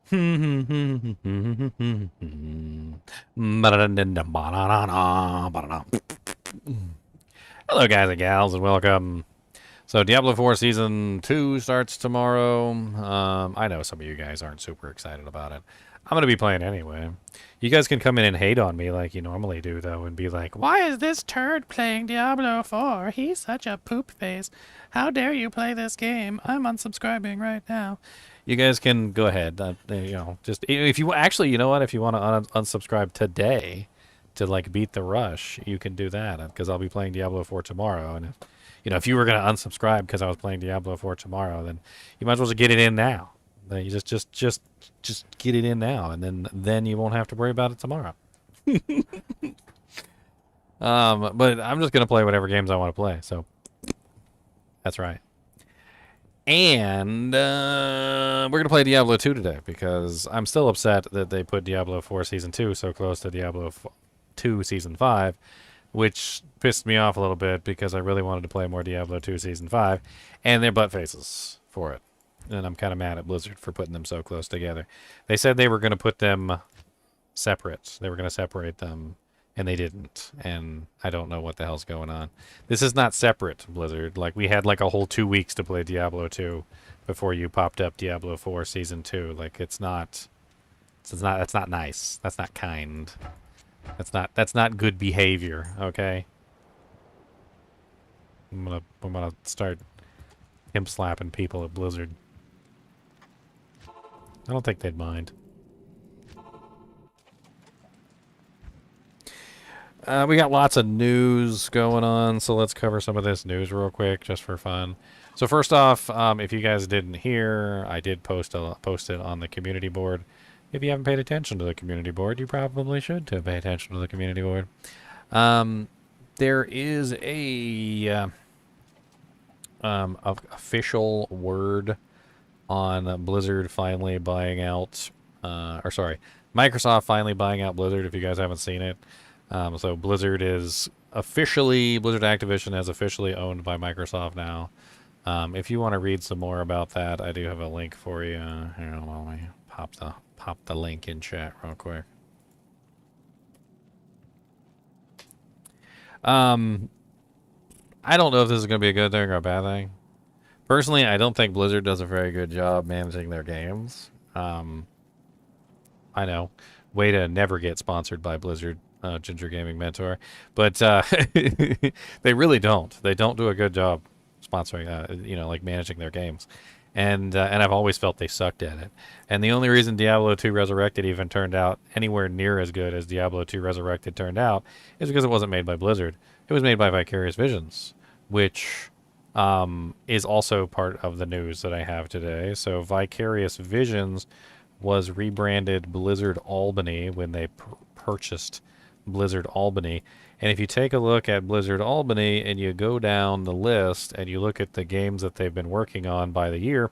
Hello, guys and gals, and welcome. So, Diablo 4 Season 2 starts tomorrow. I know some of you guys aren't super excited about it. I'm going to be playing anyway. You guys can come in and hate on me like you normally do, though, and be like, why is this turd playing Diablo 4? He's such a poop face. How dare you play this game? I'm unsubscribing right now. You guys can go ahead. Just if you actually, you know what? If you want to unsubscribe today to like beat the rush, you can do that because I'll be playing Diablo 4 tomorrow. And if you were gonna unsubscribe because I was playing Diablo 4 tomorrow, then you might as well just get it in now. Then you just get it in now, and then you won't have to worry about it tomorrow. But I'm just gonna play whatever games I want to play. So that's right. And we're going to play Diablo 2 today because I'm still upset that they put Diablo 4 Season 2 so close to Diablo 2 Season 5, which pissed me off a little bit because I really wanted to play more Diablo 2 Season 5, and they're butt faces for it. And I'm kind of mad at Blizzard for putting them so close together. They said they were going to put them separate. They were going to separate them, and they didn't. And I don't know what the hell's going on. This is not separate, Blizzard. Like, we had like a whole 2 weeks to play Diablo 2 before you popped up Diablo 4 Season 2. Like, that's not nice. That's not kind. That's not good behavior, okay? I'm gonna start pimp slapping people at Blizzard. I don't think they'd mind. We got lots of news going on, so let's cover some of this news real quick, just for fun. So first off, if you guys didn't hear, I did post it on the community board. If you haven't paid attention to the community board, you probably should to pay attention to the community board. There is a official word on Blizzard finally buying out, Microsoft finally buying out Blizzard. If you guys haven't seen it. So Blizzard Activision is officially owned by Microsoft now. If you want to read some more about that, I do have a link for you. Here, let me pop the link in chat real quick. I don't know if this is going to be a good thing or a bad thing. Personally, I don't think Blizzard does a very good job managing their games. I know. Way to never get sponsored by Blizzard. Ginger Gaming Mentor, but they really don't. They don't do a good job sponsoring, like managing their games, and I've always felt they sucked at it. And the only reason Diablo 2 Resurrected even turned out anywhere near as good as Diablo 2 Resurrected turned out is because it wasn't made by Blizzard. It was made by Vicarious Visions, which is also part of the news that I have today. So Vicarious Visions was rebranded Blizzard Albany when they purchased Blizzard Albany. And if you take a look at Blizzard Albany and you go down the list and you look at the games that they've been working on by the year,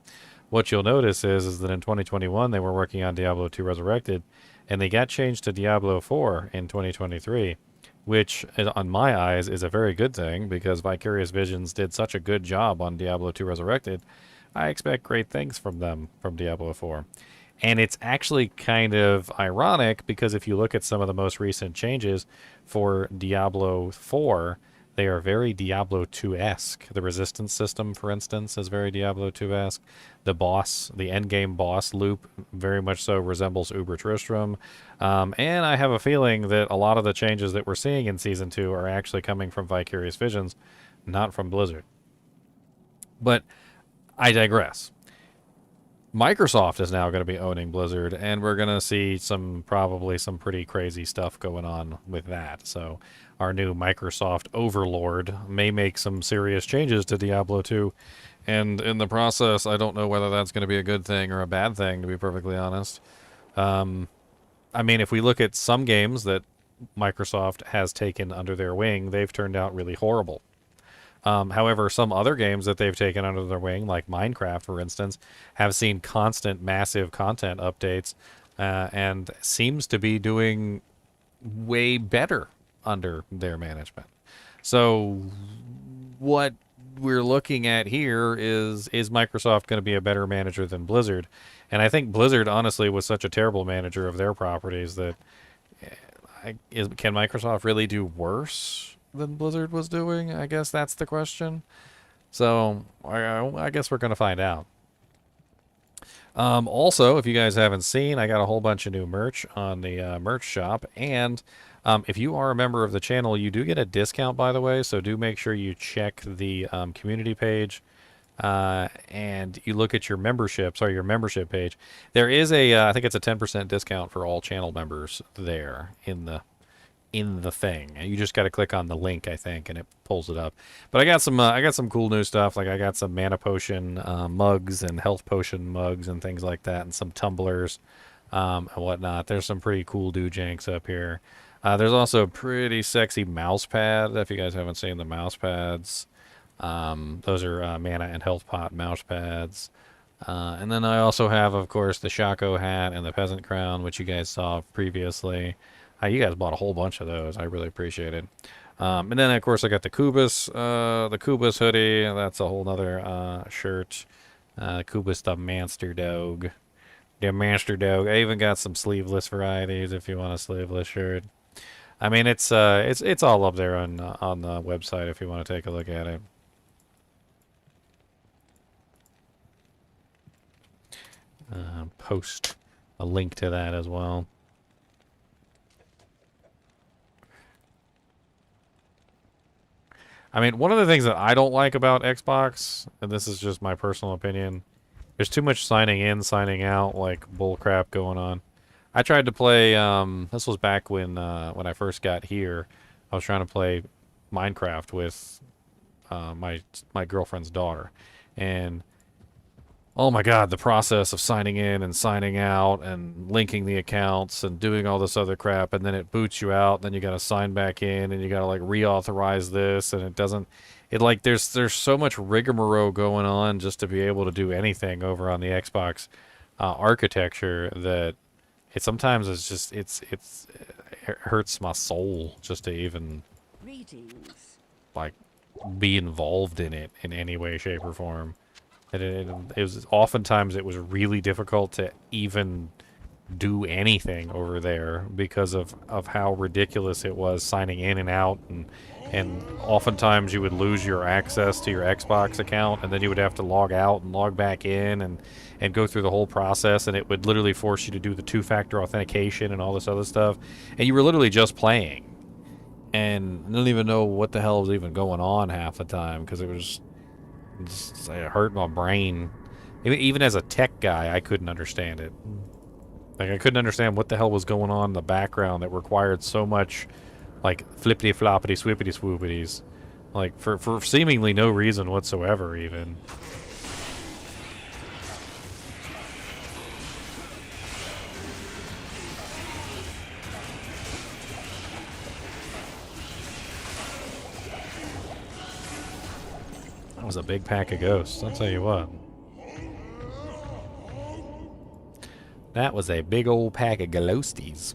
what you'll notice is that in 2021 they were working on Diablo 2 Resurrected, and they got changed to Diablo 4 in 2023, which on my eyes is a very good thing because Vicarious Visions did such a good job on Diablo 2 Resurrected. I expect great things from them from Diablo 4. And it's actually kind of ironic because if you look at some of the most recent changes for Diablo 4, they are very Diablo 2-esque. The resistance system, for instance, is very Diablo 2-esque. The endgame boss loop, very much so resembles Uber Tristram. And I have a feeling that a lot of the changes that we're seeing in Season 2 are actually coming from Vicarious Visions, not from Blizzard. But I digress. Microsoft is now going to be owning Blizzard, and we're going to see probably some pretty crazy stuff going on with that. So our new Microsoft overlord may make some serious changes to Diablo 2, and in the process, I don't know whether that's going to be a good thing or a bad thing, to be perfectly honest. I mean, if we look at some games that Microsoft has taken under their wing, they've turned out really horrible. However, some other games that they've taken under their wing, like Minecraft, for instance, have seen constant, massive content updates and seems to be doing way better under their management. So what we're looking at here is Microsoft going to be a better manager than Blizzard? And I think Blizzard, honestly, was such a terrible manager of their properties that can Microsoft really do worse than Blizzard was doing? I guess that's the question. So I guess we're going to find out. Also, if you guys haven't seen, I got a whole bunch of new merch on the merch shop. And if you are a member of the channel, you do get a discount, by the way. So do make sure you check the community page and you look at your membership, sorry, your membership page. There is a, I think it's a 10% discount for all channel members there in the thing. You just got to click on the link, I think, and it pulls it up. But I got some cool new stuff. Like I got some mana potion mugs and health potion mugs and things like that, and some tumblers and whatnot. There's some pretty cool doojanks up here. There's also a pretty sexy mouse pad. If you guys haven't seen the mouse pads, those are mana and health pot mouse pads. And then I also have, of course, the Shaco hat and the peasant crown, which you guys saw previously. You guys bought a whole bunch of those. I really appreciate it. And then, of course, I got the Kubus hoodie. That's a whole nother shirt. Kubus the Monster Dog. The Monster Dog. I even got some sleeveless varieties if you want a sleeveless shirt. I mean, it's all up there on the website if you want to take a look at it. Post a link to that as well. I mean, one of the things that I don't like about Xbox, and this is just my personal opinion, there's too much signing in, signing out, like bullcrap going on. I tried to play, this was back when I first got here. I was trying to play Minecraft with my girlfriend's daughter. And oh my god, the process of signing in and signing out and linking the accounts and doing all this other crap, and then it boots you out, then you gotta sign back in and you gotta like reauthorize this, and there's so much rigmarole going on just to be able to do anything over on the Xbox architecture that it sometimes is just it hurts my soul just to even like be involved in it in any way, shape, or form. It was oftentimes it was really difficult to even do anything over there because of how ridiculous it was signing in and out, and oftentimes you would lose your access to your Xbox account, and then you would have to log out and log back in and go through the whole process, and it would literally force you to do the two-factor authentication and all this other stuff, and you were literally just playing and didn't even know what the hell was even going on half the time because it hurt my brain. Even as a tech guy, I couldn't understand it. Like, I couldn't understand what the hell was going on in the background that required so much, like, flippity-floppity, swippity-swoopities. Like, for seemingly no reason whatsoever, even. That was a big pack of ghosts, I'll tell you what. That was a big old pack of ghosties.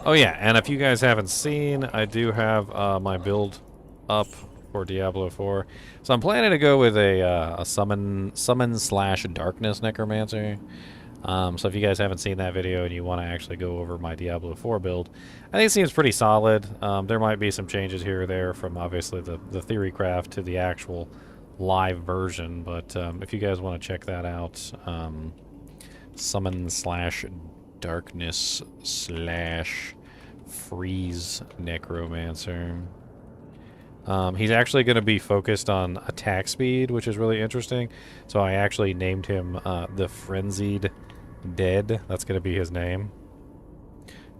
Oh yeah, and if you guys haven't seen, I do have my build up for Diablo IV. So I'm planning to go with a summon/darkness necromancer. So if you guys haven't seen that video and you want to actually go over my Diablo IV build, I think it seems pretty solid. There might be some changes here or there from obviously the Theorycraft to the actual live version, but if you guys want to check that out, summon/darkness/freeze necromancer. He's actually going to be focused on attack speed, which is really interesting. So I actually named him the Frenzied Dead. That's going to be his name.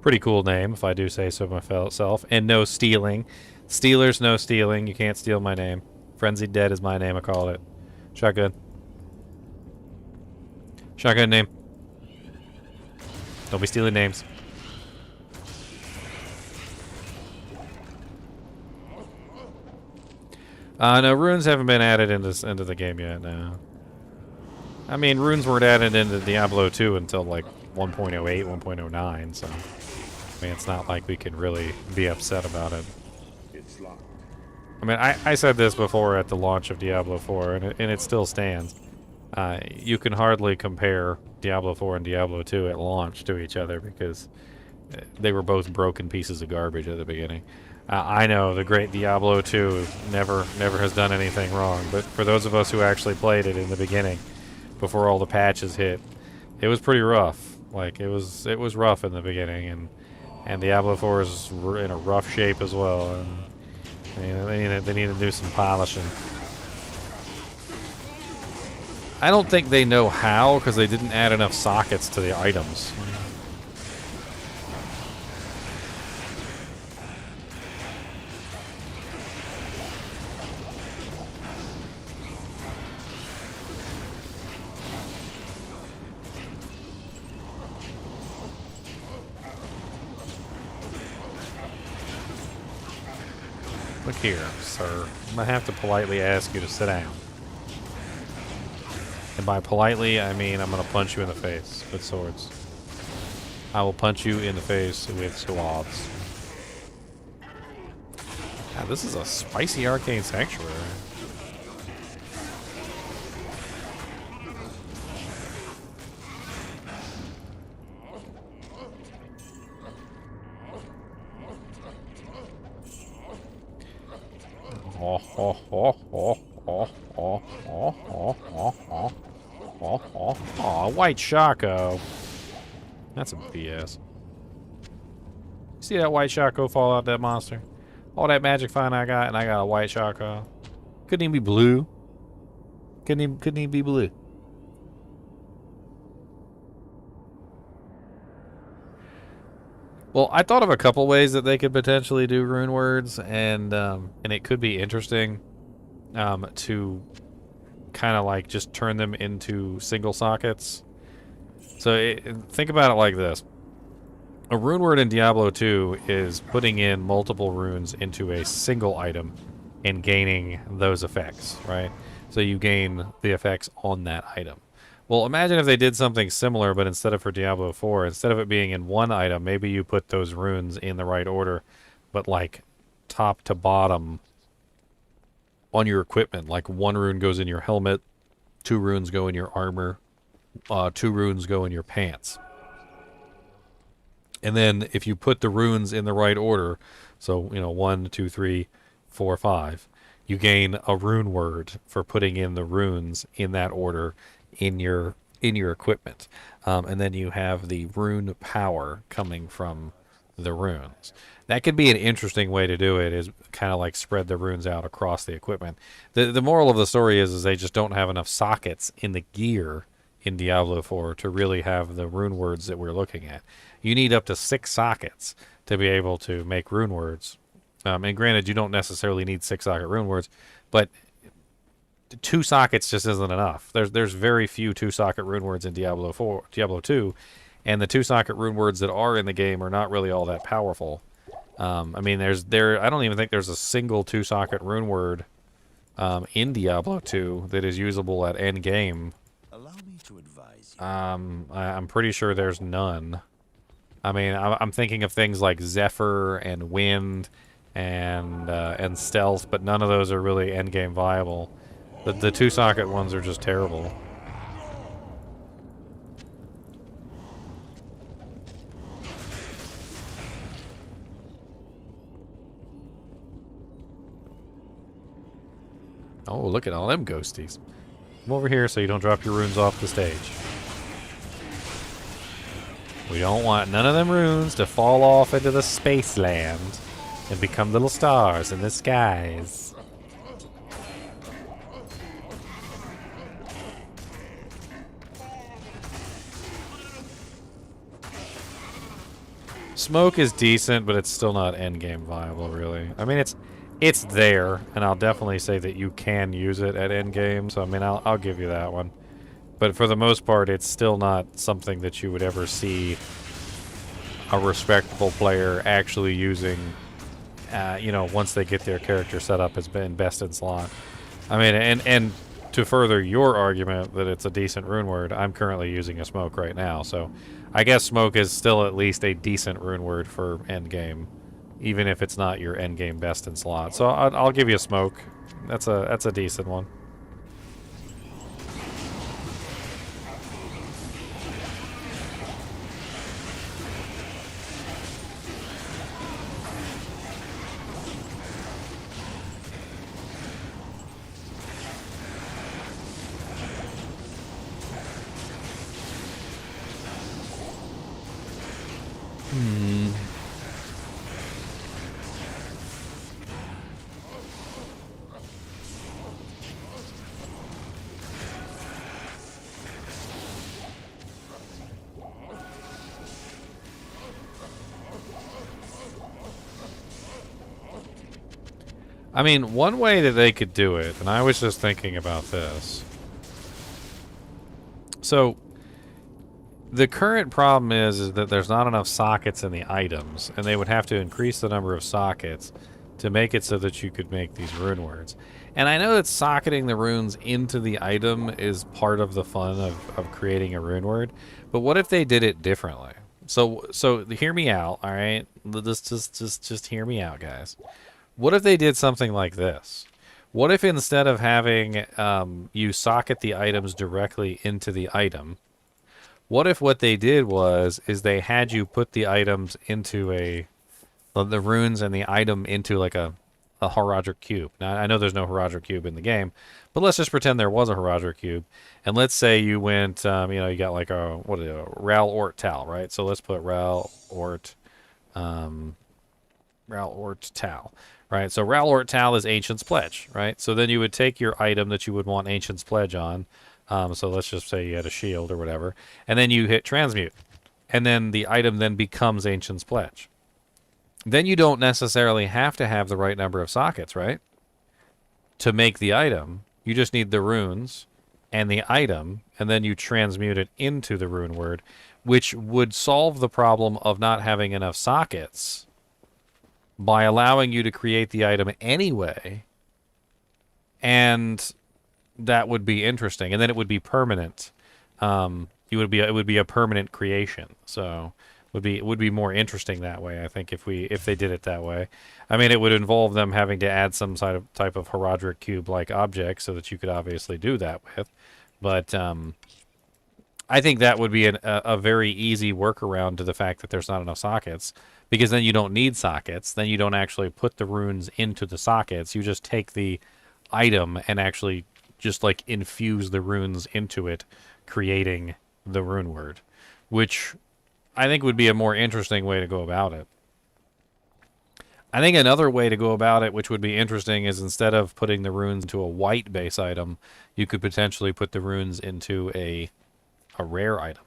Pretty cool name, if I do say so myself. And no stealing. Stealers, no stealing. You can't steal my name. Frenzied Dead is my name, I call it. Shotgun. Shotgun name. Don't be stealing names. No, runes haven't been added into the game yet, no. I mean, runes weren't added into Diablo II until, like, 1.08, 1.09, so... I mean, it's not like we can really be upset about it. It's locked. I mean, I said this before at the launch of Diablo 4, and it still stands. You can hardly compare Diablo 4 and Diablo 2 at launch to each other because they were both broken pieces of garbage at the beginning. I know the great Diablo 2 never has done anything wrong, but for those of us who actually played it in the beginning, before all the patches hit, it was pretty rough. Like it was rough in the beginning, and Diablo 4 is in a rough shape as well. And they need to do some polishing. I don't think they know how because they didn't add enough sockets to the items. Look here, sir. I'm gonna have to politely ask you to sit down. And by politely, I mean I'm gonna punch you in the face with swords. I will punch you in the face with swords. God, this is a spicy arcane sanctuary. Oh, white Shaco. That's some BS. See that white Shaco fall out that monster? All that magic fine I got, and I got a white Shaco. Couldn't even be blue. Couldn't even be blue. Well, I thought of a couple ways that they could potentially do rune words, and it could be interesting to kind of like just turn them into single sockets. So think about it like this. A rune word in Diablo 2 is putting in multiple runes into a single item and gaining those effects, right? So you gain the effects on that item. Well, imagine if they did something similar, but instead of for Diablo 4, instead of it being in one item, maybe you put those runes in the right order, but like top to bottom on your equipment. Like one rune goes in your helmet, 2 runes go in your armor, 2 runes go in your pants. And then if you put the runes in the right order, so, 1, 2, 3, 4, 5, you gain a rune word for putting in the runes in that order in your equipment, and then you have the rune power coming from the runes. That could be an interesting way to do it, is kind of like spread the runes out across the equipment. The moral of the story is they just don't have enough sockets in the gear in Diablo 4 to really have the rune words that we're looking at. You need up to 6 sockets to be able to make rune words. And granted, you don't necessarily need 6 socket rune words, but 2 sockets just isn't enough. There's very few 2 socket rune words in Diablo 2, and the 2 socket rune words that are in the game are not really all that powerful. I mean, I don't even think there's a single 2 socket rune word in Diablo 2 that is usable at end game. Allow me to advise you. I'm pretty sure there's none. I mean, I'm thinking of things like Zephyr and Wind and Stealth, but none of those are really end game viable. The 2 socket ones are just terrible. Oh, look at all them ghosties. Come over here so you don't drop your runes off the stage. We don't want none of them runes to fall off into the space land and become little stars in the skies. Smoke is decent, but it's still not endgame viable, really. I mean, it's there, and I'll definitely say that you can use it at endgame, so I mean, I'll give you that one. But for the most part, it's still not something that you would ever see a respectable player actually using, once they get their character set up as being best in slot. I mean, and to further your argument that it's a decent rune word, I'm currently using a smoke right now, so I guess smoke is still at least a decent rune word for endgame. even if it's not your endgame best in slot. So I'll give you a smoke. That's a decent one. I mean, one way that they could do it, and I was just thinking about this. So, the current problem is that there's not enough sockets in the items, and they would have to increase the number of sockets to make it so that you could make these rune words. And I know that socketing the runes into the item is part of the fun of creating a rune word, but what if they did it differently? So hear me out, all right? Just hear me out, guys. What if they did something like this? What if instead of having you socket the items directly into the item, what if what they did is they had you put the items into the runes and the item into like a Horadric cube. Now, I know there's no Horadric cube in the game, but let's just pretend there was a Horadric cube. And let's say you went, you got like a Ral Ort Tal, right? So let's put Ral Ort Tal. Right, so Ral Ort Tal is Ancient's Pledge, right? So then you would take your item that you would want Ancient's Pledge on. So let's just say you had a shield or whatever. And then you hit Transmute. And then the item then becomes Ancient's Pledge. Then you don't necessarily have to have the right number of sockets, right? To make the item. You just need the runes and the item, and then you transmute it into the rune word, which would solve the problem of not having enough sockets by allowing you to create the item anyway, and that would be interesting, and then it would be permanent. It would be a permanent creation. So it would be more interesting that way. I think if they did it that way. I mean, it would involve them having to add some type of Horadric cube like object so that you could obviously do that with, but I think that would be a very easy workaround to the fact that there's not enough sockets. Because then you don't need sockets. Then you don't actually put the runes into the sockets. You just take the item and actually just like infuse the runes into it, creating the rune word, which I think would be a more interesting way to go about it. I think another way to go about it, which would be interesting, is instead of putting the runes into a white base item, you could potentially put the runes into a rare item,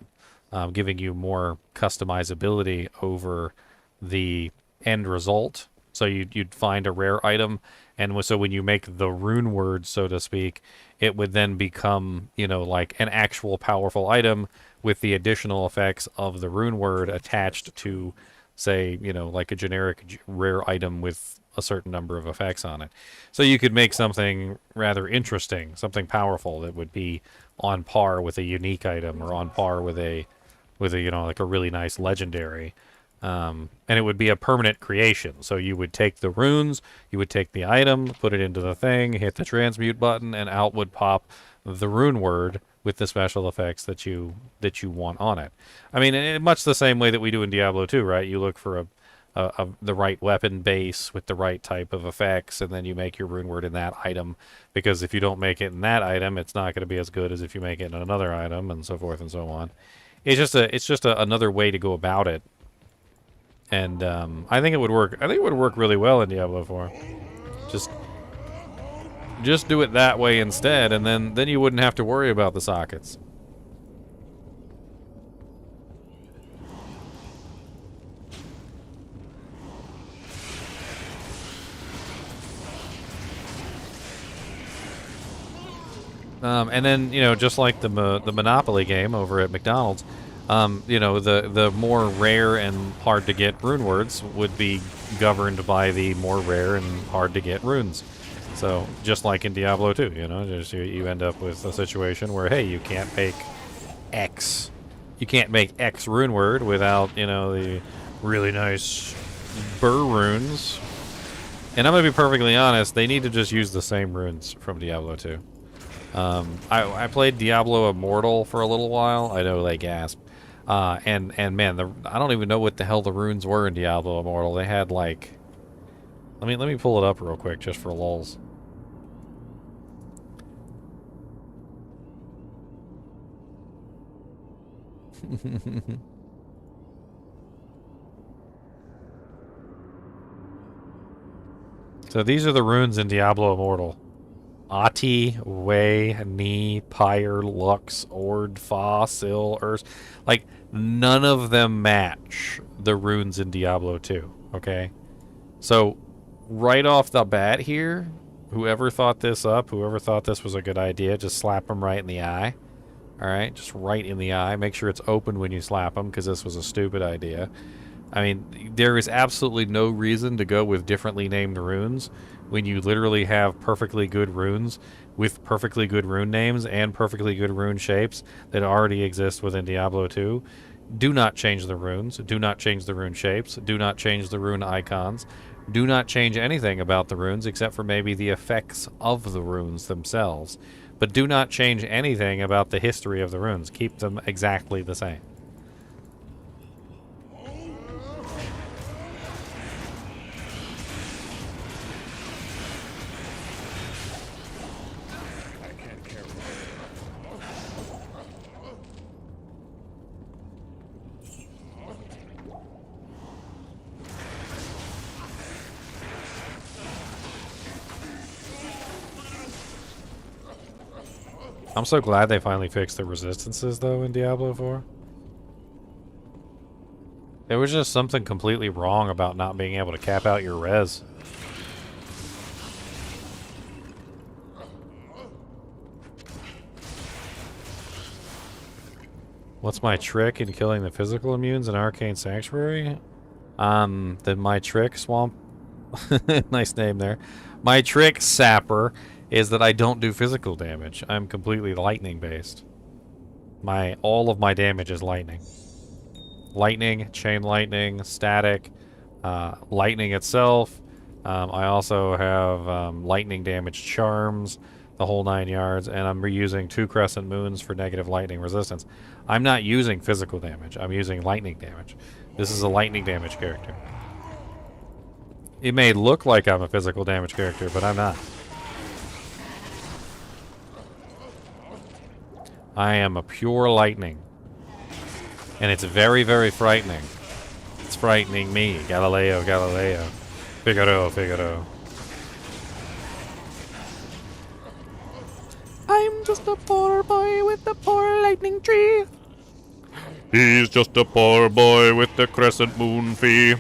giving you more customizability over the end result. So you'd find a rare item, and so when you make the rune word, so to speak, it would then become, like an actual powerful item with the additional effects of the rune word attached to, say, like a generic rare item with a certain number of effects on it. So you could make something rather interesting, something powerful that would be on par with a unique item, or on par with a like a really nice legendary. And it would be a permanent creation. So you would take the runes, you would take the item, put it into the thing, hit the transmute button, and out would pop the rune word with the special effects that you want on it. I mean, in much the same way that we do in Diablo 2, right? You look for the right weapon base with the right type of effects, and then you make your rune word in that item. Because if you don't make it in that item, it's not going to be as good as if you make it in another item, and so forth and so on. It's just another way to go about it. And I think it would work. I think it would work really well in Diablo 4. Just do it that way instead, and then you wouldn't have to worry about the sockets. And then, just like the Monopoly game over at McDonald's, the more rare and hard to get rune words would be governed by the more rare and hard to get runes. So just like in Diablo 2, you end up with a situation where, hey, you can't make X rune word without, the really nice Burr runes. And I'm going to be perfectly honest, they need to just use the same runes from Diablo 2. I played Diablo Immortal for a little while. I know they gasped. And man, I don't even know what the hell the runes were in Diablo Immortal. They had like... Let me pull it up real quick just for lulz. So these are the runes in Diablo Immortal. Ati, Wei, Ni, Pyre, Lux, Ord, Fa, Sil, Urs. Like, none of them match the runes in Diablo 2, okay? So, right off the bat here, whoever thought this up, whoever thought this was a good idea, just slap them right in the eye. Alright, just right in the eye. Make sure it's open when you slap them, because this was a stupid idea. I mean, there is absolutely no reason to go with differently named runes when you literally have perfectly good runes with perfectly good rune names and perfectly good rune shapes that already exist within Diablo 2. Do not change the runes. Do not change the rune shapes. Do not change the rune icons. Do not change anything about the runes except for maybe the effects of the runes themselves. But do not change anything about the history of the runes. Keep them exactly the same. I'm so glad they finally fixed the resistances, though, in Diablo 4. There was just something completely wrong about not being able to cap out your res. What's my trick in killing the physical immunes in Arcane Sanctuary? Then my trick, Swamp... nice name there. My trick, Sapper, is that I don't do physical damage. I'm completely lightning based. All of my damage is lightning. Lightning, chain lightning, static, lightning itself. I also have lightning damage charms, the whole 9 yards, and I'm reusing 2 crescent moons for negative lightning resistance. I'm not using physical damage. I'm using lightning damage. This is a lightning damage character. It may look like I'm a physical damage character, but I'm not. I am a pure lightning. And it's very, very frightening. It's frightening me. Galileo, Galileo. Figaro, Figaro. I'm just a poor boy with a poor lightning tree. He's just a poor boy with the crescent moon fee.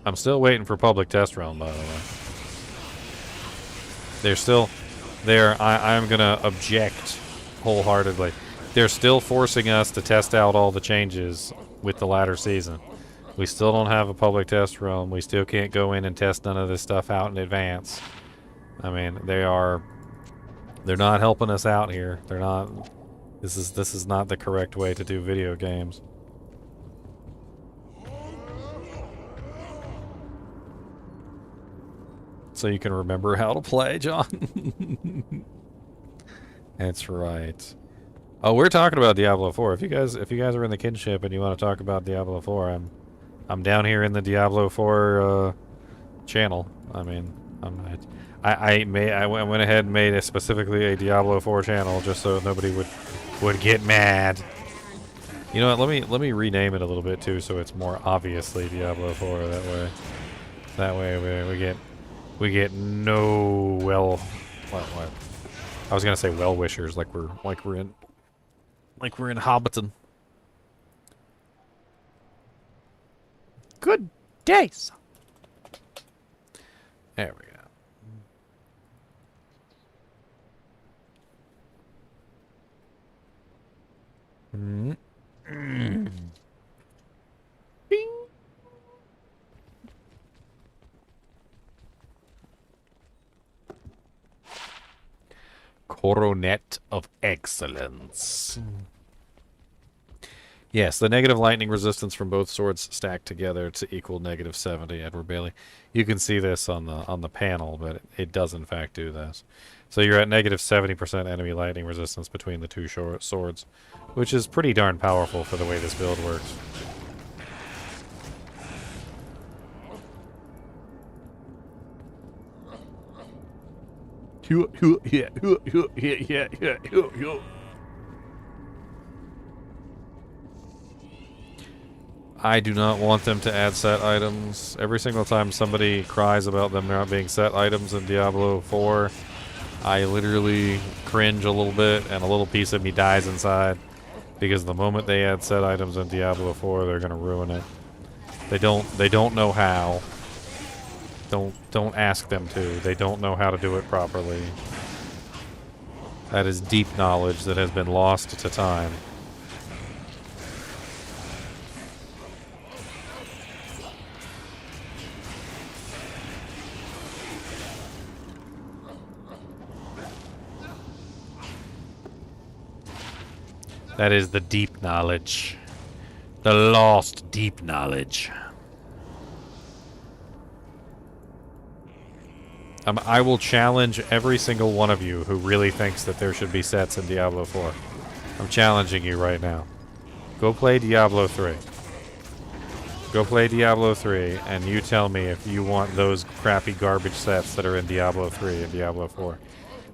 I'm still waiting for public test realm, by the way. They're still there. I'm gonna object wholeheartedly. They're still forcing us to test out all the changes with the latter season. We still don't have a public test realm. We still can't go in and test none of this stuff out in advance. I mean, they're not helping us out here. They're not. This is not the correct way to do video games. So you can remember how to play, John. That's right. Oh, we're talking about Diablo 4. If you guys are in the kinship and you want to talk about Diablo 4, I'm down here in the Diablo 4 channel. I mean, I went ahead and made specifically a Diablo 4 channel just so nobody would get mad. You know what? Let me rename it a little bit too, so it's more obviously Diablo 4. That way we get no what? I was gonna say well wishers, like we're in Hobbiton. Good days. There we go. Bing. Coronet of Excellence. Yes, the negative lightning resistance from both swords stacked together to equal negative 70, Edward Bailey. You can see this on the panel, but it does in fact do this. So you're at negative 70% enemy lightning resistance between the two swords, which is pretty darn powerful for the way this build works. I do not want them to add set items. Every single time somebody cries about them not being set items in Diablo 4, I literally cringe a little bit and a little piece of me dies inside. Because the moment they add set items in Diablo 4, they're gonna ruin it. They don't know how. Don't ask them to. They don't know how to do it properly. That is deep knowledge that has been lost to time. That is the deep knowledge. The lost deep knowledge. I will challenge every single one of you who really thinks that there should be sets in Diablo 4. I'm challenging you right now. Go play Diablo 3. Go play Diablo 3, and you tell me if you want those crappy garbage sets that are in Diablo 3 and Diablo 4.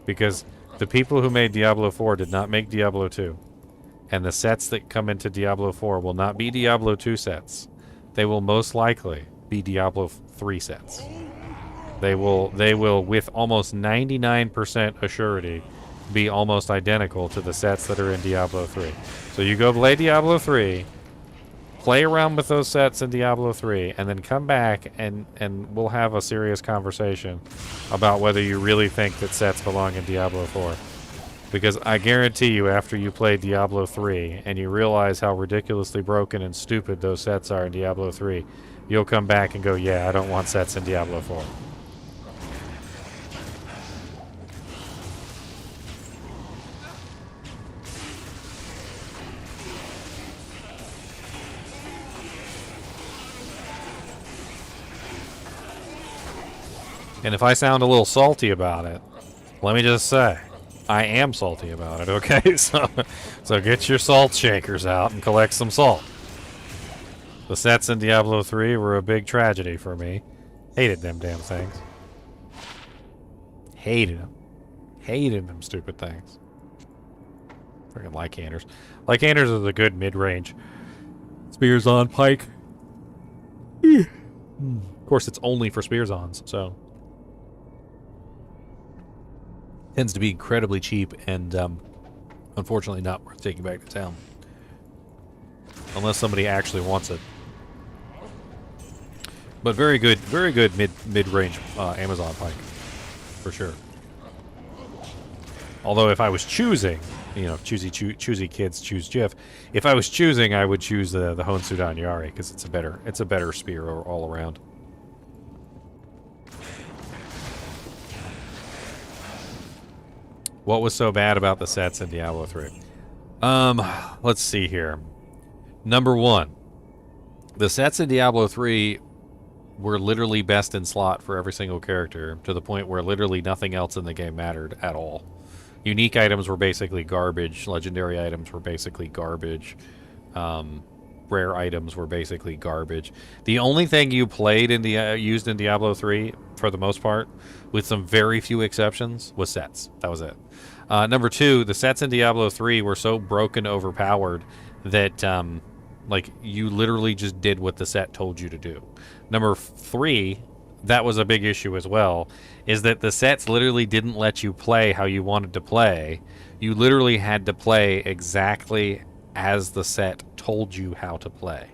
Because the people who made Diablo 4 did not make Diablo 2. And the sets that come into Diablo 4 will not be Diablo 2 sets. They will most likely be Diablo 3 sets. They will, with almost 99% assurity, be almost identical to the sets that are in Diablo 3. So you go play Diablo 3, play around with those sets in Diablo 3, and then come back and we'll have a serious conversation about whether you really think that sets belong in Diablo 4. Because I guarantee you, after you play Diablo 3 and you realize how ridiculously broken and stupid those sets are in Diablo 3, you'll come back and go, yeah, I don't want sets in Diablo 4. And if I sound a little salty about it, let me just say, I am salty about it, okay? So get your salt shakers out and collect some salt. The sets in Diablo 3 were a big tragedy for me. Hated them damn things. Hated them. Hated them stupid things. Freaking Lycanders. Lycanders is a good mid-range. Spears on pike. Of course, it's only for Spears-ons, so... Tends to be incredibly cheap and, unfortunately not worth taking back to town. Unless somebody actually wants it. But very good mid-range Amazon pike. For sure. Although if I was choosing, you know, choosy kids choose Jif. If I was choosing, I would choose the Honsudan Yari, because it's a better spear all around. What was so bad about the sets in Diablo 3? Let's see here. Number one, the sets in Diablo 3 were literally best in slot for every single character, to the point where literally nothing else in the game mattered at all. Unique items were basically garbage. Legendary items were basically garbage. Rare items were basically garbage. The only thing you played in used in Diablo 3, for the most part, with some very few exceptions, was sets. That was it. Number two, the sets in Diablo 3 were so broken, overpowered, that like you literally just did what the set told you to do. Number three, that was a big issue as well, is that the sets literally didn't let you play how you wanted to play. You literally had to play exactly as the set told you how to play.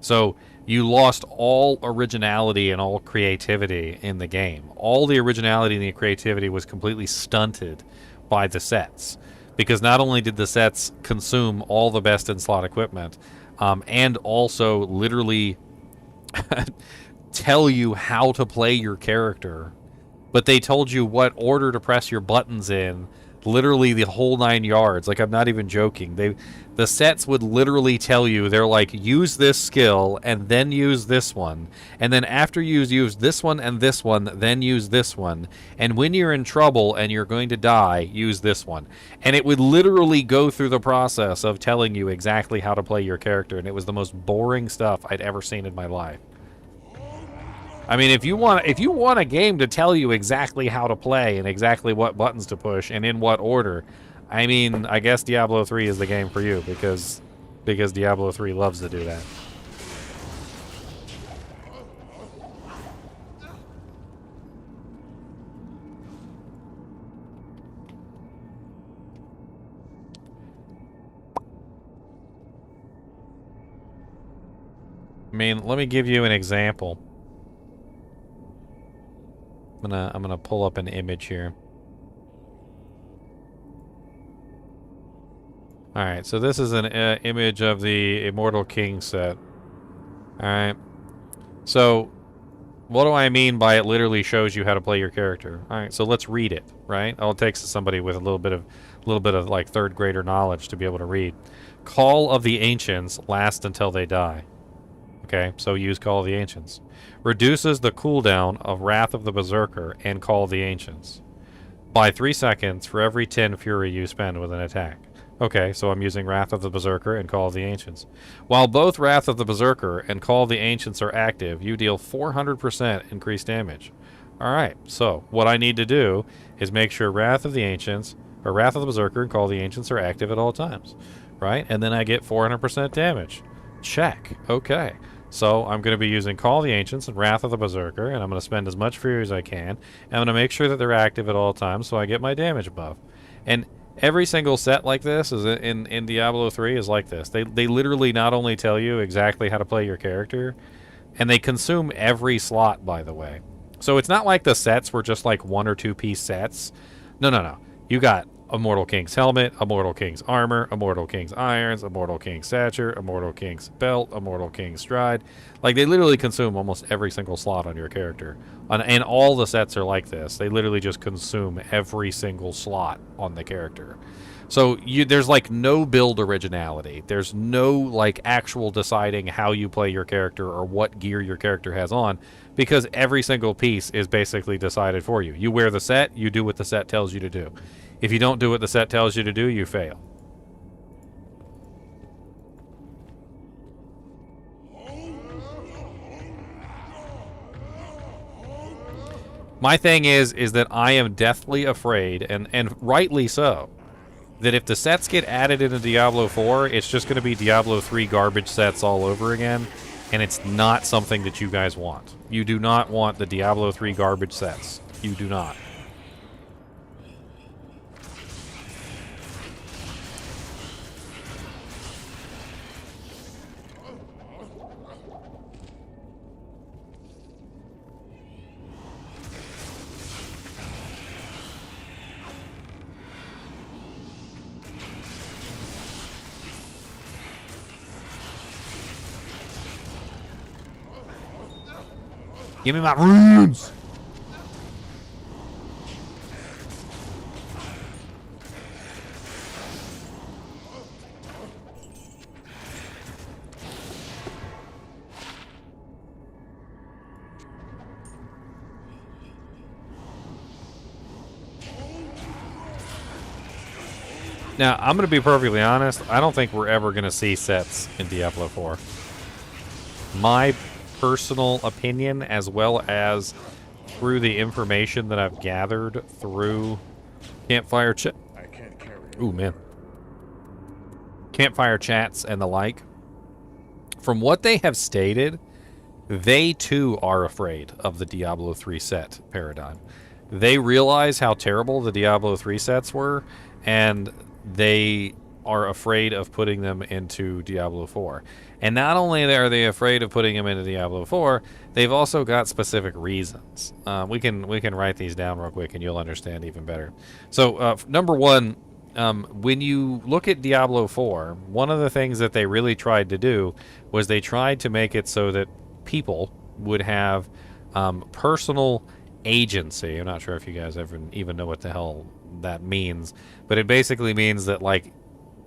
So you lost all originality and all creativity in the game. All the originality and the creativity was completely stunted by the sets. Because not only did the sets consume all the best in slot equipment, and also literally tell you how to play your character, but they told you what order to press your buttons in Literally the whole 9 yards. Like, I'm not even joking. The sets would literally tell you, they're like, use this skill and then use this one, and then after you use this one and this one, then use this one, and when you're in trouble and you're going to die, use this one. And it would literally go through the process of telling you exactly how to play your character, and it was the most boring stuff I'd ever seen in my life. I mean, if you want a game to tell you exactly how to play and exactly what buttons to push and in what order, I mean, I guess Diablo 3 is the game for you, because Diablo 3 loves to do that. I mean, let me give you an example. I'm gonna pull up an image here. Alright, so this is an image of the Immortal King set. Alright. So, what do I mean by it literally shows you how to play your character? Alright, so let's read it, right? All it takes is somebody with a little bit of like third grader knowledge to be able to read. Call of the Ancients lasts until they die. Okay, so use Call of the Ancients. Reduces the cooldown of Wrath of the Berserker and Call of the Ancients by 3 seconds for every 10 fury you spend with an attack. Okay, so I'm using Wrath of the Berserker and Call of the Ancients. While both Wrath of the Berserker and Call of the Ancients are active, you deal 400% increased damage. Alright, so what I need to do is make sure Wrath of the Ancients, or Wrath of the Berserker and Call of the Ancients are active at all times. Right? And then I get 400% damage. Check. Okay. So I'm going to be using Call of the Ancients and Wrath of the Berserker, and I'm going to spend as much fury as I can. And I'm going to make sure that they're active at all times so I get my damage buff. And every single set like this is in Diablo 3 is like this. They literally not only tell you exactly how to play your character, and they consume every slot, by the way. So it's not like the sets were just like 1 or 2 piece sets. No. You got Immortal King's helmet, Immortal King's armor, Immortal King's irons, Immortal King's stature, Immortal King's belt, Immortal King's stride. Like, they literally consume almost every single slot on your character. And all the sets are like this. They literally just consume every single slot on the character. So there's like no build originality. There's no like actual deciding how you play your character or what gear your character has on, because every single piece is basically decided for you. You wear the set, you do what the set tells you to do. If you don't do what the set tells you to do, you fail. My thing is that I am deathly afraid, and rightly so, that if the sets get added into Diablo 4, it's just going to be Diablo 3 garbage sets all over again, and it's not something that you guys want. You do not want the Diablo 3 garbage sets. You do not. Give me my runes! Now, I'm going to be perfectly honest. I don't think we're ever going to see sets in Diablo 4. My personal opinion, as well as through the information that I've gathered through campfire chat. Ooh, man. Campfire chats and the like. From what they have stated, they too are afraid of the Diablo 3 set paradigm. They realize how terrible the Diablo 3 sets were, and they are afraid of putting them into Diablo 4. And not only are they afraid of putting them into Diablo 4, they've also got specific reasons. We can write these down real quick and you'll understand even better. So, number one, when you look at Diablo 4, one of the things that they really tried to do was they tried to make it so that people would have personal agency. I'm not sure if you guys ever even know what the hell that means, but it basically means that like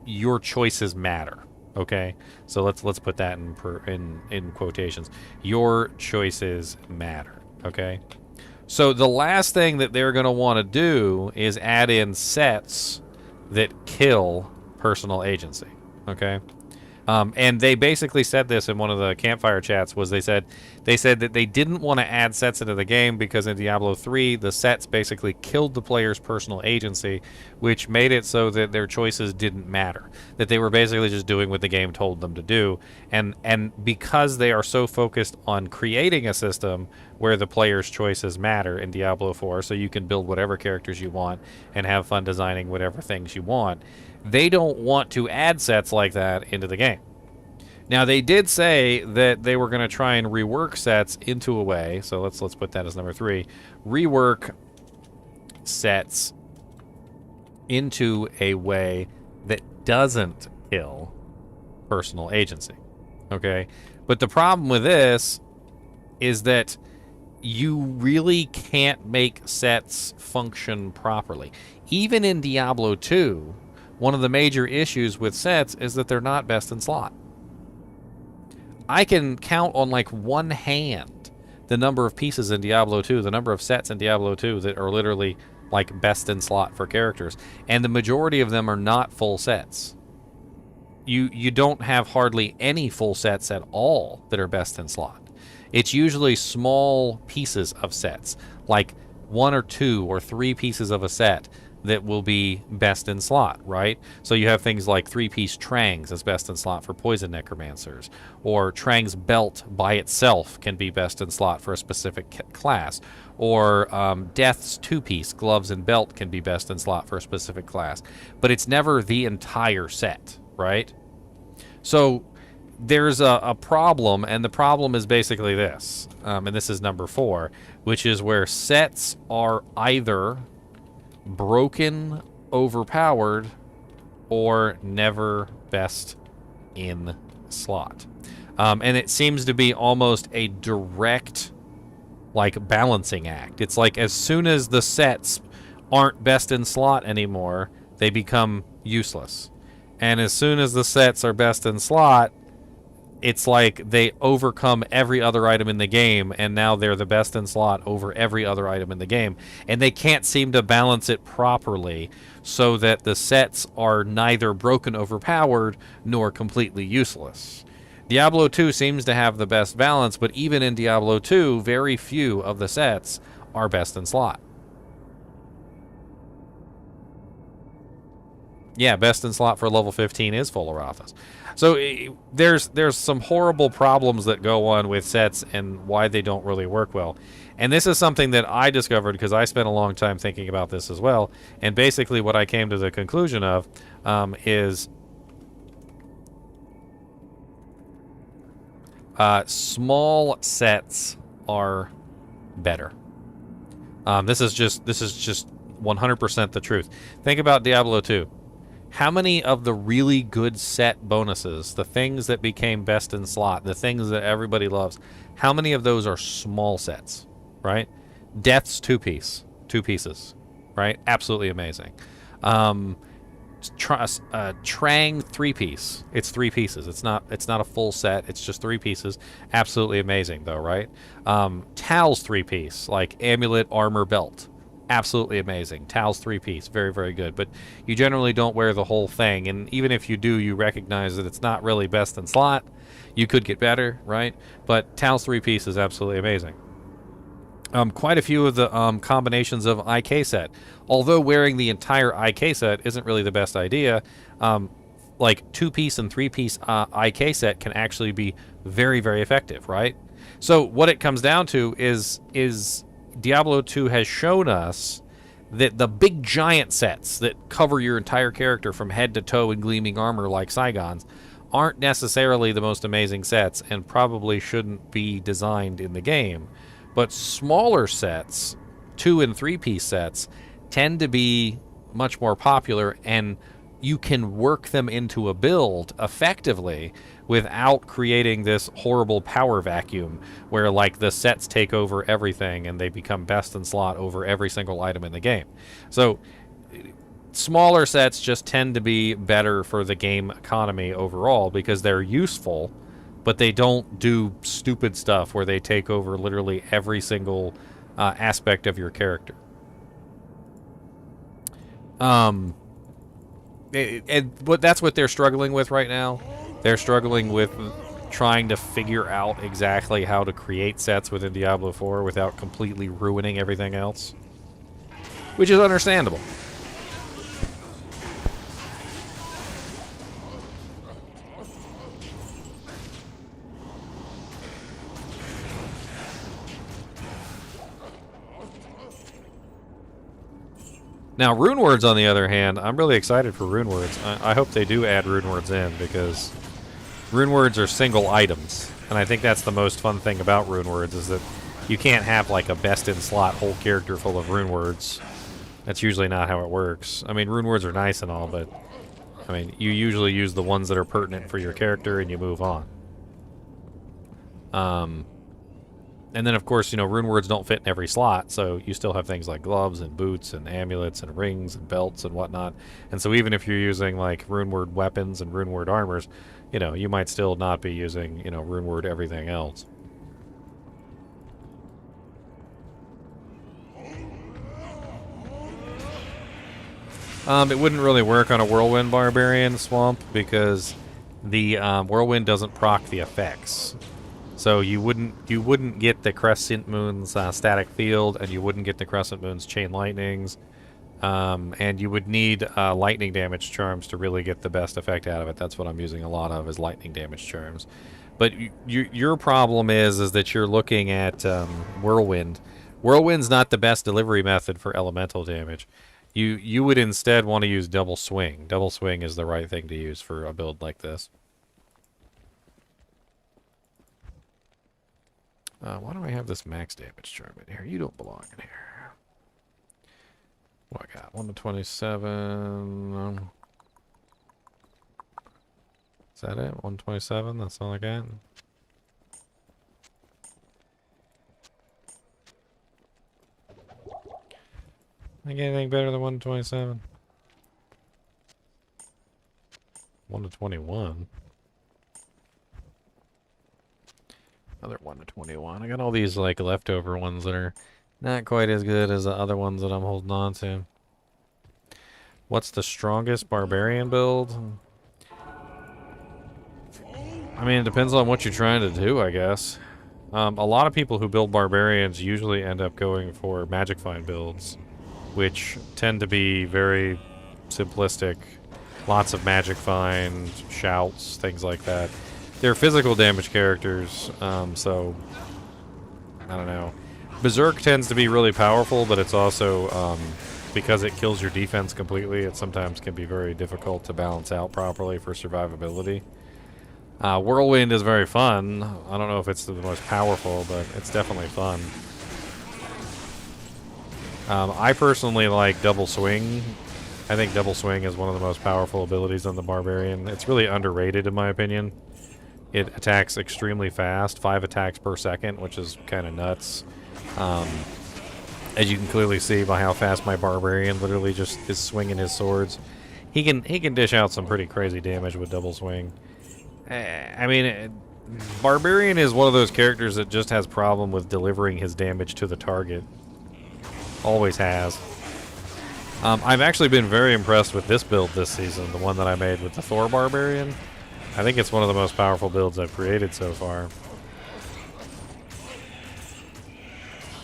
your choices matter. Okay, so let's put that in quotations. Your choices matter. Okay, so the last thing that they're going to want to do is add in sets that kill personal agency. Okay. And they basically said this in one of the campfire chats. Was they said that they didn't want to add sets into the game because in Diablo 3 the sets basically killed the player's personal agency, which made it so that their choices didn't matter. That they were basically just doing what the game told them to do. And because they are so focused on creating a system where the player's choices matter in Diablo 4, so you can build whatever characters you want and have fun designing whatever things you want, they don't want to add sets like that into the game. Now, they did say that they were going to try and rework sets into a way, so let's put that as number 3. Rework sets into a way that doesn't kill personal agency. Okay? But the problem with this is that you really can't make sets function properly. Even in Diablo 2, one of the major issues with sets is that they're not best in slot. I can count on like one hand the number of pieces in Diablo 2, the number of sets in Diablo 2 that are literally like best in slot for characters. And the majority of them are not full sets. You don't have hardly any full sets at all that are best in slot. It's usually small pieces of sets, like 1 or 2 or 3 pieces of a set that will be best in slot, right? So you have things like 3-piece Trangs as best in slot for poison necromancers, or Trang's belt by itself can be best in slot for a specific class, or Death's 2-piece gloves and belt can be best in slot for a specific class, but it's never the entire set, right? So there's a problem, and the problem is basically this, and this is number 4, which is where sets are either broken, overpowered, or never best in slot. And it seems to be almost a direct, like, balancing act. It's like as soon as the sets aren't best in slot anymore, they become useless. And as soon as the sets are best in slot, it's like they overcome every other item in the game, and now they're the best in slot over every other item in the game. And they can't seem to balance it properly so that the sets are neither broken, overpowered, nor completely useless. Diablo 2 seems to have the best balance, but even in Diablo 2, very few of the sets are best in slot. Yeah, best in slot for level 15 is Full Arathas. So there's some horrible problems that go on with sets and why they don't really work well. And this is something that I discovered because I spent a long time thinking about this as well. And basically what I came to the conclusion of is small sets are better. This is just 100% the truth. Think about Diablo 2. How many of the really good set bonuses, the things that became best in slot, the things that everybody loves, how many of those are small sets, right? Death's 2-piece, 2 pieces, right? Absolutely amazing. Trang 3-piece, it's 3 pieces. It's not a full set. It's just 3 pieces. Absolutely amazing, though, right? Tal's 3-piece, like amulet, armor, belt. Absolutely amazing. Tal's 3-piece, very, very good. But you generally don't wear the whole thing, and even if you do, you recognize that it's not really best in slot. You could get better, right? But Tal's 3-piece is absolutely amazing. Quite a few of the combinations of IK set. Although wearing the entire IK set isn't really the best idea, like 2-piece and 3-piece IK set can actually be very, very effective, right? So what it comes down to is Diablo 2 has shown us that the big giant sets that cover your entire character from head to toe in gleaming armor like Saigons aren't necessarily the most amazing sets and probably shouldn't be designed in the game. But smaller sets, 2 and 3-piece sets, tend to be much more popular, and you can work them into a build effectively without creating this horrible power vacuum where like the sets take over everything and they become best in slot over every single item in the game. So smaller sets just tend to be better for the game economy overall because they're useful, but they don't do stupid stuff where they take over literally every single aspect of your character. But that's what they're struggling with right now. They're struggling with trying to figure out exactly how to create sets within Diablo 4 without completely ruining everything else, which is understandable. Now, rune words, on the other hand, I'm really excited for rune words. I hope they do add rune words in, because rune words are single items, and I think that's the most fun thing about rune words, is that you can't have like a best-in-slot whole character full of rune words. That's usually not how it works. I mean, rune words are nice and all, but I mean, you usually use the ones that are pertinent for your character and you move on. And then, of course, you know, rune words don't fit in every slot, so you still have things like gloves and boots and amulets and rings and belts and whatnot. And so even if you're using, like, rune word weapons and rune word armors, you know, you might still not be using, you know, rune word everything else. It wouldn't really work on a Whirlwind Barbarian Swamp because the Whirlwind doesn't proc the effects. So you wouldn't get the Crescent Moon's static field, and you wouldn't get the Crescent Moon's chain lightnings, and you would need lightning damage charms to really get the best effect out of it. That's what I'm using a lot of, is lightning damage charms. But your problem is that you're looking at Whirlwind. Whirlwind's not the best delivery method for elemental damage. You would instead want to use Double Swing. Double Swing is the right thing to use for a build like this. Why do I have this max damage charm in here? You don't belong in here. What I got? 1 to 27. Is that it? 127? That's all I got? Think anything better than 1 to 27? 1 to 21. Another 1 to 21. I got all these like leftover ones that are not quite as good as the other ones that I'm holding on to. What's the strongest Barbarian build? I mean, it depends on what you're trying to do, I guess. A lot of people who build Barbarians usually end up going for Magic Find builds, which tend to be very simplistic. Lots of Magic Find, shouts, things like that. They're physical damage characters, so I don't know. Berserk tends to be really powerful, but it's also, because it kills your defense completely, it sometimes can be very difficult to balance out properly for survivability. Whirlwind is very fun. I don't know if it's the most powerful, but it's definitely fun. I personally like Double Swing. I think Double Swing is one of the most powerful abilities on the Barbarian. It's really underrated in my opinion. It attacks extremely fast, 5 attacks per second, which is kind of nuts. As you can clearly see by how fast my Barbarian literally just is swinging his swords. He can dish out some pretty crazy damage with Double Swing. I mean, Barbarian is one of those characters that just has problem with delivering his damage to the target. Always has. I've actually been very impressed with this build this season, the one that I made with the Thor Barbarian. I think it's one of the most powerful builds I've created so far.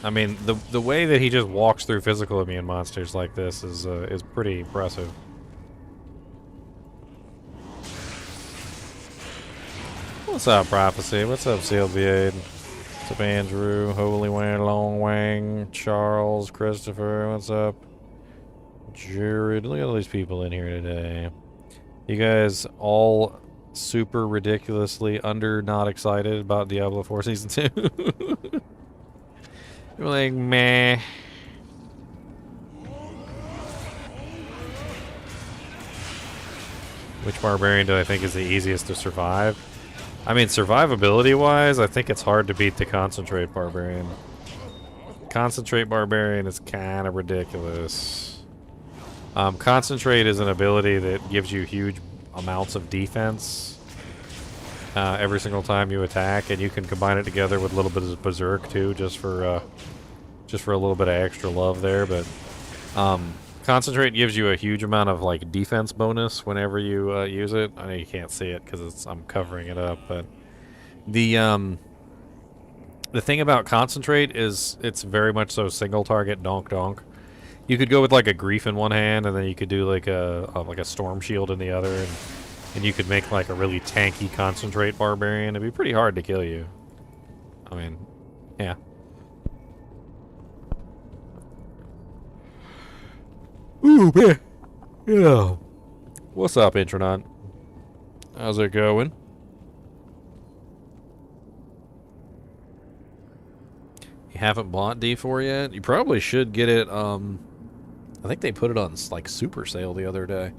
I mean, the way that he just walks through physical immune monsters like this is pretty impressive. What's up, Prophecy? What's up, Sealed V8? What's up, Andrew? Holy Wang, Long Wang, Charles, Christopher, what's up? Jared, look at all these people in here today. You guys all super ridiculously not excited about Diablo 4 Season 2? You're like, meh. Which Barbarian do I think is the easiest to survive? I mean, survivability-wise, I think it's hard to beat the Concentrate Barbarian. Concentrate Barbarian is kind of ridiculous. Concentrate is an ability that gives you huge amounts of defense every single time you attack, and you can combine it together with a little bit of Berserk too, just for a little bit of extra love there. But Concentrate gives you a huge amount of like defense bonus whenever you use it. I know you can't see it because I'm covering it up, but the thing about Concentrate is it's very much so single target donk donk. You could go with like a Grief in one hand, and then you could do like a Storm Shield in the other, and you could make like a really tanky Concentrate Barbarian. It'd be pretty hard to kill you. I mean, yeah. Ooh, man. Yeah. What's up, Intronaut? How's it going? You haven't bought D4 yet? You probably should get it, I think they put it on, like, super sale the other day.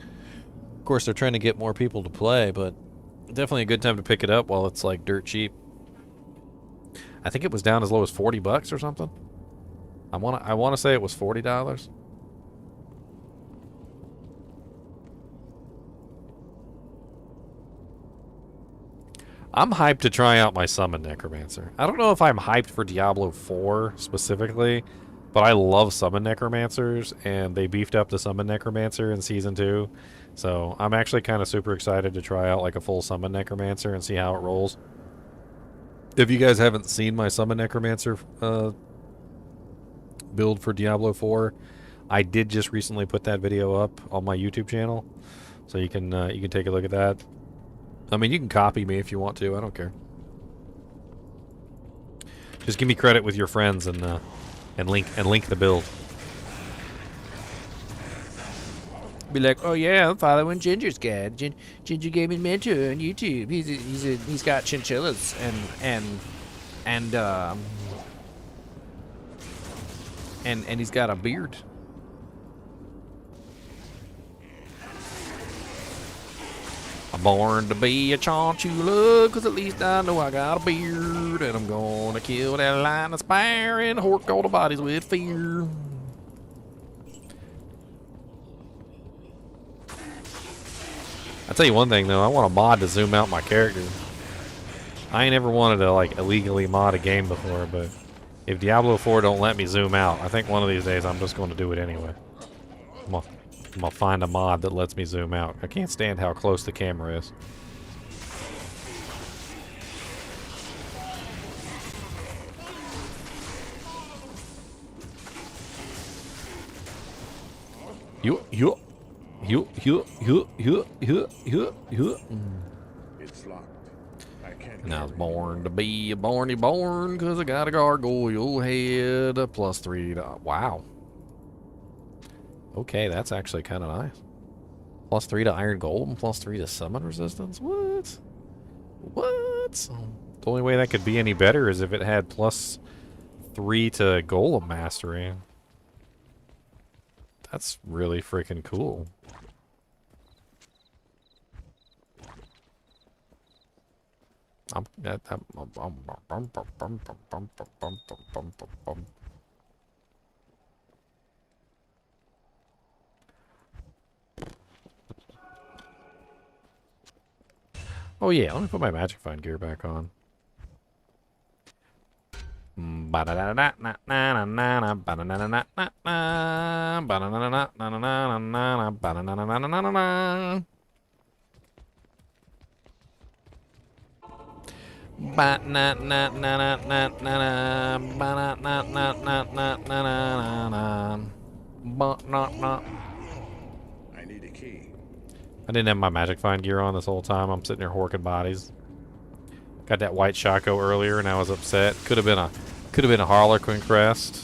Of course, they're trying to get more people to play, but definitely a good time to pick it up while it's, like, dirt cheap. I think it was down as low as 40 bucks or something. I wanna say it was $40. I'm hyped to try out my Summon Necromancer. I don't know if I'm hyped for Diablo IV specifically, but I love Summon Necromancers, and they beefed up the Summon Necromancer in Season 2. So I'm actually kind of super excited to try out like a full Summon Necromancer and see how it rolls. If you guys haven't seen my Summon Necromancer build for Diablo IV, I did just recently put that video up on my YouTube channel, so you can take a look at that. I mean, you can copy me if you want to. I don't care. Just give me credit with your friends and link the build. Be like, oh yeah, I'm following Ginger's guide. Ginger Gaming Mentor on YouTube. He's got chinchillas and he's got a beard. I'm born to be a Chinchilla, cause at least I know I got a beard, and I'm gonna kill that line of spire and hork all the bodies with fear. I'll tell you one thing though, I want a mod to zoom out my character. I ain't ever wanted to like illegally mod a game before, but if Diablo IV don't let me zoom out, I think one of these days I'm just going to do it anyway. I'm gonna find a mod that lets me zoom out. I can't stand how close the camera is. It's locked. I can't. And I was born to be a born, cause I got a gargoyle head. +3 to, wow. Okay, that's actually kind of nice. +3 to Iron Golem, +3 to Summon Resistance? What? What? The only way that could be any better is if it had +3 to Golem Mastery. That's really freaking cool. Oh yeah, let me put my Magic Find gear back on. I need a key. I didn't have my Magic Find gear on this whole time. I'm sitting there horking bodies. Got that white Shaco earlier, and I was upset. Could have been a Harlequin crest,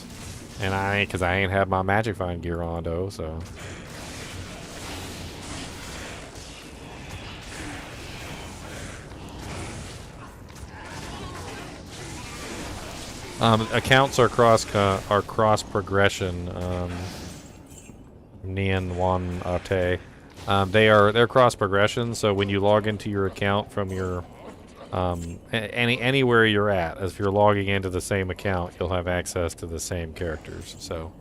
and because I ain't had my Magic Find gear on though. So accounts are cross progression. Nian Wan Ate. They're cross progression, so when you log into your account from your anywhere you're at, if you're logging into the same account, you'll have access to the same characters. So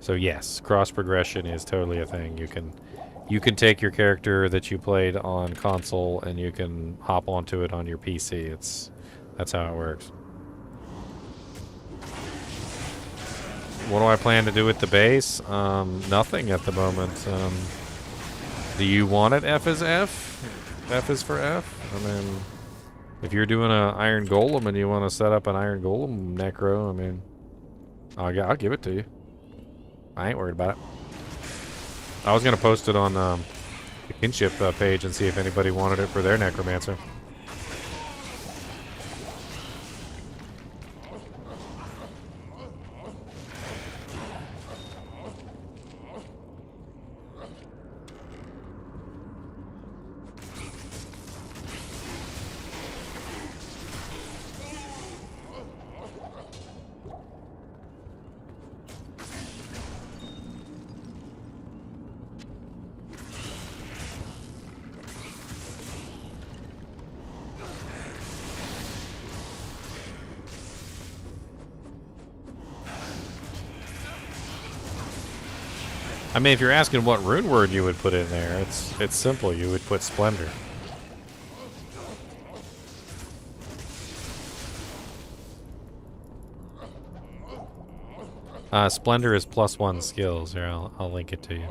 So yes, cross progression is totally a thing. You can take your character that you played on console and you can hop onto it on your PC. That's how it works. What do I plan to do with the base? Nothing at the moment. Do you want it F is F? F is for F? I mean, if you're doing an Iron Golem and you want to set up an Iron Golem Necro, I mean, I'll give it to you. I ain't worried about it. I was going to post it on the kinship page and see if anybody wanted it for their Necromancer. I mean, if you're asking what rune word you would put in there, it's simple. You would put Splendor. Splendor is +1 skills. Here, I'll link it to you.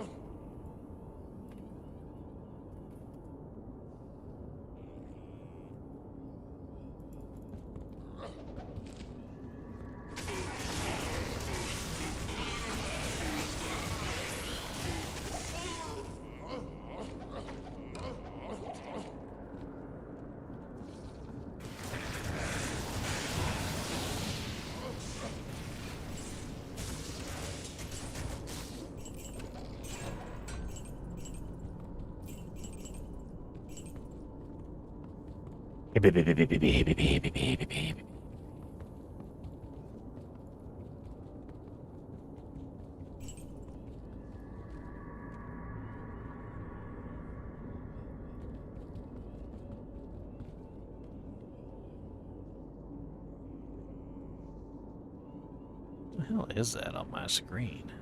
What the hell is that on my screen?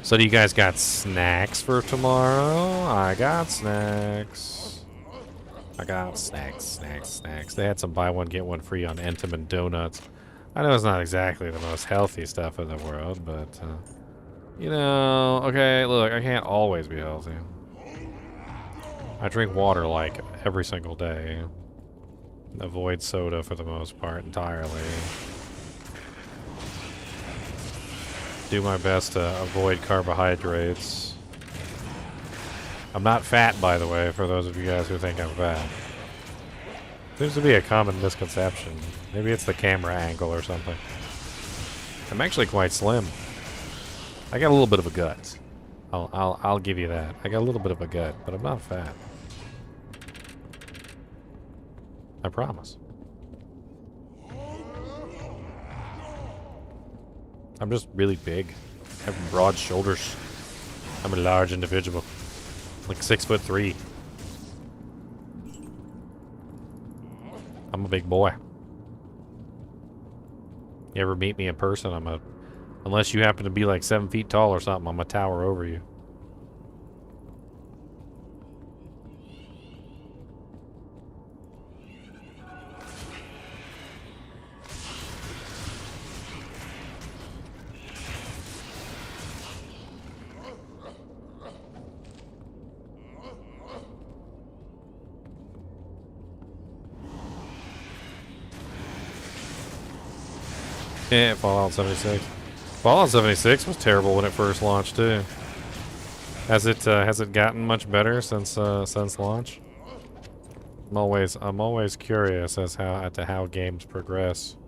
So do you guys got snacks for tomorrow? I got snacks. I got snacks. They had some buy one, get one free on Entenmann donuts. I know it's not exactly the most healthy stuff in the world, but, you know, okay, look, I can't always be healthy. I drink water, like, every single day. Avoid soda for the most part entirely. Do my best to avoid carbohydrates. I'm not fat, by the way, for those of you guys who think I'm fat. Seems to be a common misconception. Maybe it's the camera angle or something. I'm actually quite slim. I got a little bit of a gut. I'll give you that. I got a little bit of a gut, but I'm not fat. I promise. I'm just really big. I have broad shoulders. I'm a large individual. Like 6'3". I'm a big boy. You ever meet me in person, unless you happen to be like 7 feet tall or something, I'm gonna tower over you. Yeah, Fallout 76. Fallout 76 was terrible when it first launched too. Has it gotten much better since launch? I'm always curious as to how games progress.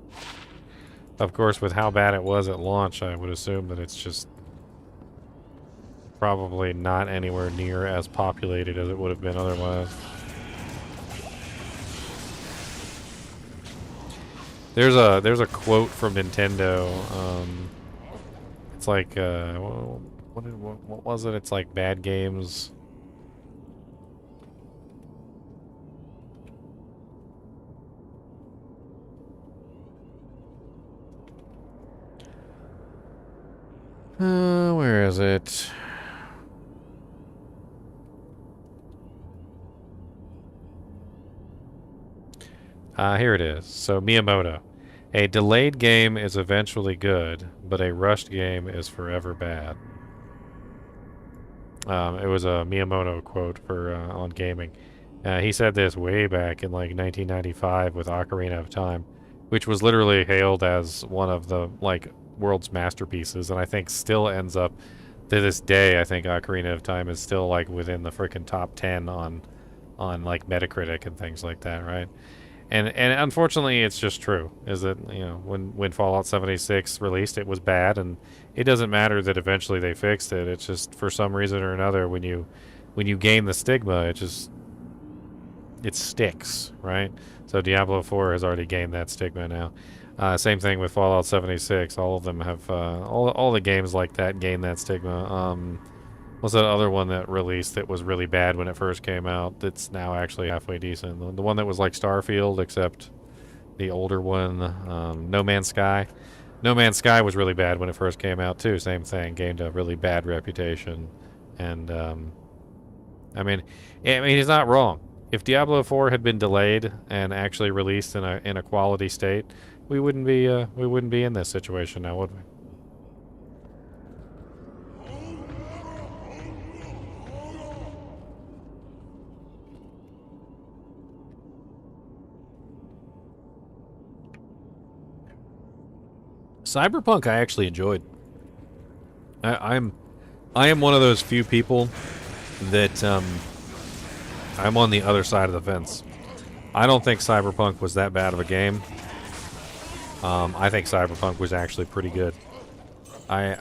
Of course, with how bad it was at launch, I would assume that it's just probably not anywhere near as populated as it would have been otherwise. There's a quote from Nintendo. It's like what was it? It's like bad games. Where is it? Here it is. So, Miyamoto. A delayed game is eventually good, but a rushed game is forever bad. It was a Miyamoto quote for on gaming. He said this way back in like 1995 with Ocarina of Time, which was literally hailed as one of the like world's masterpieces, and I think still ends up to this day. I think Ocarina of Time is still like within the freaking top 10 on like Metacritic and things like that, right? And unfortunately, it's just true. Is that, you know, when Fallout 76 released, it was bad, and it doesn't matter that eventually they fixed it. It's just for some reason or another, when you gain the stigma, it sticks, right? So Diablo 4 has already gained that stigma now. Same thing with Fallout 76. All of them have all the games like that gain that stigma. What's that other one that released that was really bad when it first came out that's now actually halfway decent? The one that was like Starfield, except the older one, No Man's Sky. No Man's Sky was really bad when it first came out too. Same thing, gained a really bad reputation. And I mean, he's not wrong. If Diablo 4 had been delayed and actually released in a quality state, we wouldn't be in this situation now, would we? Cyberpunk I actually enjoyed. I am one of those few people that I'm on the other side of the fence. I don't think Cyberpunk was that bad of a game. I think Cyberpunk was actually pretty good. I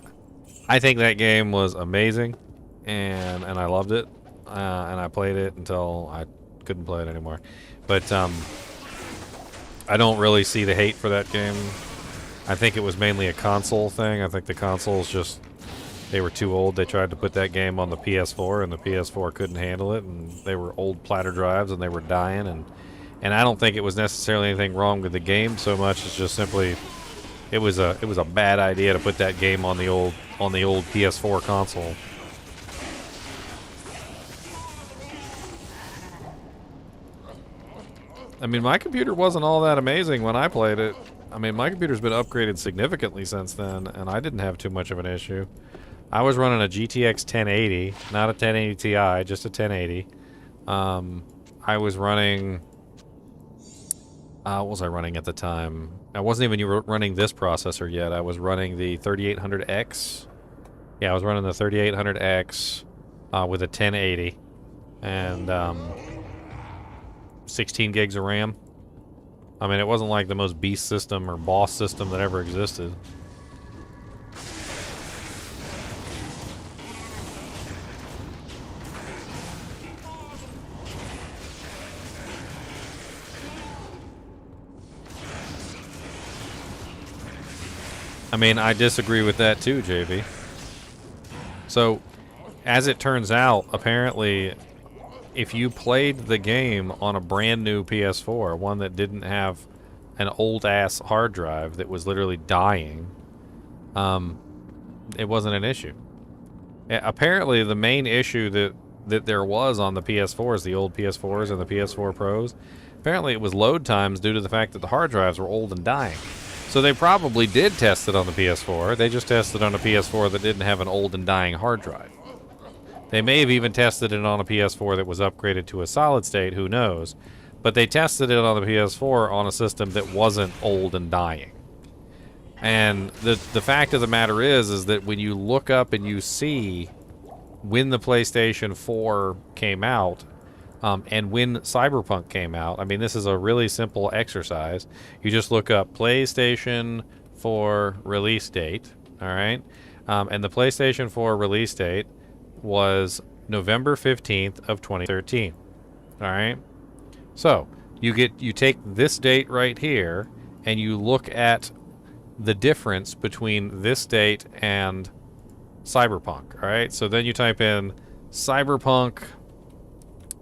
think that game was amazing, and I loved it, and I played it until I couldn't play it anymore. But I don't really see the hate for that game. I think it was mainly a console thing. I think the consoles just, they were too old. They tried to put that game on the PS4, and the PS4 couldn't handle it, and they were old platter drives, and they were dying, and I don't think it was necessarily anything wrong with the game so much as just simply it was a bad idea to put that game on the old PS4 console. I mean, my computer wasn't all that amazing when I played it. I mean, my computer's been upgraded significantly since then, and I didn't have too much of an issue. I was running a GTX 1080, not a 1080 Ti, just a 1080. I was running... what was I running at the time? I wasn't even running this processor yet. I was running the 3800X. Yeah, I was running the 3800X with a 1080. And 16 gigs of RAM. I mean, it wasn't like the most beast system or boss system that ever existed. I mean, I disagree with that too, JV. So, as it turns out, apparently, if you played the game on a brand new PS4, one that didn't have an old-ass hard drive that was literally dying, it wasn't an issue. Apparently, the main issue that there was on the PS4s, the old PS4s and the PS4 Pros, apparently it was load times due to the fact that the hard drives were old and dying. So they probably did test it on the PS4. They just tested on a PS4 that didn't have an old and dying hard drive. They may have even tested it on a PS4 that was upgraded to a solid state, who knows. But they tested it on the PS4 on a system that wasn't old and dying. And the fact of the matter is that when you look up and you see when the PlayStation 4 came out, and when Cyberpunk came out, I mean, this is a really simple exercise. You just look up PlayStation 4 release date, all right? And the PlayStation 4 release date was November 15th of 2013, all right? So, you take this date right here, and you look at the difference between this date and Cyberpunk, all right? So then you type in Cyberpunk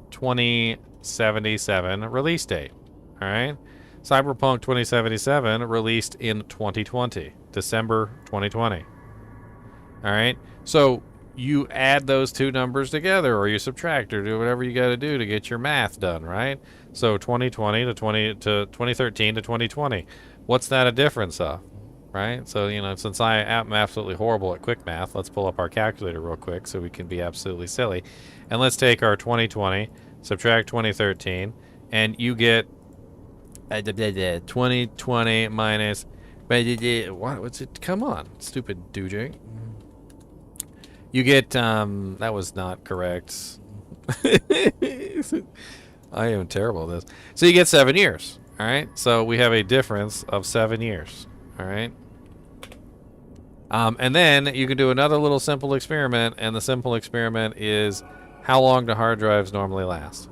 2077 release date, all right? Cyberpunk 2077 released in 2020, December 2020. All right. So you add those two numbers together, or you subtract, or do whatever you got to do to get your math done, right? So 2020 to 2013 to 2020. What's that a difference of? Right? So, you know, since I am absolutely horrible at quick math, let's pull up our calculator real quick so we can be absolutely silly. And let's take our 2020, subtract 2013, and you get 2020 minus what's it? Come on, stupid doojay. You get that was not correct. I am terrible at this. So you get 7 years. All right. So we have a difference of 7 years. All right. And then you can do another little simple experiment, and the simple experiment is how long do hard drives normally last?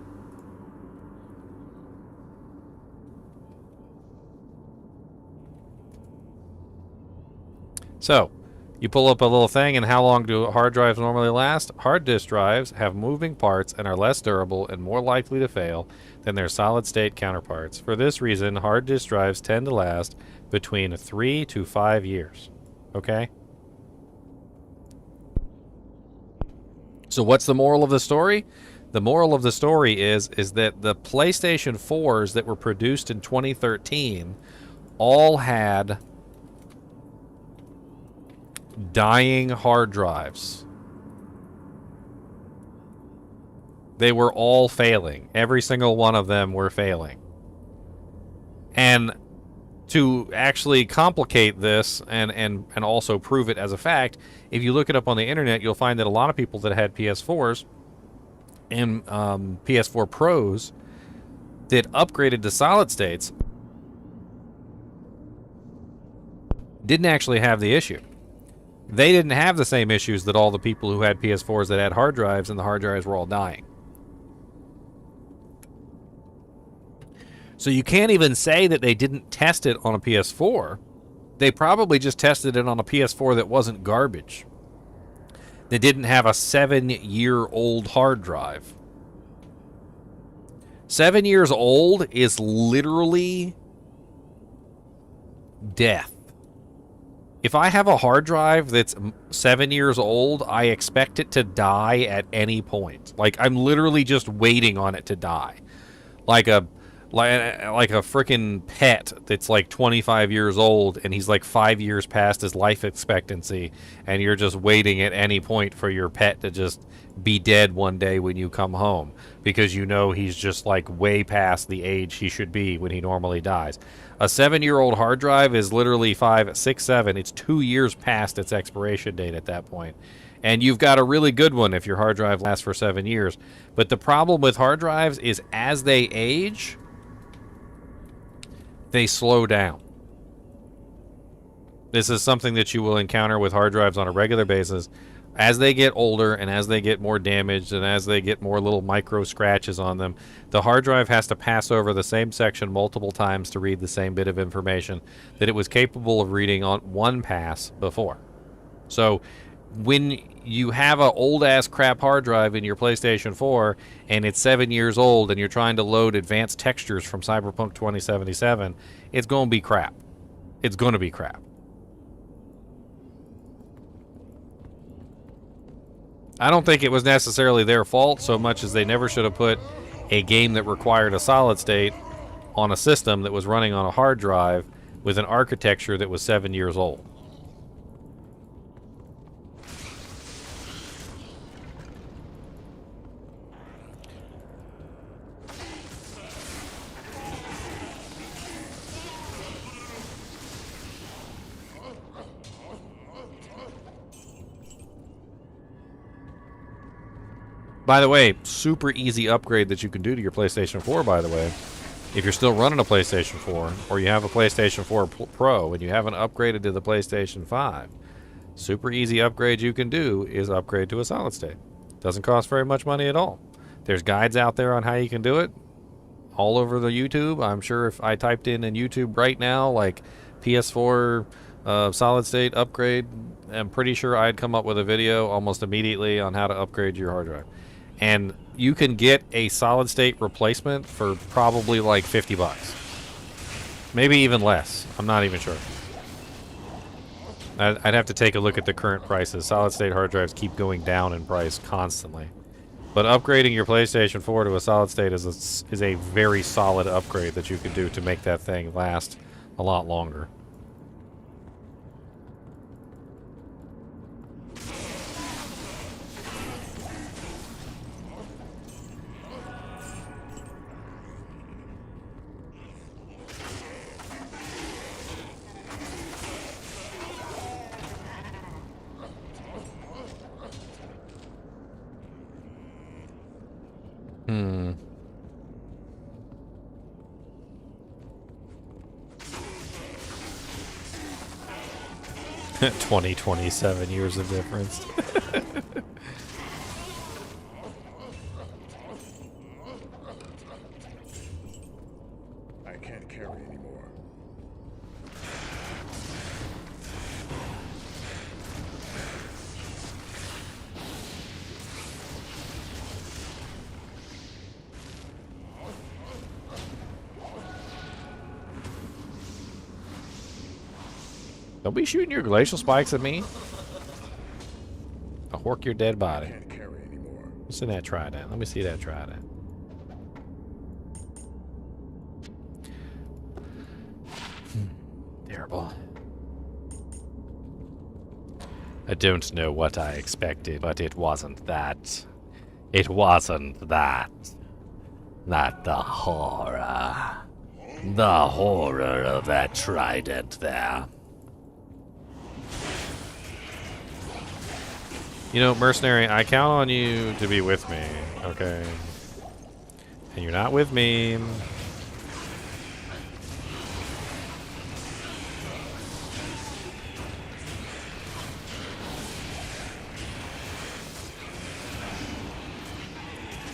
So, you pull up a little thing, and how long do hard drives normally last? Hard disk drives have moving parts and are less durable and more likely to fail than their solid-state counterparts. For this reason, hard disk drives tend to last between 3 to 5 years. Okay? So what's the moral of the story? The moral of the story is that the PlayStation 4s that were produced in 2013 all had dying hard drives. They were all failing. Every single one of them were failing. And to actually complicate this and also prove it as a fact, if you look it up on the internet, you'll find that a lot of people that had PS4s and PS4 Pros that upgraded to solid states didn't actually have the issue. They didn't have the same issues that all the people who had PS4s that had hard drives, and the hard drives were all dying. So you can't even say that they didn't test it on a PS4. They probably just tested it on a PS4 that wasn't garbage. That didn't have a 7-year-old hard drive. 7 years old is literally death. If I have a hard drive that's 7 years old, I expect it to die at any point. Like, I'm literally just waiting on it to die. Like a freaking pet that's like 25 years old and he's like 5 years past his life expectancy, and you're just waiting at any point for your pet to just be dead one day when you come home, because you know he's just like way past the age he should be when he normally dies. A 7-year-old hard drive is literally 5, 6, 7. It's 2 years past its expiration date at that point. And you've got a really good one if your hard drive lasts for 7 years. But the problem with hard drives is as they age, they slow down. This is something that you will encounter with hard drives on a regular basis. As they get older and as they get more damaged and as they get more little micro scratches on them, the hard drive has to pass over the same section multiple times to read the same bit of information that it was capable of reading on one pass before. So when you have an old-ass crap hard drive in your PlayStation 4 and it's 7 years old and you're trying to load advanced textures from Cyberpunk 2077, it's going to be crap. It's going to be crap. I don't think it was necessarily their fault so much as they never should have put a game that required a solid state on a system that was running on a hard drive with an architecture that was 7 years old. By the way, super easy upgrade that you can do to your PlayStation 4, by the way. If you're still running a PlayStation 4, or you have a PlayStation 4 Pro and you haven't upgraded to the PlayStation 5, super easy upgrade you can do is upgrade to a solid state. Doesn't cost very much money at all. There's guides out there on how you can do it all over the YouTube. I'm sure if I typed in YouTube right now, like PS4 solid state upgrade, I'm pretty sure I'd come up with a video almost immediately on how to upgrade your hard drive. And you can get a solid state replacement for probably like $50. Maybe even less. I'm not even sure. I'd have to take a look at the current prices. Solid state hard drives keep going down in price constantly. But upgrading your PlayStation 4 to a solid state is a very solid upgrade that you can do to make that thing last a lot longer. Hmm. — 27 years of difference. I can't carry anymore. Don't be shooting your glacial spikes at me. I'll hork your dead I body. can't carry anymore. What's in that trident? Let me see that trident. Terrible. I don't know what I expected, but it wasn't that. It wasn't that. Not the horror. The horror of that trident there. You know, Mercenary, I count on you to be with me, okay? And you're not with me.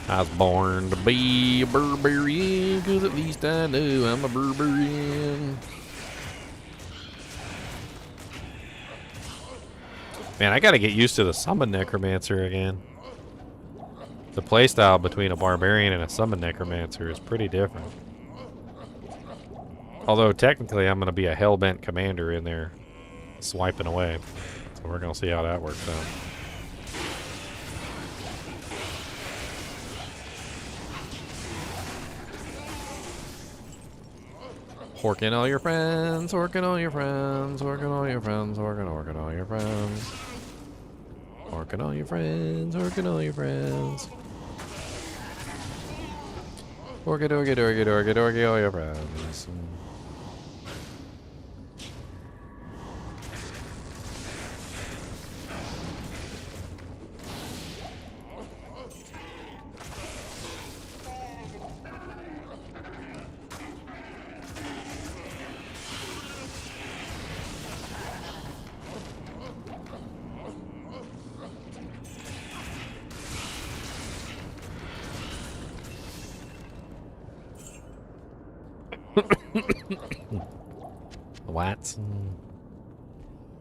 I was born to be a barbarian, 'cause at least I know I'm a barbarian. Man, I gotta get used to the summon necromancer again. The playstyle between a barbarian and a summon necromancer is pretty different. Although technically I'm gonna be a hellbent commander in there swiping away. So we're gonna see how that works out. Horking all your friends, horking all your friends, horking all your friends, horking all your friends. Horking all your friends, horking all your friends. Horky dorky dorky dorky dorky all your friends. What?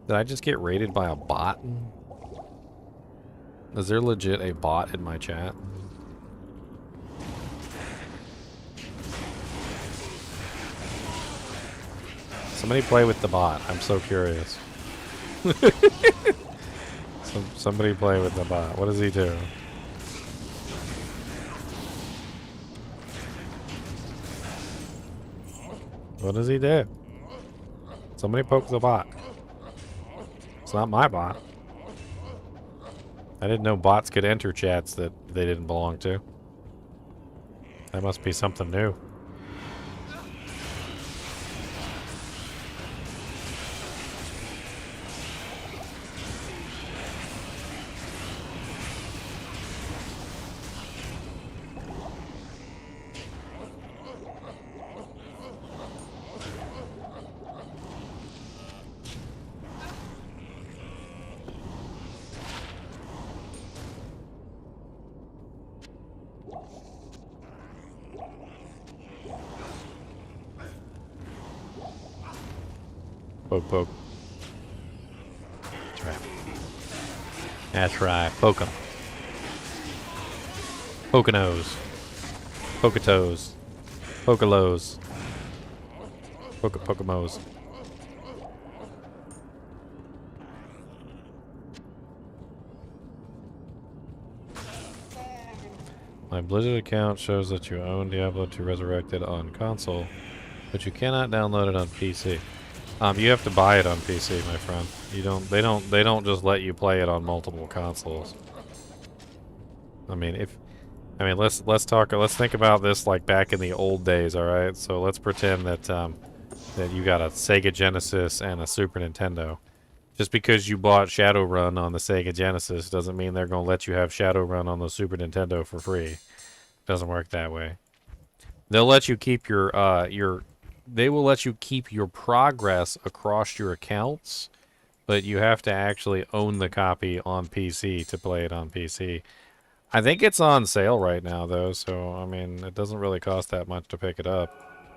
Did I just get raided by a bot? Is there legit a bot in my chat? Somebody play with the bot. I'm so curious. Somebody play with the bot. What does he do? What does he do? Somebody poke the bot. It's not my bot. I didn't know bots could enter chats that they didn't belong to. That must be something new. Poke, poke. That's right. That's right. Poke him. Poke-a-nose. Poke-a-toes. Poke-a-lows. Poke-a-poke-a-moes. My Blizzard account shows that you own Diablo 2 Resurrected on console, but you cannot download it on PC. You have to buy it on PC, my friend. You don't. They don't just let you play it on multiple consoles. I mean, let's talk. Let's think about this like back in the old days. All right. So let's pretend that that you got a Sega Genesis and a Super Nintendo. Just because you bought Shadowrun on the Sega Genesis doesn't mean they're gonna let you have Shadowrun on the Super Nintendo for free. Doesn't work that way. They'll let you keep they will let you keep your progress across your accounts, but you have to actually own the copy on PC to play it on PC. I think it's on sale right now though, so I mean it doesn't really cost that much to pick it up.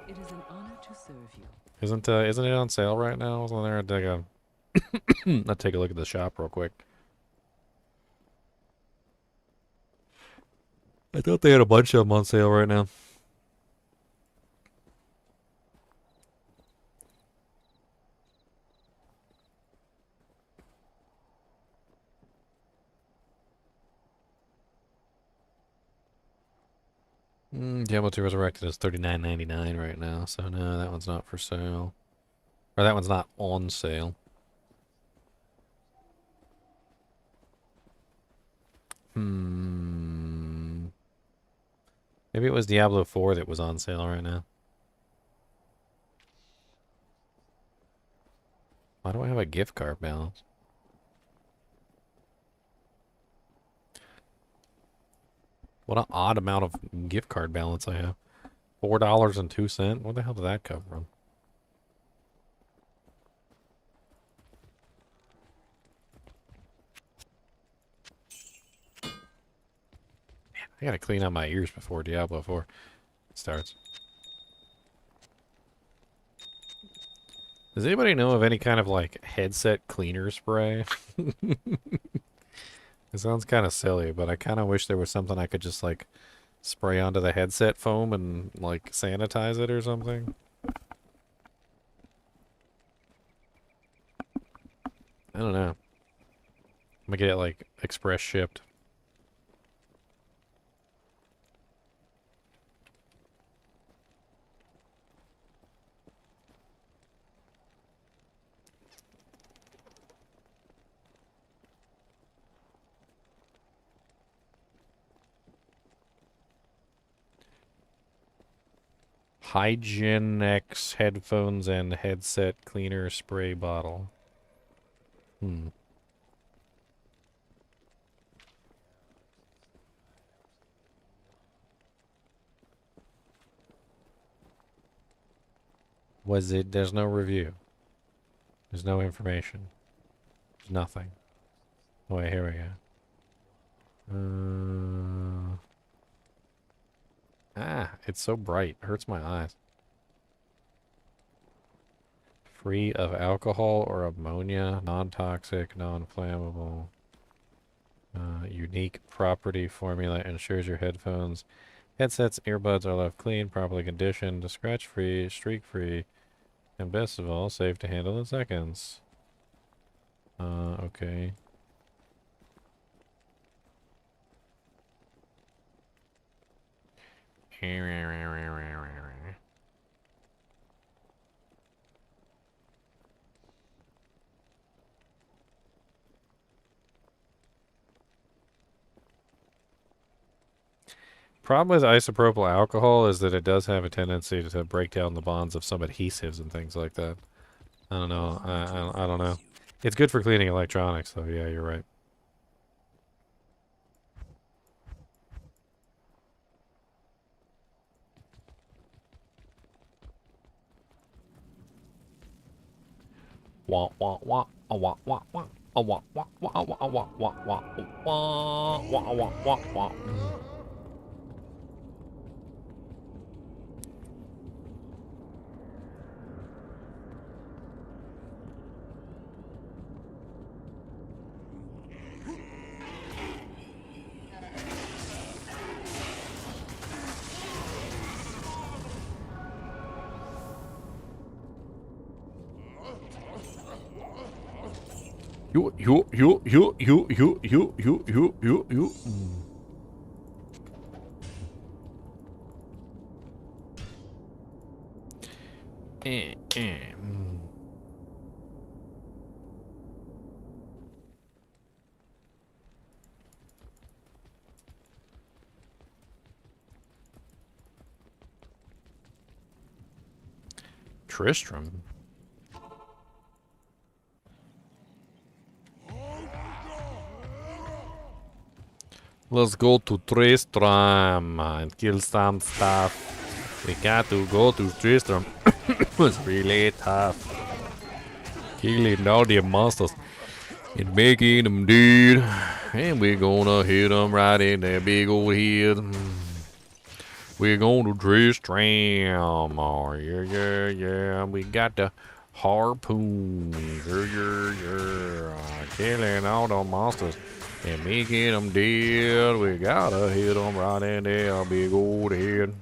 It is an honor to serve you. Isn't it on sale right now? Wasn't there I'll take a look at the shop real quick. I thought they had a bunch of them on sale right now. Diablo 2 Resurrected is $39.99 right now, so no, that one's not for sale. Or that one's not on sale. Maybe it was Diablo 4 that was on sale right now. Why do I have a gift card balance? What an odd amount of gift card balance I have. $4.02? Where the hell did that come from? Man, I gotta clean out my ears before Diablo 4 starts. Does anybody know of any kind of, like, headset cleaner spray? It sounds kind of silly, but I kind of wish there was something I could just, like, spray onto the headset foam and, like, sanitize it or something. I don't know. I'm gonna get it, like, express shipped. Hygienex headphones and headset cleaner spray bottle. Was it? There's no review. There's no information. There's nothing. Oh, wait, here we go. It's so bright. It hurts my eyes. Free of alcohol or ammonia, non-toxic, non-flammable. Unique property formula ensures your headphones, headsets, earbuds are left clean, properly conditioned, scratch-free, streak-free, and best of all, safe to handle in seconds. Okay. Problem with isopropyl alcohol is that it does have a tendency to break down the bonds of some adhesives and things like that. I don't know. I don't know. It's good for cleaning electronics, though. Yeah, you're right. Wah wah wah. Wah wah wah. Wah wah wah wah wah wah wah wah wah wah wah wah. You. Tristram. Let's go to Tristram and kill some stuff. We got to go to Tristram. It's really tough. Killing all the monsters and making them dead. And we're gonna hit them right in their big old head. We're going to Tristram. Oh, yeah. We got the harpoon. Yeah. Killing all the monsters and making them dead. We gotta hit them right in their big old head.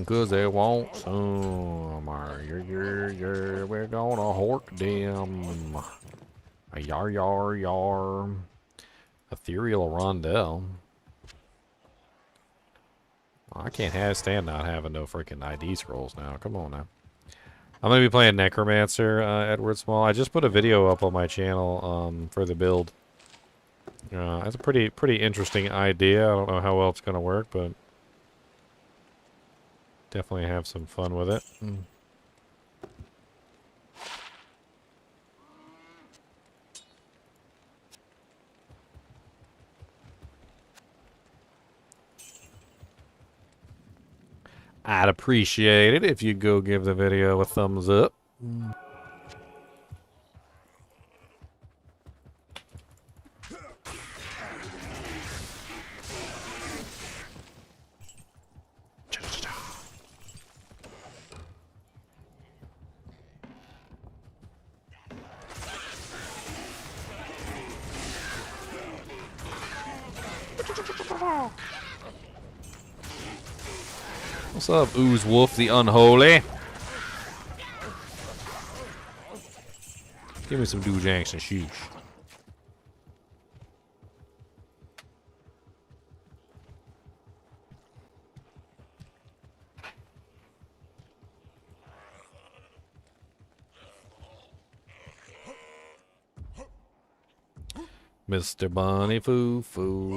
Cause they want some. Yeah. We're gonna hork them. Yar. Ethereal Rondell. I can't stand not having no freaking ID scrolls now. Come on now. I'm gonna be playing Necromancer, Edward Small. I just put a video up on my channel for the build. It's a pretty interesting idea. I don't know how well it's gonna work, but definitely have some fun with it. I'd appreciate it if you go give the video a thumbs up. What's up, Ooze Wolf the Unholy? Give me some doojanks and shoosh. Mr. Bunny Foo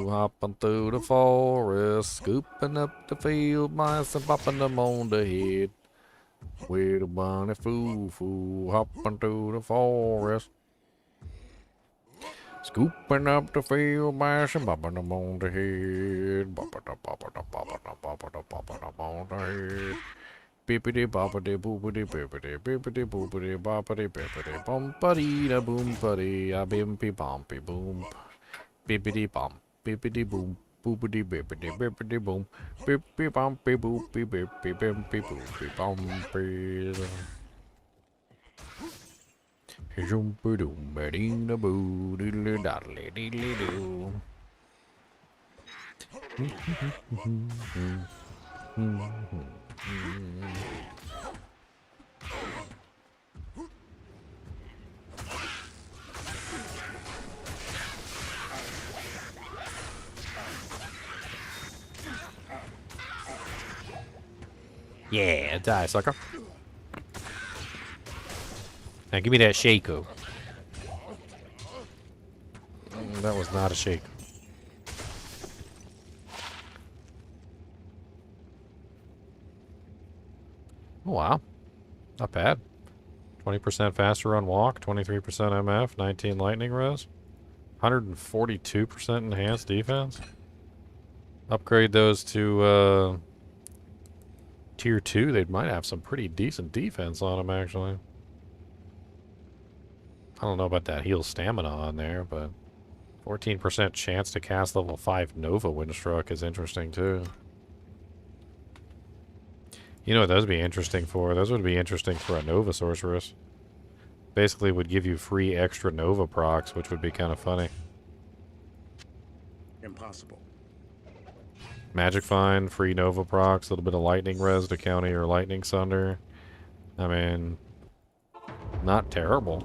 hopping through the forest, scooping up the field mice and popping them on the head. With a bunny foo hopping through the forest, scooping up the field mice and popping them on the head. Popping them on the head. Bippity boppity boopity bippity bippity boopity boppity bippity bumpity da boompity a bimpy bumpy boom. Bippity bump bippity boom boopity bippity bippity boom. Bippy bumpy boopy bippy bimpy boopy bumpy. Jumpy doom badina boo diddly daddly diddly doo. Yeah, die, sucker. Now give me that Shaco. That was not a shake. Oh, wow. Not bad. 20% faster on walk, 23% MF, 19 lightning res, 142% enhanced defense. Upgrade those to tier 2. They might have some pretty decent defense on them, actually. I don't know about that heal stamina on there, but 14% chance to cast level 5 Nova Windstruck is interesting, too. You know what those would be interesting for? Those would be interesting for a Nova Sorceress. Basically would give you free extra Nova procs, which would be kind of funny. Impossible. Magic Find, free Nova procs, a little bit of Lightning Res to counter your Lightning Sunder. I mean, not terrible.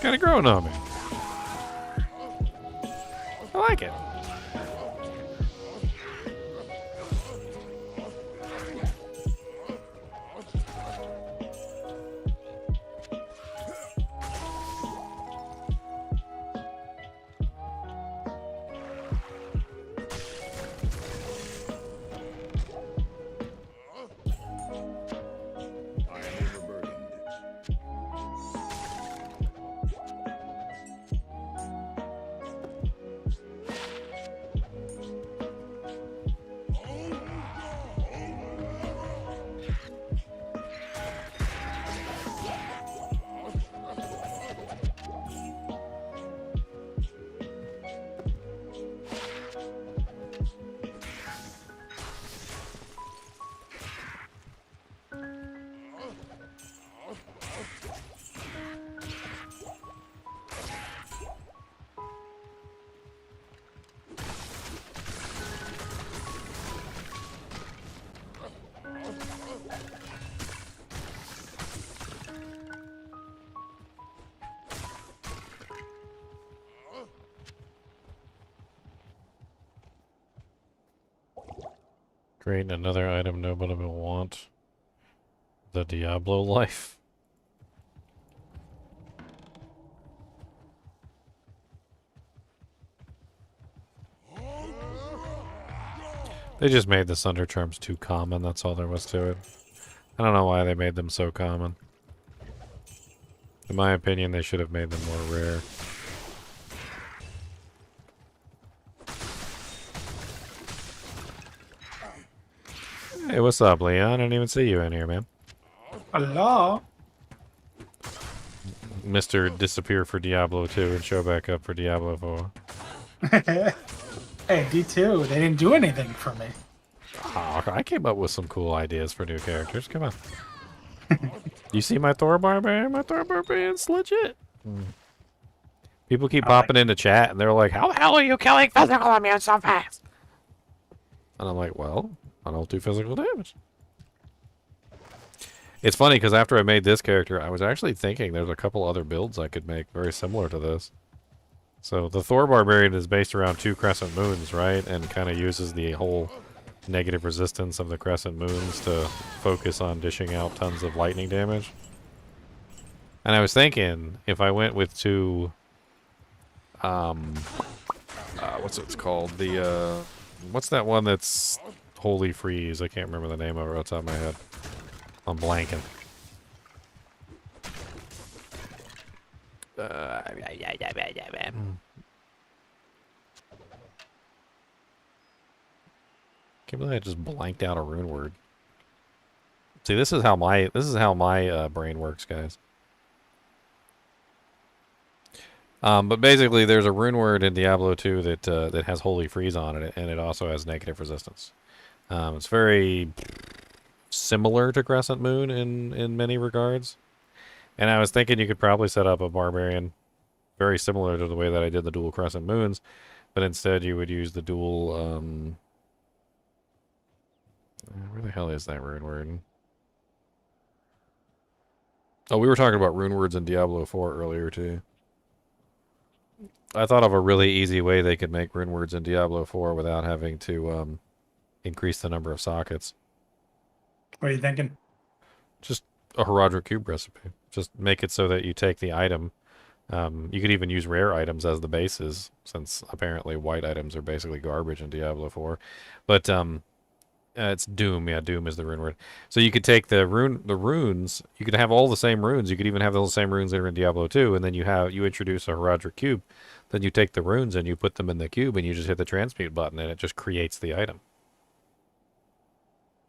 kind of growing on me. I like it. I am overburdened. Great, another item nobody will want. The Diablo life. They just made the Sunder Charms too common, that's all there was to it. I don't know why they made them so common. In my opinion, they should have made them more rare. Hey, what's up, Leon? I didn't even see you in here, man. Hello. Mr. Disappear for Diablo 2 and show back up for Diablo 4. Hey, D2, they didn't do anything for me. Oh, I came up with some cool ideas for new characters. Come on. You see my Thor Barbarian? My Thor Barbarian's legit. People keep popping into chat and they're like, how the hell are you killing physical immune so fast? And I'm like, well, I don't do physical damage. It's funny because after I made this character, I was actually thinking there's a couple other builds I could make very similar to this. So the Thor Barbarian is based around 2 crescent moons, right? And kind of uses the whole negative resistance of the crescent moons to focus on dishing out tons of lightning damage. And I was thinking if I went with 2, what's it's called? The, what's that one that's Holy Freeze? I can't remember the name of it off the top of my head. I'm blanking. Can't believe I just blanked out a rune word. See, this is how my brain works, guys. But basically, there's a rune word in Diablo 2 that has Holy Freeze on it, and it also has negative resistance. It's very similar to Crescent Moon in many regards. And I was thinking you could probably set up a Barbarian very similar to the way that I did the dual Crescent Moons, but instead you would use the dual, where the hell is that rune word? Oh, we were talking about rune words in Diablo 4 earlier, too. I thought of a really easy way they could make rune words in Diablo 4 without having to increase the number of sockets. What are you thinking? Just a Herodric Cube recipe. Just make it so that you take the item. You could even use rare items as the bases, since apparently white items are basically garbage in Diablo 4. But it's Doom. Yeah, Doom is the rune word. So you could take the runes. You could have all the same runes. You could even have those same runes that are in Diablo 2, and then you introduce a Herodric Cube. Then you take the runes and you put them in the cube, and you just hit the transmute button, and it just creates the item.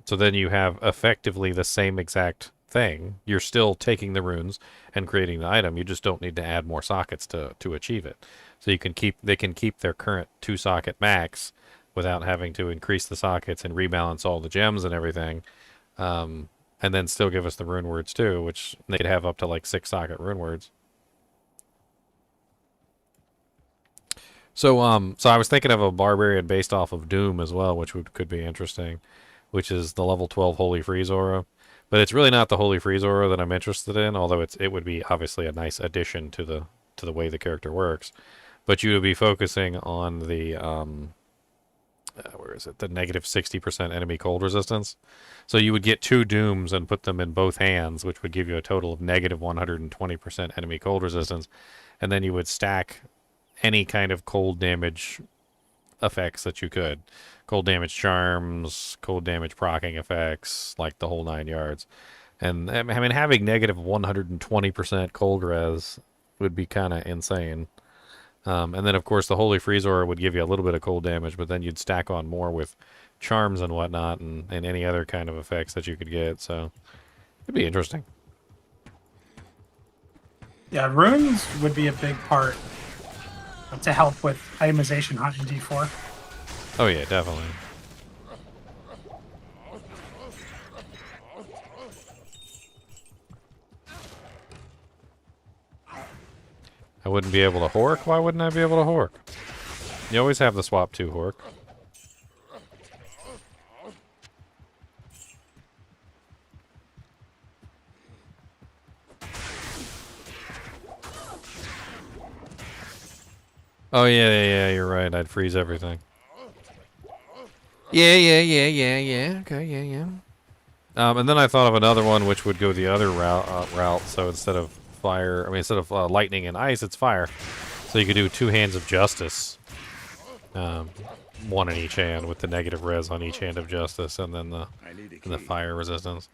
So then you have effectively the same exact thing. You're still taking the runes and creating the item. You just don't need to add more sockets to achieve it. So they can keep their current 2-socket max without having to increase the sockets and rebalance all the gems and everything. And then still give us the rune words too, which they could have up to like 6-socket rune words. So I was thinking of a Barbarian based off of Doom as well, which could be interesting, which is the level 12 Holy Freeze aura. But it's really not the Holy Freeze aura that I'm interested in, although it would be obviously a nice addition to to the way the character works. But you would be focusing on the where is it? The negative 60% enemy cold resistance. So you would get 2 dooms and put them in both hands, which would give you a total of negative 120% enemy cold resistance, and then you would stack any kind of cold damage effects that you could. Cold damage charms, cold damage proccing effects, like the whole 9 yards. And I mean, having negative 120% cold res would be kind of insane. And then, of course, the Holy Freeze Aura would give you a little bit of cold damage, but then you'd stack on more with charms and whatnot and any other kind of effects that you could get. So it'd be interesting. Yeah, runes would be a big part to help with itemization hunt in D4. Oh, yeah, definitely. I wouldn't be able to hork? Why wouldn't I be able to hork? You always have the swap 2 hork. Oh, yeah, you're right. I'd freeze everything. Yeah. Okay, yeah. And then I thought of another one which would go the other route. So instead of fire, instead of lightning and ice, it's fire. So you could do 2 hands of justice. 1 in each hand with the negative res on each hand of justice, and then the fire resistance.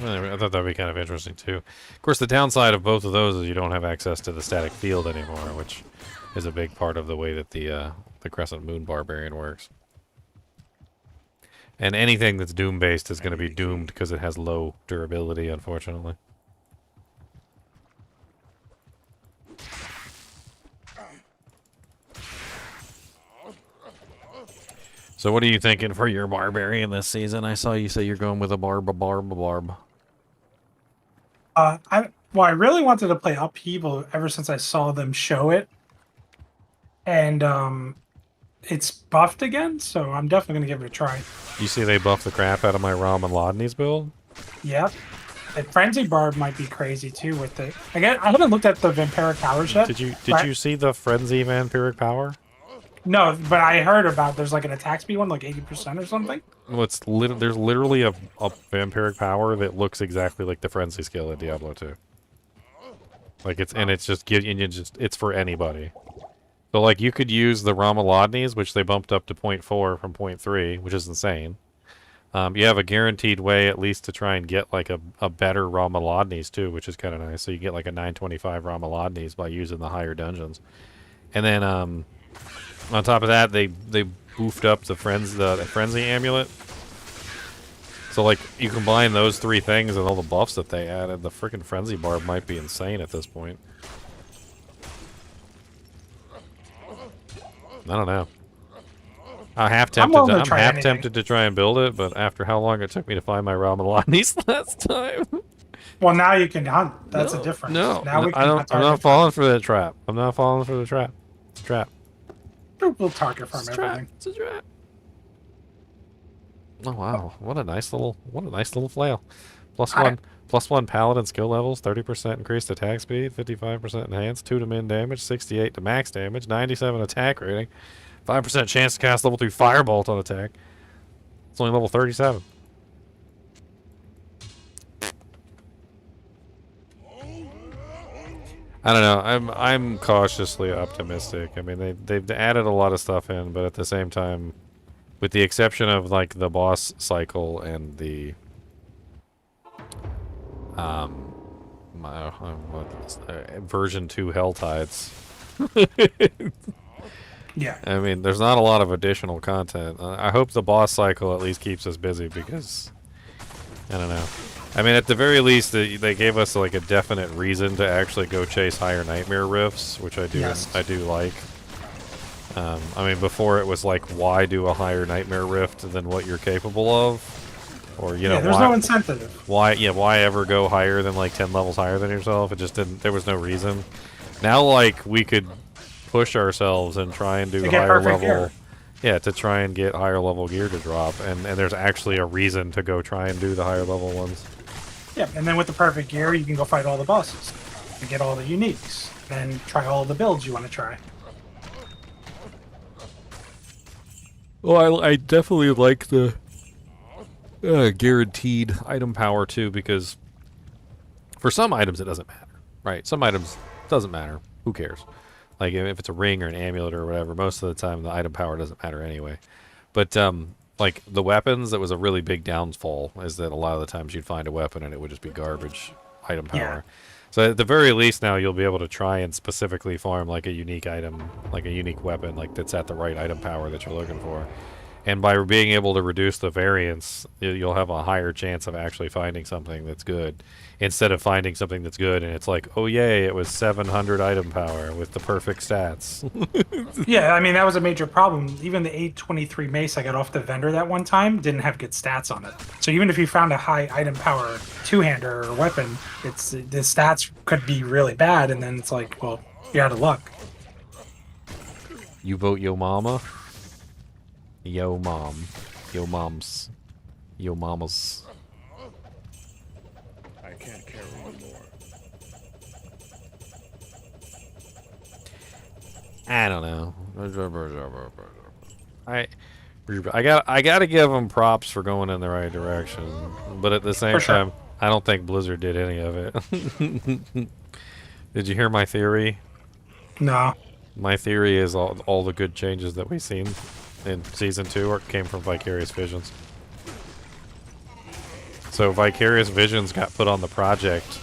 I thought that'd be kind of interesting too. Of course, the downside of both of those is you don't have access to the static field anymore, which is a big part of the way that the Crescent Moon Barbarian works. And anything that's doom based is going to be doomed because it has low durability, unfortunately. So what are you thinking for your Barbarian this season? I saw you say you're going with a barb. I really wanted to play Upheaval ever since I saw them show it. And it's buffed again, so I'm definitely going to give it a try. You see they buffed the crap out of my Ramen Lodney's build? Yep. The Frenzy Barb might be crazy too with it. I haven't looked at the Vampiric Powers yet. Did you see the Frenzy Vampiric Power? No, but I heard about there's like an attack speed one, like 80% or something. Well, there's literally a Vampiric Power that looks exactly like the Frenzy skill in Diablo II. Like it's for anybody. So like you could use the Ramalodnies, which they bumped up to 0.4 from 0.3, which is insane. You have a guaranteed way at least to try and get like a better Ramalodnies too, which is kind of nice. So you get like a 925 Ramalodnies by using the higher dungeons. And then on top of that, they boofed up the Frenzy Amulet. So like you combine those 3 things and all the buffs that they added, the freaking Frenzy Barb might be insane at this point. I don't know. I'm half tempted to try and build it, but after how long it took me to find my Ramalodnies last time. Well, now you can hunt. That's a difference. No, now we can I'm not falling for that trap. I'm not falling for the trap. It's a trap. We'll target farm everything. It's a trap. Oh wow! What a nice little flail. +1 paladin skill levels, 30% increased attack speed, 55% enhanced, 2 to min damage, 68 to max damage, 97 attack rating, 5% chance to cast level 3 firebolt on attack. It's only level 37. I don't know. I'm cautiously optimistic. I mean, they've added a lot of stuff in, but at the same time, with the exception of like the boss cycle and the version 2 Hell Tides. Yeah. I mean, there's not a lot of additional content. I hope the boss cycle at least keeps us busy because I don't know. I mean, at the very least, they gave us like a definite reason to actually go chase higher nightmare rifts, which I do like. I mean, before it was like, why do a higher nightmare rift than what you're capable of? Or, you know, there's no incentive. Why ever go higher than like 10 levels higher than yourself? It just didn't, there was no reason. Now, like, we could push ourselves and try and do higher level gear. Yeah, to try and get higher level gear to drop, and there's actually a reason to go try and do the higher level ones. Yeah, and then with the perfect gear, you can go fight all the bosses. and get all the uniques. Then try all the builds you want to try. Well, I definitely like the guaranteed item power too, because for some items it doesn't matter, right? Some items doesn't matter. Who cares? Like if it's a ring or an amulet or whatever, most of the time the item power doesn't matter anyway. But like the weapons, that was a really big downfall, is that a lot of the times you'd find a weapon and it would just be garbage item power. Yeah. So at the very least now you'll be able to try and specifically farm like a unique item, like a unique weapon, like that's at the right item power that you're looking for. And by being able to reduce the variance, you'll have a higher chance of actually finding something that's good, instead of finding something that's good and it's like, oh yay, it was 700 item power with the perfect stats. Yeah, I mean, that was a major problem. Even the 823 mace I got off the vendor that one time didn't have good stats on it. So even if you found a high item power two-hander or weapon, the stats could be really bad, and then it's like, well, you're out of luck. You vote yo mama? Yo mom. Yo moms. Yo mamas. I can't carry anymore. I don't know. I gotta give them props for going in the right direction, but at the same time, I don't think Blizzard did any of it. Did you hear my theory? No. My theory is all the good changes that we've seen in Season 2 came from Vicarious Visions. So Vicarious Visions got put on the project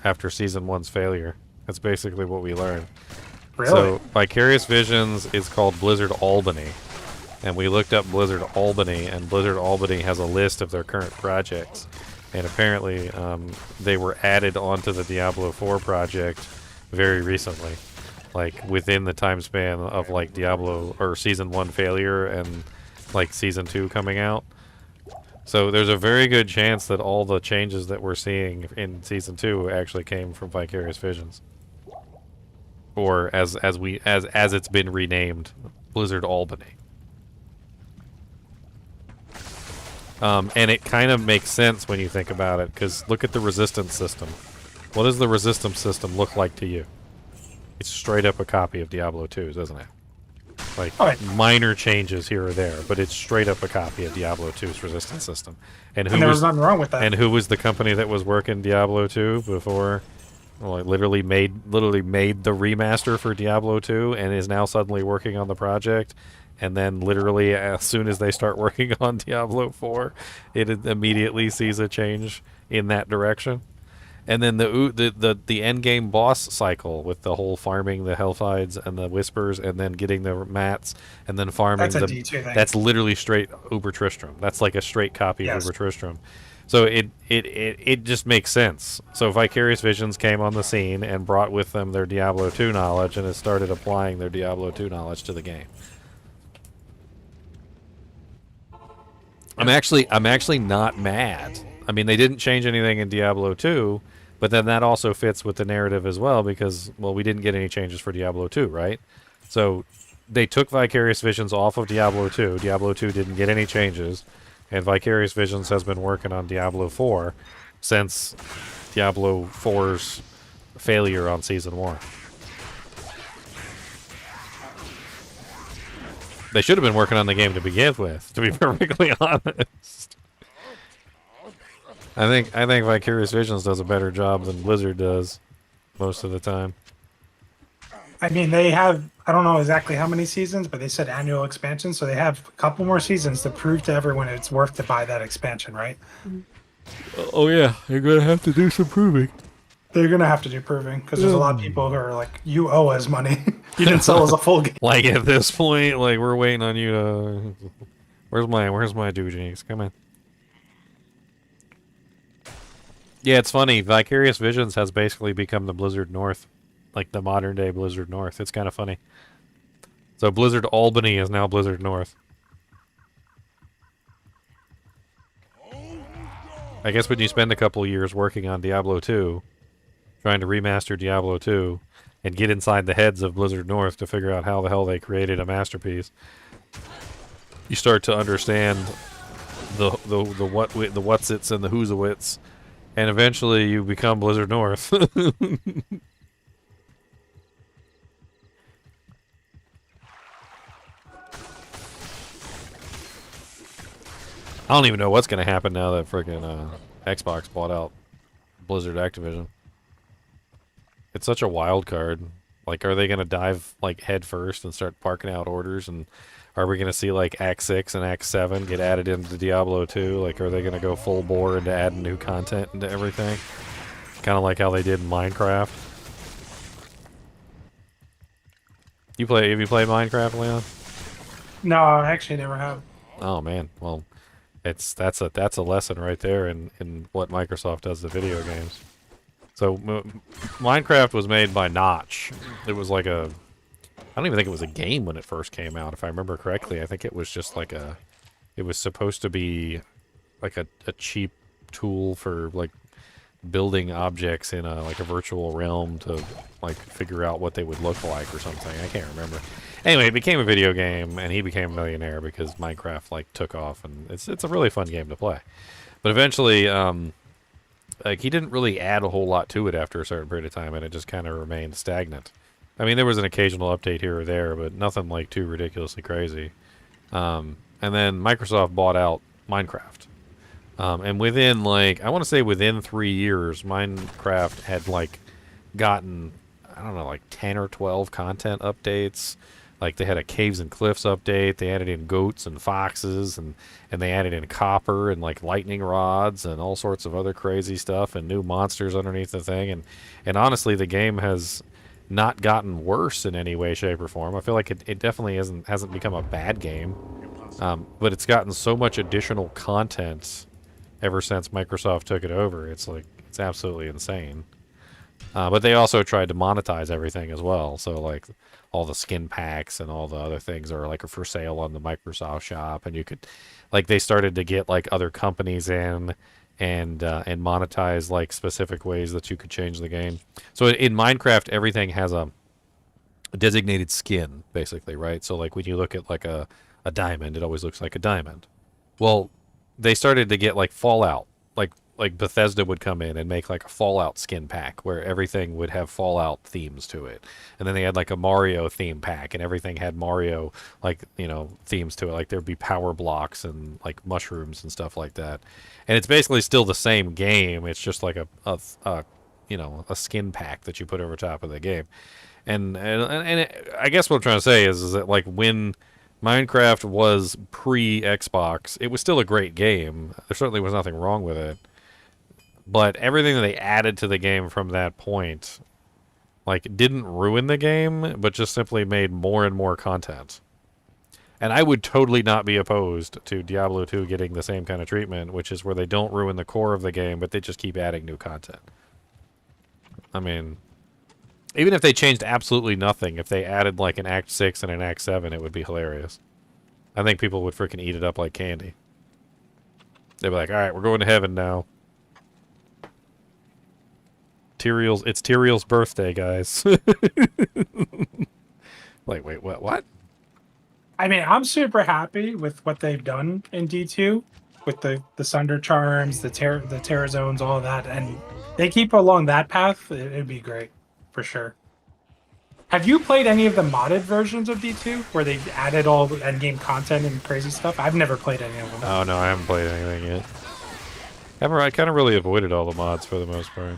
after Season 1's failure. That's basically what we learned. Really? So Vicarious Visions is called Blizzard Albany. And we looked up Blizzard Albany, and Blizzard Albany has a list of their current projects. And apparently they were added onto the Diablo IV project very recently. Like within the time span of like Diablo or Season 1 failure and like Season 2 coming out. So there's a very good chance that all the changes that we're seeing in Season 2 actually came from Vicarious Visions. Or as it's been renamed, Blizzard Albany. And it kind of makes sense when you think about it, because look at the resistance system. What does the resistance system look like to you? It's straight up a copy of Diablo 2's, isn't it? Like, minor changes here or there, but it's straight up a copy of Diablo 2's resistance system. And there was nothing wrong with that. And who was the company that was working Diablo 2 before? Well, it literally made the remaster for Diablo 2 and is now suddenly working on the project. And then literally as soon as they start working on Diablo 4, it immediately sees a change in that direction. And then the end game boss cycle with the whole farming the Hellfides and the Whispers and then getting the mats and then farming that's a D2 thing. That's literally straight Uber Tristram. That's like a straight copy of Uber Tristram. So it just makes sense. So Vicarious Visions came on the scene and brought with them their Diablo 2 knowledge and has started applying their Diablo 2 knowledge to the game. I'm actually not mad. I mean, they didn't change anything in Diablo 2, but then that also fits with the narrative as well because, well, we didn't get any changes for Diablo 2, right? So they took Vicarious Visions off of Diablo 2. Diablo 2 didn't get any changes, and Vicarious Visions has been working on Diablo 4 since Diablo 4's failure on Season 1. They should have been working on the game to begin with, to be perfectly honest. I think Vicarious Visions does a better job than Blizzard does most of the time. I mean, they have, I don't know exactly how many seasons, but they said annual expansion, so they have a couple more seasons to prove to everyone it's worth to buy that expansion, right? Oh yeah, you're going to have to do some proving. They're going to have to do proving, because there's a lot of people who are like, you owe us money. You didn't sell us a full game. Like at this point, like we're waiting on you to... Where's my doogies? Come in. Yeah, it's funny. Vicarious Visions has basically become the Blizzard North. Like the modern day Blizzard North. It's kind of funny. So Blizzard Albany is now Blizzard North. I guess when you spend a couple years working on Diablo 2, trying to remaster Diablo 2, and get inside the heads of Blizzard North to figure out how the hell they created a masterpiece, you start to understand the what's-its and the who's-a-wits, and eventually you become Blizzard North. I don't even know what's gonna happen now that freaking Xbox bought out Blizzard Activision. It's such a wild card. Like, are they gonna dive like head first and start parking out orders, and are we gonna see like Act 6 and Act 7 get added into Diablo 2? Like, are they gonna go full bore into adding new content into everything? Kind of like how they did in Minecraft. Have you played Minecraft, Leon? No, I actually never have. Oh man, well, that's a lesson right there in what Microsoft does to video games. So Minecraft was made by Notch. It was like a, I don't even think it was a game when it first came out, if I remember correctly. I think it was just like a, it was supposed to be like a cheap tool for like building objects in a like a virtual realm to like figure out what they would look like or something. I can't remember. Anyway, it became a video game, and he became a millionaire because Minecraft like took off, and it's a really fun game to play. But eventually, like he didn't really add a whole lot to it after a certain period of time, and it just kind of remained stagnant. I mean, there was an occasional update here or there, but nothing like too ridiculously crazy. And then Microsoft bought out Minecraft. And within, like, I want to say within 3 years, Minecraft had, like, gotten, I don't know, like 10 or 12 content updates. Like, they had a Caves and Cliffs update. They added in goats and foxes, and they added in copper and, like, lightning rods and all sorts of other crazy stuff and new monsters underneath the thing. And honestly, the game has not gotten worse in any way, shape, or form. I feel like it definitely hasn't become a bad game. But it's gotten so much additional content ever since Microsoft took it over. It's like, it's absolutely insane. But they also tried to monetize everything as well. So like all the skin packs and all the other things are like for sale on the Microsoft shop, and you could, like, they started to get like other companies in and monetize like specific ways that you could change the game. So in Minecraft, everything has a designated skin, basically, right? So like when you look at like a diamond, it always looks like a diamond. Well, they started to get like Fallout, like Bethesda would come in and make like a Fallout skin pack where everything would have Fallout themes to it, and then they had like a Mario theme pack and everything had Mario, like, you know, themes to it. Like there'd be power blocks and like mushrooms and stuff like that, and it's basically still the same game. It's just like a you know, a skin pack that you put over top of the game, I guess what I'm trying to say is that like when Minecraft was pre-Xbox, it was still a great game. There certainly was nothing wrong with it. But everything that they added to the game from that point, like, didn't ruin the game, but just simply made more and more content. And I would totally not be opposed to Diablo 2 getting the same kind of treatment, which is where they don't ruin the core of the game, but they just keep adding new content. I mean, even if they changed absolutely nothing, if they added like an Act 6 and an Act 7, it would be hilarious. I think people would freaking eat it up like candy. They'd be like, alright, we're going to heaven now. It's Tyrael's birthday, guys. Like, wait, what? I mean, I'm super happy with what they've done in D2 with the Sunder Charms, the Terra Zones, all of that, and they keep along that path. It'd be great for sure. Have you played any of the modded versions of D2 where they added all the endgame content and crazy stuff? I've never played any of them. Oh no, I haven't played anything yet. I kind of really avoided all the mods for the most part.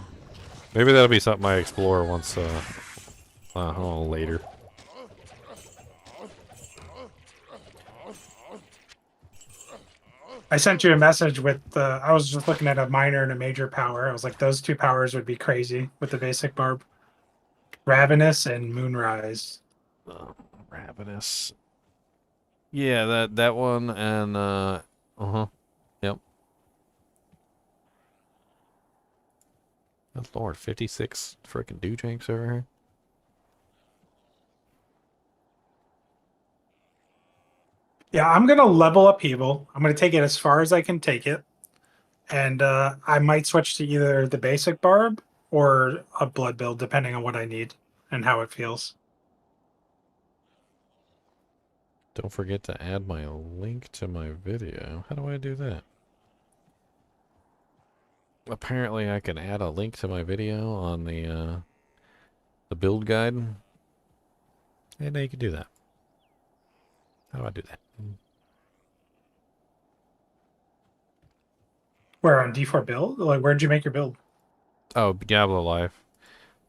Maybe that'll be something I explore once, later. I sent you a message with I was just looking at a minor and a major power. I was like, those two powers would be crazy with the basic barb. Ravenous and Moonrise. Ravenous. Yeah, that one and Yep. Good Lord, 56 freaking dewdrinks over here. Yeah, I'm gonna level up Evil. I'm gonna take it as far as I can take it, and I might switch to either the basic barb or a blood build, depending on what I need and how it feels. Don't forget to add my link to my video. How do I do that? Apparently I can add a link to my video on the build guide. And now you can do that. How do I do that? Where on D4 build? Like, where'd you make your build? Oh, Diablo Life.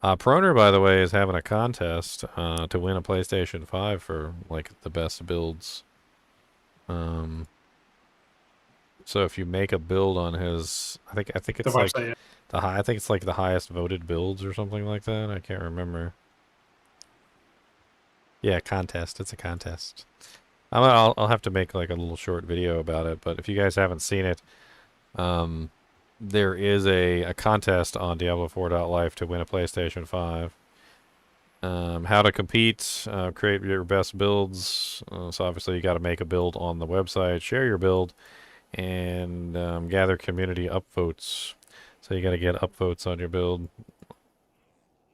Proner, by the way, is having a contest to win a PlayStation 5 for like the best builds. So if you make a build on his, I think The it's like website. I think it's like the highest voted builds or something like that. I can't remember. Yeah, contest. It's a contest. I'll have to make like a little short video about it. But if you guys haven't seen it, um, there is a contest on Diablo 4 Life to win a PlayStation 5. How to compete, create your best builds. So obviously you got to make a build on the website, share your build, and gather community upvotes. So you got to get upvotes on your build.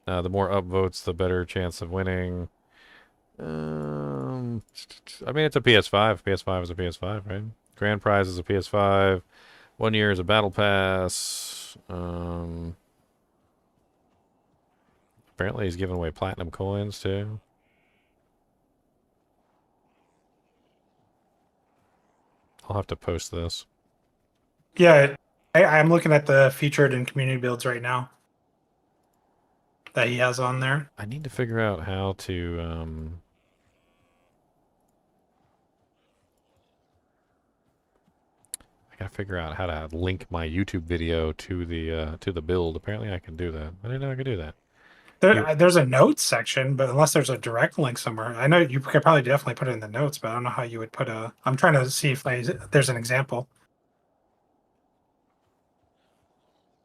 The more upvotes, the better chance of winning. I mean, it's a PS5. PS5 is a PS5, right? Grand prize is a PS5. 1 year is a battle pass. Apparently he's giving away platinum coins too. I'll have to post this. Yeah, I'm looking at the featured and community builds right now that he has on there. I need to figure out how to I gotta figure out how to link my YouTube video to the build. Apparently I can do that. I didn't know I could do that. There's a notes section, but unless there's a direct link somewhere, I know you could probably definitely put it in the notes, but I don't know how you would put a. I'm trying to see if there's an example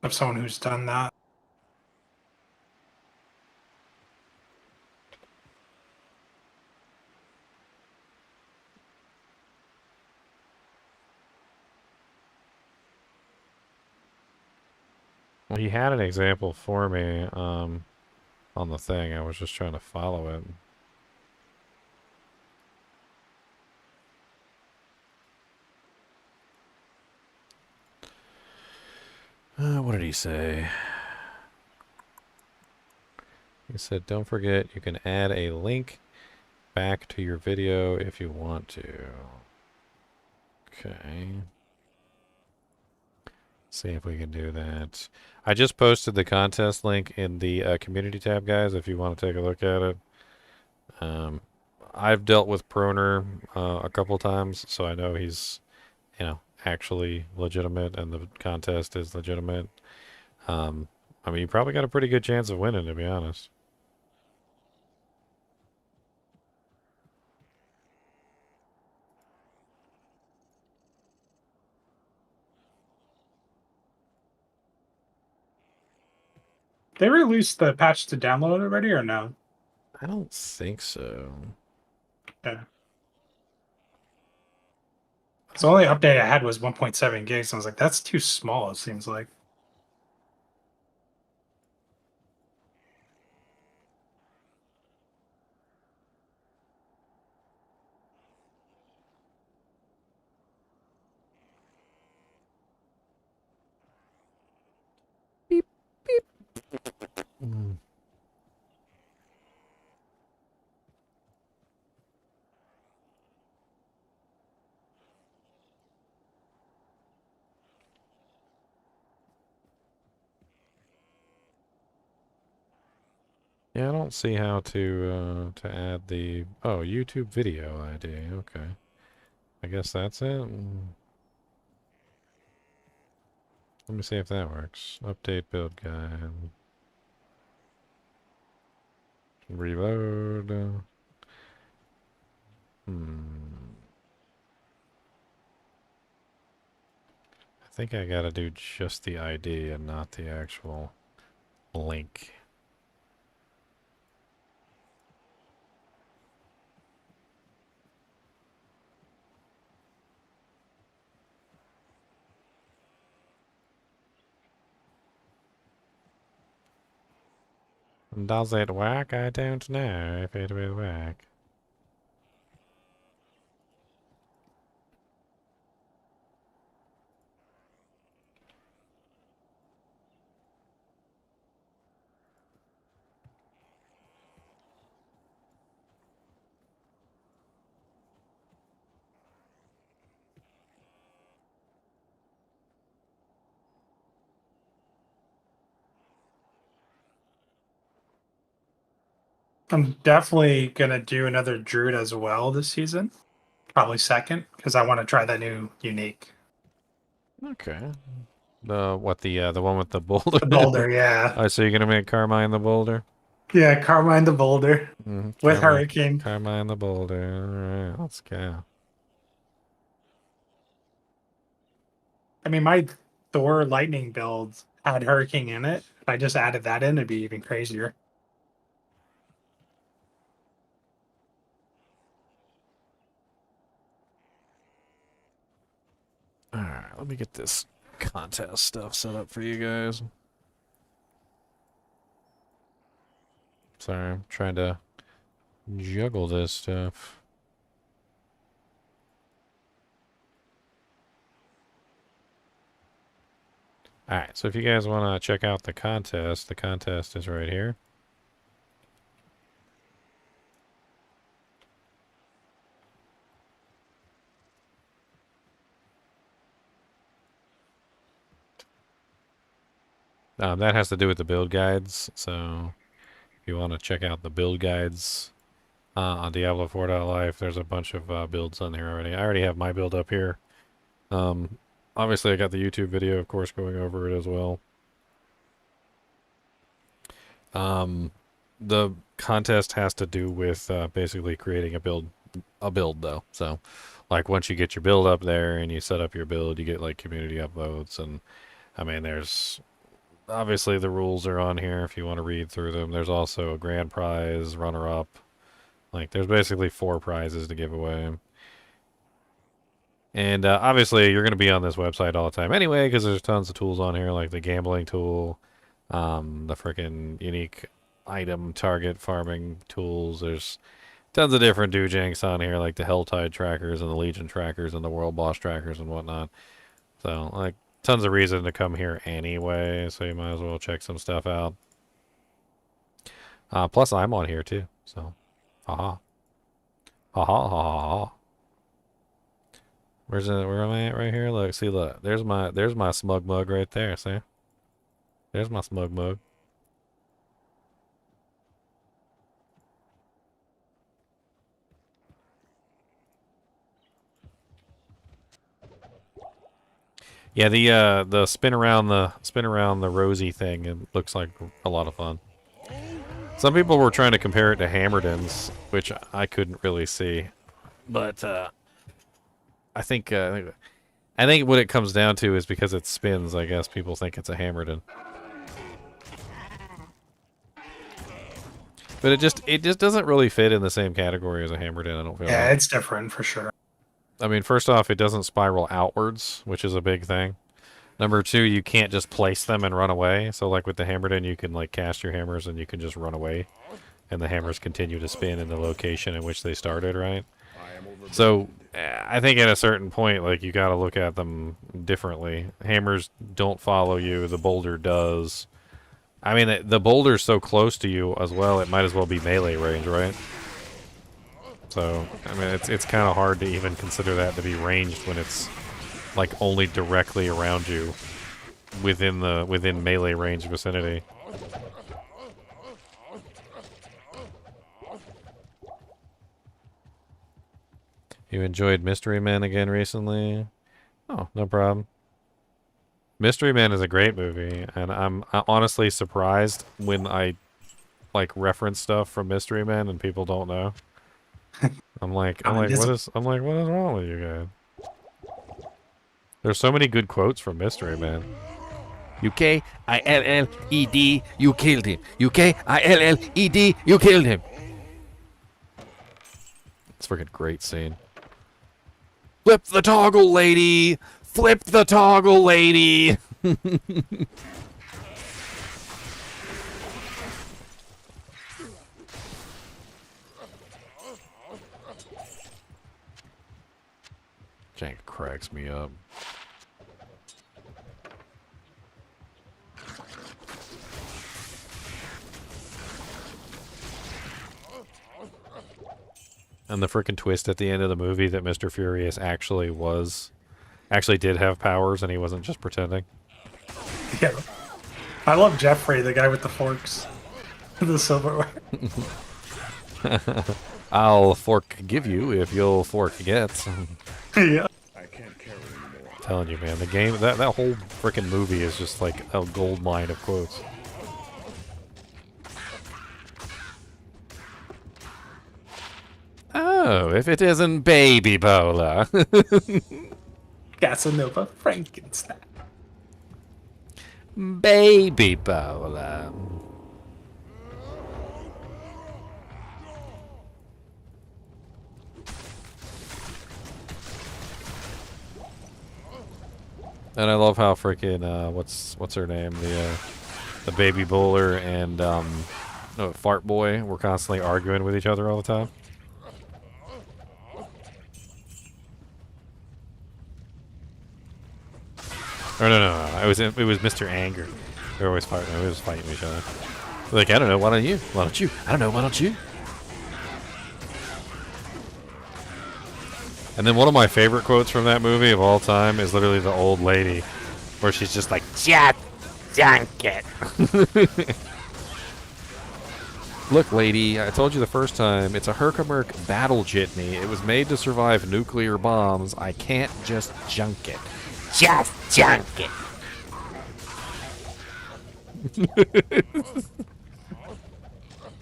of someone who's done that. Well, he had an example for me on the thing. I was just trying to follow it. What did he say? He said, don't forget you can add a link back to your video if you want to. Okay. See if we can do that. I just posted the contest link in the community tab, guys, if you want to take a look at it. I've dealt with Proner a couple times, so I know he's, actually legitimate and the contest is legitimate. I mean, you probably got a pretty good chance of winning, to be honest. They released the patch to download already or no? I don't think so. Yeah. So the only update I had was 1.7 gigs. I was like, that's too small, it seems like. Beep, beep. Mm. Yeah, I don't see how to add the YouTube video ID. Okay, I guess that's it. Let me see if that works. Update build guide. Reload. I think I gotta do just the ID and not the actual link. Does it work? I don't know if it will work. I'm definitely gonna do another Druid as well this season. Probably second, because I want to try that new unique. Okay. The one with the boulder? The Boulder, yeah. Oh, so you're gonna make Carmine the boulder? Yeah, Carmine the Boulder with Hurricane. Carmine the boulder. All right, let's go. I mean, my Thor Lightning build had Hurricane in it. If I just added that in, it'd be even crazier. All right, let me get this contest stuff set up for you guys. Sorry, I'm trying to juggle this stuff. Alright, so if you guys want to check out the contest is right here. That has to do with the build guides, so if you want to check out the build guides on Diablo 4.life, there's a bunch of builds on here already. I already have my build up here. Obviously I got the YouTube video, of course, going over it as well. The contest has to do with basically creating a build though. So, like once you get your build up there and you set up your build, you get like community upvotes, and I mean, there's obviously the rules are on here if you want to read through them. There's also a grand prize, runner up. Like there's basically 4 prizes to give away. And obviously you're going to be on this website all the time anyway, because there's tons of tools on here, like the gambling tool, the freaking unique item target farming tools. There's tons of different doojanks on here, like the Helltide trackers and the Legion trackers and the World Boss trackers and whatnot. So, like, tons of reason to come here anyway, so you might as well check some stuff out. Plus, I'm on here too, so, haha. Haha, ha ha ha. Where am I at right here? Look, see, look. There's my smug mug right there, see? There's my smug mug. Yeah, the spin around the rosy thing, it looks like a lot of fun. Some people were trying to compare it to Hammerden's, which I couldn't really see. But I think what it comes down to is because it spins, I guess people think it's a Hammerden. But it just doesn't really fit in the same category as a Hammerden, I don't feel Yeah, like. it's different for sure. I mean, first off, it doesn't spiral outwards, which is a big thing. Number 2, you can't just place them and run away. So like with the Hammerden, you can like cast your hammers and you can just run away. And the hammers continue to spin in the location in which they started, right? So I think at a certain point, like, you gotta look at them differently. Hammers don't follow you, the boulder does. I mean, the boulder's so close to you as well, it might as well be melee range, right? So, I mean, it's kind of hard to even consider that to be ranged when it's, like, only directly around you within melee range vicinity. You enjoyed Mystery Men again recently? Oh, no problem. Mystery Men is a great movie, and I'm honestly surprised when I, like, reference stuff from Mystery Men and people don't know. I'm like, what is wrong with you guys? There's so many good quotes from Mystery Man. UKILLED, you killed him. UKILLED, you killed him. It's a freaking great scene. Flip the toggle, lady. Flip the toggle, lady. Jank cracks me up. And the freaking twist at the end of the movie that Mr. Furious actually did have powers and he wasn't just pretending. Yeah. I love Jeffrey, the guy with the forks. The silverware. I'll forgive you if you'll forget. Yeah. I can't carry anymore. Telling you, man, the game, that whole freaking movie is just like a gold mine of quotes. Oh, if it isn't Baby Bola. Casanova Frankenstein. Baby Bola. And I love how freaking what's her name, the baby bowler and fart boy were constantly arguing with each other all the time. Or no. It was Mr. Anger. They were always fighting. They were just fighting each other. Like, I don't know. Why don't you? Why don't you? I don't know. Why don't you? And then one of my favorite quotes from that movie of all time is literally the old lady, where she's just like, "Just junk it." Look, lady, I told you the first time, it's a Herkimerk battle jitney. It was made to survive nuclear bombs. I can't just junk it. Just junk it.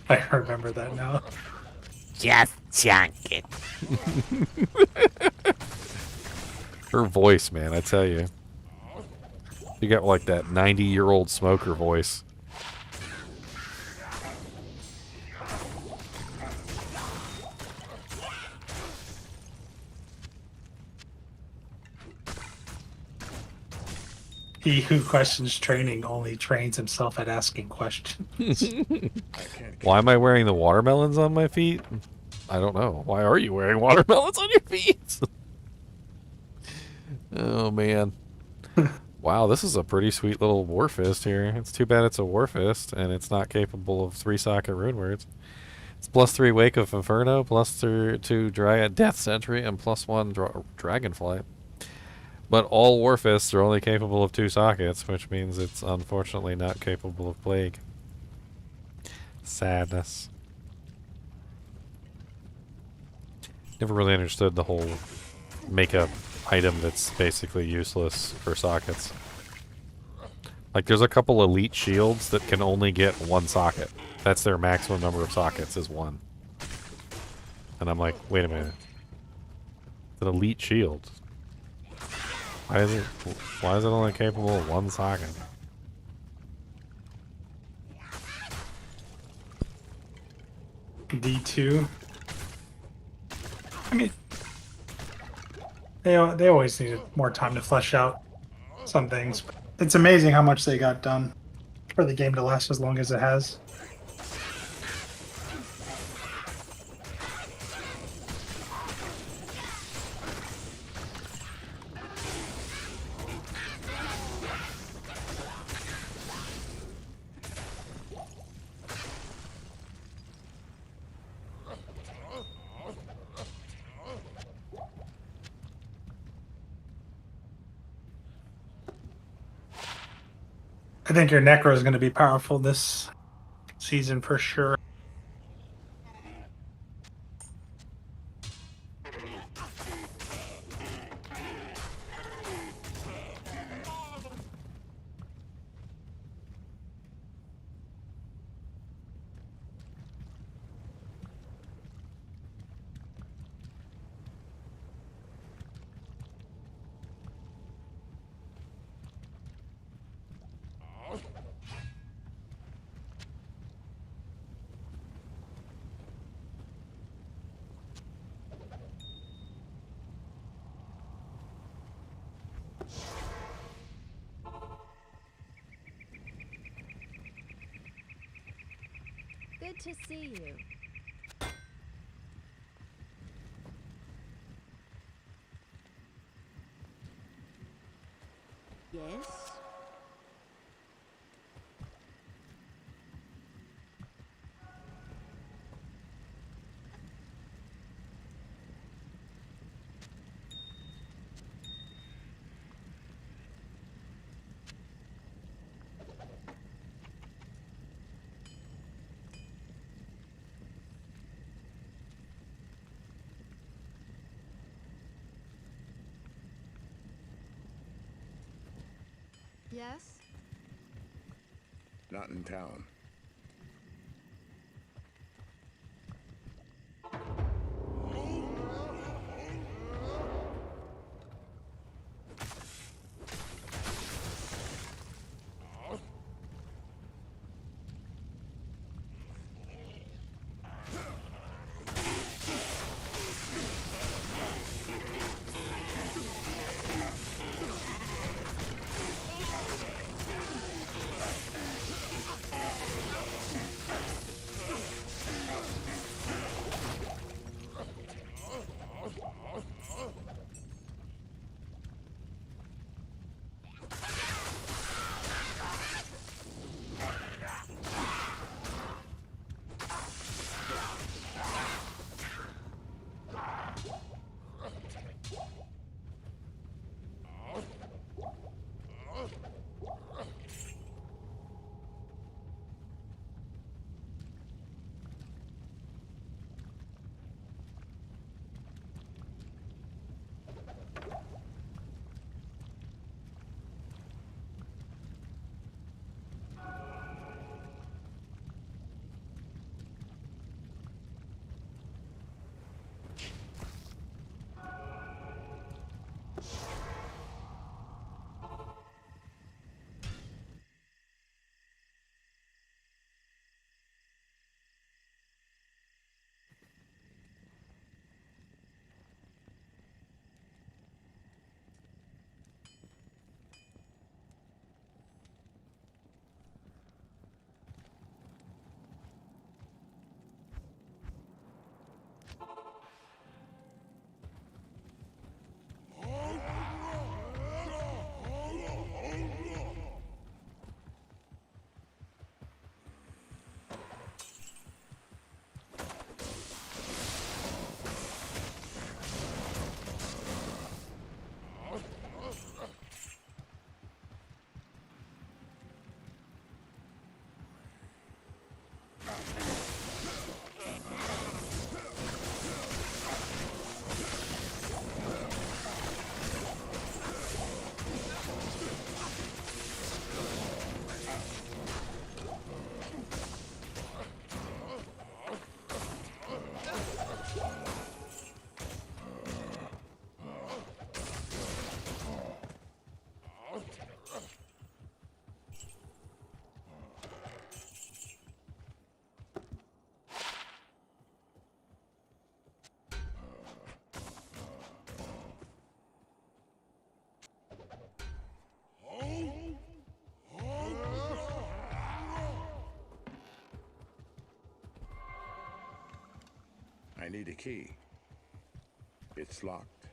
I remember that now. Just junk it. Her voice, man, I tell you. You got like that 90-year-old smoker voice. He who questions training only trains himself at asking questions. I can't Why am I wearing the watermelons on my feet? I don't know. Why are you wearing watermelons on your feet? Oh, man. Wow, this is a pretty sweet little Warfist here. It's too bad it's a Warfist, and it's not capable of 3-socket rune words. It's +3 Wake of Inferno, +2 Dryad Death Sentry, and +1 Dragonflight. But all Warfists are only capable of 2 sockets, which means it's unfortunately not capable of Plague. Sadness. Never really understood the whole makeup item that's basically useless for sockets. Like, there's a couple elite shields that can only get 1 socket. That's their maximum number of sockets, is 1. And I'm like, wait a minute. It's an elite shield. Why is it only capable of 1 socket? D2. I mean, they always needed more time to flesh out some things. But it's amazing how much they got done for the game to last as long as it has. I think your Necro is going to be powerful this season for sure. Good to see you. Yes? Yes? Not in town. I need a key. It's locked.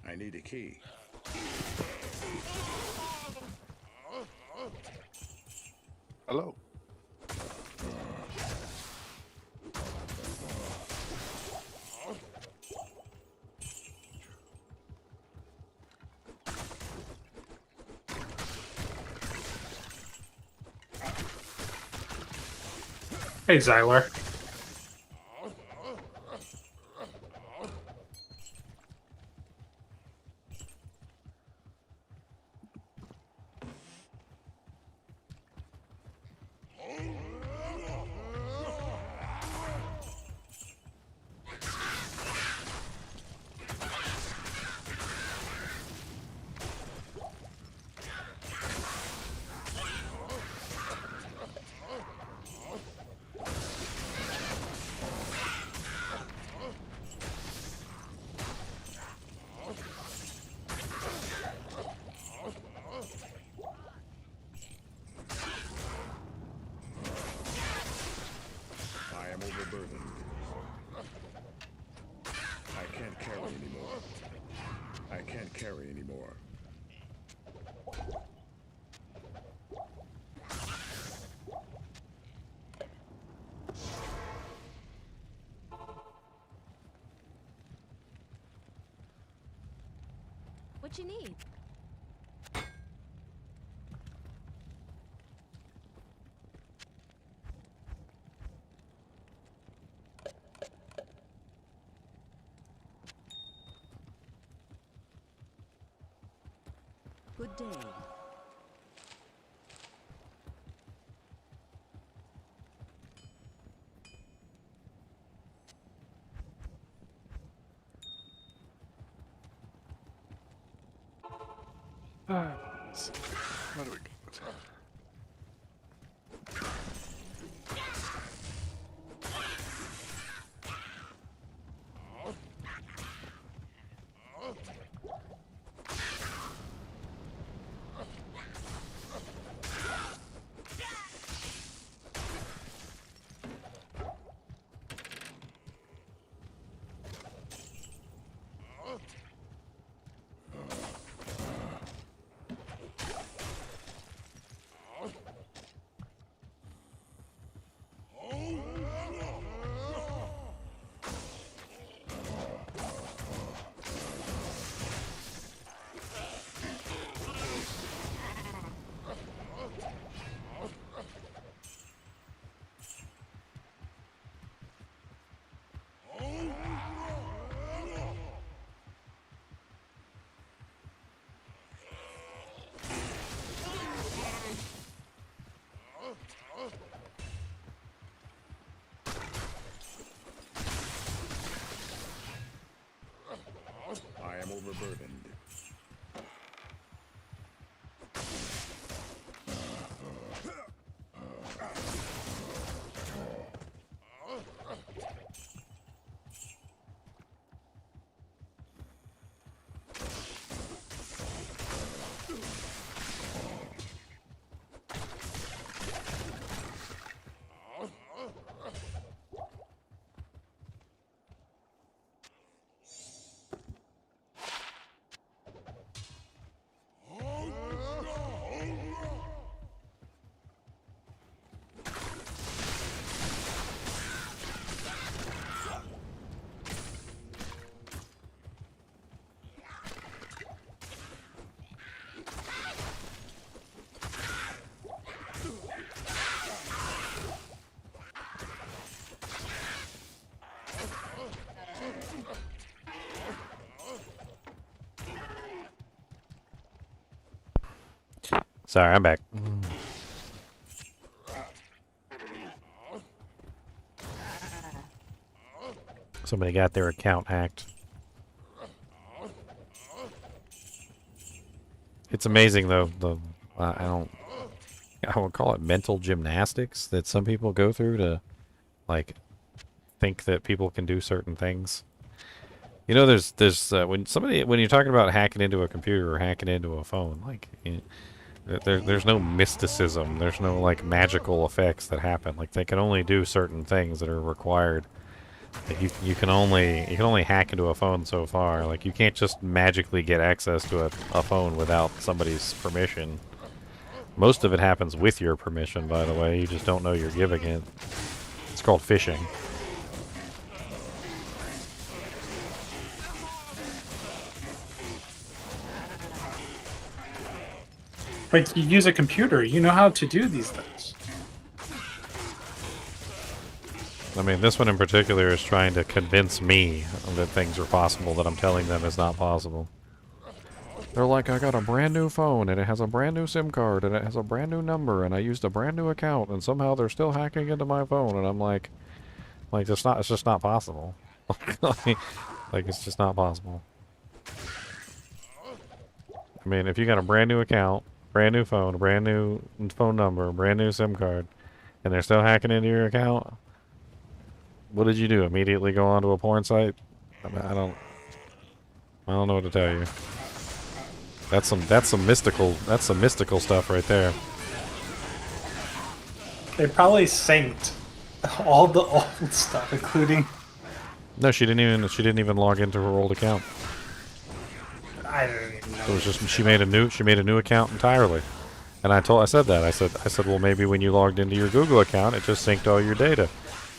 I need a key. Hello. Hey, Xyler. I am overburdened. I can't carry anymore. I can't carry anymore. What you need? Good day. What do we got? I am overburdened. Sorry, I'm back. Somebody got their account hacked. It's amazing though. I would call it mental gymnastics that some people go through to, like, think that people can do certain things. You know, there's when you're talking about hacking into a computer or hacking into a phone, like, there's no mysticism. There's no, like, magical effects that happen. Like, they can only do certain things that are required. Like, you can only hack into a phone so far. Like, you can't just magically get access to a phone without somebody's permission. Most of it happens with your permission, by the way. You just don't know you're giving it. It's called phishing. But you use a computer. You know how to do these things. I mean, this one in particular is trying to convince me that things are possible that I'm telling them is not possible. They're like, I got a brand new phone, and it has a brand new SIM card, and it has a brand new number, and I used a brand new account, and somehow they're still hacking into my phone, and I'm like, it's just not possible. Like, it's just not possible. I mean, if you got a brand new account, brand new phone, brand new phone number, brand new SIM card, and they're still hacking into your account, what did you do? Immediately go onto a porn site? I mean, I don't know what to tell you. That's some mystical stuff right there. They probably synced all the old stuff, including. No, she didn't even log into her old account. I don't even know. It was just she made a new account entirely. And I said, well, maybe when you logged into your Google account, it just synced all your data.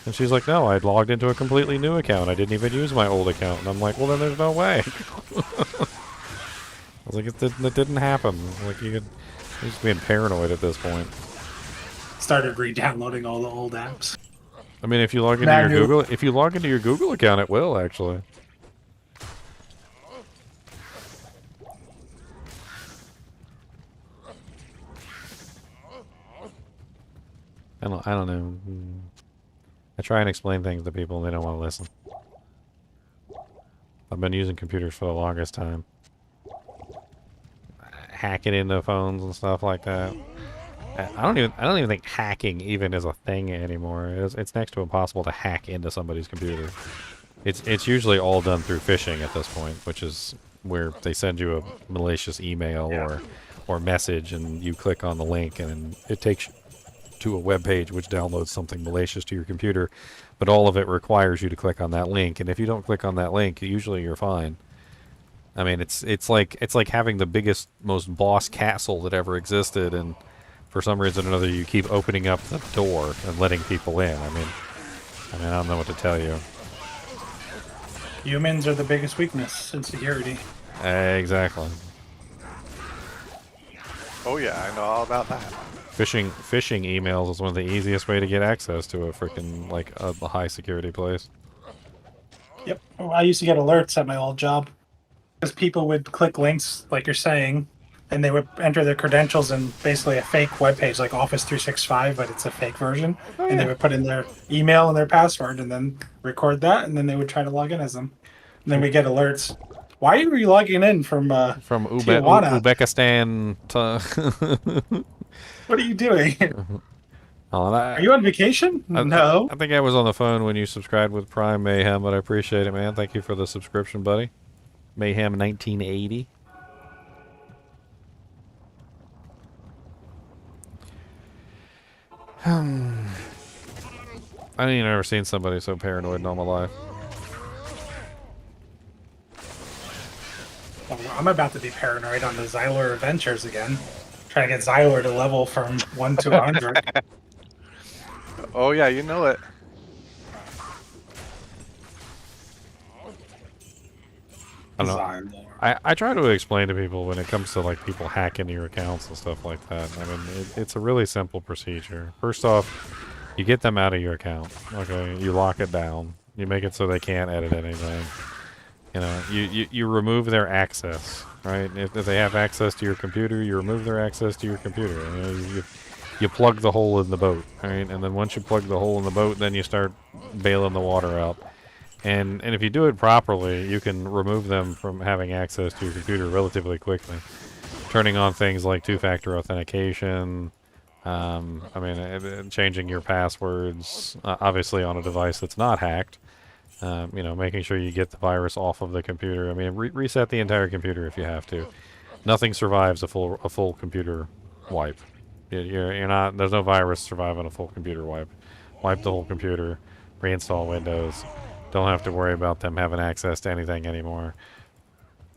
And she's like, no, I'd logged into a completely new account. I didn't even use my old account. And I'm like, well, then there's no way. I was like, it didn't happen. Like, you're just being paranoid at this point. Started re-downloading all the old apps. I mean, if you log into your Google account, it will actually. I don't know. I try and explain things to people and they don't want to listen. I've been using computers for the longest time. hacking into phones and stuff like that. I don't even think hacking even is a thing anymore. It's next to impossible to hack into somebody's computer. It's usually all done through phishing at this point, which is where they send you a malicious email or message, and you click on the link, and it takes you to a web page which downloads something malicious to your computer. But all of it requires you to click on that link, and if you don't click on that link, usually you're fine. I mean, it's like having the biggest, most boss castle that ever existed, and for some reason or another, you keep opening up the door and letting people in. I mean, I don't know what to tell you. Humans are the biggest weakness in security. Exactly. Oh yeah, I know all about that. Phishing emails is one of the easiest way to get access to a freaking like a high security place. Yep. Oh, I used to get alerts at my old job because people would click links, like you're saying, and they would enter their credentials in basically a fake webpage, like Office 365, but it's a fake version. And they would put in their email and their password, and then record that, and then they would try to log in as them. And then we get alerts. Why are you logging in from Tijuana? Uzbekistan to What are you doing? Are you on vacation? No. I think I was on the phone when you subscribed with Prime Mayhem, but I appreciate it, man. Thank you for the subscription, buddy. Mayhem 1980. I ain't never seen somebody so paranoid in all my life. Well, I'm about to be paranoid on the Xylor Adventures again. Trying to get Xylor to level from 1 to 100. Oh yeah, you know it. I don't know. I try to explain to people when it comes to like people hacking your accounts and stuff like that. I mean, it's a really simple procedure. First off, you get them out of your account. Okay, you lock it down. You make it so they can't edit anything. You know, you remove their access, right? If they have access to your computer, you remove their access to your computer. You know, you plug the hole in the boat, right? And then once you plug the hole in the boat, then you start bailing the water out. And if you do it properly, you can remove them from having access to your computer relatively quickly. Turning on things like two-factor authentication, changing your passwords, obviously on a device that's not hacked. You know, making sure you get the virus off of the computer. I mean, reset the entire computer if you have to. Nothing survives a full computer wipe. You're not. There's no virus surviving a full computer wipe. Wipe the whole computer. Reinstall Windows. Don't have to worry about them having access to anything anymore.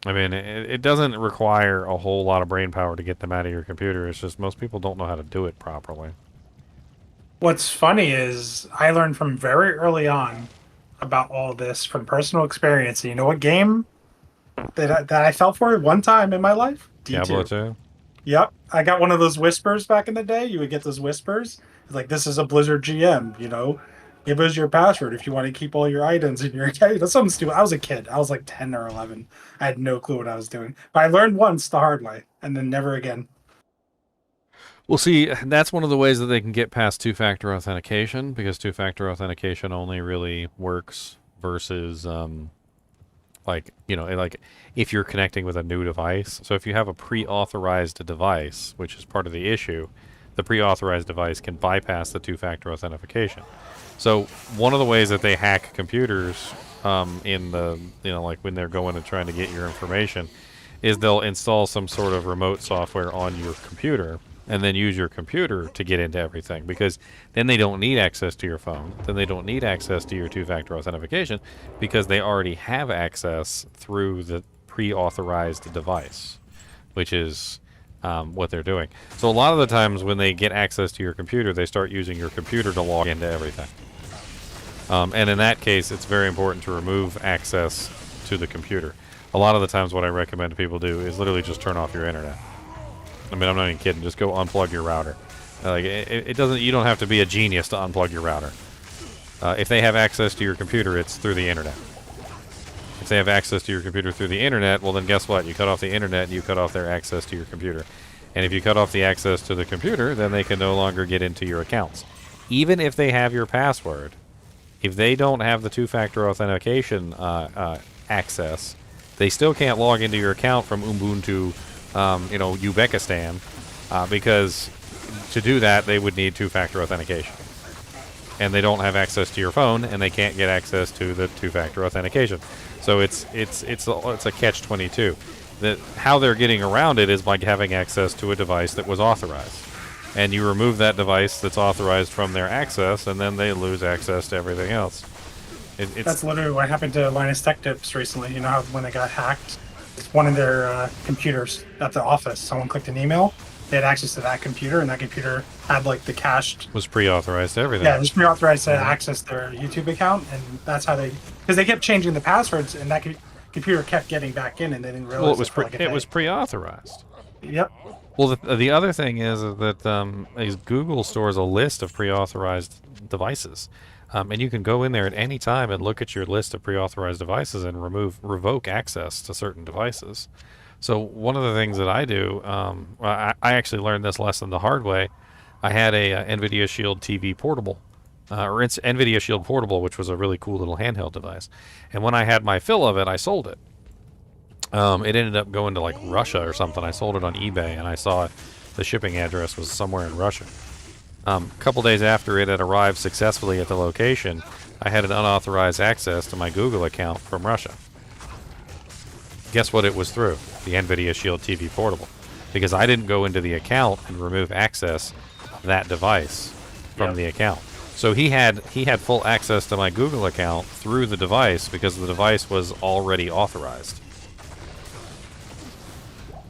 I mean, it doesn't require a whole lot of brain power to get them out of your computer. It's just most people don't know how to do it properly. What's funny is I learned from very early on about all this from personal experience. You know what game that I fell for one time in my life? D2. Diablo 2? Yep. I got one of those whispers back in the day. You would get those whispers. It's like, this is a Blizzard GM, you know? Give us your password if you want to keep all your items in your account. That's something stupid. I was a kid. I was like 10 or 11. I had no clue what I was doing. But I learned once the hard way, and then never again. Well, see, that's one of the ways that they can get past two-factor authentication, because two-factor authentication only really works versus, like if you're connecting with a new device. So if you have a pre-authorized device, which is part of the issue, the pre-authorized device can bypass the two-factor authentication. So one of the ways that they hack computers in the, like when they're going and trying to get your information is they'll install some sort of remote software on your computer and then use your computer to get into everything, because then they don't need access to your phone. Then they don't need access to your two-factor authentication because they already have access through the pre-authorized device, which is what they're doing. So a lot of the times when they get access to your computer, they start using your computer to log into everything. And in that case, it's very important to remove access to the computer. A lot of the times what I recommend people do is literally just turn off your internet. I mean, I'm not even kidding. Just go unplug your router. Like it doesn't. You don't have to be a genius to unplug your router. If they have access to your computer, it's through the internet. If they have access to your computer through the internet, well then guess what? You cut off the internet and you cut off their access to your computer. And if you cut off the access to the computer, then they can no longer get into your accounts. Even if they have your password, if they don't have the two-factor authentication access, they still can't log into your account from Ubuntu Uzbekistan, because to do that they would need two-factor authentication, and they don't have access to your phone, and they can't get access to the two-factor authentication. So it's a catch-22. How they're getting around it is by having access to a device that was authorized, and you remove that device that's authorized from their access, and then they lose access to everything else. That's literally what happened to Linus Tech Tips recently. You know how when they got hacked, one of their computers at the office, someone clicked an email, they had access to that computer, and that computer had like the cached. Was pre-authorized to everything. Yeah, it was pre-authorized to access their YouTube account, and that's how because they kept changing the passwords, and that computer kept getting back in, and they didn't realize. Well, it was pre-authorized. Yep. Well, the other thing is that Google stores a list of pre-authorized devices, and you can go in there at any time and look at your list of pre-authorized devices and revoke access to certain devices. So one of the things that I do, I actually learned this lesson the hard way. I had a NVIDIA Shield TV portable, or it's NVIDIA Shield Portable, which was a really cool little handheld device. And when I had my fill of it, I sold it. It ended up going to like Russia or something. I sold it on eBay, and I saw the shipping address was somewhere in Russia. A couple days after it had arrived successfully at the location, I had an unauthorized access to my Google account from Russia. Guess what it was through? The NVIDIA Shield TV Portable. Because I didn't go into the account and remove access to that device from the account. So he had full access to my Google account through the device because the device was already authorized.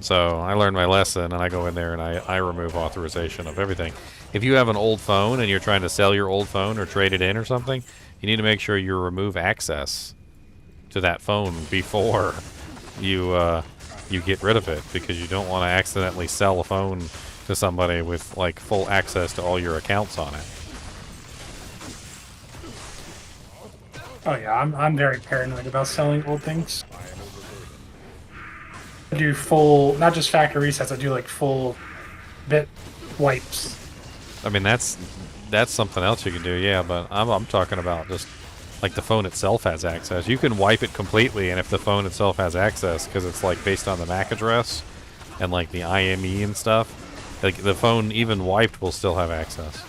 So I learned my lesson, and I go in there and I remove authorization of everything. If you have an old phone and you're trying to sell your old phone or trade it in or something, you need to make sure you remove access to that phone before you get rid of it, because you don't want to accidentally sell a phone to somebody with like full access to all your accounts on it. Oh yeah, I'm very paranoid about selling old things. I do full, not just factory resets. I do like full bit wipes. I mean, that's something else you can do, yeah. But I'm talking about just like the phone itself has access. You can wipe it completely, and if the phone itself has access, because it's like based on the MAC address and like the IME and stuff, like the phone even wiped will still have access.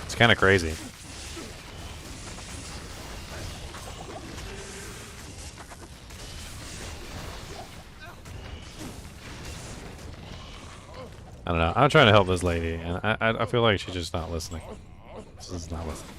It's kind of crazy. I don't know. I'm trying to help this lady, and I feel like she's just not listening. She's not listening.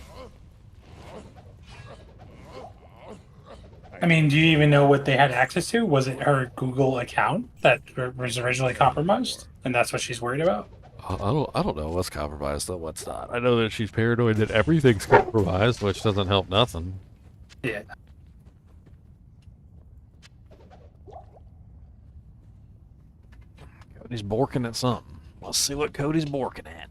I mean, do you even know what they had access to? Was it her Google account that was originally compromised, and that's what she's worried about? I don't know what's compromised and what's not. I know that she's paranoid that everything's compromised, which doesn't help nothing. Yeah. Cody's borking at something. Let's see what Cody's borking at.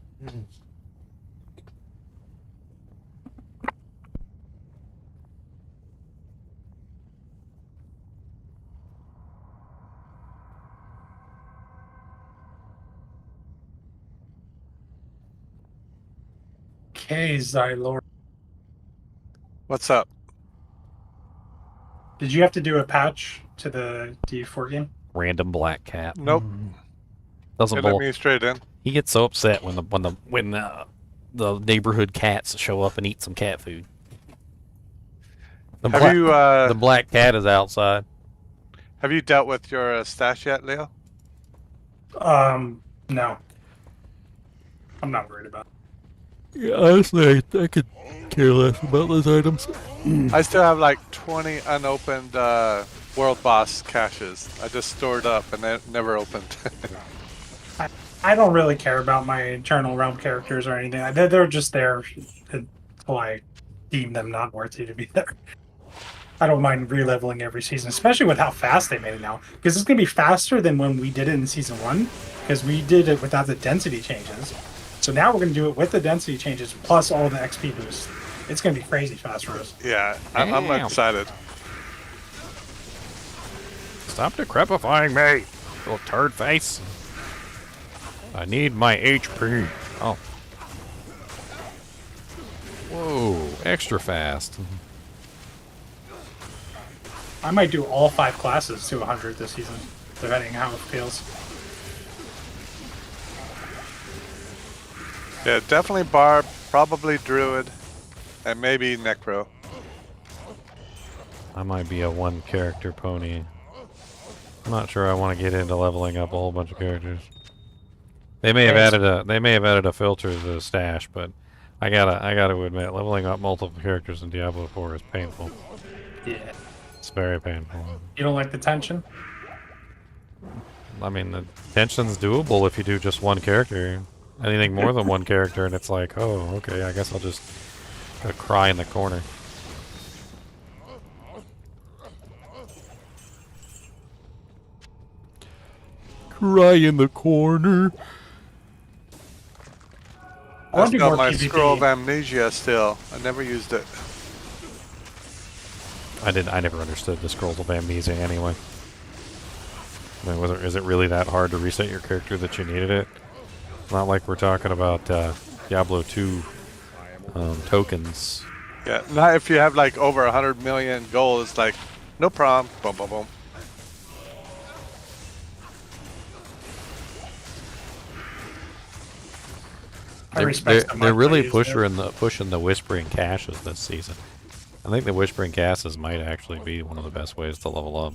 Okay, Xylor. What's up? Did you have to do a patch to the D4 game? Random black cat. Nope. Doesn't It let bowl. me straight in. He gets so upset when the neighborhood cats show up and eat some cat food. The black cat is outside. Have you dealt with your stash yet, Leo? No. I'm not worried about it. Yeah, honestly, I could care less about those items. I still have like 20 unopened world boss caches. I just stored up and they never opened. I don't really care about my internal realm characters or anything. They're just there until I deem them not worthy to be there. I don't mind re-leveling every season, especially with how fast they made it now. Because it's going to be faster than when we did it in Season 1, because we did it without the density changes. So now we're going to do it with the density changes, plus all the XP boosts. It's going to be crazy fast for us. Yeah, I'm Damn. excited. Stop decrepifying me, little turd face. I need my HP. Oh. Whoa, extra fast. I might do all 5 classes to 100 this season, depending how it feels. Yeah, definitely Barb, probably Druid, and maybe Necro. I might be a one character pony. I'm not sure I want to get into leveling up a whole bunch of characters. They may have added a filter to the stash, but I gotta admit, leveling up multiple characters in Diablo 4 is painful. Yeah. It's very painful. You don't like the tension? I mean, the tension's doable if you do just one character. Anything more than one character, and it's like, oh, okay, I guess I'll just go cry in the corner. Cry in the corner. I want I've to do got more my PvP. Scroll of Amnesia still. I never used it. I never understood the Scrolls of Amnesia anyway. I mean, is it really that hard to reset your character that you needed it? Not like we're talking about Diablo II tokens. Yeah, not if you have like over 100 million gold. It's like, no problem. Boom, boom, boom. I respect the They're mod really I use pushing the Whispering Caches this season. I think the Whispering Caches might actually be one of the best ways to level up.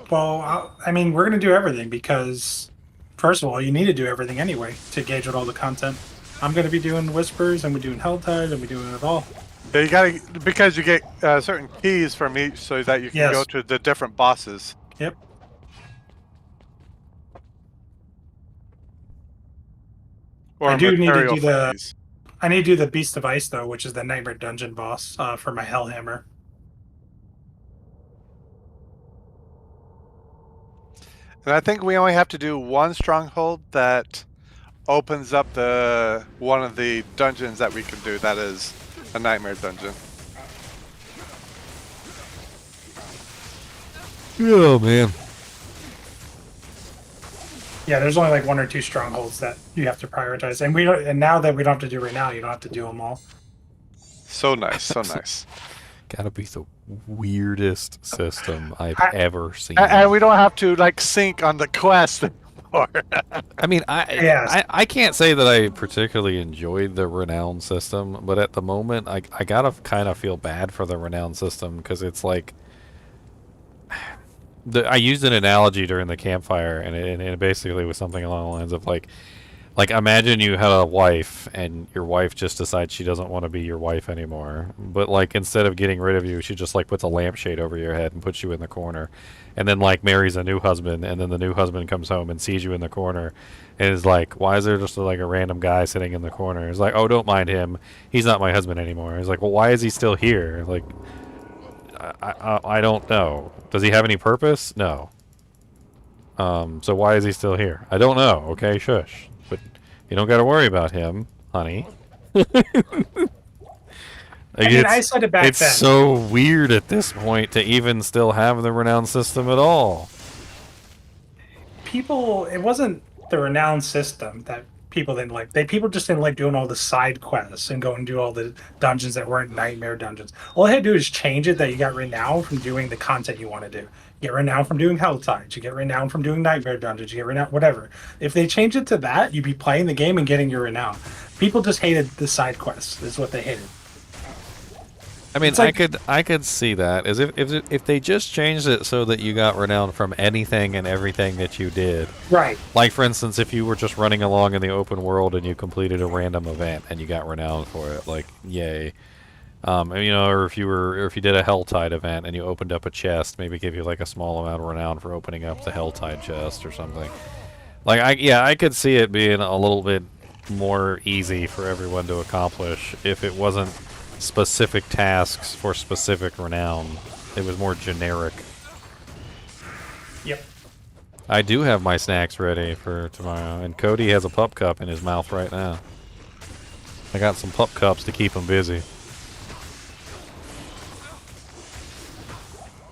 Well, I mean, we're going to do everything because, first of all, you need to do everything anyway to gauge with all the content. I'm going to be doing Whispers, and we're doing Helltide, and we're doing it all. Yeah, you gotta, because you get certain keys from each so that you can Yes. go to the different bosses. Yep. Or I do need to material do the- keys. I need to do the Beast of Ice, though, which is the Nightmare Dungeon boss for my Hellhammer. And I think we only have to do one stronghold that opens up the one of the dungeons that we can do. That is a nightmare dungeon. Oh man. Yeah, there's only like 1 or 2 strongholds that you have to prioritize, and we don't. And now that we don't have to do right now, you don't have to do them all. So nice, so nice. Gotta be the weirdest system I've ever seen. And we don't have to like sync on the quest anymore. I mean, Yes. I can't say that I particularly enjoyed the Renown system, but at the moment, I gotta kind of feel bad for the Renown system because it's like, I used an analogy during the campfire, and it basically was something along the lines of like imagine you had a wife and your wife just decides she doesn't want to be your wife anymore, but like instead of getting rid of you, she just like puts a lampshade over your head and puts you in the corner, and then like marries a new husband, and then the new husband comes home and sees you in the corner and is like, why is there just like a random guy sitting in the corner? It's like, oh, don't mind him, he's not my husband anymore. It's like, well, why is he still here? Like, I don't know. Does he have any purpose? No. So why is he still here? I don't know. Okay, shush. But you don't got to worry about him, honey. I mean, I said it back it's then. so weird at this point to even still have the Renown system at all. People, it wasn't the Renown system that people didn't like. People just didn't like doing all the side quests and go and do all the dungeons that weren't nightmare dungeons. All I had to do is change it that you got renown from doing the content you want to do. You get renown from doing Helltide. You get renown from doing nightmare dungeons. You get renown, whatever. If they change it to that, you'd be playing the game and getting your renown. People just hated the side quests. Is what they hated. I mean, It's like- I could see that as if they just changed it so that you got renown from anything and everything that you did. Right. Like, for instance, if you were just running along in the open world and you completed a random event and you got renown for it, like, yay. You know, or if you did a Helltide event and you opened up a chest, maybe give you like a small amount of renown for opening up the Helltide chest or something. Like, I could see it being a little bit more easy for everyone to accomplish if it wasn't specific tasks for specific renown. It was more generic. Yep. I do have my snacks ready for tomorrow, and Cody has a pup cup in his mouth right now. I got some pup cups to keep him busy.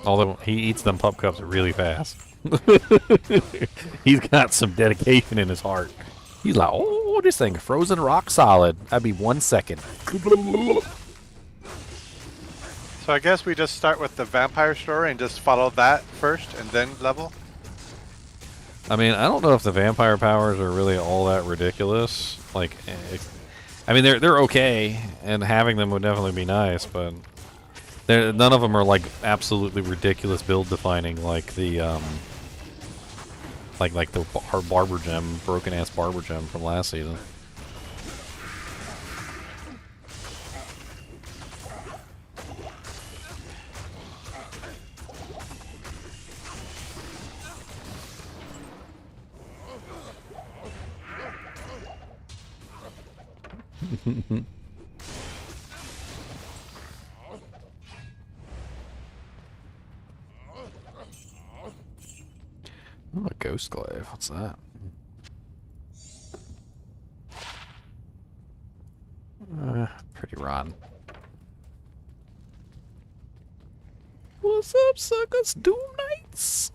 Although he eats them pup cups really fast. He's got some dedication in his heart. He's like, oh, this thing frozen rock solid. That'd be 1 second. So I guess we just start with the vampire story and just follow that first and then level? I mean, I don't know if the vampire powers are really all that ridiculous. Like, I mean, they're okay, and having them would definitely be nice, but none of them are like absolutely ridiculous build defining, like the like the barber gem, broken ass barber gem from last season. Oh, a ghost glaive. What's that? Pretty rotten. What's up, suckers? Doom Knights?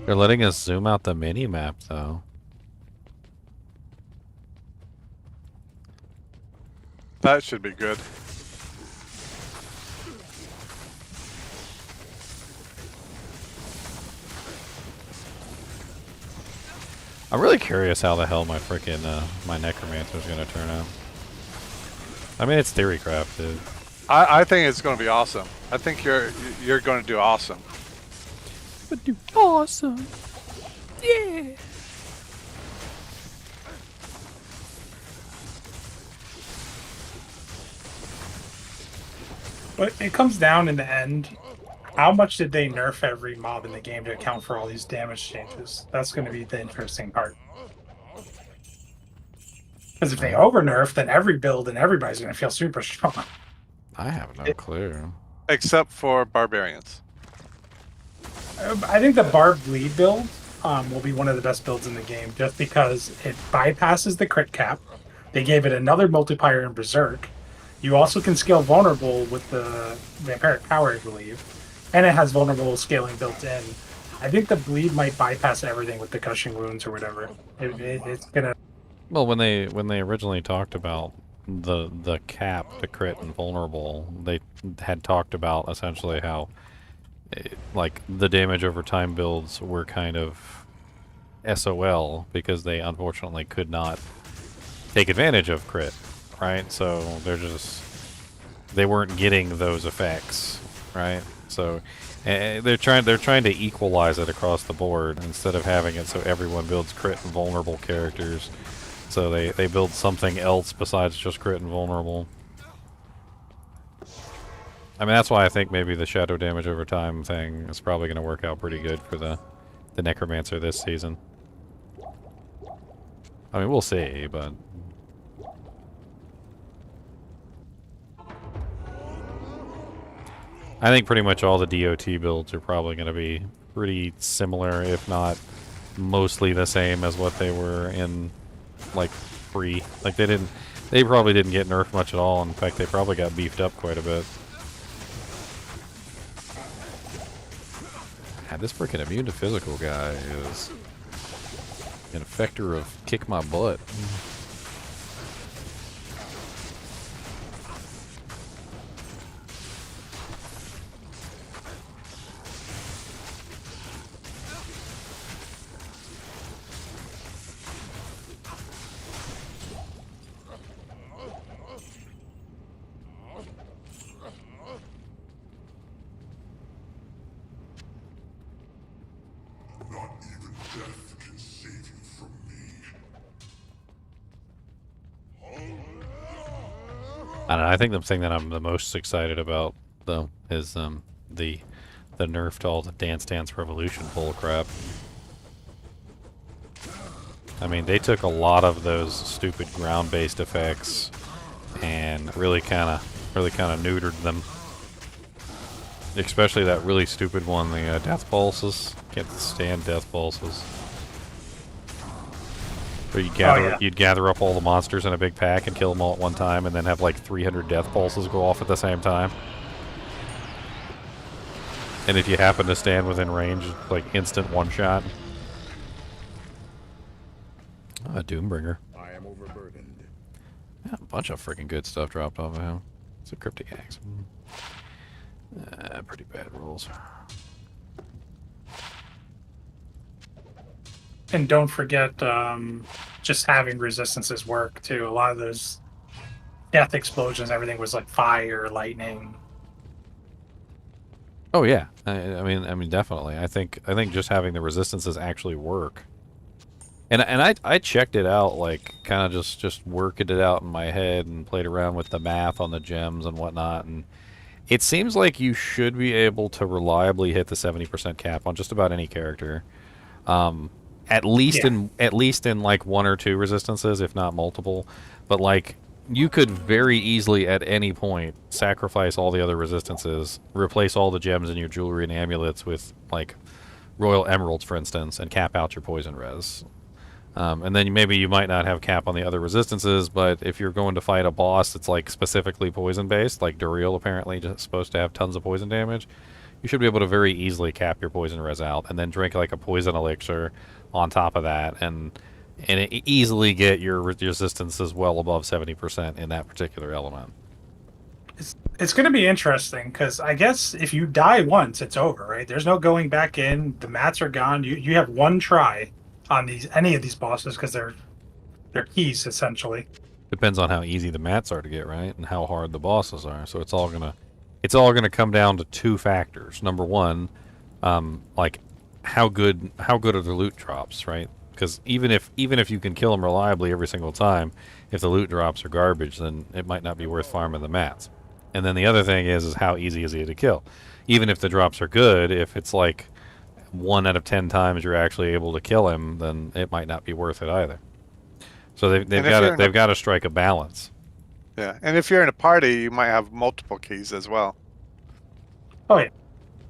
They're letting us zoom out the mini map, though. That should be good. I'm really curious how the hell my frickin' my necromancer is gonna turn out. I mean, it's Theorycrafted. I think it's going to be awesome. I think you're going to do awesome. But do awesome. Yeah. But it comes down in the end, how much did they nerf every mob in the game to account for all these damage changes? That's going to be the interesting part. Because if they over nerf, then every build and everybody's going to feel super strong. I have no clue. Except for barbarians. I think the Barb lead build will be one of the best builds in the game, just because it bypasses the crit cap. They gave it another multiplier in Berserk. You also can scale vulnerable with the Vampiric Power, I believe. And it has vulnerable scaling built in. I think the bleed might bypass everything with the gushing wounds or whatever. It's gonna. Well, when they originally talked about the cap, the crit and vulnerable, they had talked about essentially how like the damage over time builds were kind of SOL because they unfortunately could not take advantage of crit, right? So they weren't getting those effects, right? So they're trying to equalize it across the board instead of having it so everyone builds crit and vulnerable characters. So they build something else besides just crit and vulnerable. I mean, that's why I think maybe the shadow damage over time thing is probably going to work out pretty good for the necromancer this season. I mean, we'll see, but I think pretty much all the DOT builds are probably going to be pretty similar, if not mostly the same as what they were in like free. Like they probably didn't get nerfed much at all. In fact, they probably got beefed up quite a bit. God, this freaking immune to physical guy is an effector of kick my butt. I don't know, I think the thing that I'm the most excited about, though, is the nerf to all the Dance Dance Revolution bull crap. I mean, they took a lot of those stupid ground-based effects and really kind of neutered them. Especially that really stupid one, the death pulses. Can't stand death pulses. Where you'd gather up all the monsters in a big pack and kill them all at one time, and then have like 300 death pulses go off at the same time. And if you happen to stand within range, like instant one shot. A Doombringer. I am overburdened. Yeah, a bunch of freaking good stuff dropped off of him. Some cryptic axe. Pretty bad rolls. And don't forget, just having resistances work too. A lot of those death explosions, everything was like fire, lightning. Oh yeah, I mean, definitely. I think just having the resistances actually work. And I checked it out, like kind of just working it out in my head and played around with the math on the gems and whatnot, and it seems like you should be able to reliably hit the 70% cap on just about any character. At least in like one or two resistances, if not multiple. But like you could very easily at any point sacrifice all the other resistances, replace all the gems in your jewelry and amulets with like royal emeralds, for instance, and cap out your poison res. And then maybe you might not have cap on the other resistances, but if you're going to fight a boss that's like specifically poison based, like Duriel apparently just supposed to have tons of poison damage, you should be able to very easily cap your poison res out, and then drink like a poison elixir on top of that, and easily get your resistances well above 70% in that particular element. It's going to be interesting because I guess if you die once, it's over, right? There's no going back in. The mats are gone. You have one try on any of these bosses because they're keys essentially. Depends on how easy the mats are to get, right, and how hard the bosses are. So it's all gonna come down to two factors. Number one, like how good are the loot drops, right? Because even if you can kill them reliably every single time, if the loot drops are garbage, then it might not be worth farming the mats. And then the other thing is how easy is he to kill? Even if the drops are good, if it's like 1 out of 10 times you're actually able to kill him, then it might not be worth it either. So they've got to strike a balance. Yeah, and if you're in a party, you might have multiple keys as well. Oh yeah,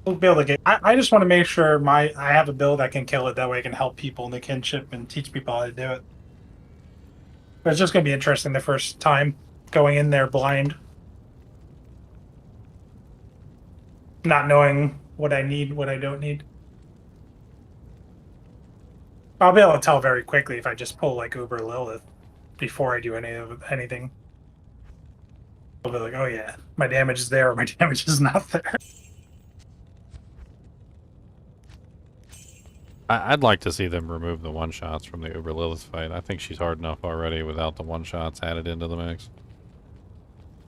we'll be able to get. I just want to make sure I have a build that can kill it. That way, I can help people in the kinship and teach people how to do it. But it's just going to be interesting the first time going in there blind, not knowing what I need, what I don't need. I'll be able to tell very quickly if I just pull like Uber Lilith before I do anything. I'll be like, oh yeah, my damage is there or my damage is not there. I'd like to see them remove the one-shots from the Uber Lilith fight. I think she's hard enough already without the one-shots added into the mix.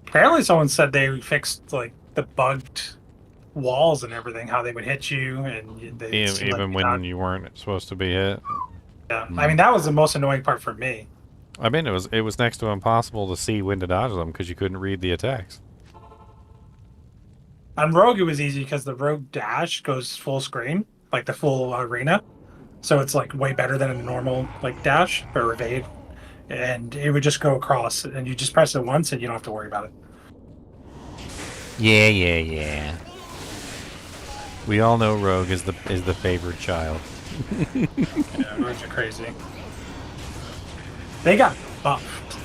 Apparently someone said they fixed like the bugged walls and everything, how they would hit you, and even when you weren't supposed to be hit. Yeah, I mean that was the most annoying part for me. I mean, it was next to impossible to see when to dodge them because you couldn't read the attacks. On Rogue, it was easy because the Rogue dash goes full screen, like the full arena, so it's like way better than a normal like dash or evade, and it would just go across, and you just press it once, and you don't have to worry about it. Yeah. We all know Rogue is the favorite child. Yeah, Rogues are crazy. They got buffed.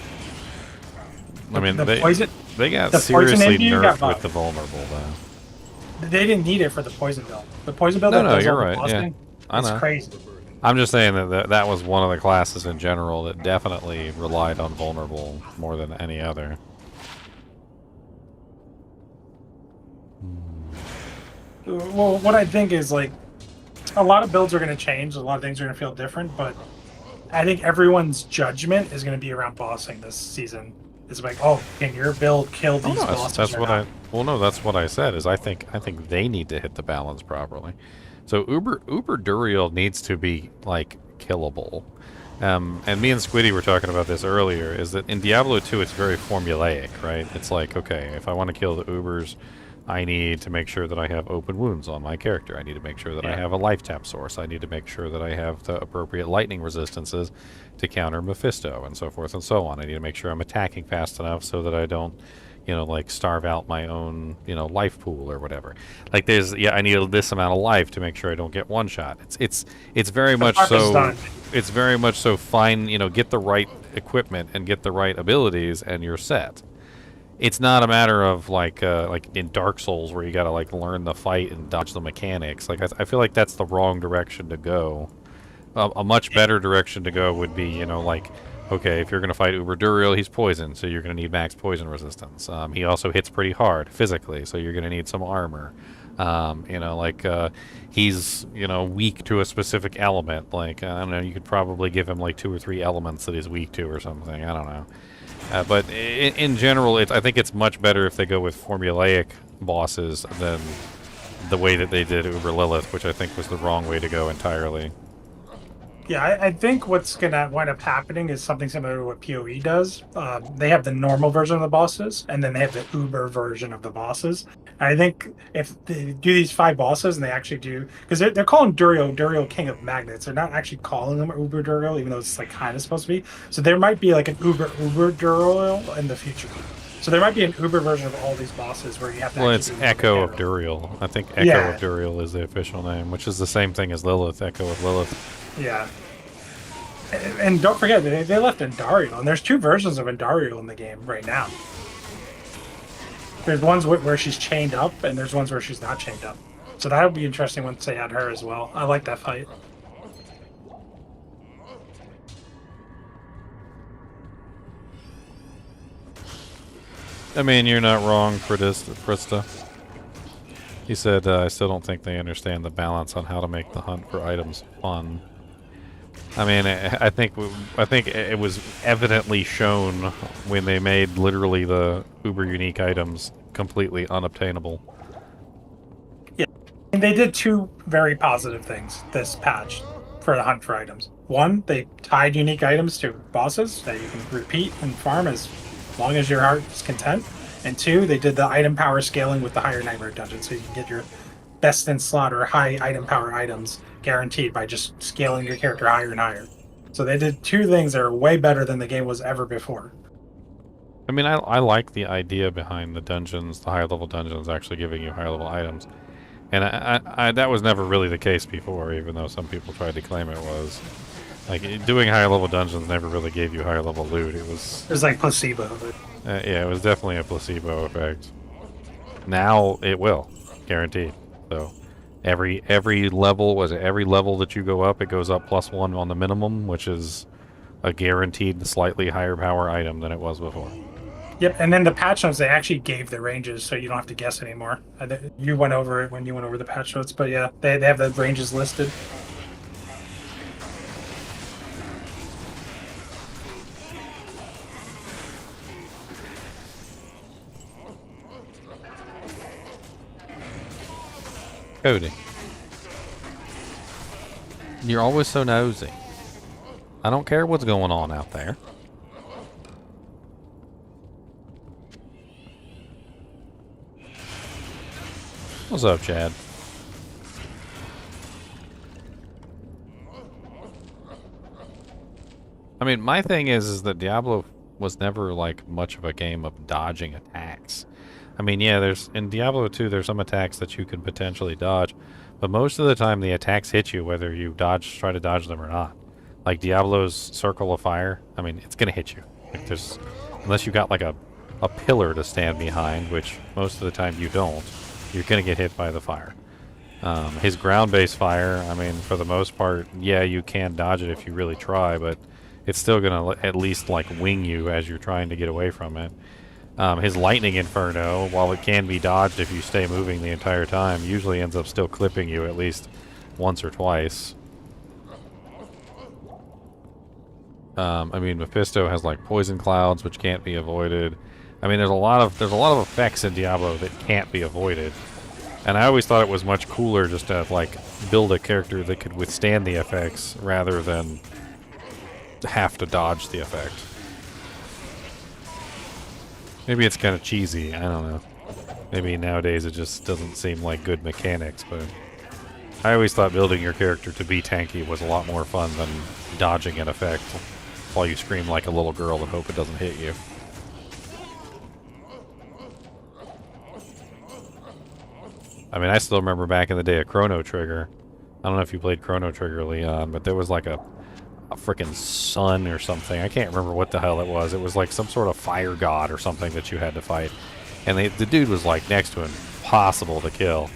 I mean, they got the seriously poison got nerfed buffed. with the vulnerable, though. They didn't need it for the poison build. The poison build. No, you're right. Yeah, I know. It's crazy. I'm just saying that was one of the classes in general that definitely relied on vulnerable more than any other. Well, what I think is like a lot of builds are going to change. A lot of things are going to feel different, but I think everyone's judgment is going to be around bossing this season. It's like, oh, can your build kill these bosses? That's what that's what I said. Is I think they need to hit the balance properly. So Uber Duriel needs to be like killable. And me and Squiddy were talking about this earlier. Is that in Diablo 2 it's very formulaic, right? It's like, okay, if I want to kill the Ubers, I need to make sure that I have open wounds on my character. I need to make sure that I have a life tap source. I need to make sure that I have the appropriate lightning resistances to counter Mephisto and so forth and so on. I need to make sure I'm attacking fast enough so that I don't you know, like starve out my own, you know, life pool or whatever. Like there's, yeah, I need this amount of life to make sure I don't get one shot. It's very much part is so. done. It's very much so. Find, you know, get the right equipment and get the right abilities, and you're set. It's not a matter of like in Dark Souls where you gotta like learn the fight and dodge the mechanics. Like I feel like that's the wrong direction to go. A much better direction to go would be, you know, like, okay, if you're going to fight Uber Duriel, he's poison, so you're going to need max poison resistance. He also hits pretty hard physically, so you're going to need some armor. You know, like, he's, you know, weak to a specific element. Like, I don't know, you could probably give him like 2 or 3 elements that he's weak to or something. I don't know. But in general, I think it's much better if they go with formulaic bosses than the way that they did Uber Lilith, which I think was the wrong way to go entirely. Yeah, I think what's gonna wind up happening is something similar to what PoE does. They have the normal version of the bosses, and then they have the Uber version of the bosses. And I think if they do these 5 bosses, and they actually do, because they're calling Duriel King of Magnets. They're not actually calling them Uber Duriel, even though it's like kind of supposed to be. So there might be like an Uber Duriel in the future. So there might be an Uber version of all these bosses where you have to. Well, it's Echo of Duriel. I think Echo of Duriel is the official name, which is the same thing as Lilith. Echo of Lilith. Yeah. And don't forget, they left Andariel, and there's 2 versions of Andariel in the game right now. There's ones where she's chained up, and there's ones where she's not chained up. So that would be interesting once they add her as well. I like that fight. I mean, you're not wrong, Prista. He said, I still don't think they understand the balance on how to make the hunt for items fun. I mean, I think it was evidently shown when they made literally the uber unique items completely unobtainable. Yeah, and they did 2 very positive things this patch for the hunt for items. 1, they tied unique items to bosses that you can repeat and farm as long as your heart is content. And 2, they did the item power scaling with the higher nightmare dungeon, so you can get your best in slot or high item power items guaranteed by just scaling your character higher and higher. So they did 2 things that are way better than the game was ever before. I mean, I like the idea behind the dungeons, the higher level dungeons actually giving you higher level items. And I that was never really the case before, even though some people tried to claim it was. Like, doing higher level dungeons never really gave you higher level loot. It was like placebo. Yeah, it was definitely a placebo effect. Now it will, guaranteed. So every level that you go up, it goes up +1 on the minimum, which is a guaranteed slightly higher power item than it was before. Yep, and then the patch notes, they actually gave the ranges, so you don't have to guess anymore. You went over it when you went over the patch notes, but yeah, they have the ranges listed. Cody, you're always so nosy. I don't care what's going on out there. What's up, Chad? I mean, my thing is that Diablo was never like much of a game of dodging attacks. I mean, yeah, in Diablo 2 there's some attacks that you can potentially dodge, but most of the time the attacks hit you whether you try to dodge them or not. Like Diablo's Circle of Fire, I mean, it's gonna hit you. Like unless you got like a pillar to stand behind, which most of the time you don't, you're gonna get hit by the fire. His ground-based fire, I mean, for the most part, yeah, you can dodge it if you really try, but it's still gonna at least like wing you as you're trying to get away from it. His Lightning Inferno, while it can be dodged if you stay moving the entire time, usually ends up still clipping you at least once or twice. I mean, Mephisto has like poison clouds, which can't be avoided. I mean, there's a lot of effects in Diablo that can't be avoided, and I always thought it was much cooler just to like build a character that could withstand the effects rather than have to dodge the effect. Maybe it's kind of cheesy, I don't know. Maybe nowadays it just doesn't seem like good mechanics, but I always thought building your character to be tanky was a lot more fun than dodging an effect while you scream like a little girl and hope it doesn't hit you. I mean, I still remember back in the day of Chrono Trigger. I don't know if you played Chrono Trigger, Leon, but there was like a freaking sun or something. I can't remember what the hell it was. It was like some sort of fire god or something that you had to fight. And the dude was like next to impossible to kill.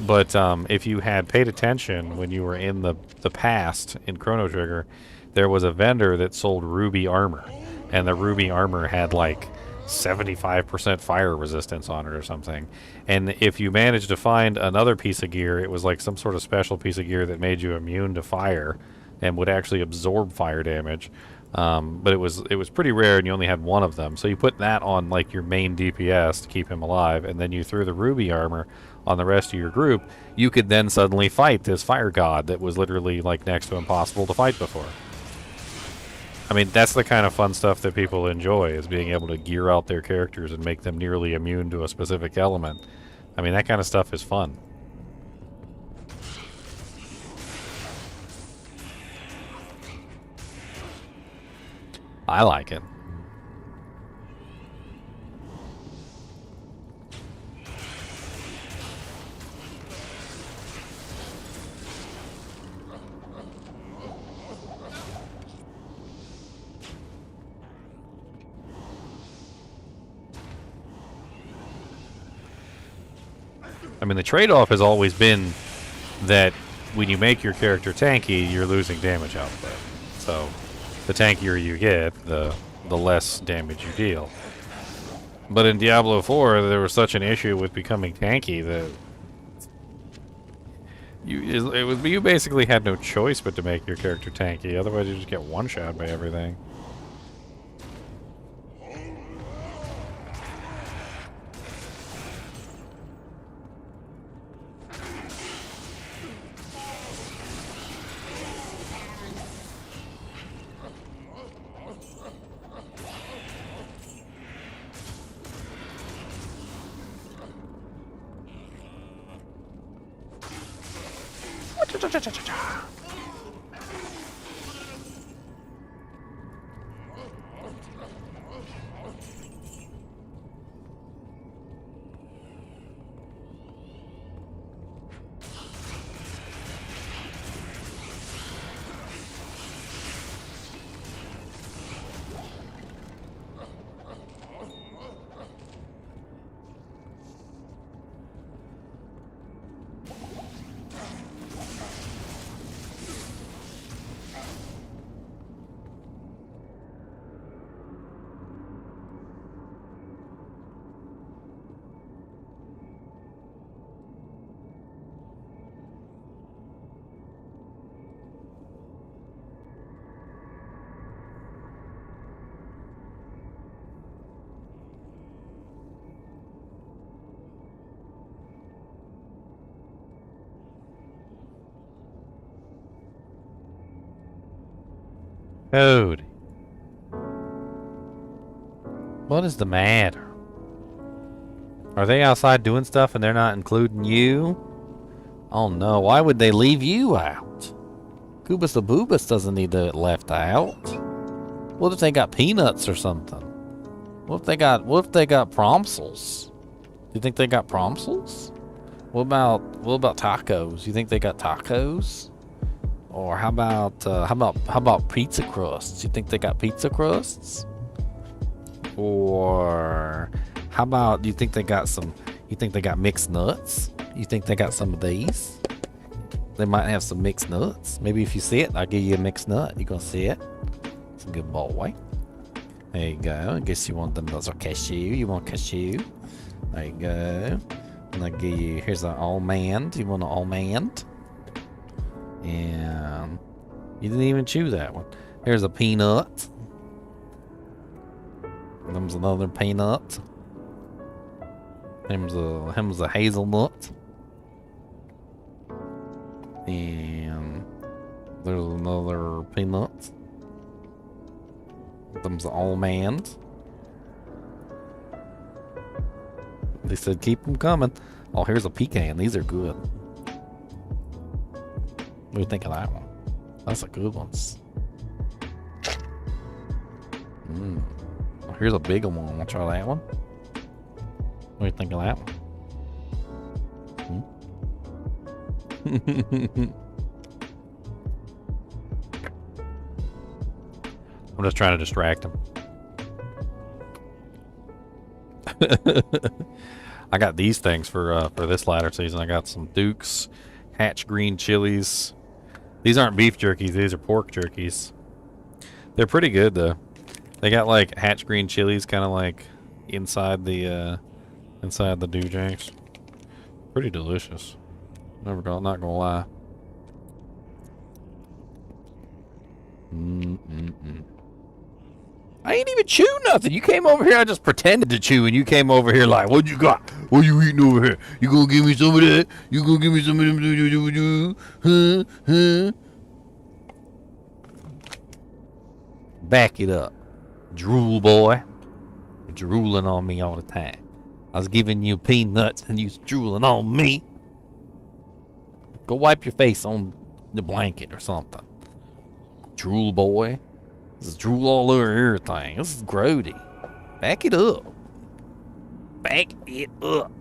But if you had paid attention when you were in the past in Chrono Trigger, there was a vendor that sold ruby armor. And the ruby armor had like 75% fire resistance on it or something. And if you managed to find another piece of gear, it was like some sort of special piece of gear that made you immune to fire and would actually absorb fire damage. But it was pretty rare, and you only had one of them. So you put that on like your main DPS to keep him alive, and then you threw the ruby armor on the rest of your group. You could then suddenly fight this fire god that was literally like next to impossible to fight before. I mean, that's the kind of fun stuff that people enjoy, is being able to gear out their characters and make them nearly immune to a specific element. I mean, that kind of stuff is fun. I like it. I mean, the trade-off has always been that when you make your character tanky, you're losing damage output. So the tankier you get, the less damage you deal. But in Diablo IV, there was such an issue with becoming tanky that you basically had no choice but to make your character tanky. Otherwise, you just get one-shot by everything. Dude. What is the matter? Are they outside doing stuff and they're not including you? Oh no, why would they leave you out? Goobus the Boobus doesn't need to get left out. What if they got peanuts or something? What if they got promsels? Do you think they got promsels? What about tacos? You think they got tacos? Or how about pizza crusts? You think they got pizza crusts? Or how about, do you think they got mixed nuts? You think they got some of these? They might have some mixed nuts. Maybe if you see it, I'll give you a mixed nut. You gonna see it? It's a good boy. There you go. I guess you want them, those are cashew. You want cashew? There you go. And I'll give you, here's an almond. You want an almond? And you didn't even chew that one. Here's a peanut. Them's another peanut. Hem's a hazelnut. And there's another peanut. Them's an almond. They said keep them coming. Oh, here's a pecan. These are good. What do you think of that one? That's a good one. Oh, here's a bigger one. Want to try that one? What do you think of that one? I'm just trying to distract him. I got these things for this latter season. I got some Dukes, Hatch green chilies. These aren't beef jerkies. These are pork jerkies. They're pretty good though. They got like Hatch green chilies, kind of like inside the Dujanks. Pretty delicious. Not gonna lie. I ain't even chew nothing. You came over here, I just pretended to chew, and you came over here like, what you got? What you eating over here? You gonna give me some of that? You gonna give me some of them? Huh? Back it up. Drool boy. You're drooling on me all the time. I was giving you peanuts and you was drooling on me. Go wipe your face on the blanket or something. Drool boy. This is drool all over everything. This is grody. Back it up. Back it up.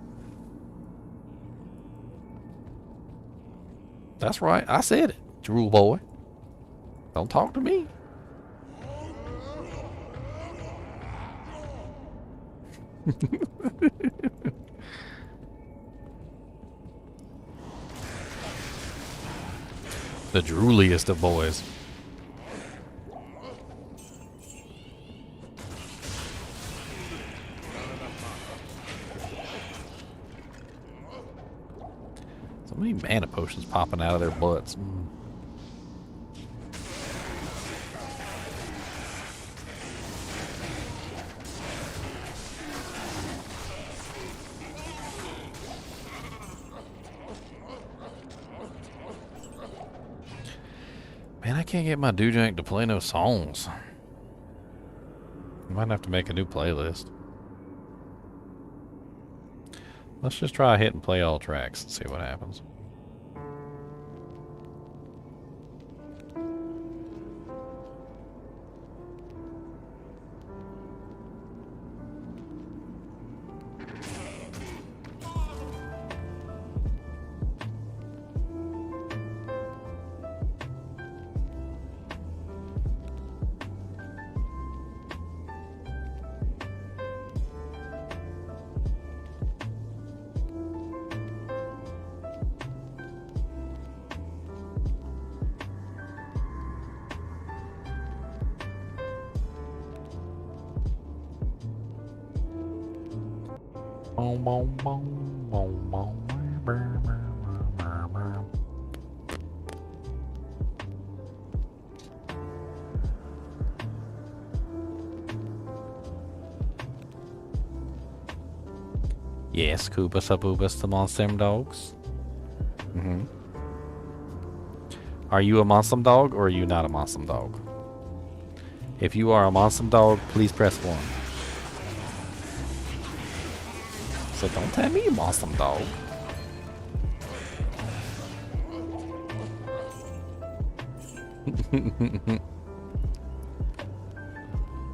That's right. I said it. Drool boy. Don't talk to me. The drooliest of boys. So many mana potions popping out of their butts. Man, I can't get my Dujank to play no songs. I might have to make a new playlist. Let's just try hit and play all tracks and see what happens. Yes, Kubus Abubus, the monster dogs. Are you a monster dog or are you not a monster dog? If you are a monster dog, please press 1. So don't tell me you monster dog.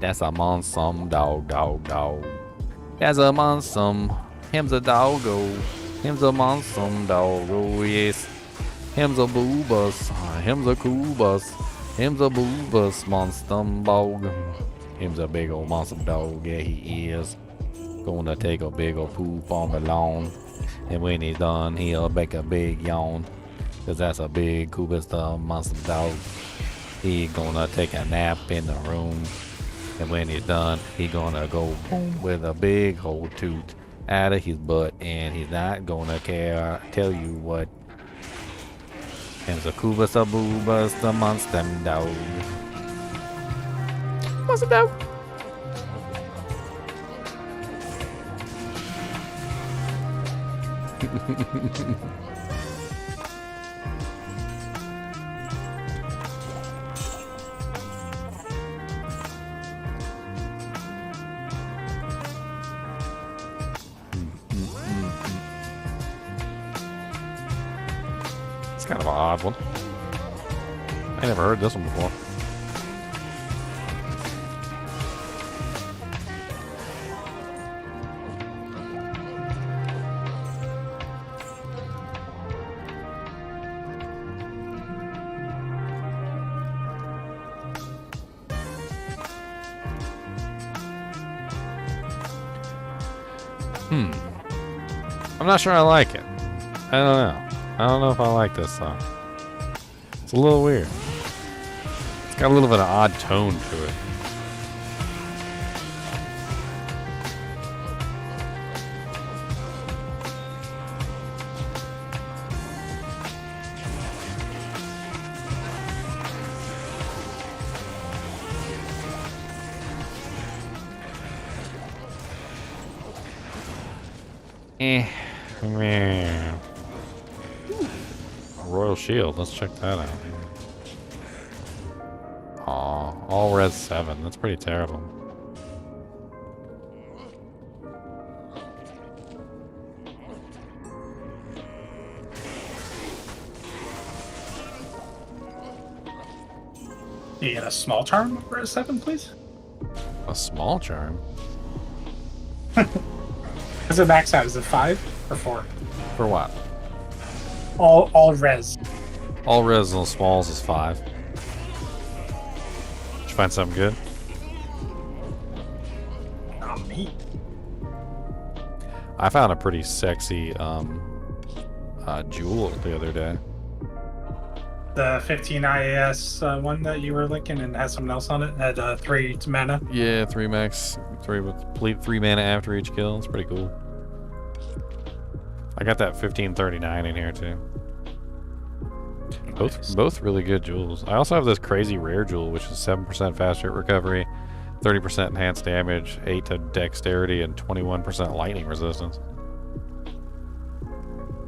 That's a monster dog. That's a monster. Him's a doggo. Him's a monster doggo, yes. Him's a boobus. Him's a coobus. Him's a boobus monster dog. Him's a big old monster dog, yeah he is. Gonna take a big old poop on the lawn. And when he's done, he'll make a big yawn. Cause that's a big coobus the monster dog. He gonna take a nap in the room. And when he's done, he gonna go boom with a big old toot out of his butt, and he's not gonna tell you what. Him's a Kubus a boobus, the monster dog. Monster dog. Kind of an odd one. I never heard this one before. I'm not sure I like it. I don't know. I don't know if I like this though. It's a little weird. It's got a little bit of odd tone to it. Meh. Royal Shield, let's check that out. Aw, all res 7, that's pretty terrible. You get a small charm for a 7, please? A small charm? Is it max out? Is it 5 or 4? For what? All res. All res on smalls is 5. Did you find something good? Not me. I found a pretty sexy jewel the other day. The 15 IAS one that you were linking and had something else on it. Had 3 mana. Yeah, 3 max, 3 with 3 mana after each kill. It's pretty cool. I got that 1539 in here too. Both really good jewels. I also have this crazy rare jewel, which is 7% faster recovery, 30% enhanced damage, 8 to dexterity, and 21% lightning resistance.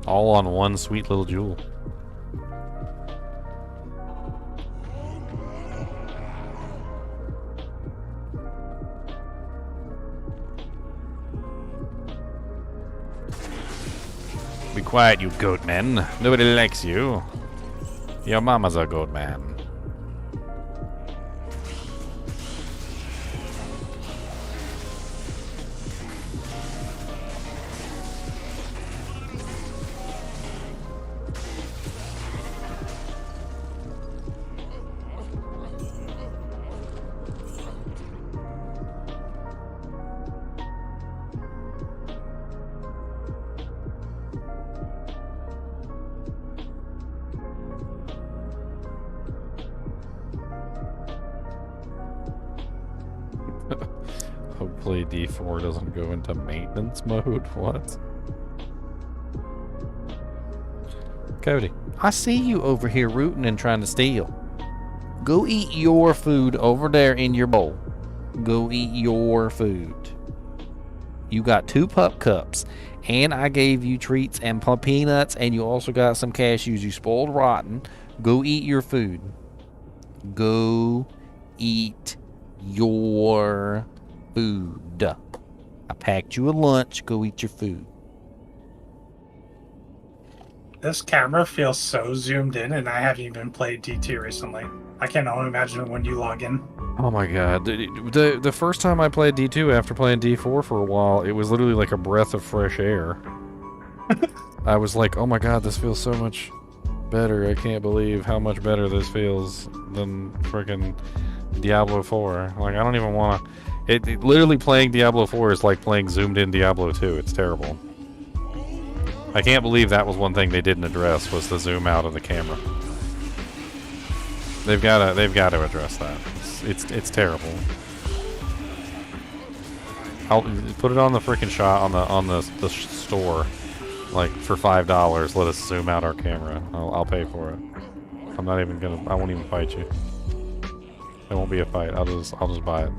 All on one sweet little jewel. Be quiet, you goat man. Nobody likes you. Your mama's a goat man. Hopefully D4 doesn't go into maintenance mode. What? Cody, I see you over here rooting and trying to steal. Go eat your food over there in your bowl. Go eat your food. You got 2 pup cups, and I gave you treats and peanuts, and you also got some cashews you spoiled rotten. Go eat your food. Go eat your food. I packed you a lunch. Go eat your food. This camera feels so zoomed in, and I haven't even played D2 recently. I can only imagine when you log in. Oh my god. The first time I played D2 after playing D4 for a while, it was literally like a breath of fresh air. I was like, oh my god, this feels so much better. I can't believe how much better this feels than freaking Diablo 4. Like, I don't even want to... It literally playing Diablo 4 is like playing zoomed in Diablo 2. It's terrible. I can't believe that was one thing they didn't address, was the zoom out of the camera. They've got to address that. It's terrible. I'll put it on the freaking shot on the store, like for $5. Let us zoom out our camera. I'll pay for it. I'm not even gonna. I won't even fight you. It won't be a fight. I'll just buy it.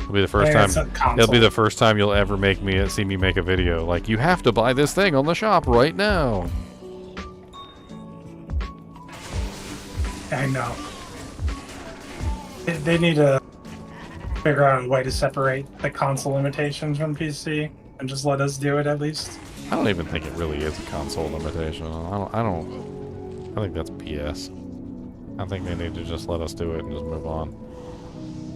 It'll be the first time. It'll be the first time you'll ever see me make a video. Like, you have to buy this thing on the shop right now. I know. They need to figure out a way to separate the console limitations from PC and just let us do it at least. I don't even think it really is a console limitation. I think that's BS. I think they need to just let us do it and just move on.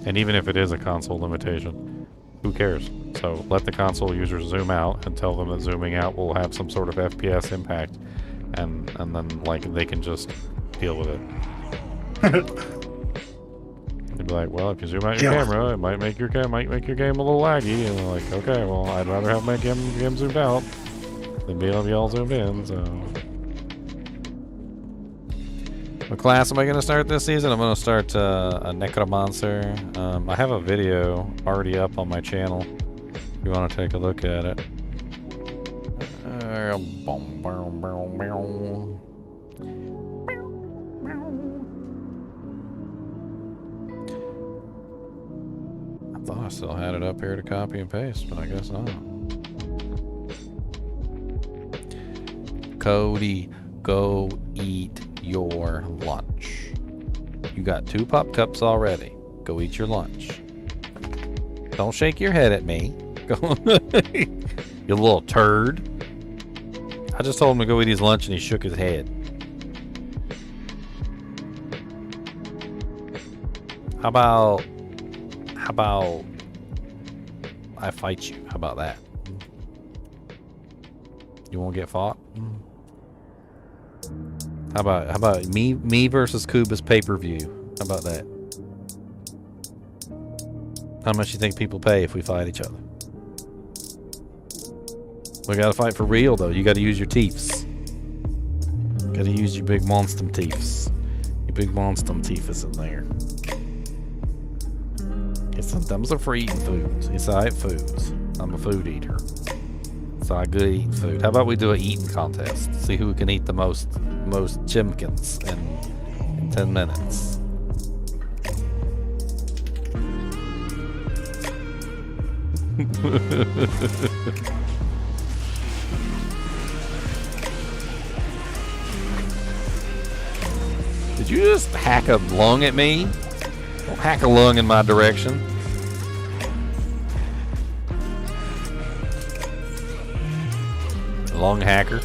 And even if it is a console limitation, who cares? So let the console users zoom out and tell them that zooming out will have some sort of FPS impact, and then like they can just deal with it. They'd be like, well, if you zoom out your camera, it might make your game a little laggy. And we're like, okay, well, I'd rather have my game zoomed out than be able to be all zoomed in. So, what class am I gonna start this season? I'm gonna start a necromancer. I have a video already up on my channel. If you want to take a look at it. I thought I still had it up here to copy and paste, but I guess not. Cody, go eat your lunch. You got 2 pop cups already. Go eat your lunch. Don't shake your head at me. You little turd. I just told him to go eat his lunch and he shook his head. How about I fight you? How about that? You won't get fought? How about me versus Kuba's pay-per-view? How about that? How much you think people pay if we fight each other? We gotta fight for real though. You gotta use your teeths. Gotta use your big monster teeths. Your big monster teeth is in there. Sometimes they're for eating foods. It's I eat foods. I'm a food eater. So I good eating food. How about we do an eating contest? See who can eat the most chimkins in 10 minutes. Did you just hack a lung at me? Don't hack a lung in my direction. Lung hacker.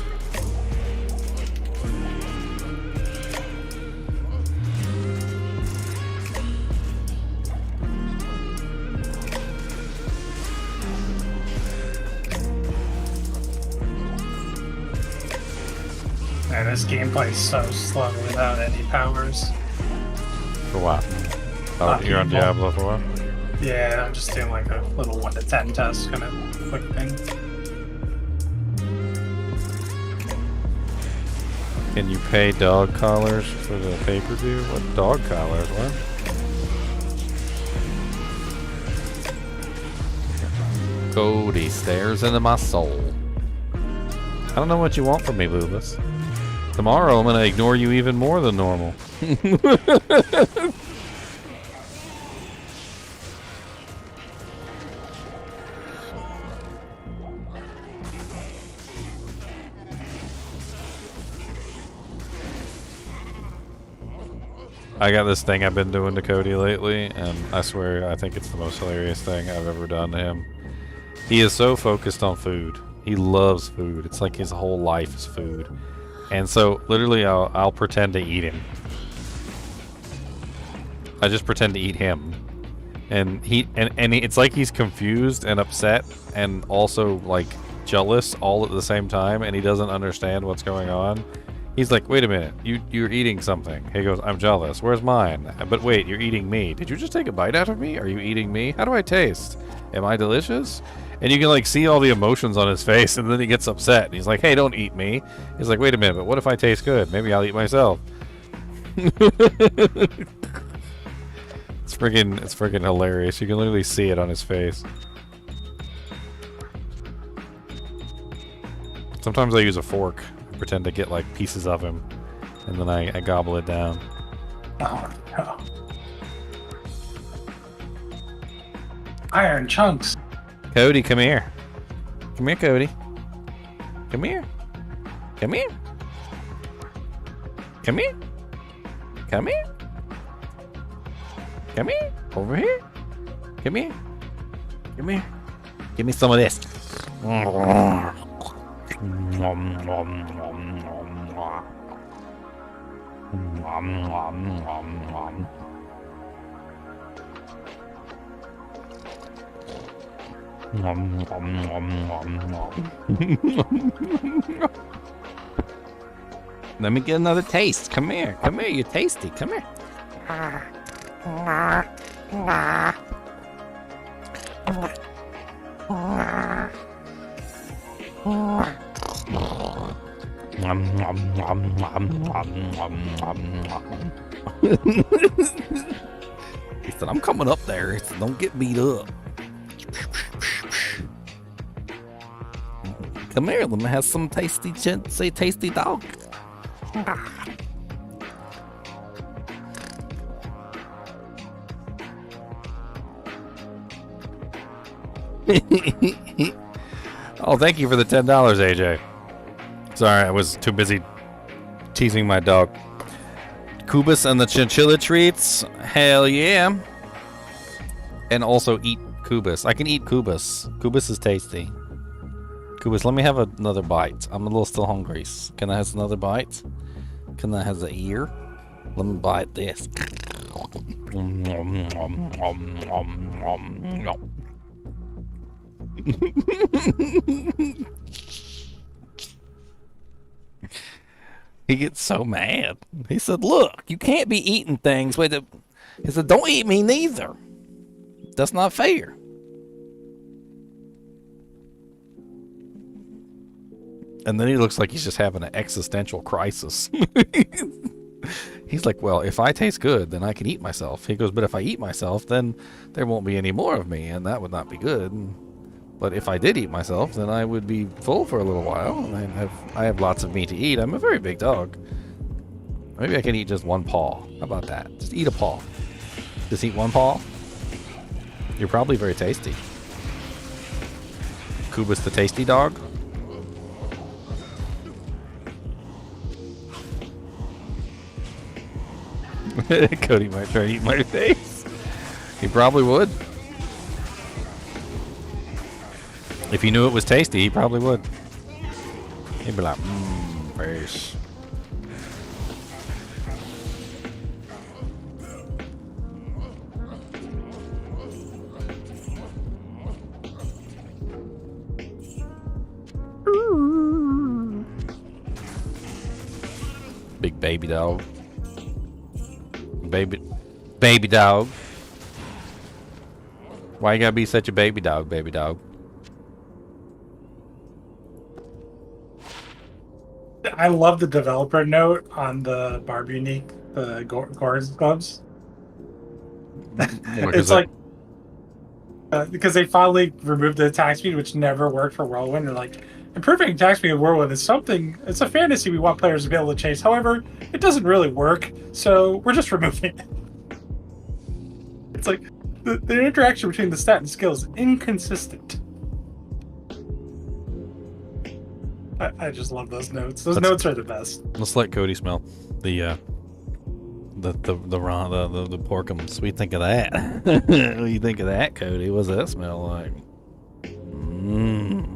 Man, this gameplay is so slow without any powers. For what? Oh, you're on Diablo 4? Yeah, I'm just doing like a little 1 to 10 test kind of quick thing. Can you pay dog collars for the pay-per-view? What dog collars? What? Cody stares into my soul. I don't know what you want from me, Lubus. Tomorrow I'm gonna ignore you even more than normal. I got this thing I've been doing to Cody lately, and I swear I think it's the most hilarious thing I've ever done to him. He is so focused on food. He loves food. It's like his whole life is food. And so literally I'll pretend to eat him. I just pretend to eat him. And it's like he's confused and upset and also like jealous all at the same time, and he doesn't understand what's going on. He's like, wait a minute, you're eating something. He goes, I'm jealous. Where's mine? But wait, you're eating me. Did you just take a bite out of me? Are you eating me? How do I taste? Am I delicious? And you can like see all the emotions on his face, and then he gets upset. And he's like, hey, don't eat me. He's like, wait a minute, but what if I taste good? Maybe I'll eat myself. It's freaking hilarious. You can literally see it on his face. Sometimes I use a fork. Pretend to get like pieces of him, and then I gobble it down. Oh no. Iron chunks. Cody, come here. Come here, Cody. Come here. Come here. Come here. Come here. Come here. Over here. Come here. Come here. Give me some of this. Let me get another taste. Come here. Come here. You're tasty. Come here. He said, I'm coming up there. He said, don't get beat up. Come here, let me have some tasty, say tasty dog. Oh, thank you for the $10, AJ. Sorry, I was too busy teasing my dog. Kubus and the Chinchilla treats? Hell yeah. And also eat Kubus. I can eat Kubus. Kubus is tasty. Kubus, let me have another bite. I'm a little still hungry. Can I have another bite? Can I have the ear? Let me bite this. He gets so mad. He said, look, you can't be eating things with it. He said, don't eat me neither. That's not fair. And then he looks like he's just having an existential crisis. He's like, well, if I taste good, then I can eat myself. He goes, but if I eat myself, then there won't be any more of me, and that would not be good. But if I did eat myself, then I would be full for a little while, and I have lots of meat to eat. I'm a very big dog. Maybe I can eat just one paw. How about that? Just eat a paw. Just eat one paw. You're probably very tasty. Kubus the tasty dog. Cody might try to eat my face. He probably would. If he knew it was tasty, he probably would. He'd be like, face. Big baby dog. Baby dog. Why you gotta be such a baby dog, baby dog? I love the developer note on the Barbarian, the Gore's gloves. It's like because they finally removed the attack speed, which never worked for Whirlwind. They're like, improving attack speed of Whirlwind is something. It's a fantasy we want players to be able to chase. However, it doesn't really work, so we're just removing it. It's like the interaction between the stat and skill is inconsistent. I just love those notes. Those notes are the best. Let's let Cody smell the porkums. What do you think of that? What do you think of that, Cody? What's that smell like?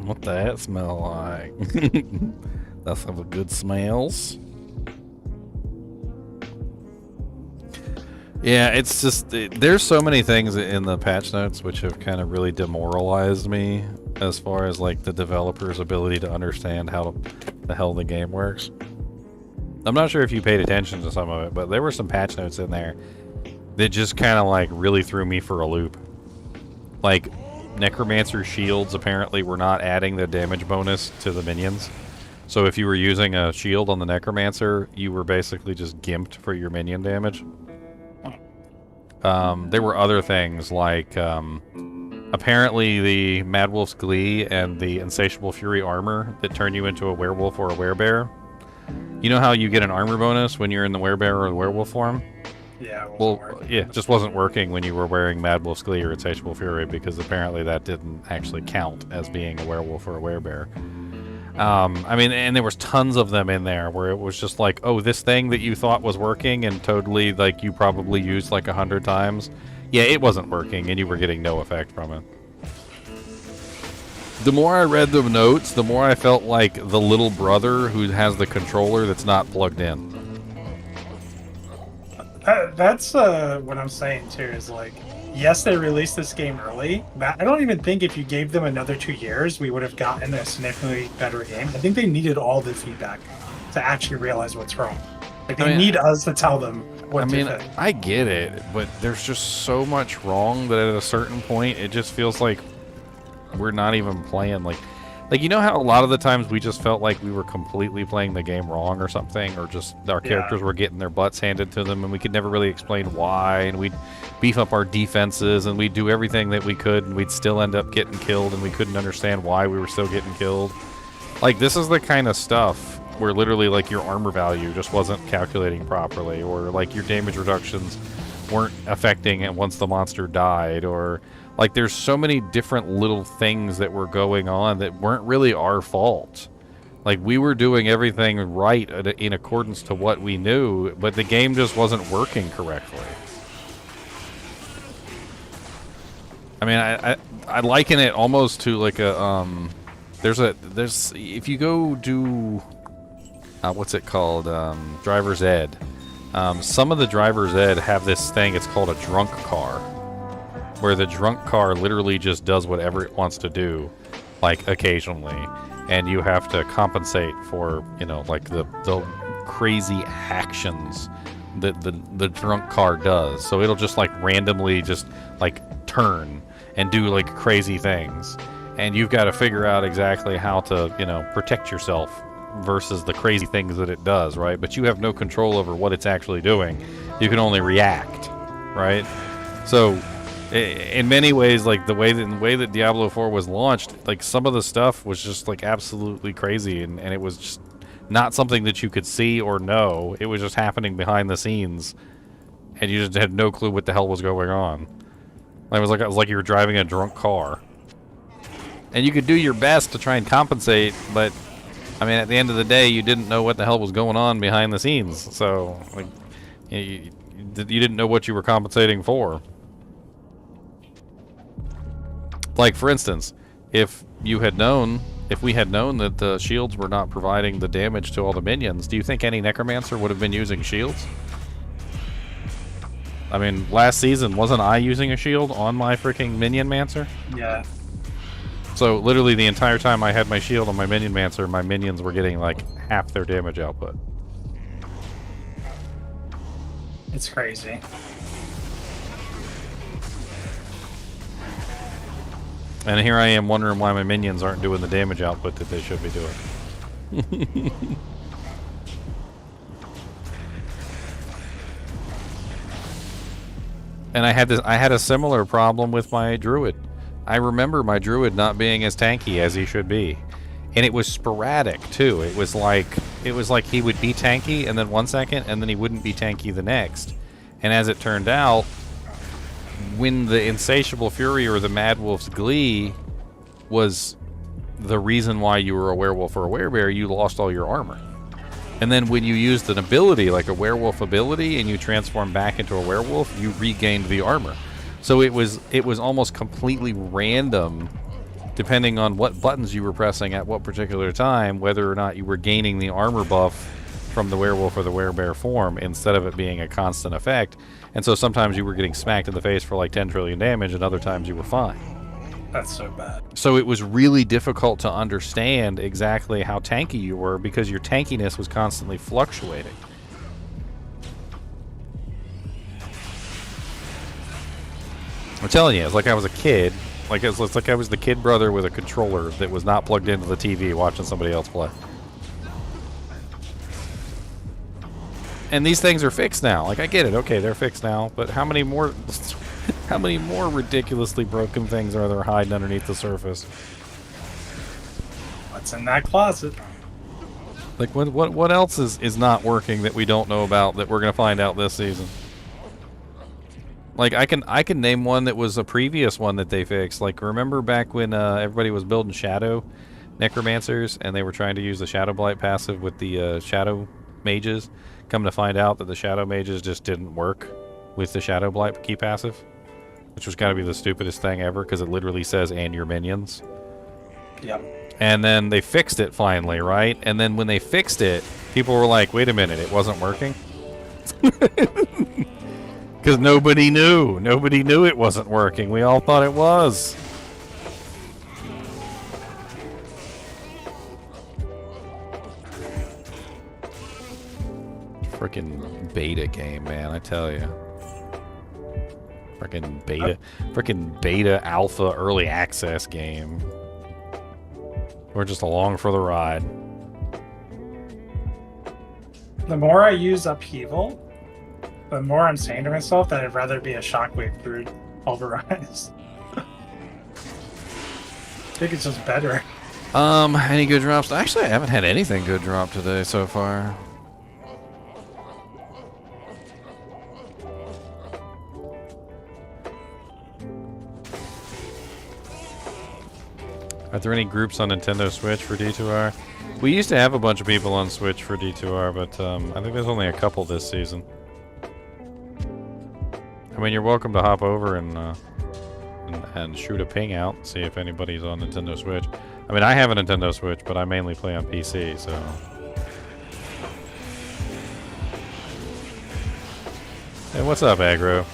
What that smell like? That's some good smells. Yeah, it's just there's so many things in the patch notes which have kind of really demoralized me as far as like the developer's ability to understand how the hell the game works. I'm not sure if you paid attention to some of it, but there were some patch notes in there that just kind of like really threw me for a loop. Like Necromancer shields apparently were not adding the damage bonus to the minions. So if you were using a shield on the Necromancer, you were basically just gimped for your minion damage. There were other things like apparently the Mad Wolf's Glee and the Insatiable Fury armor that turn you into a werewolf or a werebear. You know how you get an armor bonus when you're in the werebear or the werewolf form? Yeah. Well, yeah, it just wasn't working when you were wearing Mad Wolf's Glee or Insatiable Fury because apparently that didn't actually count as being a werewolf or a werebear. I mean, and there was tons of them in there where it was just like, oh, this thing that you thought was working and totally, like, you probably used like 100 times. Yeah, it wasn't working and you were getting no effect from it. The more I read the notes, the more I felt like the little brother who has the controller that's not plugged in. That's what I'm saying too, is like, yes, they released this game early, but I don't even think if you gave them another 2 years, we would have gotten a significantly better game. I think they needed all the feedback to actually realize what's wrong. Like I they mean, need us to tell them what I to mean, fix. I get it, but there's just so much wrong that at a certain point, it just feels like we're not even playing. Like you know how a lot of the times we just felt like we were completely playing the game wrong or something, or just our characters were getting their butts handed to them, and we could never really explain why, and we'd beef up our defenses, and we'd do everything that we could, and we'd still end up getting killed, and we couldn't understand why we were still getting killed. Like, this is the kind of stuff where literally, like, your armor value just wasn't calculating properly, or, like, your damage reductions weren't affecting it once the monster died, or, like, there's so many different little things that were going on that weren't really our fault. Like, we were doing everything right in accordance to what we knew, but the game just wasn't working correctly. I mean, I liken it almost to, like, there's if you go do what's it called, driver's ed, some of the driver's ed have this thing, it's called a drunk car, where the drunk car literally just does whatever it wants to do, like occasionally, and you have to compensate for, you know, like the crazy actions that the drunk car does. So it'll just like randomly just like turn and do like crazy things, and you've got to figure out exactly how to, you know, protect yourself versus the crazy things that it does, right? But you have no control over what it's actually doing. You can only react, right? So in many ways, like the way that Diablo IV was launched, like some of the stuff was just like absolutely crazy, and it was just not something that you could see or know. It was just happening behind the scenes, and you just had no clue what the hell was going on. It was like you were driving a drunk car, and you could do your best to try and compensate, but I mean, at the end of the day, you didn't know what the hell was going on behind the scenes. So, like, you didn't know what you were compensating for. Like, for instance, if we had known that the shields were not providing the damage to all the minions, do you think any necromancer would have been using shields? I mean, last season, wasn't I using a shield on my freaking minion mancer? Yeah. So literally the entire time I had my shield on my minion mancer, my minions were getting like half their damage output. It's crazy. And here I am wondering why my minions aren't doing the damage output that they should be doing. And I had a similar problem with my druid. I remember my druid not being as tanky as he should be. And it was sporadic too. It was like he would be tanky and then 1 second and then he wouldn't be tanky the next. And as it turned out, when the insatiable fury or the mad wolf's glee was the reason why you were a werewolf or a werebear, you lost all your armor. And then when you used an ability like a werewolf ability and you transformed back into a werewolf, you regained the armor. So it was almost completely random, depending on what buttons you were pressing at what particular time, whether or not you were gaining the armor buff from the werewolf or the werebear form, instead of it being a constant effect. And so sometimes you were getting smacked in the face for like 10 trillion damage, and other times you were fine. That's so bad. So it was really difficult to understand exactly how tanky you were, because your tankiness was constantly fluctuating. I'm telling you, it's like I was a kid. It's like I was the kid brother with a controller that was not plugged into the TV watching somebody else play. And these things are fixed now. Like, I get it. Okay, they're fixed now. But how many more ridiculously broken things are there hiding underneath the surface? What's in that closet? Like, what else is not working that we don't know about that we're going to find out this season? Like, I can name one that was a previous one that they fixed. Like, remember back when everybody was building Shadow Necromancers and they were trying to use the Shadow Blight passive with the Shadow Mages? Come to find out that the Shadow Mages just didn't work with the Shadow Blight key passive, which was got to be the stupidest thing ever, because it literally says "and your minions." Yep. And then they fixed it finally, right? And then when they fixed it, people were like, "Wait a minute, it wasn't working." Because nobody knew. Nobody knew it wasn't working. We all thought it was. Freaking beta game, man, I tell you. Freaking beta, alpha, early access game. We're just along for the ride. The more I use upheaval, the more I'm saying to myself that I'd rather be a shockwave through pulverize. I think it's just better. Any good drops? Actually, I haven't had anything good drop today so far. Are there any groups on Nintendo Switch for D2R? We used to have a bunch of people on Switch for D2R, but I think there's only a couple this season. I mean, you're welcome to hop over and shoot a ping out, see if anybody's on Nintendo Switch. I mean, I have a Nintendo Switch, but I mainly play on PC, so... Hey, what's up, Aggro?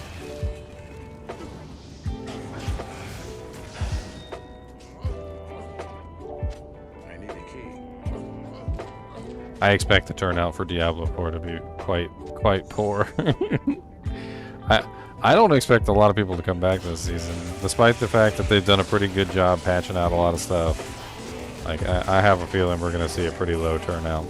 I need a key. I expect the turnout for Diablo IV to be quite poor. I don't expect a lot of people to come back this season, despite the fact that they've done a pretty good job patching out a lot of stuff. Like, I have a feeling we're going to see a pretty low turnout.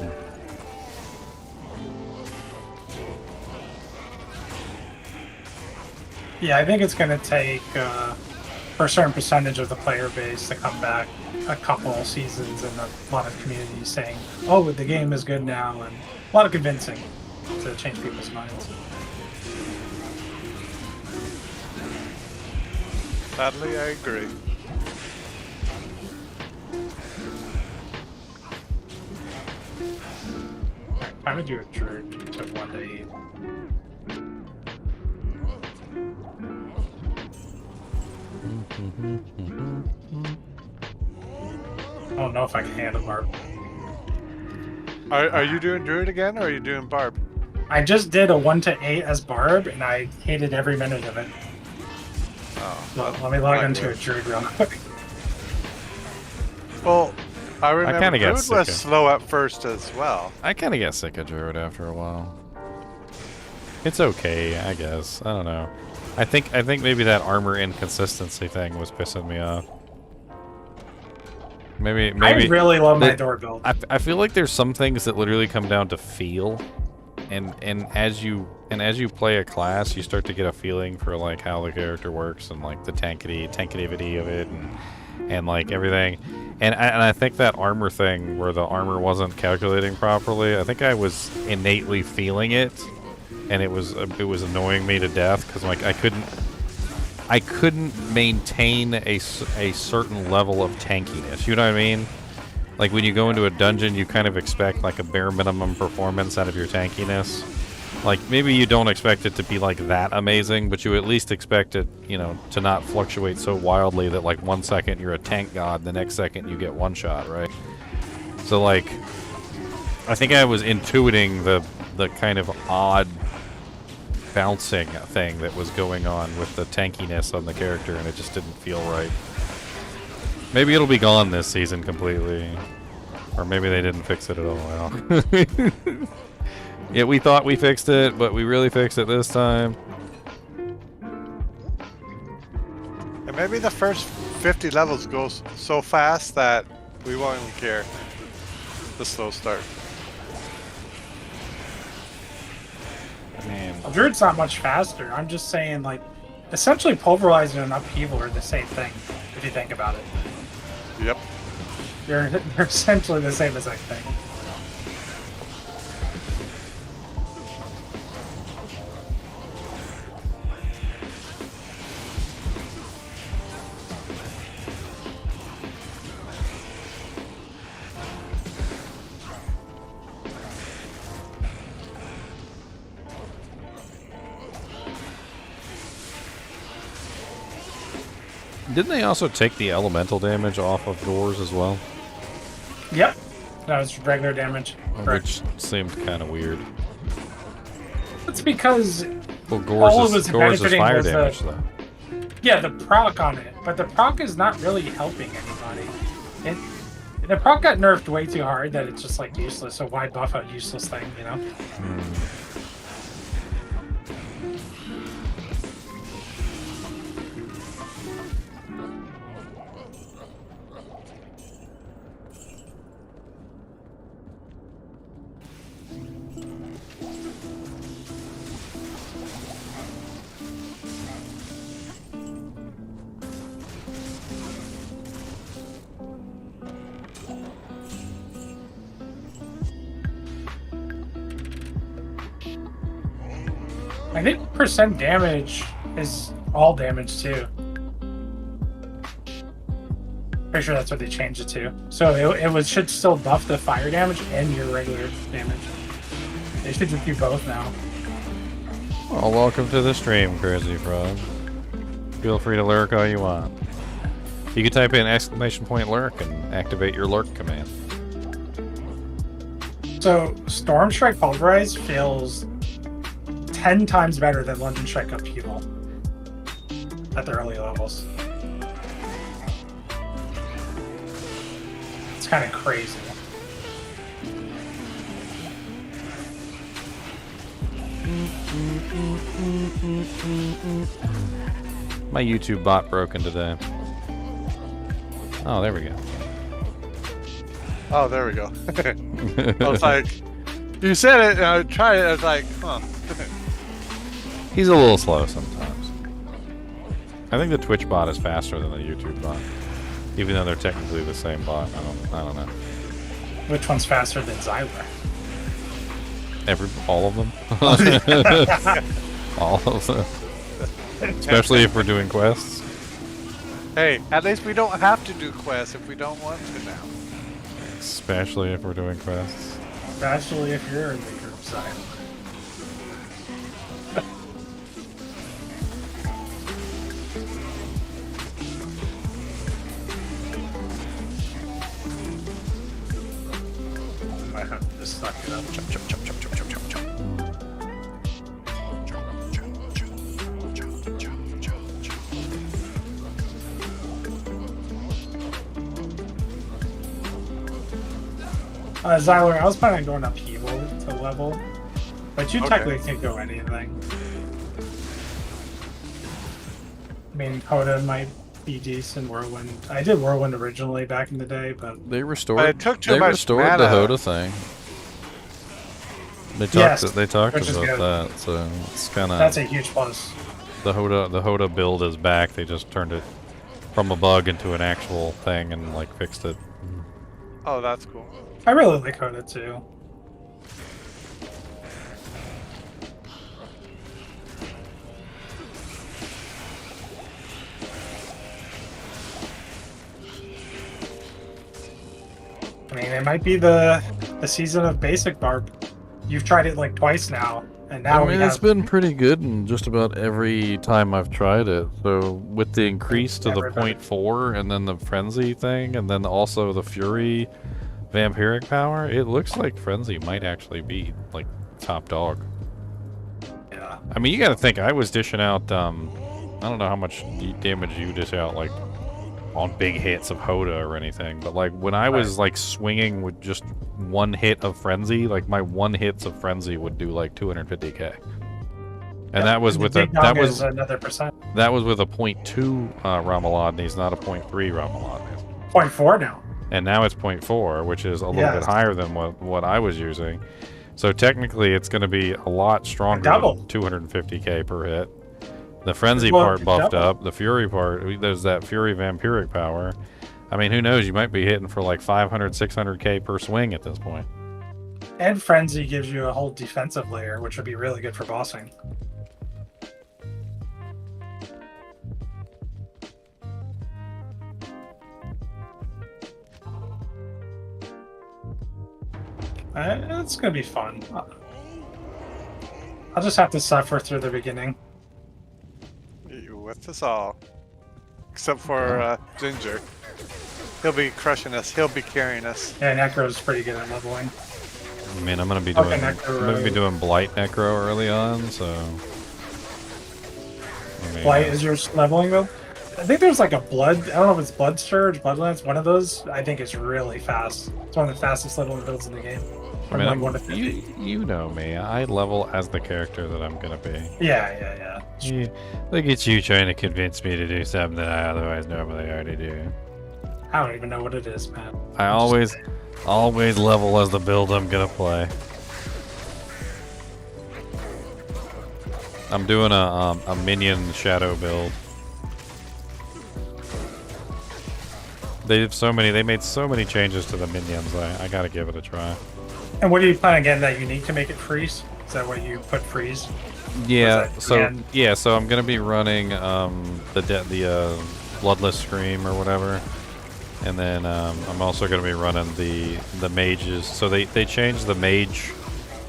Yeah, I think it's going to take for a certain percentage of the player base to come back a couple seasons and a lot of communities saying, oh, the game is good now, and a lot of convincing to change people's minds. Sadly, I agree. Time to do a druid to 1 to 8. I don't know if I can handle Barb. Are you doing Druid again, or are you doing Barb? I just did a 1 to 8 as Barb, and I hated every minute of it. Oh, Let me log into a druid real quick. well, I remember kinda got Druid sick was of- slow at first as well. I kind of get sick of Druid after a while. It's okay, I guess. I don't know. I think maybe that armor inconsistency thing was pissing me off. Maybe I really love my the- door build. I feel like there's some things that literally come down to feel, and as you play a class, you start to get a feeling for like how the character works and like the tankativity of it and like everything. And I think that armor thing where the armor wasn't calculating properly, I think I was innately feeling it, and it was annoying me to death because like I couldn't maintain a certain level of tankiness. You know what I mean? Like when you go into a dungeon, you kind of expect like a bare minimum performance out of your tankiness. Like maybe you don't expect it to be like that amazing, but you at least expect it, you know, to not fluctuate so wildly that like 1 second you're a tank god, the next second you get one shot, right? So like, I think I was intuiting the kind of odd bouncing thing that was going on with the tankiness on the character, and it just didn't feel right. Maybe it'll be gone this season completely, or maybe they didn't fix it at all. Well. Yeah, we thought we fixed it, but we really fixed it this time. And maybe the first 50 levels goes so fast that we won't even care. The slow start. Man, Druid's not much faster. I'm just saying, like, essentially pulverizing and upheaval are the same thing, if you think about it. Yep. They're essentially the same exact thing. didn't they also take the elemental damage off of doors as well? Yep. That was regular damage. Correct. Which seemed kind of weird. It's because Well, all it Gores was is benefiting fire was damage, the, though. yeah, the proc on it, but the proc is not really helping anybody. The proc got nerfed way too hard that it's just like useless. So why buff a useless thing, you know? I think percent damage is all damage too. Pretty sure that's what they changed it to. So should still buff the fire damage and your regular damage. They should just do both now. Well, welcome to the stream, Crazy Frog. Feel free to lurk all you want. You can type in !lurk and activate your lurk command. So Storm Strike Pulverize feels 10 times better than London Strike Upheaval at the early levels. It's kind of crazy. My YouTube bot broken today. Oh, there we go. Oh, there we go. I was like, you said it, and I tried it. I was like, huh. He's a little slow sometimes. I think the Twitch bot is faster than the YouTube bot, even though they're technically the same bot. I don't know. Which one's faster than Xyler? All of them. All of them. Especially if we're doing quests. Hey, at least we don't have to do quests if we don't want to now. Especially if we're doing quests. Especially if you're in the group side. I have to just suck it up. Chop, chop, chop, chop, chop, chop, chop, chop. Xyler, I was planning on going upheaval to level, but you technically can't go anything. I mean, Hoda might be decent. Whirlwind. I did Whirlwind originally back in the day, but They restored. But it took too they much restored mana. the Hoda thing. They talked. Yes, they talked which is about good. that, so it's kind that's of a huge plus. the Hoda build is back. They just turned it from a bug into an actual thing and like fixed it. Oh, that's cool. I really like Hoda too. I mean, it might be the season of basic Barb. You've tried it like twice now, and now I mean, we it's have been pretty good in just about every time I've tried it. So with the increase to the Everybody. 0.4 and then the frenzy thing, and then also the fury vampiric power, it looks like frenzy might actually be like top dog. Yeah. I mean, you got to think I was dishing out. I don't know how much damage you dish out like on big hits of Hoda or anything, but like when I was like swinging with just one hit of frenzy, like my one hits of frenzy would do like 250k, and that was with the a big that dog was is another percent. that was with a 0.2 Ramalodnes, not a 0.3 Ramalodnes. 0.4 now. And now it's 0.4, which is a little Yes. bit higher than what I was using. So technically, it's going to be a lot stronger double. than 250k per hit. The frenzy Well, part buffed double. up. The fury part, there's that fury vampiric power. I mean, who knows? You might be hitting for like 500, 600k per swing at this point. And Frenzy gives you a whole defensive layer, which would be really good for bossing. It's gonna be fun. I'll just have to suffer through the beginning. You with us all. Except for Ginger. He'll be crushing us. He'll be carrying us. Yeah, Necro's pretty good at leveling. I mean, I'm gonna be Okay, doing Necro. Blight Necro early on, so. I mean, Blight is your leveling though? I think there's like a blood. I don't know if it's blood surge, bloodlance. One of those I think is really fast. It's one of the fastest leveling builds in the game. I mean, From, like 1 to 50. you know me. I level as the character that I'm gonna be. Yeah. Look at you trying to convince me to do something that I otherwise normally already do. I don't even know what it is, man. I always level as the build I'm gonna play. I'm doing a minion shadow build. They made so many changes to the minions. I gotta give it a try. And what do you plan on getting that unique to make it freeze? Is that what you put freeze? Yeah. that So again? yeah. So I'm gonna be running the bloodless scream or whatever, and then I'm also gonna be running the mages. So they changed the mage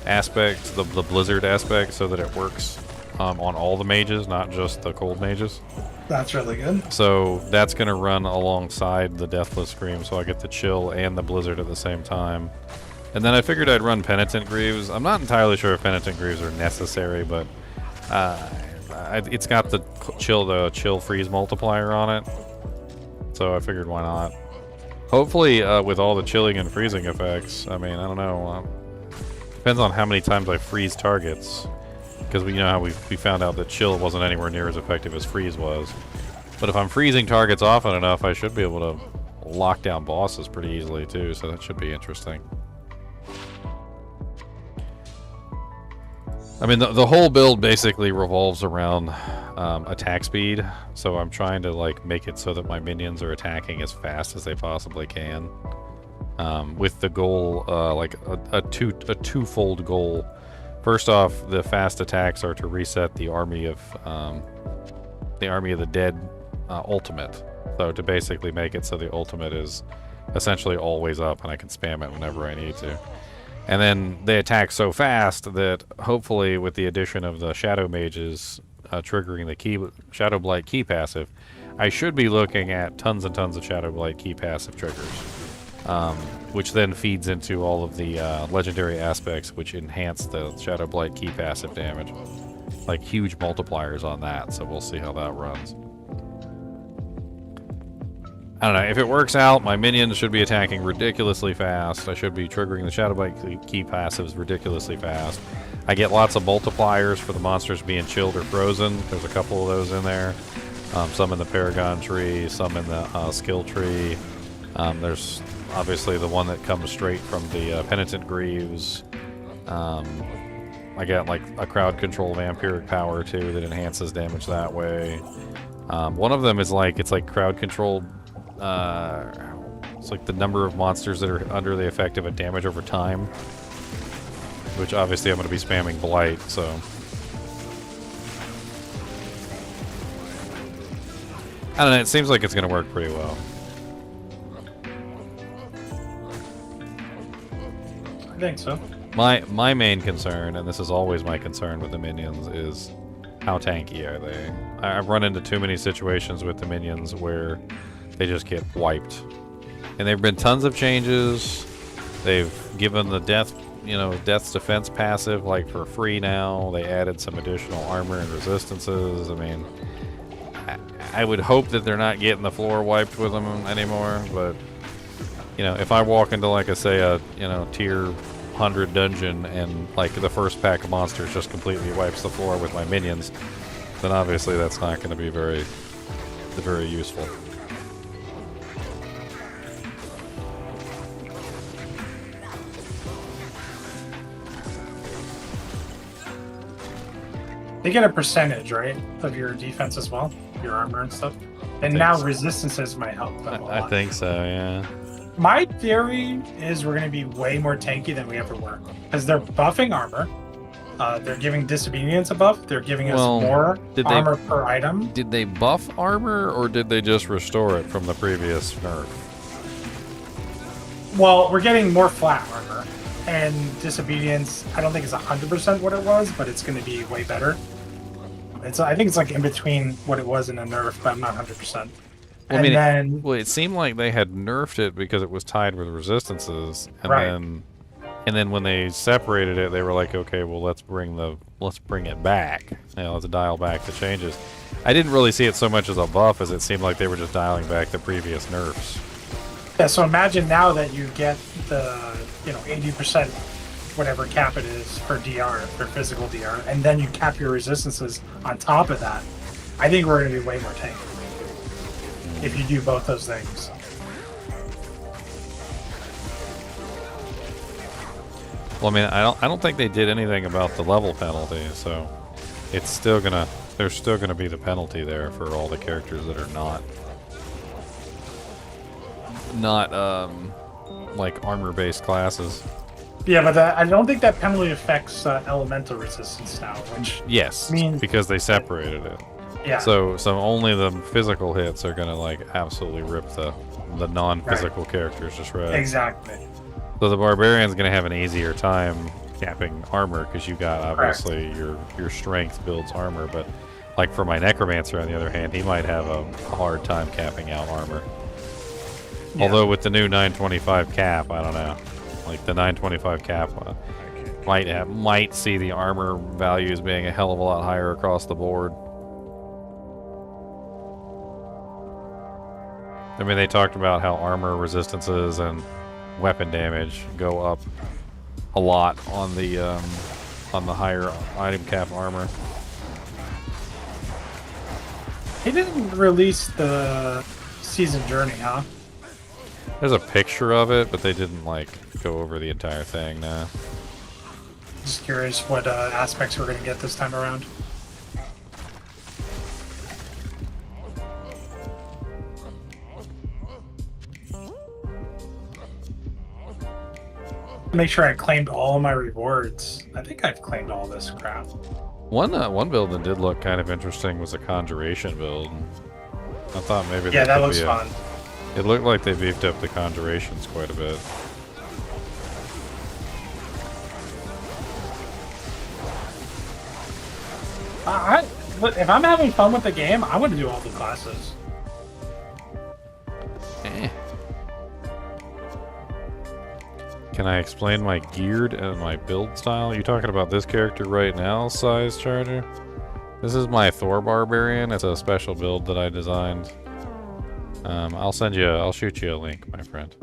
aspect, the blizzard aspect, so that it works on all the mages, not just the cold mages. That's really good. So that's going to run alongside the Deathless Scream, so I get the chill and the blizzard at the same time. And then I figured I'd run Penitent Greaves. I'm not entirely sure if Penitent Greaves are necessary, but it's got the chill freeze multiplier on it. So I figured why not. Hopefully with all the chilling and freezing effects, I mean, I don't know. Depends on how many times I freeze targets. Because we know how we found out that chill wasn't anywhere near as effective as freeze was. But if I'm freezing targets often enough, I should be able to lock down bosses pretty easily too, so that should be interesting. I mean, the whole build basically revolves around attack speed, so I'm trying to like make it so that my minions are attacking as fast as they possibly can. With the goal, like a twofold goal. First off, the fast attacks are to reset the army of the dead ultimate. So to basically make it so the ultimate is essentially always up, and I can spam it whenever I need to. And then they attack so fast that hopefully, with the addition of the shadow mages triggering the Shadow Blight key passive, I should be looking at tons and tons of Shadow Blight key passive triggers. Which then feeds into all of the legendary aspects which enhance the Shadow Blight key passive damage. Like huge multipliers on that, so we'll see how that runs. I don't know, if it works out, my minions should be attacking ridiculously fast. I should be triggering the Shadow Blight key passives ridiculously fast. I get lots of multipliers for the monsters being chilled or frozen. There's a couple of those in there. Some in the Paragon tree, some in the skill tree. There's obviously the one that comes straight from the Penitent Greaves. I got like a crowd control vampiric power too that enhances damage that way. One of them is like, it's like crowd controlled. It's like the number of monsters that are under the effect of a damage over time. Which obviously I'm going to be spamming Blight, so. I don't know, it seems like it's going to work pretty well. I think so. My main concern, and this is always my concern with the minions, is how tanky are they? I've run into too many situations with the minions where they just get wiped. And there have been tons of changes. They've given the Death's Defense passive like for free now. They added some additional armor and resistances. I mean, I would hope that they're not getting the floor wiped with them anymore, but if I walk into like a tier 100 dungeon and like the first pack of monsters just completely wipes the floor with my minions, then obviously that's not going to be very useful. They get a percentage, right, of your defense as well, your armor and stuff. And now so. Resistances might help them a lot. I think so, yeah. My theory is we're going to be way more tanky than we ever were. Because they're buffing armor. They're giving Disobedience a buff. They're giving us more armor per item. Did they buff armor, or did they just restore it from the previous nerf? Well, we're getting more flat armor. And Disobedience, I don't think it's 100% what it was, but it's going to be way better. I think it's like in between what it was in a nerf, but I'm not 100%. Well, it seemed like they had nerfed it because it was tied with resistances, and then when they separated it, they were like, okay, well let's bring it back. Let's dial back the changes. I didn't really see it so much as a buff as it seemed like they were just dialing back the previous nerfs. Yeah, so imagine now that you get the 80% whatever cap it is for DR, for physical DR, and then you cap your resistances on top of that. I think we're going to be way more tanky if you do both those things. Well, I mean, I don't think they did anything about the level penalty, so it's still gonna. There's still gonna be the penalty there for all the characters that are not like armor-based classes. Yeah, but I don't think that penalty affects elemental resistance now, which Yes, means because they separated it. yeah. So only the physical hits are gonna like absolutely rip the non-physical characters to shreds. Exactly. So the Barbarian's gonna have an easier time capping armor because you got obviously your strength builds armor, but like for my Necromancer on the other hand, he might have a hard time capping out armor. Yeah. Although with the new 925 cap, I don't know. Like the 925 cap might see the armor values being a hell of a lot higher across the board. I mean, they talked about how armor resistances and weapon damage go up a lot on the higher item cap armor. He didn't release the season journey, huh? There's a picture of it, but they didn't like go over the entire thing now. Just curious what aspects we're going to get this time around. Make sure I claimed all my rewards. I think I've claimed all this crap. One build that did look kind of interesting was a conjuration build. I thought maybe Yeah, that could looks be fun. It looked like they beefed up the conjurations quite a bit. Look, if I'm having fun with the game, I want to do all the classes. Eh. Can I explain my geared and my build style? You talking about this character right now, Size Charger? This is my Thor Barbarian. It's a special build that I designed. I'll shoot you a link, my friend.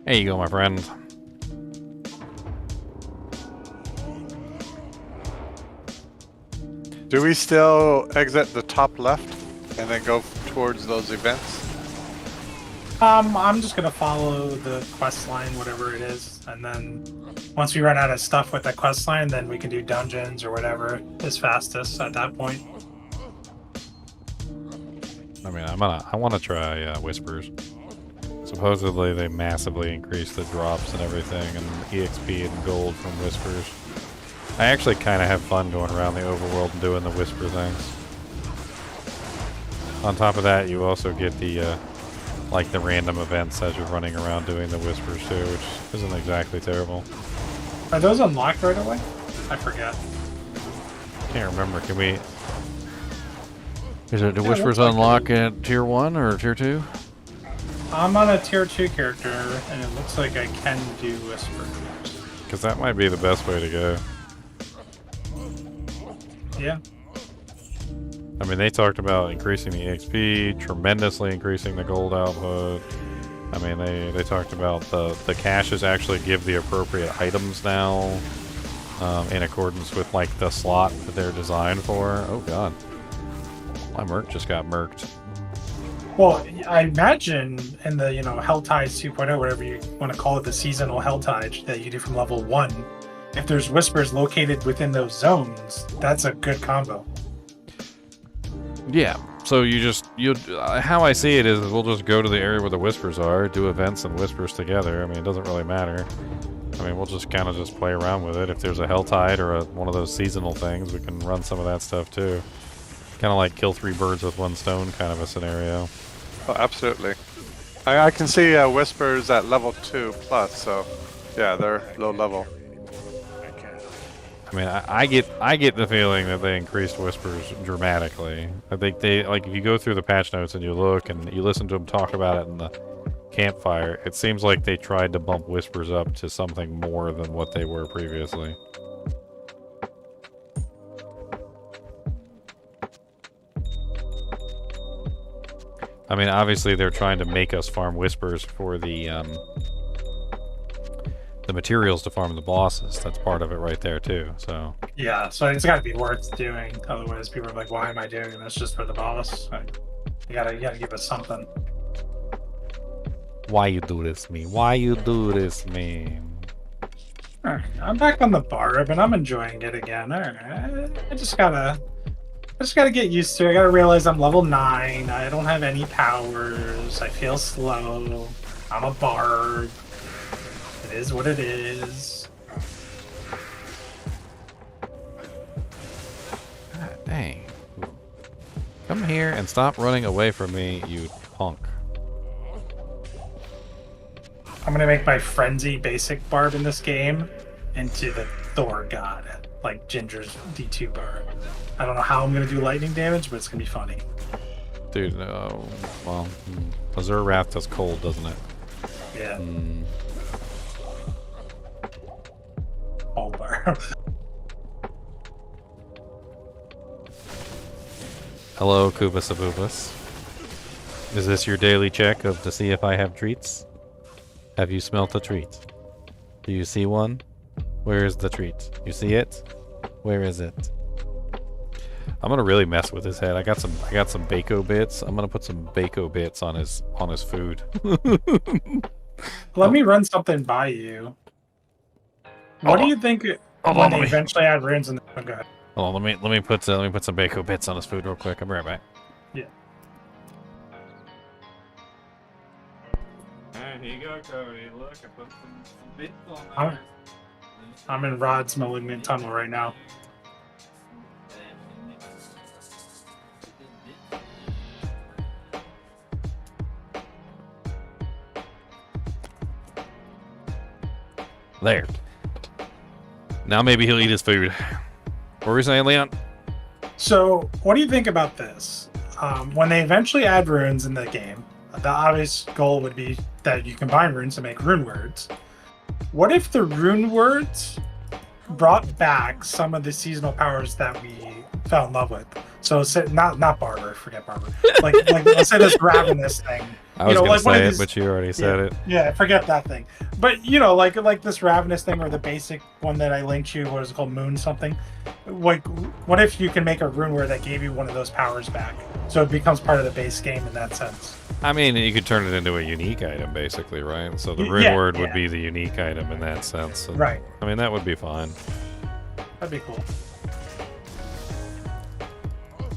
There you go, my friend. Do we still exit the top left and then go towards those events? I'm just gonna follow the quest line, whatever it is, and then once we run out of stuff with that quest line, then we can do dungeons or whatever is fastest at that point. I mean, I want to try Whispers. Supposedly they massively increase the drops and everything, and EXP and gold from Whispers. I actually kind of have fun going around the overworld and doing the Whisper things. On top of that, you also get the like the random events as you're running around doing the Whispers too, which isn't exactly terrible. Are those unlocked right away? I forget. Can't remember. Can we? Is it the Whispers unlock at tier 1 or tier 2? I'm on a tier 2 character, and it looks like I can do Whisper. Because that might be the best way to go. Yeah. I mean, they talked about increasing the EXP, tremendously increasing the gold output. I mean, they talked about the caches actually give the appropriate items now in accordance with, like, the slot that they're designed for. Oh, God. My Merc just got merked. Well, I imagine in the, Hell Tides 2.0, whatever you want to call it, the seasonal Hell Tide that you do from level 1, if there's Whispers located within those zones, that's a good combo. Yeah, so how I see it is we'll just go to the area where the Whispers are, do events and Whispers together. I mean, it doesn't really matter. I mean, we'll just kind of just play around with it. If there's a Hell Tide or one of those seasonal things, we can run some of that stuff too. Kind of like kill 3 birds with 1 stone kind of a scenario. Oh, absolutely. I can see whispers at level 2 plus, so yeah, they're low level. I can't. I mean, I get the feeling that they increased whispers dramatically. I think they, like, if you go through the patch notes and you look and you listen to them talk about it in the campfire, it seems like they tried to bump whispers up to something more than what they were previously. I mean, obviously they're trying to make us farm whispers for the materials to farm the bosses. That's part of it right there too. So Yeah, so it's got to be worth doing. Otherwise, people are like, "Why am I doing this just for the boss?" Like, you gotta give us something. why you do this, me? Why you do this, me? Alright, I'm back on the barb and I'm enjoying it again. Alright, I just gotta get used to it. I gotta realize I'm level 9. I don't have any powers. I feel slow. I'm a bard. It is what it is. God dang. Come here and stop running away from me, you punk. I'm gonna make my frenzy basic barb in this game into the Thor god, like Ginger's D2 barb. I don't know how I'm gonna do lightning damage, but it's gonna be funny. Dude, no. Well, Azure Raft does cold, doesn't it? Yeah. Hmm. All barb. Hello, Kubus Abubus. Is this your daily check to see if I have treats? Have you smelt a treat? Do you see one? Where is the treat? You see it? Where is it? I'm gonna really mess with his head. I got some bako bits. I'm gonna put some bako bits on his food. Let me run something by you. What do you think when they eventually add runes in the oh, go ahead. Hold on, let me put some bako bits on his food real quick. I'll be right back. Yeah. Alright, here you go, Cody. Look, I put some bits on there. I'm in Rod's malignant tunnel right now. There. Now maybe he'll eat his food. What were you saying, Leon? So, what do you think about this? When they eventually add runes in the game, the obvious goal would be that you combine runes to make rune words. What if the rune words brought back some of the seasonal powers that we fell in love with? So, not Barber, forget Barber. Like let's say this Ravenous thing. I was gonna say it, these, but you already said it. Yeah, forget that thing. But like this Ravenous thing or the basic one that I linked you, what is it called, Moon something? Like, what if you can make a rune word that gave you one of those powers back, so it becomes part of the base game in that sense? I mean, you could turn it into a unique item, basically, right? So the rune word would be the unique item in that sense. And, right. I mean, that would be fine. That'd be cool.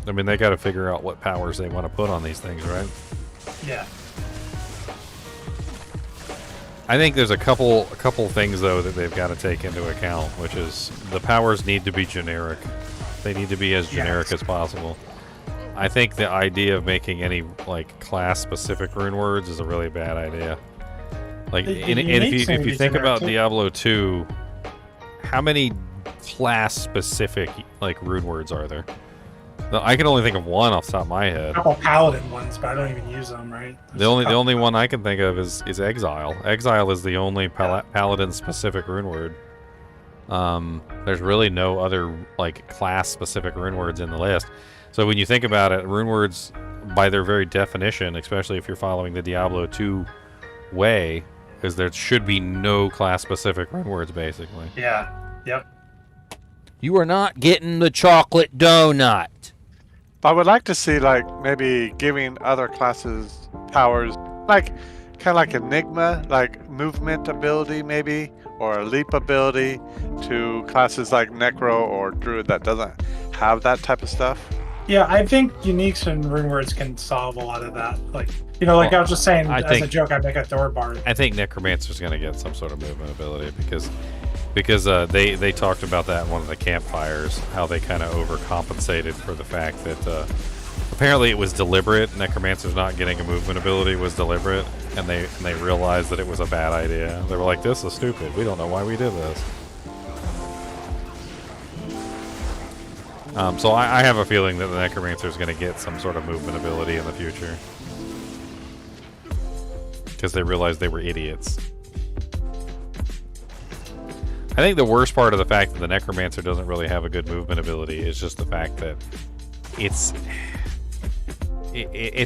I mean, they got to figure out what powers they want to put on these things, right? Yeah. I think there's a couple things though that they've got to take into account, which is the powers need to be generic. They need to be as generic as possible. I think the idea of making any like class-specific rune words is a really bad idea. Like, and if you think about Diablo II, how many class-specific like rune words are there? I can only think of one off the top of my head. A couple paladin ones, but I don't even use them, right? The only one I can think of is Exile. Exile is the only paladin specific rune word. There's really no other like class specific rune words in the list. So when you think about it, rune words by their very definition, especially if you're following the Diablo 2 way, is there should be no class specific rune words basically. Yeah. Yep. You are not getting the chocolate donut. I would like to see, like, maybe giving other classes powers, like, kind of like Enigma, like movement ability maybe, or a leap ability to classes like Necro or Druid that doesn't have that type of stuff. Yeah, I think uniques and rune words can solve a lot of that. Like, like I was just saying, as a joke, I'd make a Thor bard. I think Necromancer's going to get some sort of movement ability because they talked about that in one of the campfires, how they kind of overcompensated for the fact that Apparently it was deliberate. Necromancer's not getting a movement ability was deliberate, and they realized that it was a bad idea. They were like, "This is stupid. We don't know why we did this." So I have a feeling that the Necromancer is going to get some sort of movement ability in the future, because they realized they were idiots. I think the worst part of the fact that the Necromancer doesn't really have a good movement ability is just the fact that it's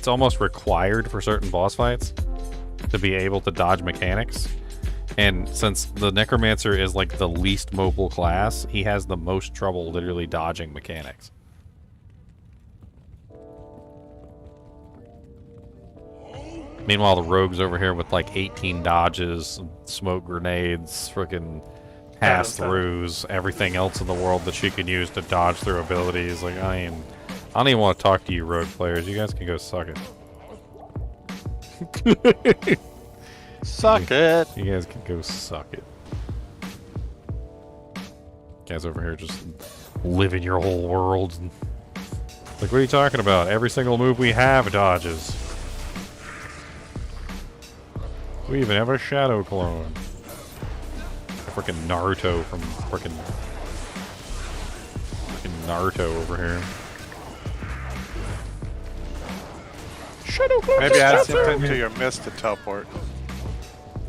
almost required for certain boss fights to be able to dodge mechanics. And since the Necromancer is like the least mobile class, he has the most trouble literally dodging mechanics. Meanwhile, the rogue's over here with like 18 dodges, smoke grenades, freaking pass-throughs, everything else in the world that she can use to dodge through abilities. Like, I don't even want to talk to you rogue players. You guys can go suck it. Suck it. You guys can go suck it. Guys over here just live in your whole world. Like, what are you talking about? Every single move we have dodges. We even have a shadow clone. Freaking Naruto from freaking Naruto over here. Shadow clone. Maybe add something to your mist to teleport.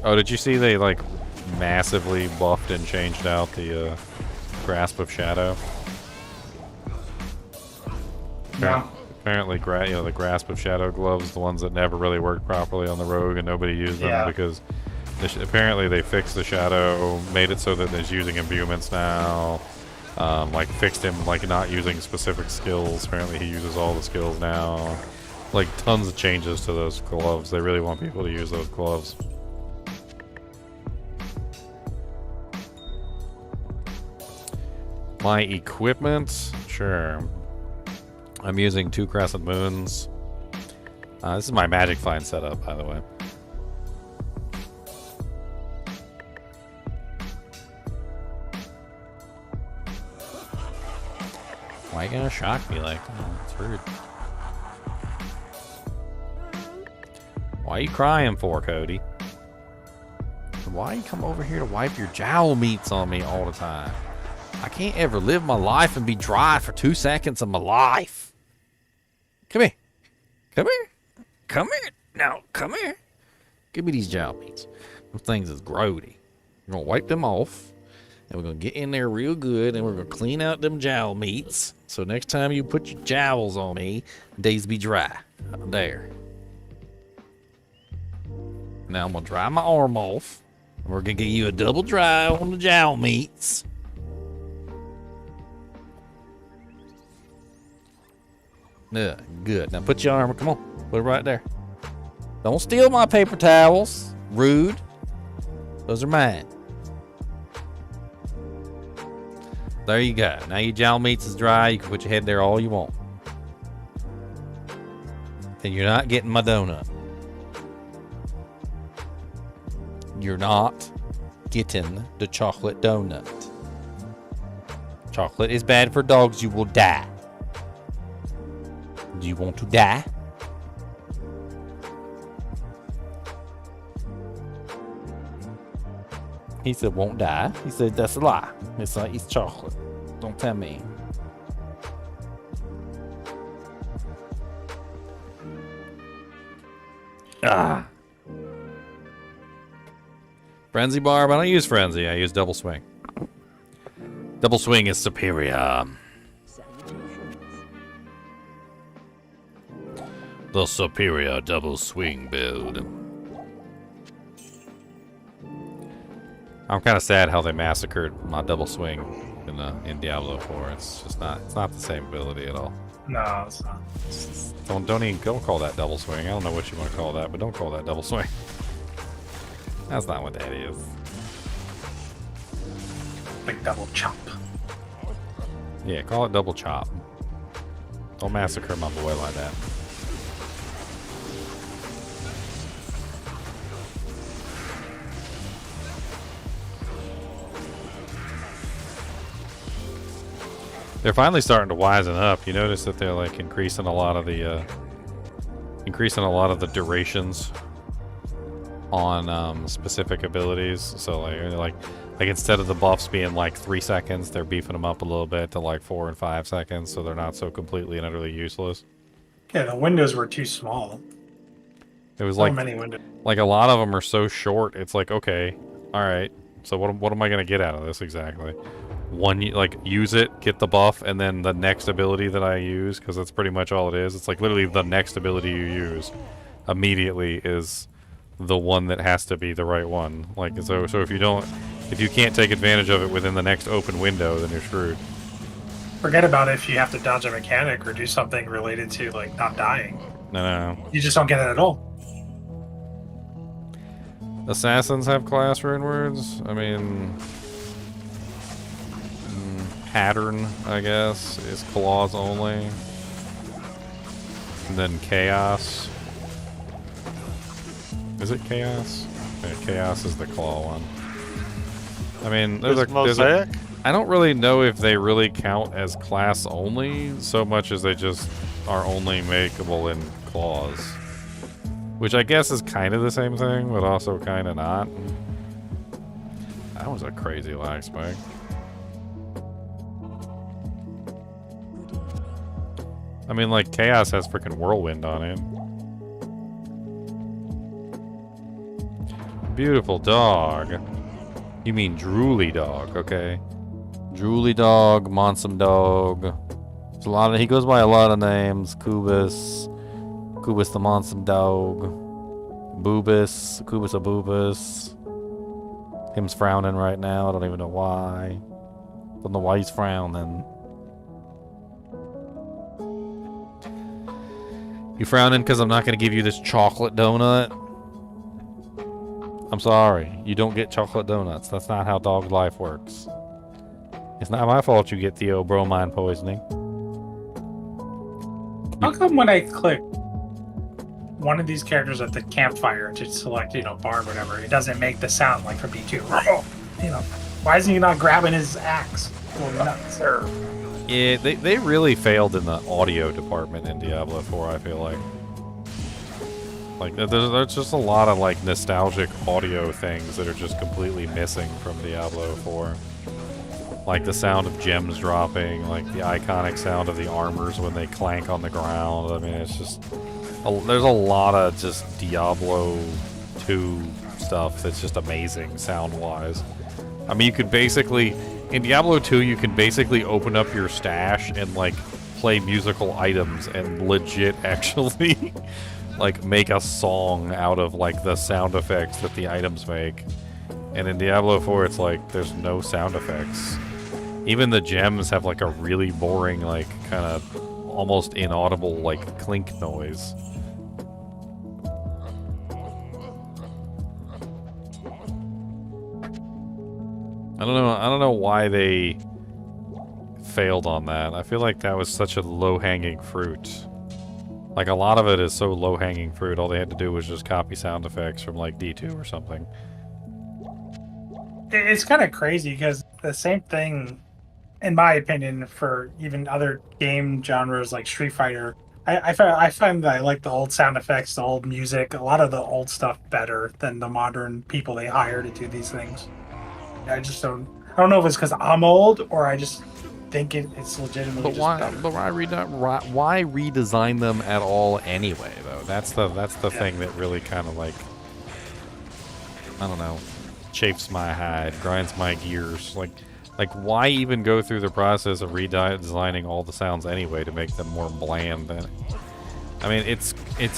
Oh, did you see they like massively buffed and changed out the grasp of shadow? No. Apparently, the grasp of shadow gloves, the ones that never really worked properly on the rogue, and nobody used them because apparently they fixed the shadow, made it so that there's using imbuements now. Like fixed him like not using specific skills. Apparently he uses all the skills now. Like tons of changes to those gloves. They really want people to use those gloves. My equipment, sure. I'm using 2 crescent moons. This is my magic find setup, by the way. Why are you gonna shock me like that? It's rude. Why are you crying for, Cody? Why you come over here to wipe your jowl meats on me all the time? I can't ever live my life and be dry for 2 seconds of my life. Come here. Come here. Come here. Now, come here. Give me these jowl meats. Those things is grody. We're going to wipe them off. And we're going to get in there real good. And we're going to clean out them jowl meats. So next time you put your jowls on me, they's be dry. There. Now I'm going to dry my arm off. And we're going to give you a double dry on the jowl meats. Yeah, good. Now put your armor. Come on. Put it right there. Don't steal my paper towels. Rude. Those are mine. There you go. Now your jowl meats is dry. You can put your head there all you want. And you're not getting my donut. You're not getting the chocolate donut. Chocolate is bad for dogs. You will die. Do you want to die? He said, won't die. He said, that's a lie. It's like, it's chocolate. Don't tell me. Ah. Frenzy Barb. I don't use Frenzy. I use Double Swing. Double Swing is superior. The superior double swing build. I'm kind of sad how they massacred my double swing in Diablo 4. It's just not. It's not the same ability at all. No, it's not. Don't call that double swing. I don't know what you want to call that, but don't call that double swing. That's not what that is. Like double chop. Yeah, call it double chop. Don't massacre my boy like that. They're finally starting to wisen up. You notice that they're like increasing a lot of the durations on specific abilities. So like instead of the buffs being like 3 seconds, they're beefing them up a little bit to like 4 and 5 seconds, so they're not so completely and utterly useless. Yeah, the windows were too small. It was So like many windows. like a lot of them are so short. It's like, okay, all right. So what am I gonna get out of this exactly? One, like, use it, get the buff, and then the next ability that I use, because that's pretty much all it is. It's like literally the next ability you use immediately is the one that has to be the right one. Like, so if you can't take advantage of it within the next open window, then you're screwed. Forget about if you have to dodge a mechanic or do something related to like not dying. No. You just don't get it at all. Assassins have class rune words. I mean, pattern, I guess, is claws only. And then chaos. Is it chaos? Yeah, chaos is the claw one. I mean, there's Mosaic? I don't really know if they really count as class only so much as they just are only makeable in claws. Which I guess is kind of the same thing, but also kind of not. That was a crazy lag spike. I mean, like, Chaos has freaking Whirlwind on it. Beautiful dog. You mean Drooly dog, okay. Drooly dog, Monsum dog. There's a lot of, he goes by a lot of names. Kubus the Monsum dog. Boobus a Boobus. Him's frowning right now, I don't even know why. Don't know why he's frowning. You frowning because I'm not going to give you this chocolate donut? I'm sorry. You don't get chocolate donuts. That's not how dog life works. It's not my fault you get theobromine poisoning. How come when I click one of these characters at the campfire to select, Barb or whatever, it doesn't make the sound like from D2? Why isn't he not grabbing his axe? Well, nuts. Yeah, they really failed in the audio department in Diablo 4, I feel like. Like, there's just a lot of, like, nostalgic audio things that are just completely missing from Diablo 4. Like the sound of gems dropping, like the iconic sound of the armors when they clank on the ground. I mean, it's just... there's a lot of just Diablo 2 stuff that's just amazing sound-wise. I mean, you could basically... In Diablo 2, you can basically open up your stash and, like, play musical items and legit actually, like, make a song out of, like, the sound effects that the items make. And in Diablo 4, it's like, there's no sound effects. Even the gems have, like, a really boring, like, kind of almost inaudible, like, clink noise. I don't know why they failed on that. I feel like that was such a low-hanging fruit. Like, a lot of it is so low-hanging fruit, all they had to do was just copy sound effects from, like, D2 or something. It's kind of crazy, because the same thing, in my opinion, for even other game genres like Street Fighter, I find that I like the old sound effects, the old music, a lot of the old stuff better than the modern people they hire to do these things. I don't know if it's because I'm old or I just think it's legitimately But just why? better. But why redesign them at all anyway? Though that's the thing that really kind of, like, I don't know, chafes my hide, grinds my gears. Like why even go through the process of redesigning all the sounds anyway to make them more bland? I mean, it's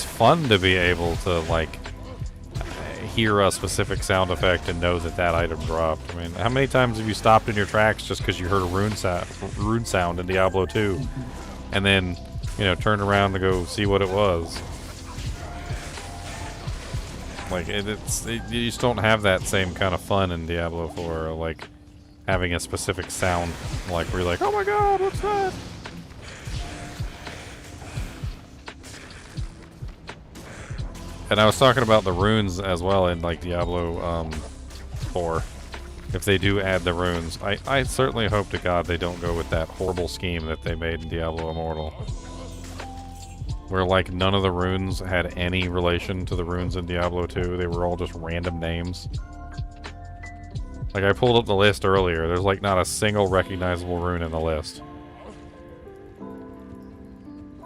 fun to be able to, like, hear a specific sound effect and know that item dropped. I mean, how many times have you stopped in your tracks just because you heard a rune sound in Diablo 2, and then, turned around to go see what it was? Like, you just don't have that same kind of fun in Diablo 4, like having a specific sound, like where you're like, oh my god, what's that? And I was talking about the runes as well in, like, Diablo 4. if they do add the runes. I certainly hope to God they don't go with that horrible scheme that they made in Diablo Immortal. Where, like, none of the runes had any relation to the runes in Diablo 2. They were all just random names. Like, I pulled up the list earlier. There's, like, not a single recognizable rune in the list.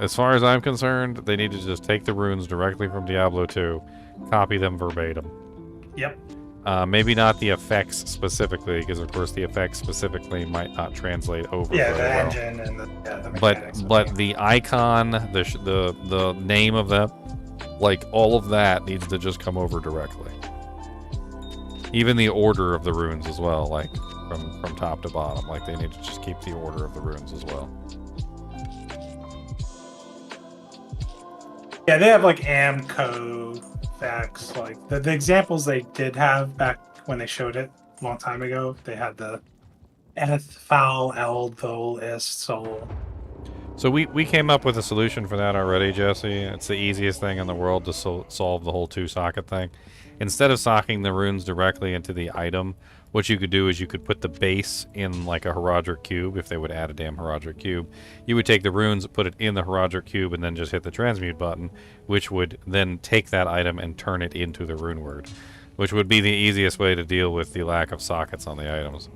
As far as I'm concerned, they need to just take the runes directly from Diablo 2, copy them verbatim. Yep. Maybe not the effects specifically, because of course the effects specifically might not translate over. Yeah, very the well. engine and the mechanics. But the icon, the name of them, like all of that needs to just come over directly. Even the order of the runes as well, like from top to bottom, like they need to just keep the order of the runes as well. Yeah, they have like Amco facts, like the examples they did have back when they showed it a long time ago. They had the eth, foul, eld, thol, ist, sol. So we came up with a solution for that already, Jesse. It's the easiest thing in the world to solve the whole 2-socket thing. Instead of socking the runes directly into the item, what you could do is you could put the base in like a Herodric cube, if they would add a damn Herodric cube. You would take the runes, put it in the Herodric cube, and then just hit the transmute button, which would then take that item and turn it into the rune word, which would be the easiest way to deal with the lack of sockets on the items.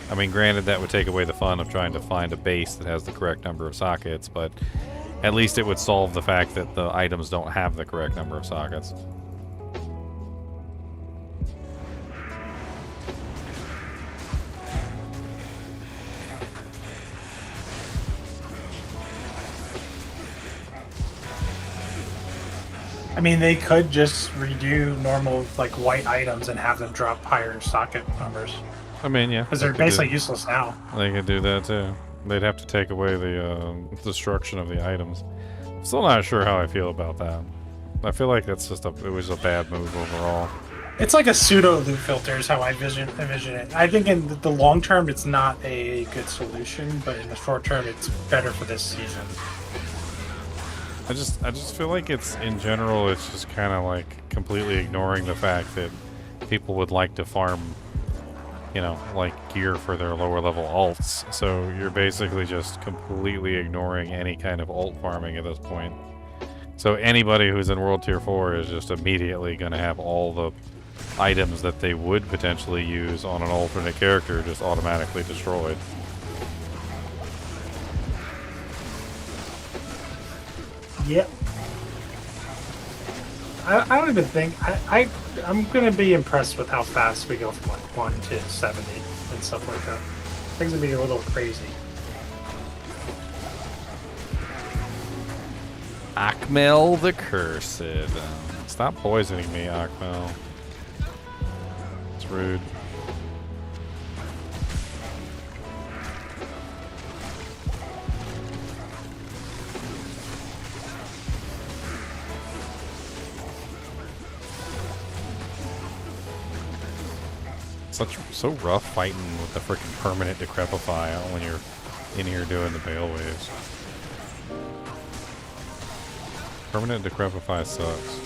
I mean, granted, that would take away the fun of trying to find a base that has the correct number of sockets, but at least it would solve the fact that the items don't have the correct number of sockets. I mean, they could just redo normal like white items and have them drop higher socket numbers, I mean, yeah. because they're basically useless now. They could do that too. They'd have to take away the destruction of the items. I'm still not sure how I feel about that. I feel like that's just it was a bad move overall. It's like a pseudo loot filter is how I envision it. I think in the long term it's not a good solution, but in the short term it's better for this season. I just feel like it's in general it's just kind of like completely ignoring the fact that people would like to farm, you know, like gear for their lower level alts. So you're basically just completely ignoring any kind of alt farming at this point. So anybody who's in World Tier 4 is just immediately going to have all the items that they would potentially use on an alternate character just automatically destroyed. Yep. I don't even think I'm gonna be impressed with how fast we go from like 1 to 70 and stuff like that. Things gonna be a little crazy. Akmel the Cursed. Stop poisoning me, Akmel. It's rude. So rough fighting with the freaking permanent decrepify when you're in here doing the Bale Waves. Permanent decrepify sucks.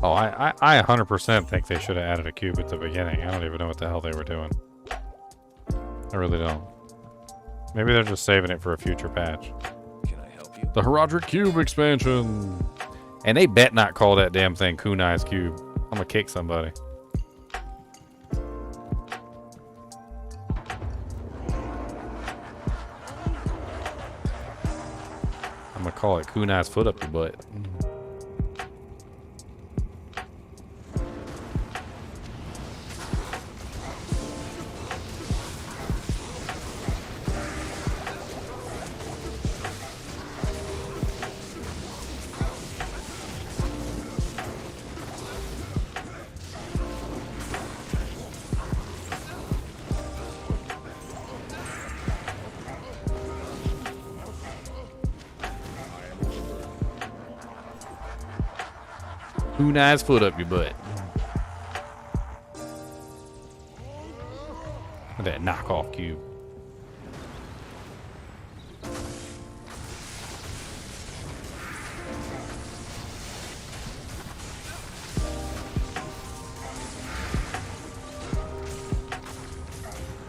Oh, I 100% think they should have added a cube at the beginning. I don't even know what the hell they were doing. I really don't. Maybe they're just saving it for a future patch. Can I help you? The Herodric Cube expansion! And they bet not call that damn thing Kunai's Cube. I'm gonna kick somebody. I'm gonna call it Kunai's foot up your butt. Who nice foot up your butt? Look at that knockoff cube.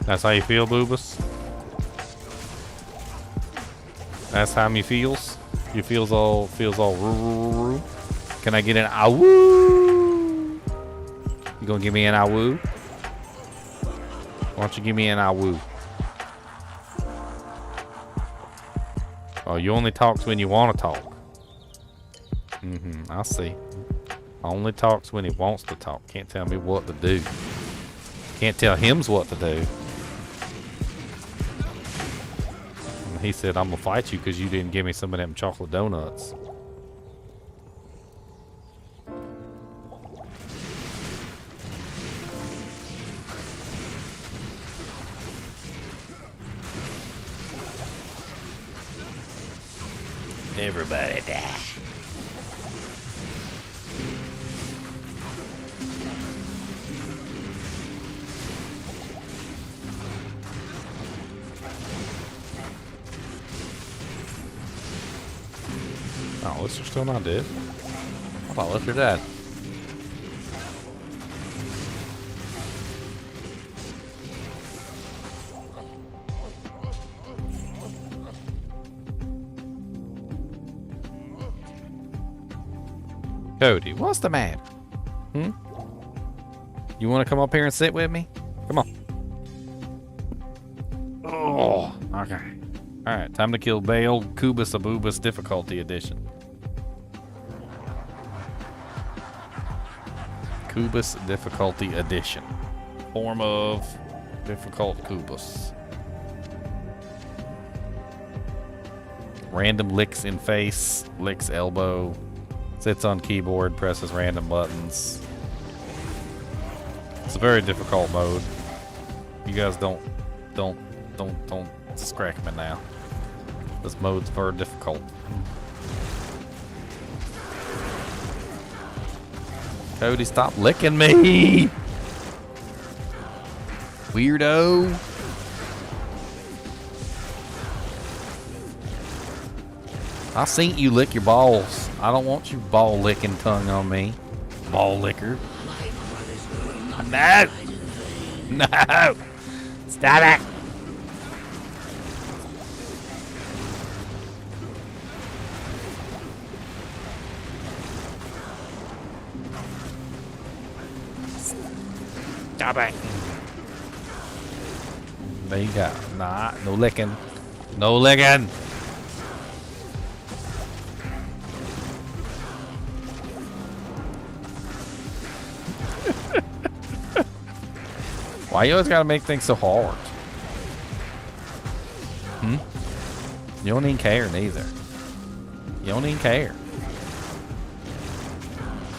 That's how you feel, Boobus? That's how me feels? You feels all roo. Can I get an awoo? You gonna give me an awoo? Why don't you give me an awoo? Oh, you only talks when you want to talk. I see. Only talks when he wants to talk. Can't tell me what to do. Can't tell him what to do. And he said, I'm gonna fight you because you didn't give me some of them chocolate donuts. Everybody die. Oh, Lister still not dead? I thought Lister dead. Cody, what's the matter? You want to come up here and sit with me? Come on. Oh, okay. Alright, time to kill Bale, Kubus Abubus Difficulty Edition. Kubus Difficulty Edition. Form of difficult Kubus. Random licks in face, licks elbow. Sits on keyboard, presses random buttons. It's a very difficult mode. You guys don't scrack me now. This mode's very difficult. Cody, stop licking me! Weirdo! I seen you lick your balls. I don't want you ball licking tongue on me. Ball licker. No! No! Stop it! Stop it! There you go. Nah, no licking. No licking! Why you always gotta make things so hard? You don't even care neither. You don't even care.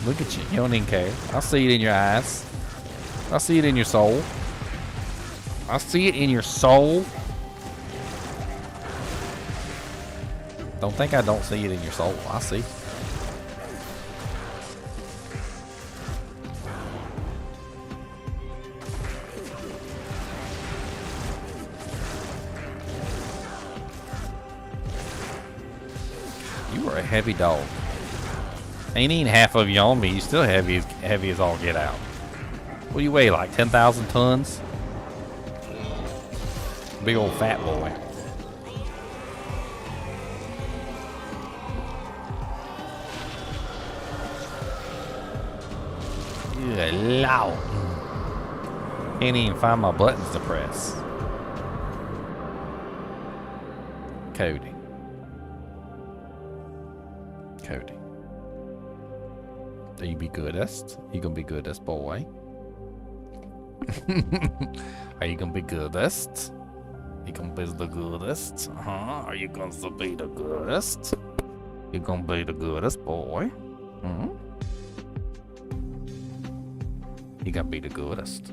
Look at you. You don't even care. I see it in your eyes. I see it in your soul. I see it in your soul. Don't think I don't see it in your soul. I see. You are a heavy dog. Ain't even half of you on me. You still heavy as all get out. What do you weigh, like 10,000 tons? Big old fat boy. Good lord. Can't even find my buttons to press. Cody. Cody. Are you be goodest? You gonna be goodest, boy? Are you gonna be goodest? You gonna be the goodest? Huh? Are you gonna be the goodest? You gonna be the goodest, boy? You gotta be the goodest.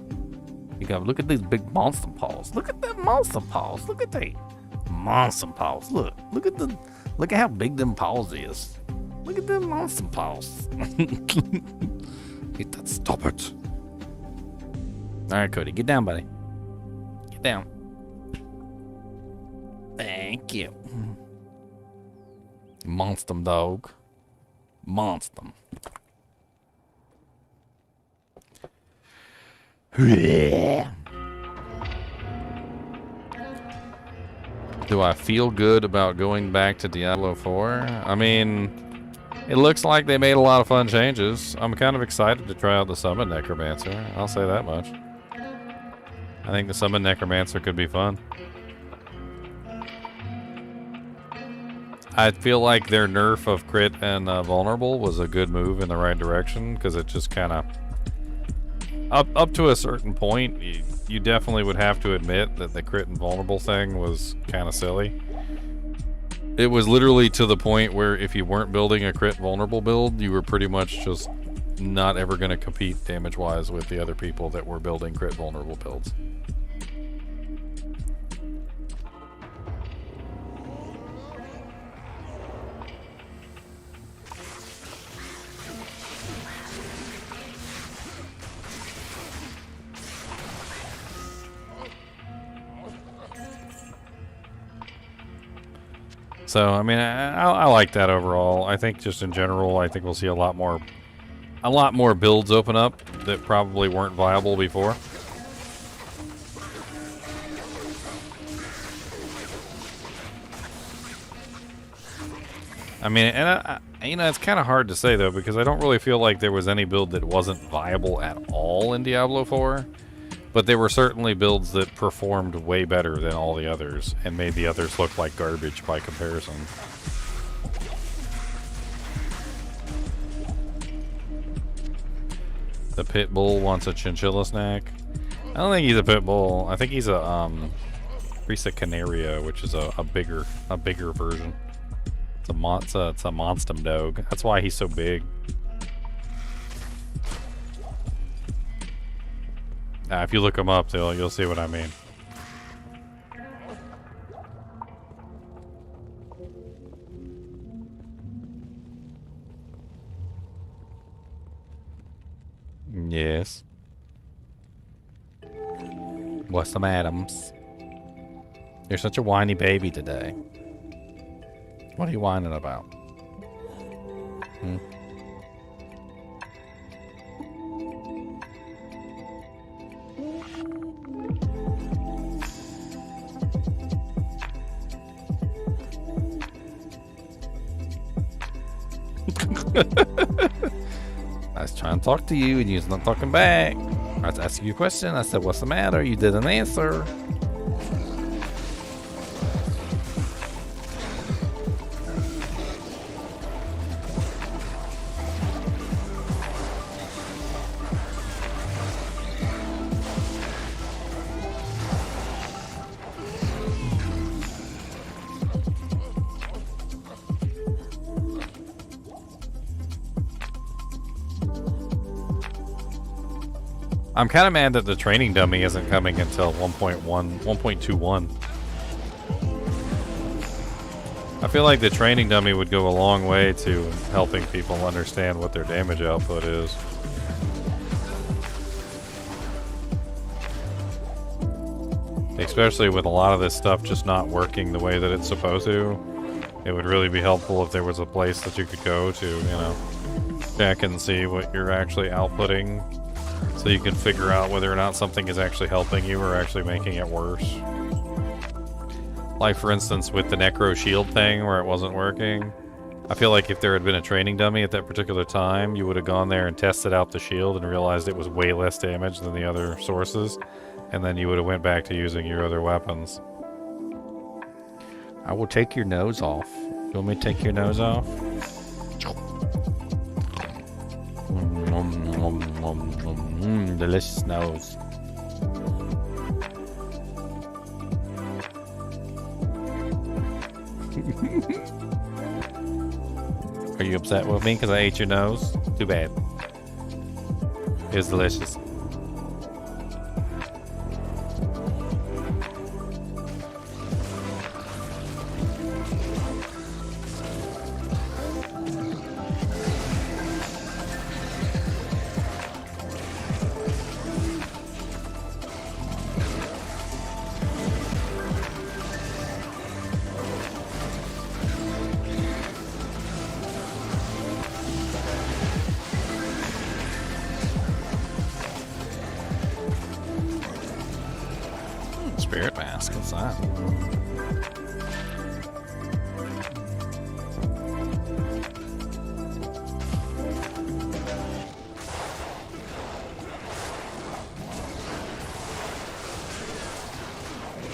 You gotta look at these big monster paws. Look at them monster paws. Look at that monster paws. Look at how big them paws is. Look at them monster paws. Hit that, stop it. Alright, Cody, get down, buddy. Get down. Thank you. Monster dog. Monster. Do I feel good about going back to Diablo 4? I mean, it looks like they made a lot of fun changes. I'm kind of excited to try out the Summon Necromancer. I'll say that much. I think the Summon Necromancer could be fun. I feel like their nerf of crit and vulnerable was a good move in the right direction, because it just kind of... Up to a certain point, you definitely would have to admit that the crit and vulnerable thing was kind of silly. It was literally to the point where if you weren't building a crit vulnerable build, you were pretty much just not ever going to compete damage-wise with the other people that were building crit vulnerable builds. So, I mean, I like that overall. I think just in general, I think we'll see a lot more builds open up that probably weren't viable before. I mean, and you know, it's kind of hard to say though, because I don't really feel like there was any build that wasn't viable at all in Diablo 4. But there were certainly builds that performed way better than all the others and made the others look like garbage by comparison. The pit bull wants a chinchilla snack. I don't think he's a pit bull. I think he's a Risa Canaria, which is a bigger version. It's a monster dog. That's why he's so big. If you look them up, you'll see what I mean. Yes. What's some Adams? You're such a whiny baby today. What are you whining about? Hmm? I was trying to talk to you and you're not talking back. I was asking you a question. I said, what's the matter? You didn't answer. I'm kind of mad that the training dummy isn't coming until 1.21. I feel like the training dummy would go a long way to helping people understand what their damage output is. Especially with a lot of this stuff just not working the way that it's supposed to. It would really be helpful if there was a place that you could go to, you know, check and see what you're actually outputting. So you can figure out whether or not something is actually helping you or actually making it worse. Like for instance with the Necro Shield thing where it wasn't working. I feel like if there had been a training dummy at that particular time, you would have gone there and tested out the shield and realized it was way less damage than the other sources. And then you would have went back to using your other weapons. I will take your nose off. You want me to take your nose off? Delicious nose. Are you upset with me because I ate your nose? Too bad. It was delicious. mask. What's that?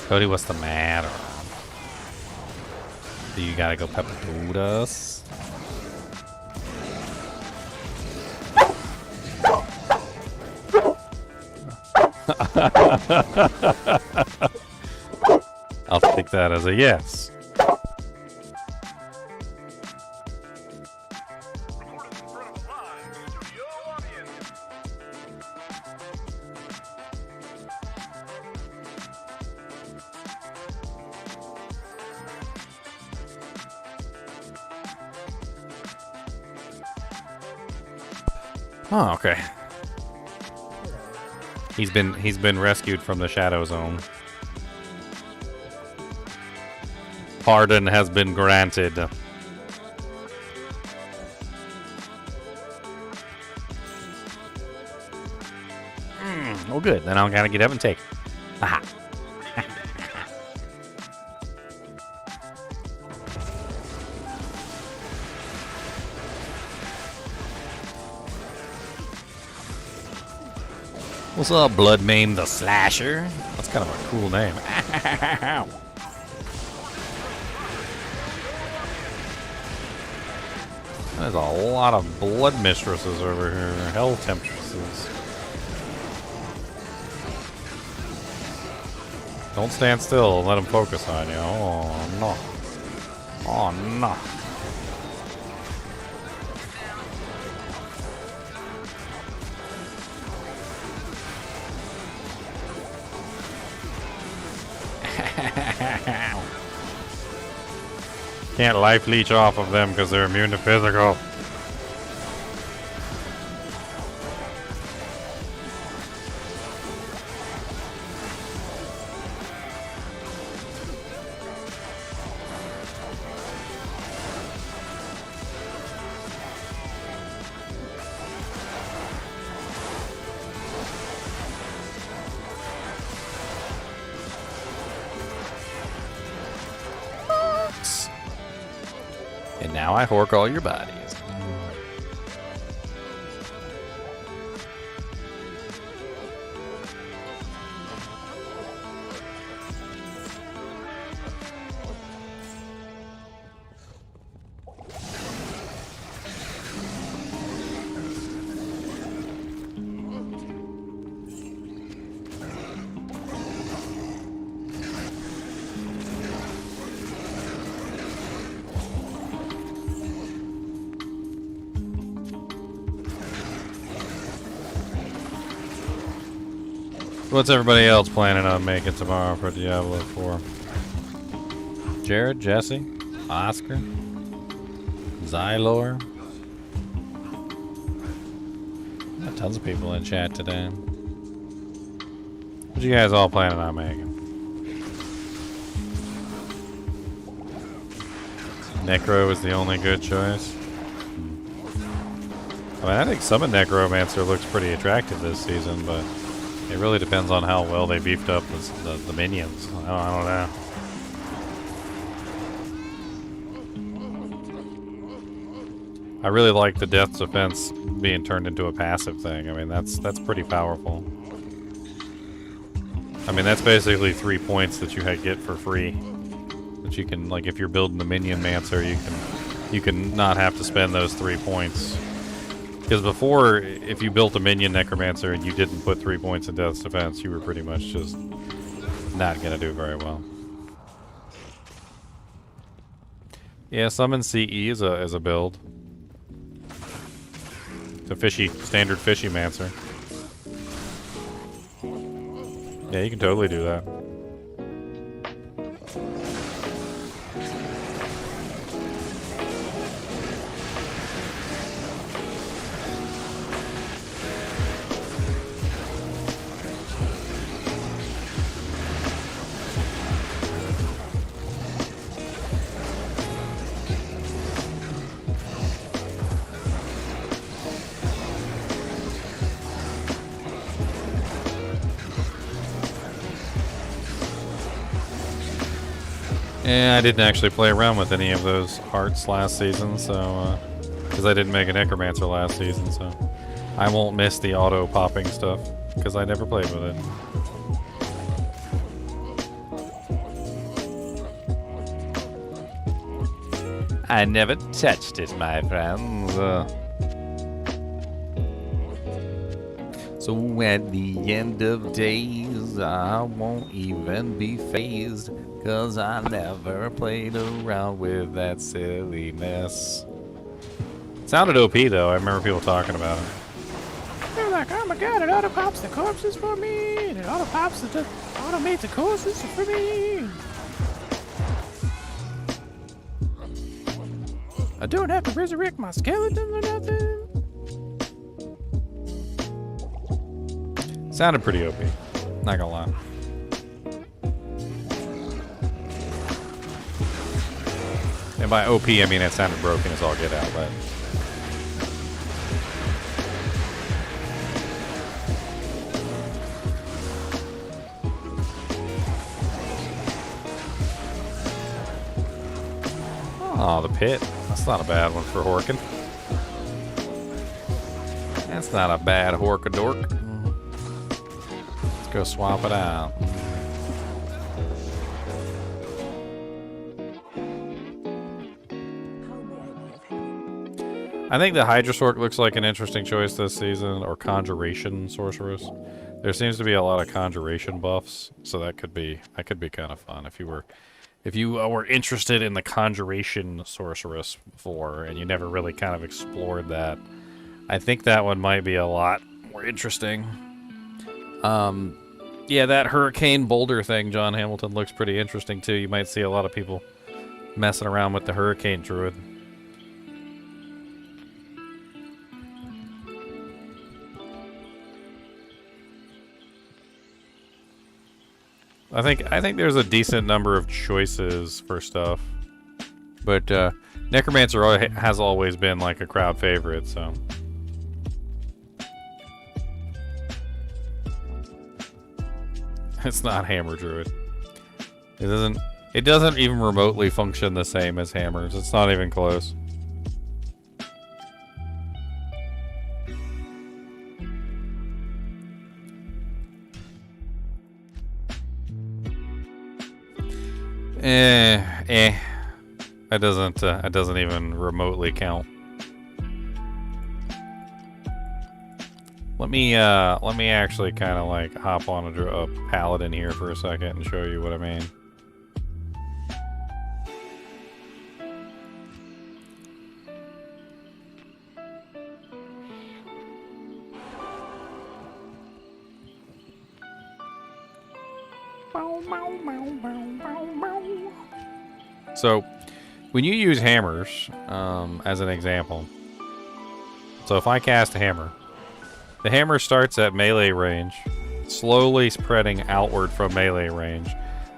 Cody, what's the matter? Do you gotta go pepper food us? I'll take that as a yes. Oh, okay. He's been rescued from the Shadow Zone. Pardon has been granted. Oh, good. Then I gotta get up and take it. Aha. What's up, Bloodmane the Slasher? That's kind of a cool name. There's a lot of blood mistresses over here. Hell temptresses. Don't stand still. Let them focus on you. Oh, no. Oh, no. Can't life leech off of them because they're immune to physical. And now I hork all your bodies. What's everybody else planning on making tomorrow for Diablo 4? Jared, Jesse, Oscar, Xylor. Got tons of people in chat today. What you guys all planning on making? Necro is the only good choice. I mean, I think Summon Necromancer looks pretty attractive this season, but it really depends on how well they beefed up the minions. I don't know. I really like the Death's Defense being turned into a passive thing. I mean, that's pretty powerful. I mean, that's basically 3 points that you get for free. That you can, like, if you're building the Minion Mancer, you can not have to spend those 3 points. Because before, if you built a Minion Necromancer and you didn't put 3 points in Death's Defense, you were pretty much just not gonna do very well. Yeah, Summon CE is a build. It's a standard fishy Mancer. Yeah, you can totally do that. And I didn't actually play around with any of those hearts last season, so because I didn't make a necromancer last season, so I won't miss the auto popping stuff because I never played with it. I never touched it, my friends. So at the end of days, I won't even be phased, 'cause I never played around with that silliness. Sounded OP though, I remember people talking about it. They're like, oh my god, it auto pops the corpses for me, and it auto pops the automates the corpses for me. I don't have to resurrect my skeletons or nothing. Sounded pretty OP, not gonna lie. And by OP, I mean it sounded broken as all get out, but... Oh, the pit. That's not a bad one for Horkin. That's not a bad Horkadork. Let's go swap it out. I think the Hydrasork looks like an interesting choice this season, or Conjuration Sorceress. There seems to be a lot of Conjuration buffs, so that could be kind of fun if you were interested in the Conjuration Sorceress before and you never really kind of explored that. I think that one might be a lot more interesting. Yeah, that Hurricane Boulder thing, John Hamilton, looks pretty interesting too. You might see a lot of people messing around with the Hurricane Druid. I think there's a decent number of choices for stuff, but Necromancer has always been like a crowd favorite, so. It's not Hammer Druid. It doesn't even remotely function the same as Hammers. It's not even close. It doesn't even remotely count. Let me actually kind of like hop on a paladin here for a second and show you what I mean. So, when you use hammers, as an example, so if I cast a hammer, the hammer starts at melee range, slowly spreading outward from melee range,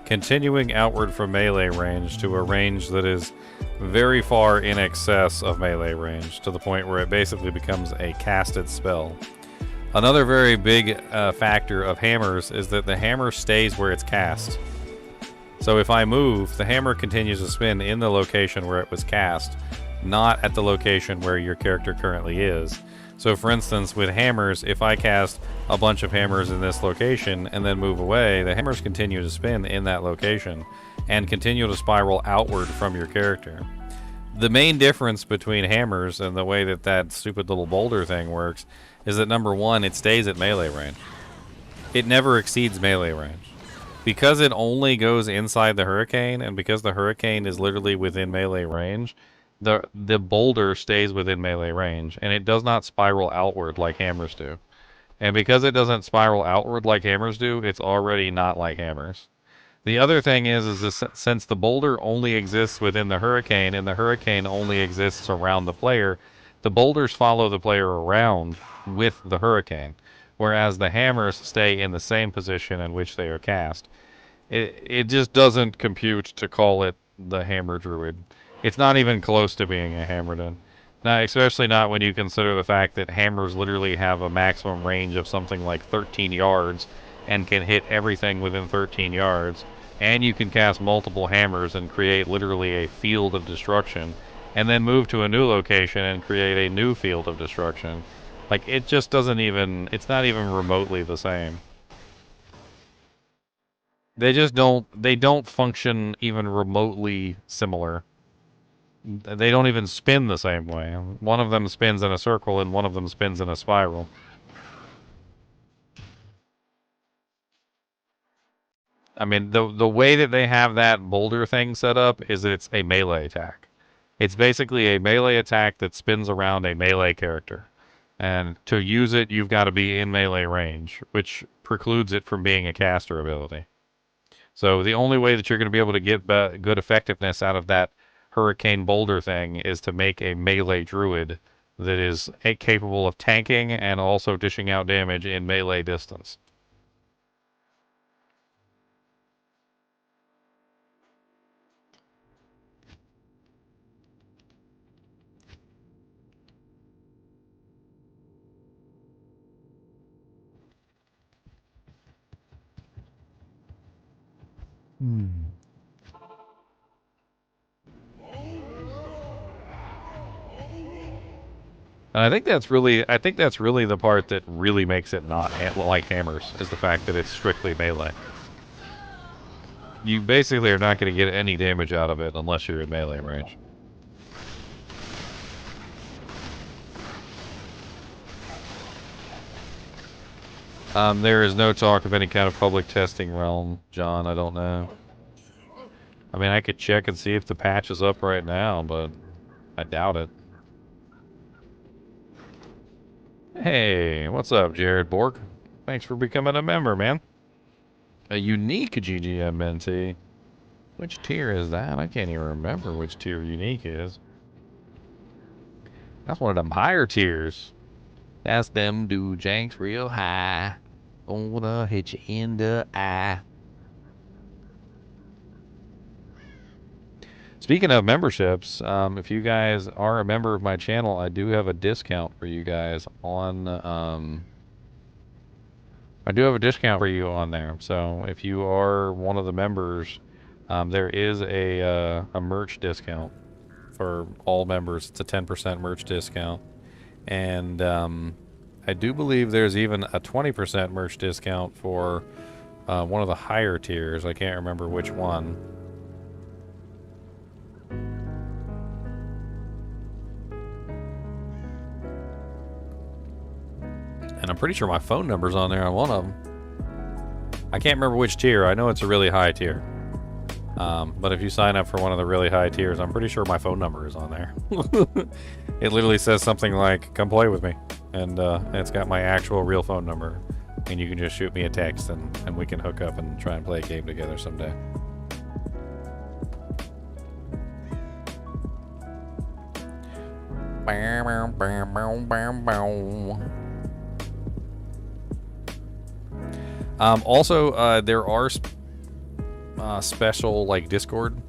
continuing outward from melee range to a range that is very far in excess of melee range, to the point where it basically becomes a casted spell. Another very big factor of hammers is that the hammer stays where it's cast. So if I move, the hammer continues to spin in the location where it was cast, not at the location where your character currently is. So for instance, with hammers, if I cast a bunch of hammers in this location and then move away, the hammers continue to spin in that location and continue to spiral outward from your character. The main difference between hammers and the way that stupid little boulder thing works is that, number one, it stays at melee range. It never exceeds melee range. Because it only goes inside the hurricane, and because the hurricane is literally within melee range, the boulder stays within melee range, and it does not spiral outward like hammers do. And because it doesn't spiral outward like hammers do, it's already not like hammers. The other thing is this, since the boulder only exists within the hurricane, and the hurricane only exists around the player, the boulders follow the player around with the hurricane, whereas the hammers stay in the same position in which they are cast. It just doesn't compute to call it the Hammer Druid. It's not even close to being a Hammerdin. Now, especially not when you consider the fact that hammers literally have a maximum range of something like 13 yards and can hit everything within 13 yards, and you can cast multiple hammers and create literally a field of destruction, and then move to a new location and create a new field of destruction. Like, it just doesn't even, it's not even remotely the same. They just they don't function even remotely similar. They don't even spin the same way. One of them spins in a circle and one of them spins in a spiral. I mean, the way that they have that boulder thing set up is that it's a melee attack. It's basically a melee attack that spins around a melee character. And to use it, you've got to be in melee range, which precludes it from being a caster ability. So the only way that you're going to be able to get good effectiveness out of that hurricane boulder thing is to make a melee druid that is capable of tanking and also dishing out damage in melee distance. And I think that's really the part that really makes it not like hammers, is the fact that it's strictly melee. You basically are not going to get any damage out of it unless you're in melee range. There is no talk of any kind of public testing realm, John. I don't know. I mean, I could check and see if the patch is up right now, but I doubt it. Hey, what's up, Jared Borg? Thanks for becoming a member, man. A unique GGM mentee. Which tier is that? I can't even remember which tier unique is. That's one of them higher tiers. That's them do janks real high. Gonna hit you in the eye. Speaking of memberships, if you guys are a member of my channel, I do have a discount for you guys on, I do have a discount for you on there. So if you are one of the members, there is a merch discount for all members. It's a 10% merch discount. And I do believe there's even a 20% merch discount for one of the higher tiers. I can't remember which one. And I'm pretty sure my phone number's on there on one of them. I can't remember which tier. I know it's a really high tier. But if you sign up for one of the really high tiers, I'm pretty sure my phone number is on there. It literally says something like, come play with me. And it's got my actual real phone number. And you can just shoot me a text and we can hook up and try and play a game together someday. Also, there are special like Discord.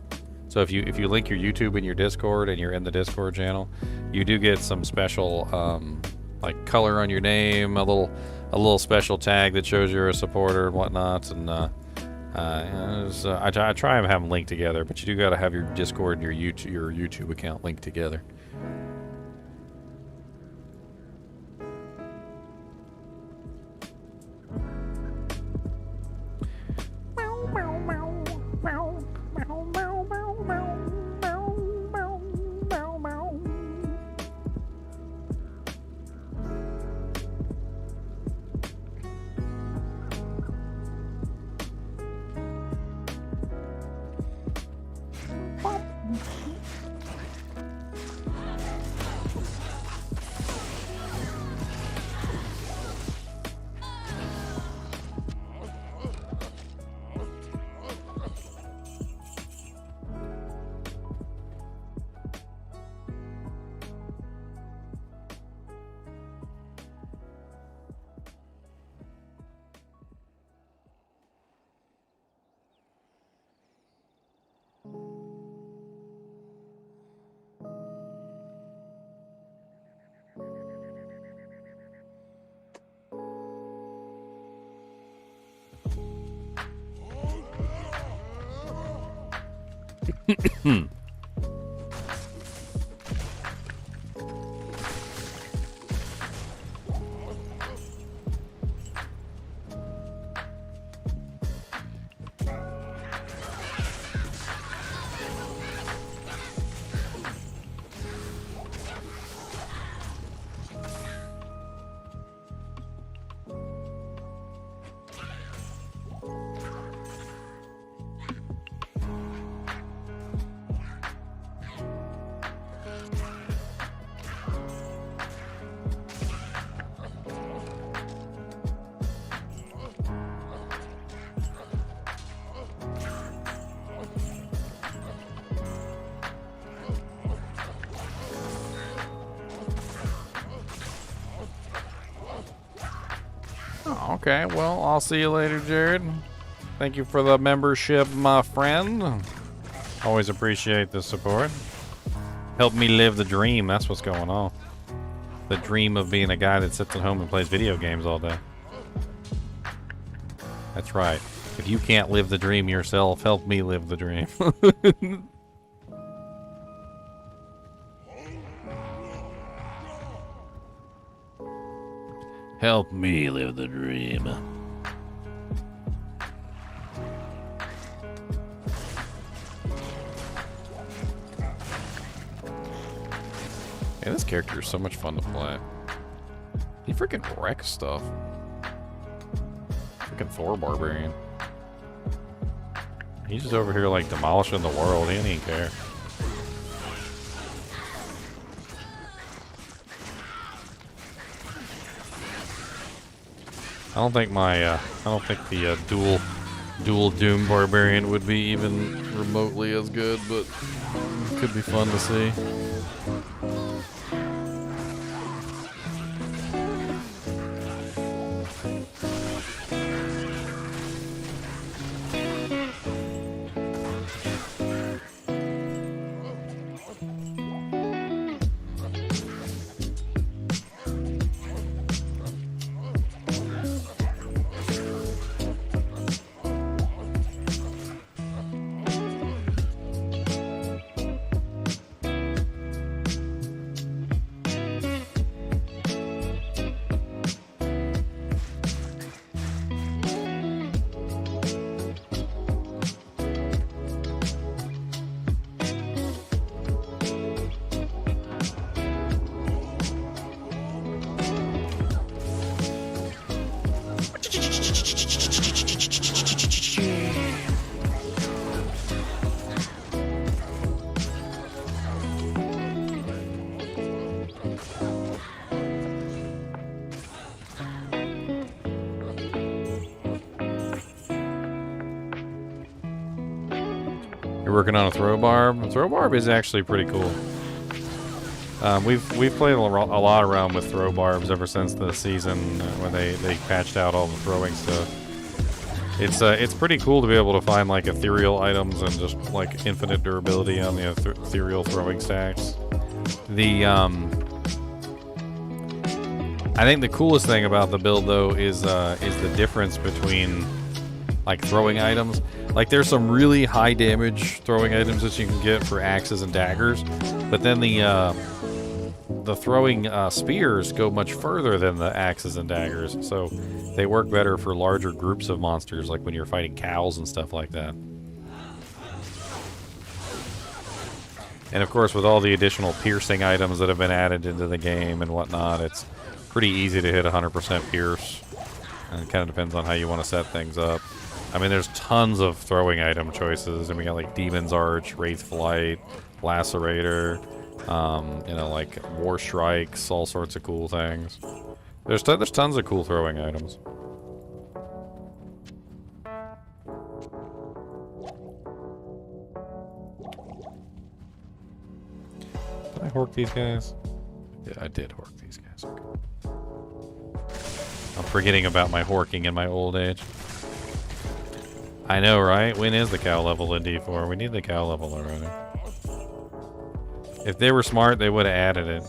So if you link your YouTube in your Discord and you're in the Discord channel, you do get some special like color on your name, a little special tag that shows you're a supporter and whatnot. And I try and have them linked together, but you do got to have your Discord and your YouTube account linked together. Okay, well, I'll see you later, Jared. Thank you for the membership, my friend. Always appreciate the support. Help me live the dream, that's what's going on. The dream of being a guy that sits at home and plays video games all day. That's right. If you can't live the dream yourself, help me live the dream. Help me live the dream. Yeah, this character is so much fun to play. He freaking wrecks stuff. Freaking Thor Barbarian. He's just over here like demolishing the world. He didn't even care. I don't think the dual Doom Barbarian would be even remotely as good, but it could be fun to see. Working on a throw barb. A throw barb is actually pretty cool. We've played a lot around with throw barbs ever since the season when they patched out all the throwing stuff. It's pretty cool to be able to find like ethereal items and just like infinite durability on the ethereal throwing stacks. I think the coolest thing about the build though is the difference between like throwing items. Like there's some really high damage throwing items that you can get for axes and daggers, but then the throwing spears go much further than the axes and daggers, so they work better for larger groups of monsters, like when you're fighting cows and stuff like that. And of course, with all the additional piercing items that have been added into the game and whatnot, it's pretty easy to hit 100% pierce, and it kind of depends on how you want to set things up. I mean, there's tons of throwing item choices, and we got like Demon's Arch, Wraith Flight, Lacerator, you know, like War Strikes, all sorts of cool things. There's tons of cool throwing items. Did I hork these guys? Yeah, I did hork these guys. Okay. I'm forgetting about my horking in my old age. I know, right? When is the cow level in D4? We need the cow level already. If they were smart, they would have added it.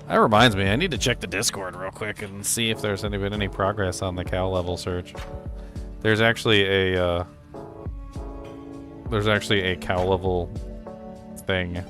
That reminds me, I need to check the Discord real quick and see if there's been any progress on the cow level search. There's actually a there's actually a cow level thing.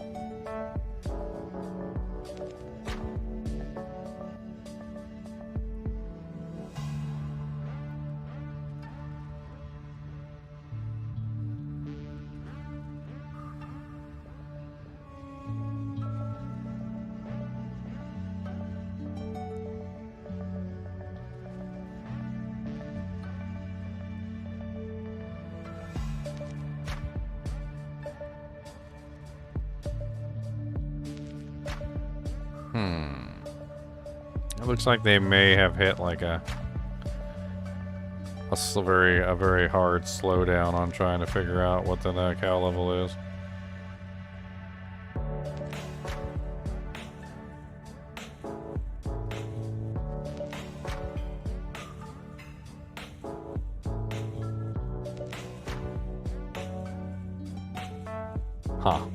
It looks like they may have hit like a very hard slowdown on trying to figure out what the cow level is. Huh.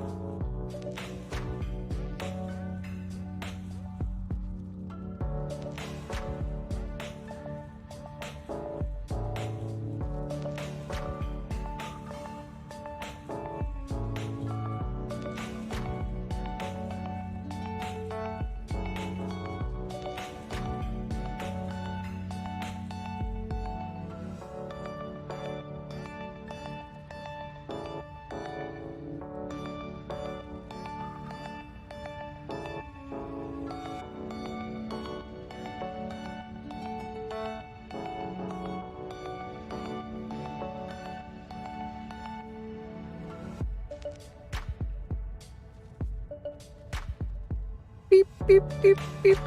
Beep, beep, beep, beep.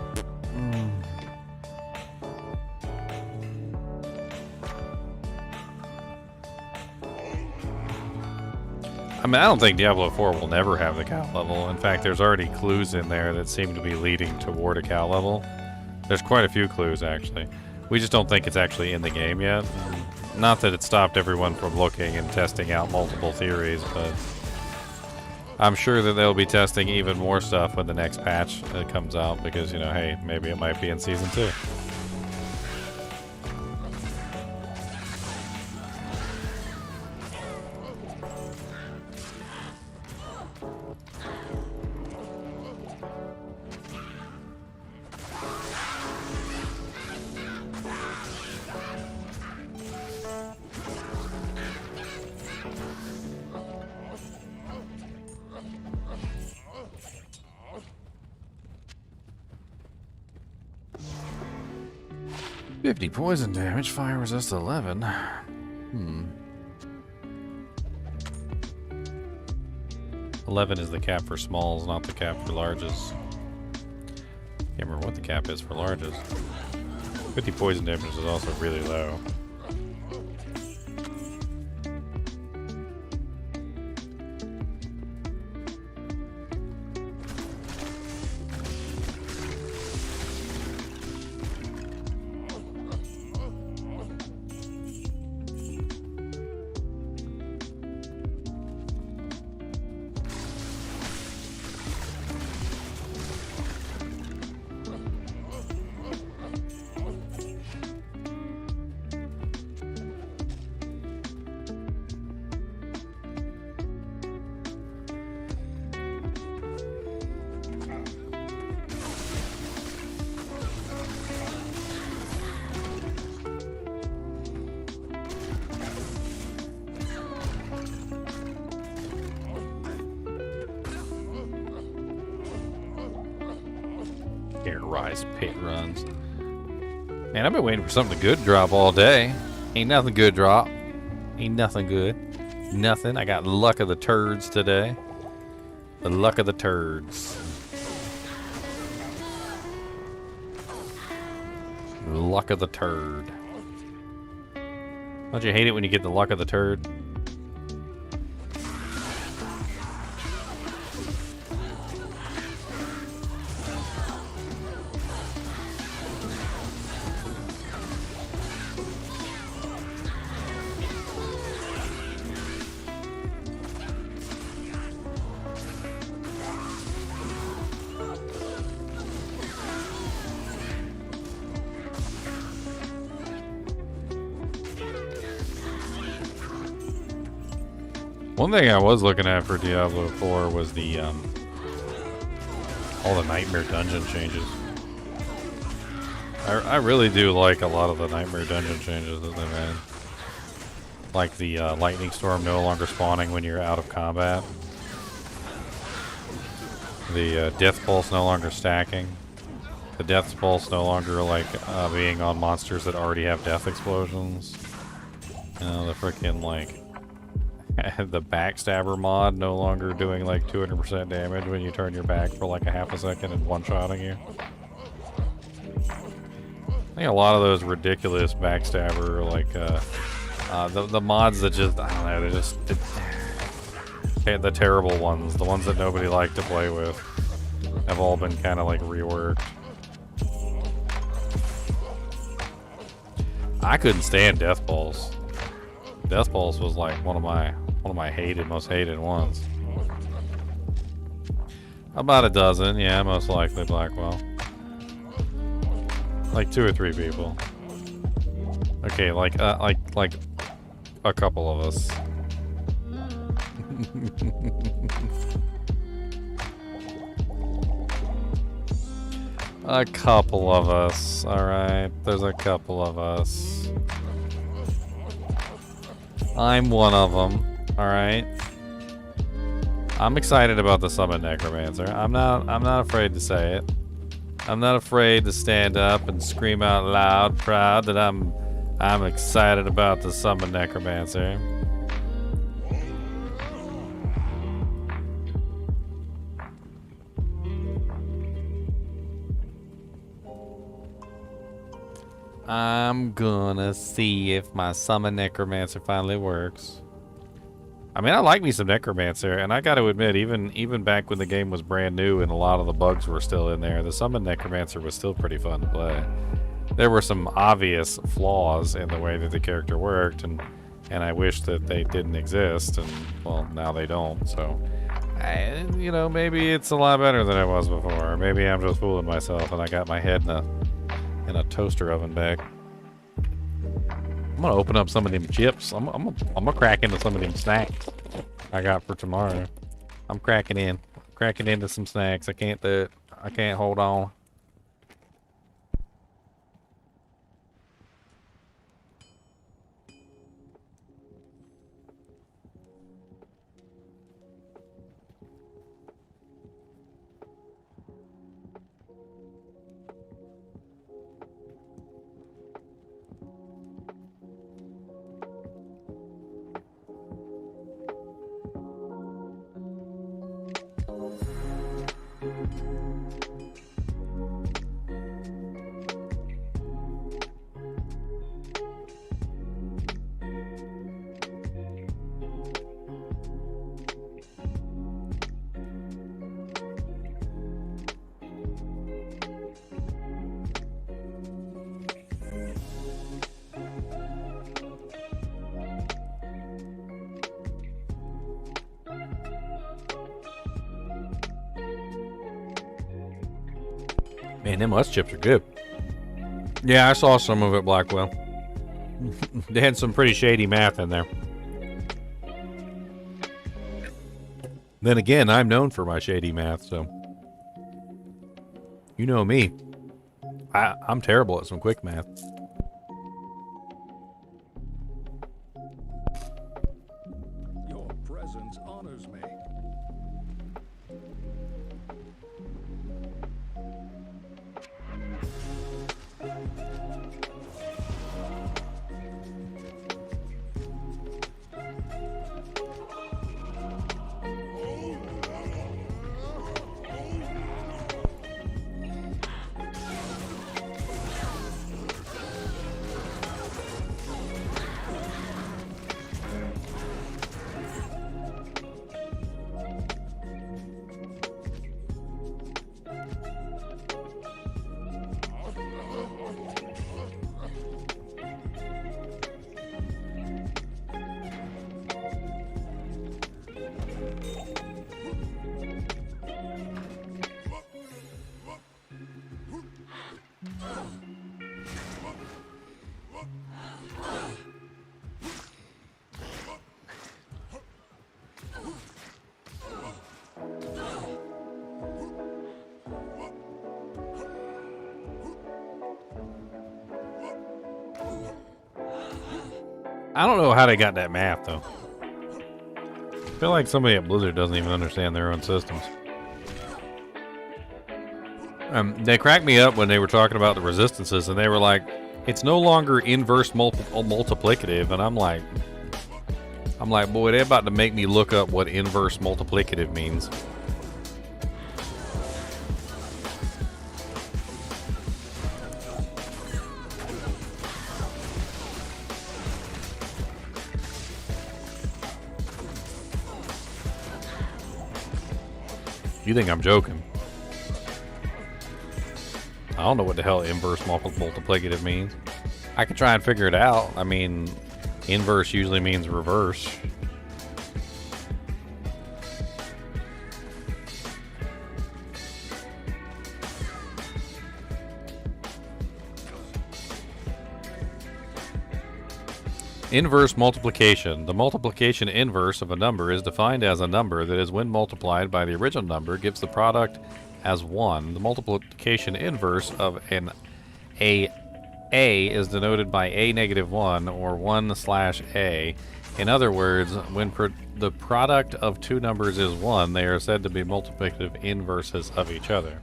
I mean, I don't think Diablo IV will never have the cow level. In fact, there's already clues in there that seem to be leading toward a cow level. There's quite a few clues, actually. We just don't think it's actually in the game yet. Not that it stopped everyone from looking and testing out multiple theories, but I'm sure that they'll be testing even more stuff when the next patch comes out because, you know, hey, maybe it might be in Season 2. Poison damage, fire resist 11. 11 is the cap for smalls, not the cap for larges. Can't remember what the cap is for larges. 50 poison damage is also really low. Pit runs. Man, I've been waiting for something good to drop all day. Ain't nothing good drop. Ain't nothing good. Nothing. I got luck of the turds today. The luck of the turds. Luck of the turd. Don't you hate it when you get the luck of the turd? One thing I was looking at for Diablo 4 was the all the Nightmare Dungeon changes. I really do like a lot of the Nightmare Dungeon changes that they made. Like the Lightning Storm no longer spawning when you're out of combat. The Death Pulse no longer stacking. The Death Pulse no longer like being on monsters that already have death explosions. You know, the freaking like the Backstabber mod no longer doing like 200% damage when you turn your back for like a half a second and one-shotting you. I think a lot of those ridiculous Backstabber, like the mods that just, I don't know, they're just the terrible ones, the ones that nobody liked to play with, have all been kind of like reworked. I couldn't stand Death Pulse. Death Pulse was like one of my most hated ones. About a dozen, yeah, most likely Blackwell. Like 2 or 3 people. Okay, like a couple of us. A couple of us, alright? There's a couple of us. I'm one of them, alright? I'm excited about the Summon Necromancer. I'm not afraid to say it. I'm not afraid to stand up and scream out loud, proud that I'm excited about the Summon Necromancer. I'm gonna see if my Summon Necromancer finally works. I mean, I like me some Necromancer, and I gotta admit, even back when the game was brand new and a lot of the bugs were still in there, the Summon Necromancer was still pretty fun to play. There were some obvious flaws in the way that the character worked, and I wish that they didn't exist, and, well, now they don't, so... you know, maybe it's a lot better than it was before. Maybe I'm just fooling myself, and I got my head in a toaster oven back. I'm gonna open up some of them chips. I'm gonna crack into some of them snacks I got for tomorrow. I'm cracking into some snacks. I can't do it. I can't hold on. Man, them Us chips are good. Yeah, I saw some of it, Blackwell. They had some pretty shady math in there. Then again, I'm known for my shady math, so... You know me. I'm terrible at some quick math. Your presence honors me. I don't know how they got that math though. I feel like somebody at Blizzard doesn't even understand their own systems. They cracked me up when they were talking about the resistances, and they were like, "It's no longer inverse multiplicative," and I'm like, boy, they're about to make me look up what inverse multiplicative means. You think I'm joking? I don't know what the hell inverse multiplicative means. I could try and figure it out. I mean, inverse usually means reverse. Inverse multiplication. The multiplication inverse of a number is defined as a number that is, when multiplied by the original number, gives the product as 1. The multiplication inverse of an A is denoted by A negative 1 or 1/A. In other words, when the product of two numbers is 1, they are said to be multiplicative inverses of each other.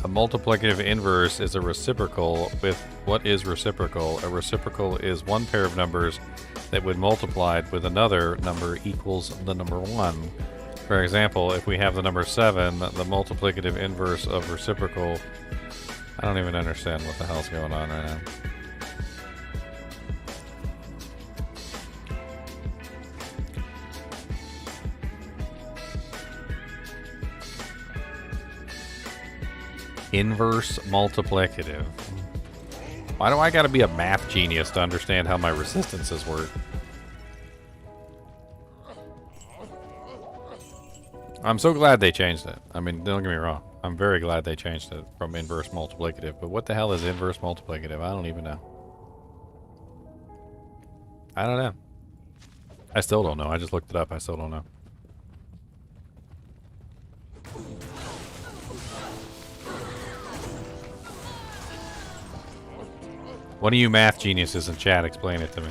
A multiplicative inverse is a reciprocal with what is reciprocal. A reciprocal is one pair of numbers that when multiplied with another number equals the number 1. For example, if we have the number 7, the multiplicative inverse of reciprocal... I don't even understand what the hell's going on right now. Inverse multiplicative. Why do I gotta be a math genius to understand how my resistances work? I'm so glad they changed it. I mean, don't get me wrong. I'm very glad they changed it from inverse multiplicative. But what the hell is inverse multiplicative? I don't even know. I don't know. I still don't know. I just looked it up. I still don't know. One of you math geniuses in chat, explain it to me.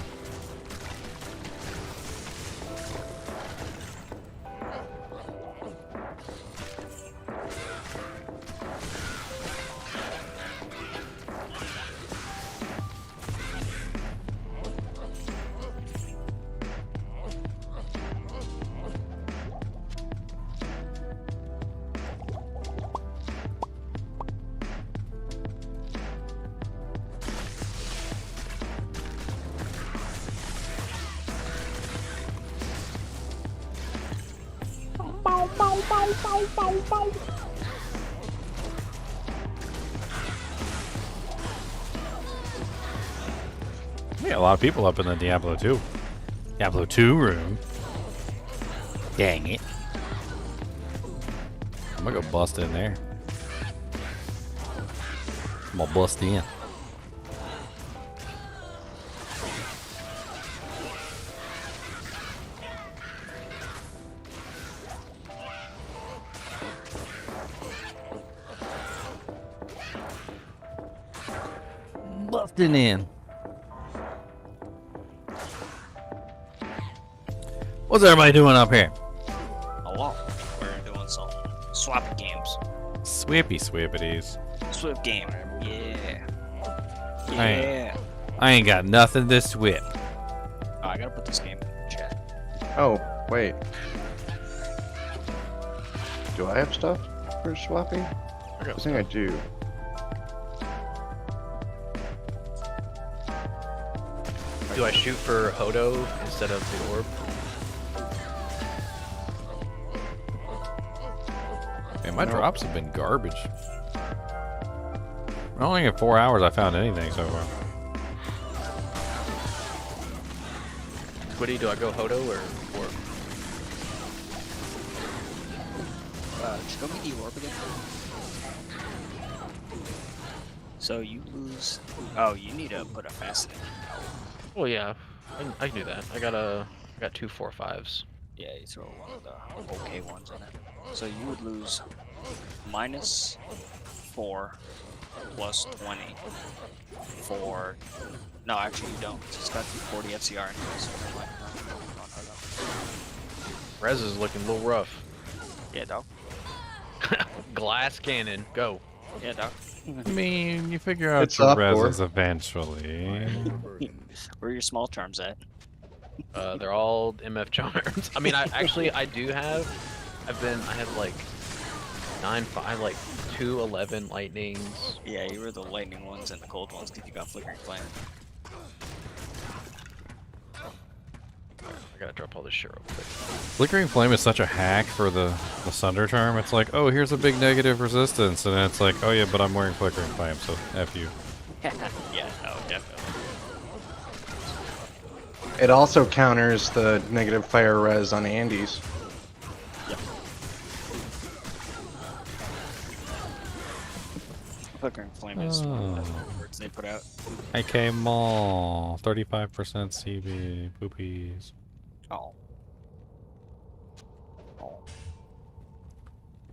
We got a lot of people up in the Diablo 2. Diablo 2 room. Dang it. I'm gonna go bust in there. I'm gonna bust in. Busting in. What's everybody doing up here? A lot. We're doing some swap games. Swippy swippities. Swip game. Yeah. Hey. Yeah. I ain't got nothing to swip. Oh, I gotta put this game in chat. Oh, wait. Do I have stuff for swapping? I think I do. Do I shoot for Hodo instead of the orb? Man, my drops have been garbage. Only in 4 hours I found anything so far. Twitty, do I go Hodo or orb? Show me the orb again. So you lose. Oh, you need to put a fast thing. Well, yeah, I can do that. I got 2 4/5s. Yeah, you throw one of the okay ones in it. So you would lose -4 plus 20 for. No, actually you don't. It's got 40 FCR in here. So never mind. No, no. Rez is looking a little rough. Yeah, dog. Glass cannon, go. Yeah, dog. I mean, you figure out It's your up, reses or- eventually. Where are your small charms at? They're all MF charms. I mean, I do have. I have like 9-5, like 2-11 lightnings. Yeah, you were the lightning ones and the cold ones because you got flickering flame. I gotta drop all this shit real quick. Flickering Flame is such a hack for the Sunder charm. It's like, oh, here's a big negative resistance, and then it's like, oh yeah, but I'm wearing Flickering Flame, so F you. Yeah, no, definitely. It also counters the negative fire res on Andes. Yep. Flickering flame is one of the words they put out. IK Mall, 35% CB, poopies. Oh. Oh.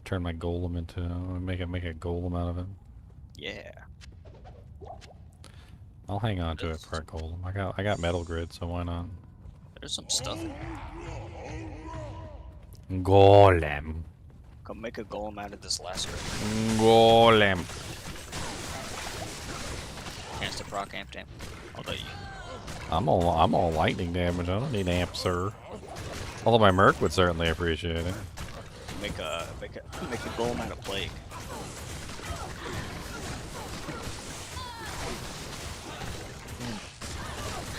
Turn my golem into, make a golem out of it. Yeah. I'll hang on to it for a golem. I got metal grid, so why not? There's some stuff in here. Golem. Go make a golem out of this lasso. Golem. Chance to proc amp damn. Although you. I'm all lightning damage. I don't need amp, sir. Although my merc would certainly appreciate it. Make a golem out of plague.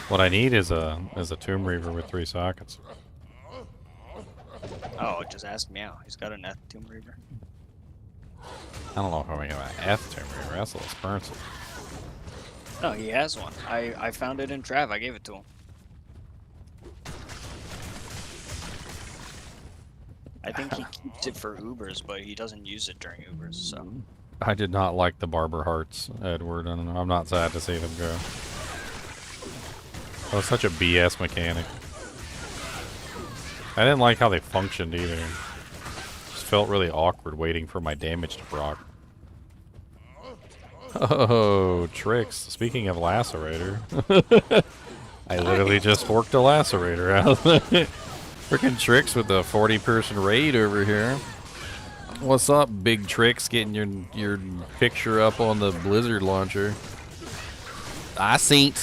What I need is a Tomb Reaver with 3 sockets. Oh, just ask me out. He's got an F Tomb Reaver. I don't know if I'm gonna get an F Tomb Reaver. That's a little expensive. No, he has one. I found it in Trav. I gave it to him. I think he keeps it for Ubers, but he doesn't use it during Ubers, so. I did not like the Barber Hearts, Edward, and I'm not sad to see them go. That was such a BS mechanic. I didn't like how they functioned either. Just felt really awkward waiting for my damage to proc. Oh, tricks. Speaking of Lacerator. I literally just forked a Lacerator out. Freaking Tricks with the 40-person raid over here. What's up, Big Tricks? Getting your picture up on the Blizzard launcher. I seen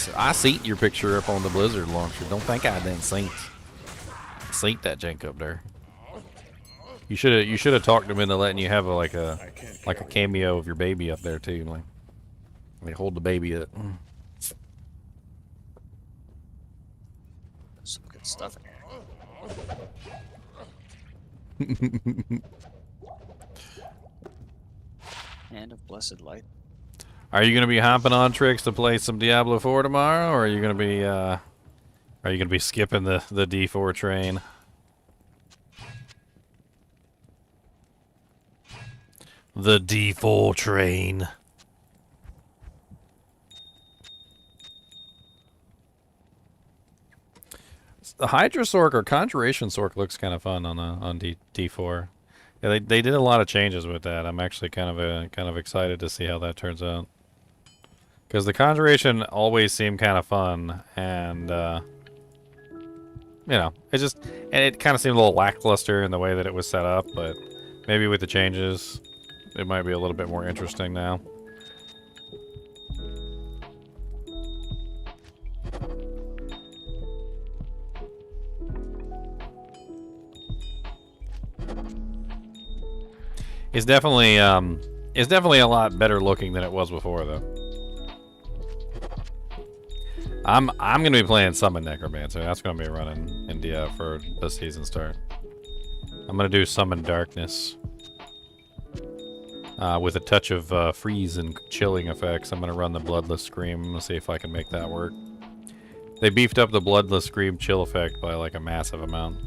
your picture up on the Blizzard launcher. Don't think I didn't seen that jank up there. You should have talked him into letting you have like a cameo of your baby up there too. Like they hold the baby up. There's some good stuff in here. Hand of Blessed Light. Are you gonna be hopping on Tricks to play some Diablo IV tomorrow, or are you gonna be skipping the D4 train? The D4 train. The Hydra Sork or Conjuration Sork looks kind of fun on D4. Yeah, they did a lot of changes with that. I'm actually kind of excited to see how that turns out. Because the Conjuration always seemed kind of fun, and you know, it kind of seemed a little lackluster in the way that it was set up. But maybe with the changes, it might be a little bit more interesting now. It's definitely a lot better looking than it was before, though. I'm gonna be playing Summon Necromancer. That's gonna be running in Dia for the season start. I'm gonna do Summon Darkness with a touch of freeze and chilling effects. I'm gonna run the Bloodless Scream. I'm gonna see if I can make that work. They beefed up the Bloodless Scream chill effect by like a massive amount.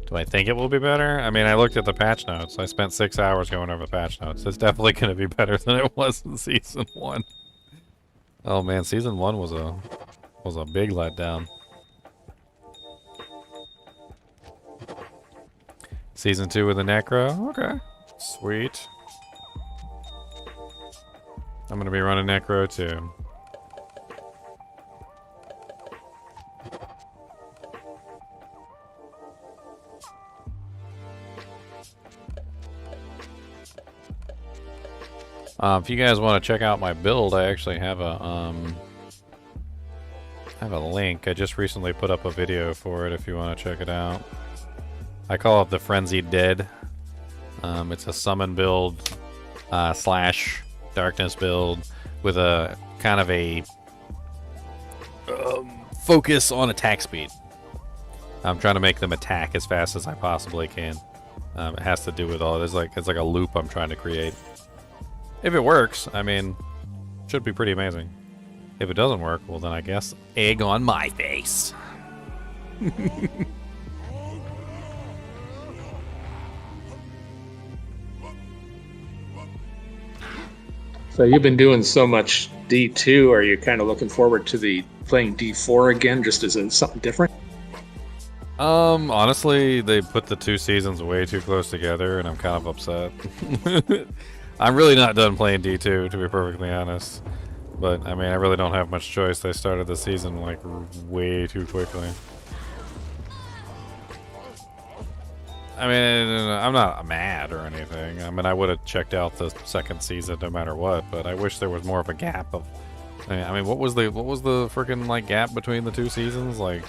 Do I think it will be better? I mean, I looked at the patch notes. I spent 6 hours going over the patch notes. It's definitely going to be better than it was in Season 1. Oh man, Season 1 was a big letdown. Season 2 with the Necro? Okay. Sweet. I'm going to be running Necro too. If you guys want to check out my build, I actually have a link. I just recently put up a video for it if you want to check it out. I call it the Frenzied Dead. It's a summon build slash darkness build with a kind of a focus on attack speed. I'm trying to make them attack as fast as I possibly can. It has to do with all it's like a loop I'm trying to create. If it works, I mean, it should be pretty amazing. If it doesn't work, well then I guess egg on my face. So you've been doing so much D2. Are you kind of looking forward to the playing D4 again, just as in something different? Honestly, they put the 2 seasons way too close together, and I'm kind of upset. I'm really not done playing D2, to be perfectly honest. But, I mean, I really don't have much choice. They started the season, like, way too quickly. I mean, I'm not mad or anything. I mean, I would have checked out the second season no matter what, but I wish there was more of a gap of... I mean, what was the freaking, like, gap between the 2 seasons? Like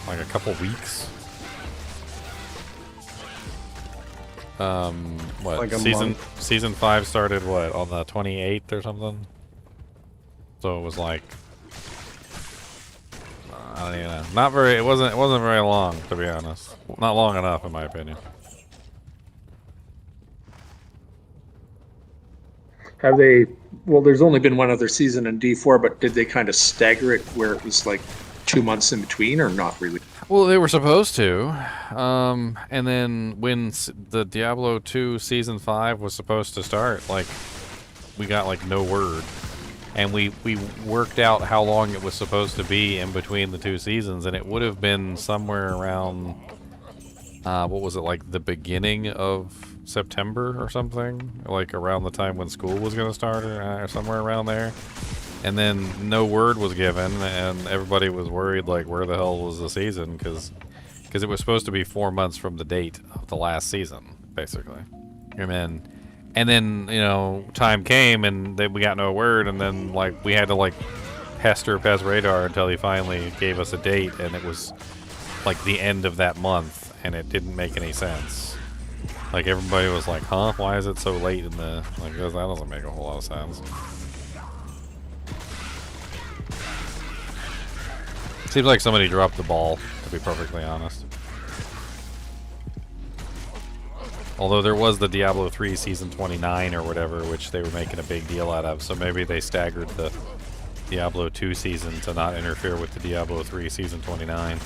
a couple weeks? What? Like a season 5 started, what, on the 28th or something? So it was like... I don't even know. Not very. It wasn't very long, to be honest. Not long enough, in my opinion. Have they? Well, there's only been one other season in D4, but did they kind of stagger it where it was like 2 months in between, or not really? Well, they were supposed to. And then when the Diablo II Season 5 was supposed to start, like, we got, like, no word. And we worked out how long it was supposed to be in between the 2 seasons, and it would have been somewhere around, what was it, like the beginning of September or something? Like around the time when school was going to start, or somewhere around there. And then no word was given, and everybody was worried, like, where the hell was the season? Because it was supposed to be 4 months from the date of the last season, basically. And then, you know, time came and we got no word, and then, like, we had to, like, pester Pez Radar until he finally gave us a date, and it was, like, the end of that month, and it didn't make any sense. Like, everybody was like, huh? Why is it so late in the... Like, that doesn't make a whole lot of sense. Seems like somebody dropped the ball, to be perfectly honest. Although there was the Diablo III Season 29 or whatever, which they were making a big deal out of, so maybe they staggered the Diablo II season to not interfere with the Diablo III Season 29.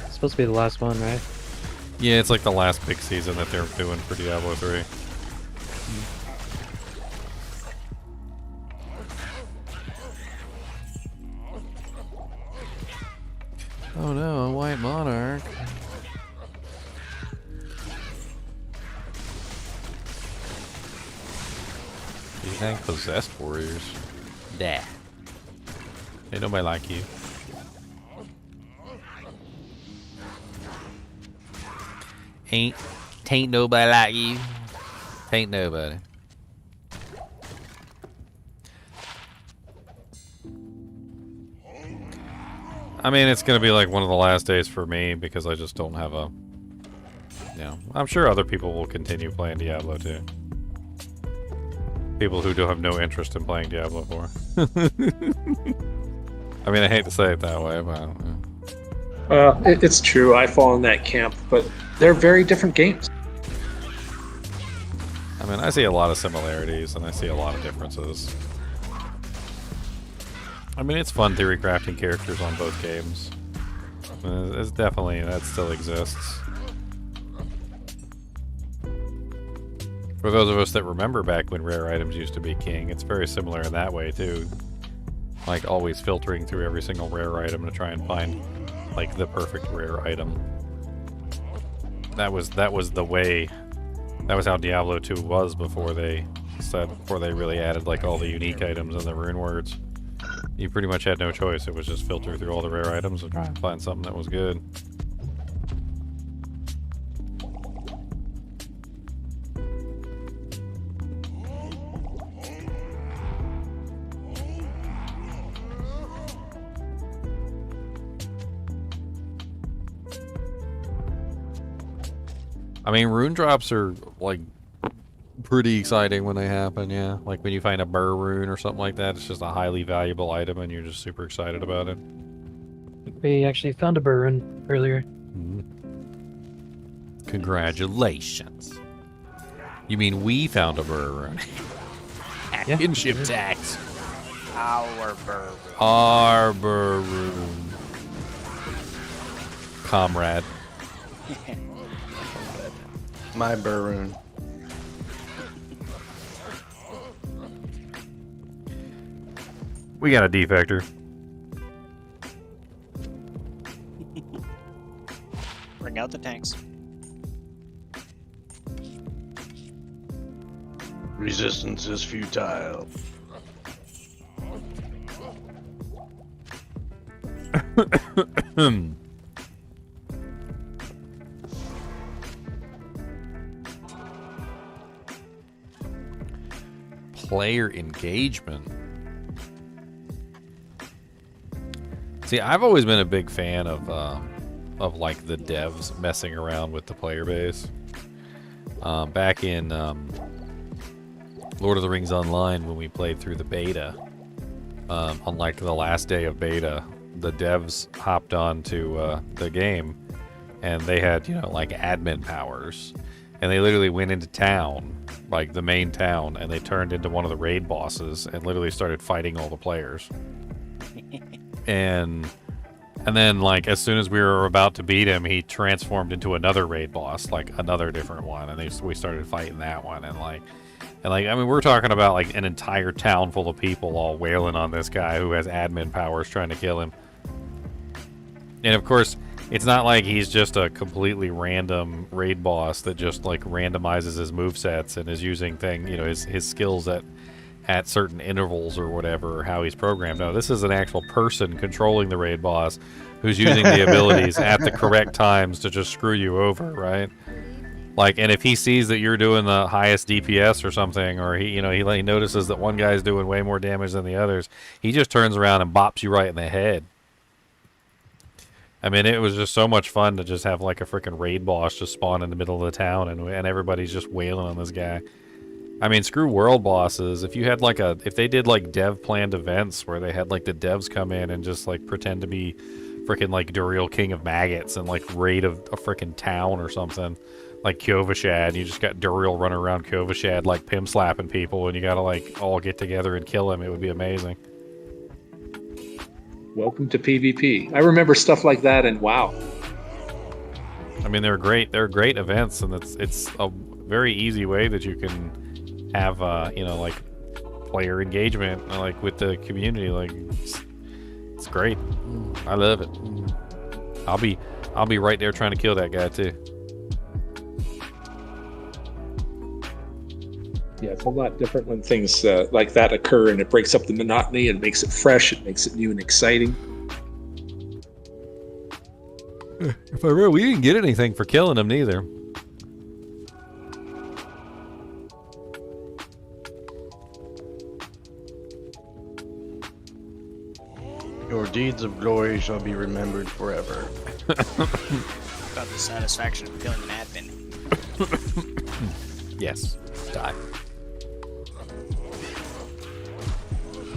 It's supposed to be the last one, right? Yeah, it's like the last big season that they're doing for Diablo 3. Oh no, a white monarch. You think possessed warriors? Nah. Ain't nobody like you. Tain't nobody like you. Tain't nobody. I mean, it's gonna be like one of the last days for me because I just don't have a... You know, I'm sure other people will continue playing Diablo 2. People who do have no interest in playing Diablo 4. I mean, I hate to say it that way, but I don't know. It's true. I fall in that camp, but they're very different games. I mean, I see a lot of similarities, and I see a lot of differences. I mean, it's fun theory crafting characters on both games. It's definitely, that still exists. For those of us that remember back when rare items used to be king, it's very similar in that way too. Like always filtering through every single rare item to try and find like the perfect rare item. That was the way. That was how Diablo II was before they really added like all the unique items and the rune words. You pretty much had no choice. It was just filter through all the rare items and try and find something that was good. I mean, rune drops are, like, pretty exciting when they happen, yeah. Like, when you find a burr rune or something like that, it's just a highly valuable item and you're just super excited about it. We actually found a Burren earlier. Congratulations. You mean we found a burr rune? At Yeah. kinship tax. Our burr. Our burr rune. Comrade. My Burroon. We got a defector. Bring out the tanks. Resistance is futile. Player engagement. See, I've always been a big fan of like the devs messing around with the player base. Back in Lord of the Rings Online, when we played through the beta, on like the last day of beta, the devs hopped onto the game, and they had, you know, like admin powers, and they literally went into town, like the main town, and they turned into one of the raid bosses and literally started fighting all the players. And then, like, as soon as we were about to beat him, he transformed into another raid boss, like another different one, and we started fighting that one. And I mean, we're talking about like an entire town full of people all wailing on this guy who has admin powers trying to kill him. And of course, it's not like he's just a completely random raid boss that just like randomizes his movesets and is using his skills at certain intervals or whatever, or how he's programmed. No, this is an actual person controlling the raid boss who's using the abilities at the correct times to just screw you over, right? Like, and if he sees that you're doing the highest DPS or something, or he notices that one guy's doing way more damage than the others, he just turns around and bops you right in the head. I mean, it was just so much fun to just have like a freaking raid boss just spawn in the middle of the town, and everybody's just wailing on this guy. I mean, screw world bosses. If you had like if they did like dev planned events where they had like the devs come in and just like pretend to be freaking like Duriel King of Maggots and like raid a freaking town or something, like Kyovashad, you just got Duriel running around Kyovashad like pimp slapping people, and you gotta like all get together and kill him. It would be amazing. Welcome to PvP. I remember stuff like that, and wow. I mean, they're great. They're great events, and it's a very easy way that you can have like player engagement like with the community. Like it's great. I love it. I'll be right there trying to kill that guy too. Yeah, it's a lot different when things like that occur, and it breaks up the monotony and makes it fresh. It makes it new and exciting. If I remember, we didn't get anything for killing him neither. Your deeds of glory shall be remembered forever. Got the satisfaction of killing an admin. Yes. Die.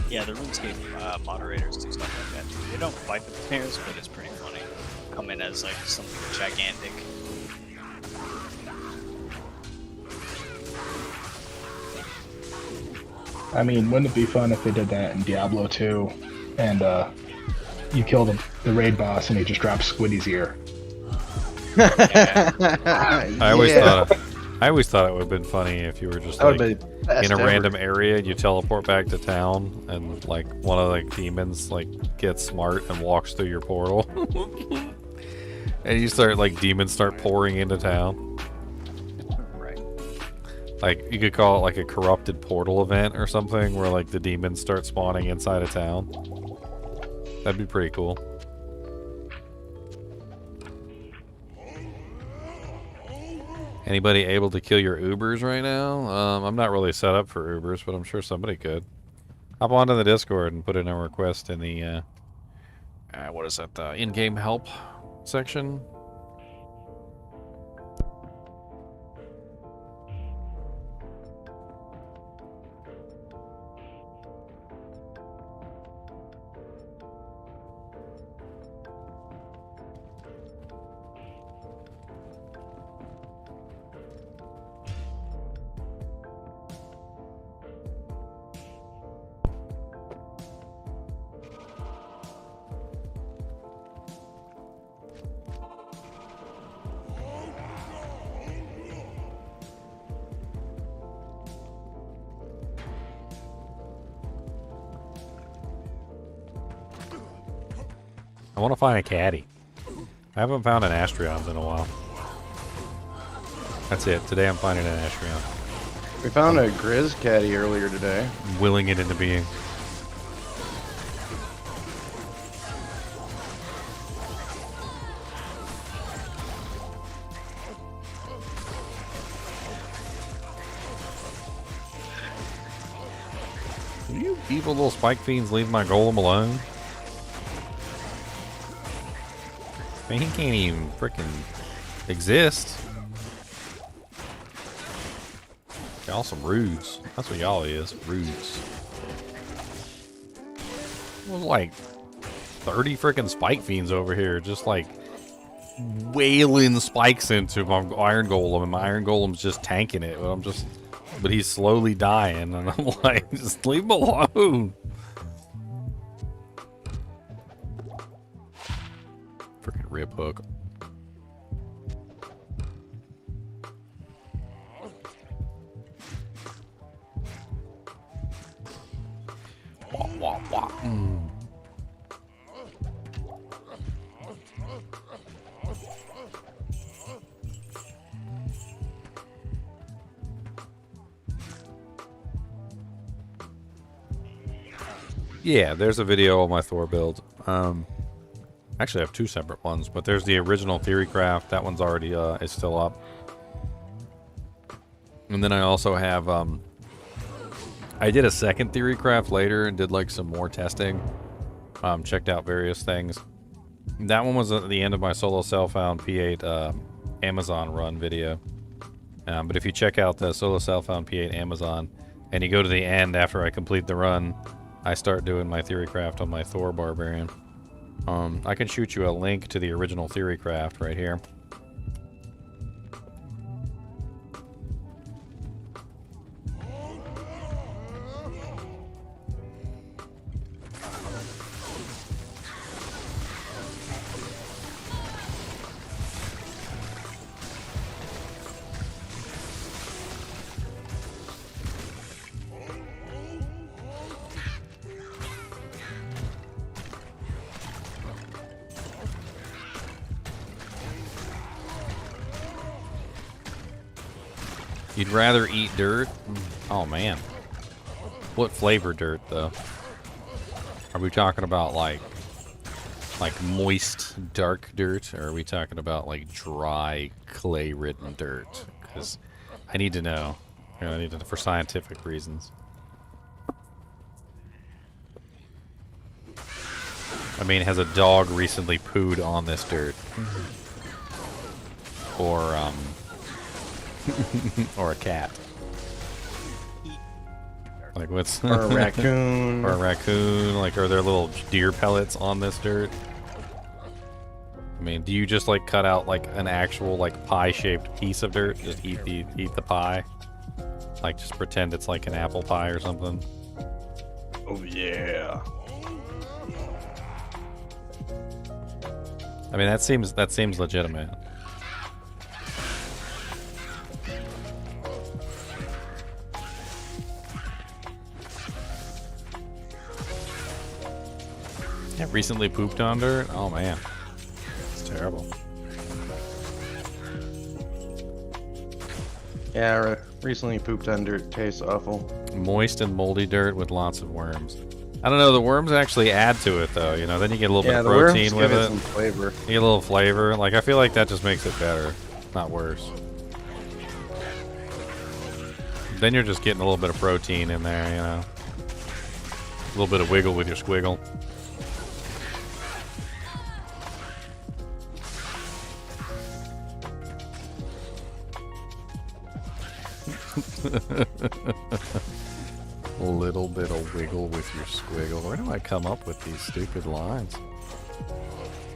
Yeah, the RuneScape moderators do stuff like that too. They don't fight the players, but it's pretty funny. Come in as like something gigantic. I mean, wouldn't it be fun if they did that in Diablo II and you kill the raid boss and he just drops Squiddy's ear. I always thought it would have been funny if you were just like in a random area, you teleport back to town, and like one of the demons like gets smart and walks through your portal, and you start demons start pouring into town. Right. Like you could call it like a corrupted portal event or something, where like the demons start spawning inside of town. That'd be pretty cool. Anybody able to kill your Ubers right now? I'm not really set up for Ubers, but I'm sure somebody could. Hop onto the Discord and put in a request in the, what is that, the in-game help section. I want to find a caddy. I haven't found an Astrions in a while. That's it. Today I'm finding an Astrion. We found a Grizz caddy earlier today. Willing it into being. You evil little spike fiends leave my golem alone. Man, he can't even frickin' exist. Y'all some rudes. That's what y'all is, rudes. There's like 30 frickin' spike fiends over here, just like wailing spikes into my iron golem, and my iron golem's just tanking it. But he's slowly dying, and I'm like, just leave him alone. Freaking rip hook. Wah, wah, wah. Yeah, there's a video of my Thor build. Actually, I have two separate ones, but there's the original Theorycraft. That one's already is still up. And then I also have I did a second Theorycraft later and did like some more testing. Checked out various things. That one was at the end of my solo self-found P8 Amazon run video. But if you check out the solo self-found P8 Amazon and you go to the end after I complete the run, I start doing my Theorycraft on my Thor Barbarian. I can shoot you a link to the original Theorycraft right here. You'd rather eat dirt? Oh man. What flavor dirt though? Are we talking about like moist dark dirt, or are we talking about like dry clay ridden dirt? Because I need to know. I need to, for scientific reasons. I mean, has a dog recently pooed on this dirt? Or or a cat. Like what's Or a raccoon. Or a raccoon. Like, are there little deer pellets on this dirt? I mean, do you just like cut out like an actual like pie-shaped piece of dirt? Just eat the pie? Like just pretend it's like an apple pie or something? Oh yeah. I mean, that seems legitimate. Yeah, recently pooped on dirt. Oh man, it's terrible. Yeah, recently pooped on dirt. Tastes awful. Moist and moldy dirt with lots of worms. I don't know. The worms actually add to it, though. You know, then you get a little bit of the worms protein with give it. Some flavor. You get a little flavor. Like I feel like that just makes it better, not worse. Then you're just getting a little bit of protein in there. You know, a little bit of wiggle with your squiggle. A little bit of wiggle with your squiggle. Where do I come up with these stupid lines?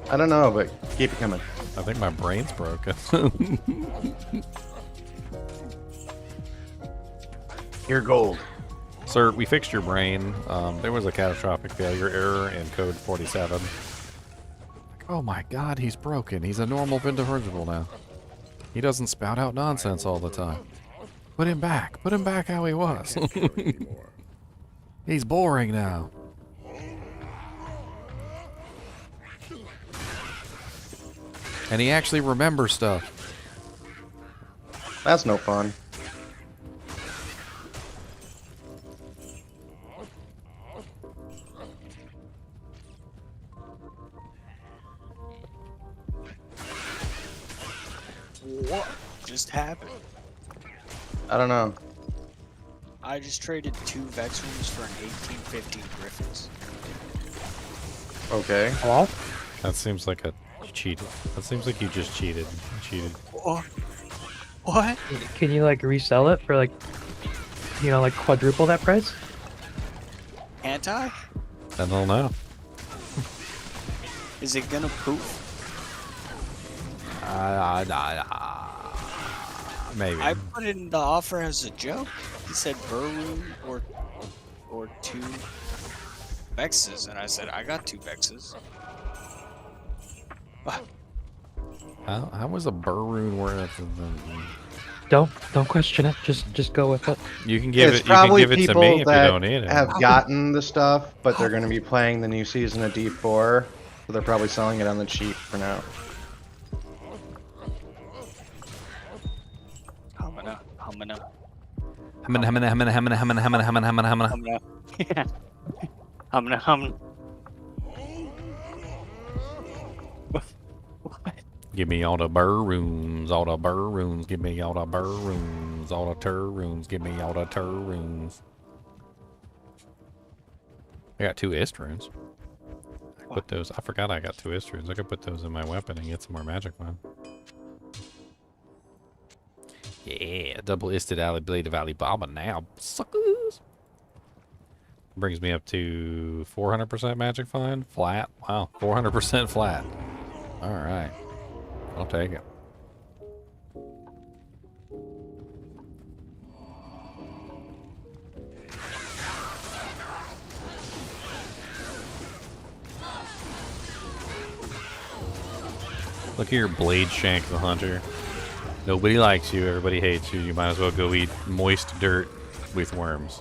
I don't know, but keep it coming. I think my brain's broken. You're gold. Sir, we fixed your brain. There was a catastrophic failure error in code 47. Oh my god, he's broken. He's a normal individual now. He doesn't spout out nonsense all the time. Put him back. Put him back how he was. He's boring now. And he actually remembers stuff. That's no fun. What just happened? I don't know. I just traded 2 Vex rooms for an 1815 Griffins. Okay. Hello? That seems like a cheat. That seems like you just cheated. Cheated. What? What? Can you like resell it for like, you know, like quadruple that price? Anti? I don't know. Is it gonna poop? Maybe. I put in the offer as a joke. He said Burroon or 2 Vexes, and I said I got 2 Vexes. How was a Burroon worth? Don't question it. Just go with it. You can give It's it. You can probably give it to people me if you that don't need it. have gotten the stuff, but they're going to be playing the new season of D4, so they're probably selling it on the cheap for now. Give me all the Burroons, all the Burroons, give me all the Burroons, all the Turroons, give me all the Turroons. I got 2 Istroons. I put those. I forgot I got 2 Istroons. I could put those in my weapon and get some more magic one. Yeah, double isted alley blade of Alibaba now, suckers. Brings me up to 400% magic find flat. Wow, 400% flat. All right, I'll take it. Look here, Blade Shank the Hunter. Nobody likes you, everybody hates you. You might as well go eat moist dirt with worms.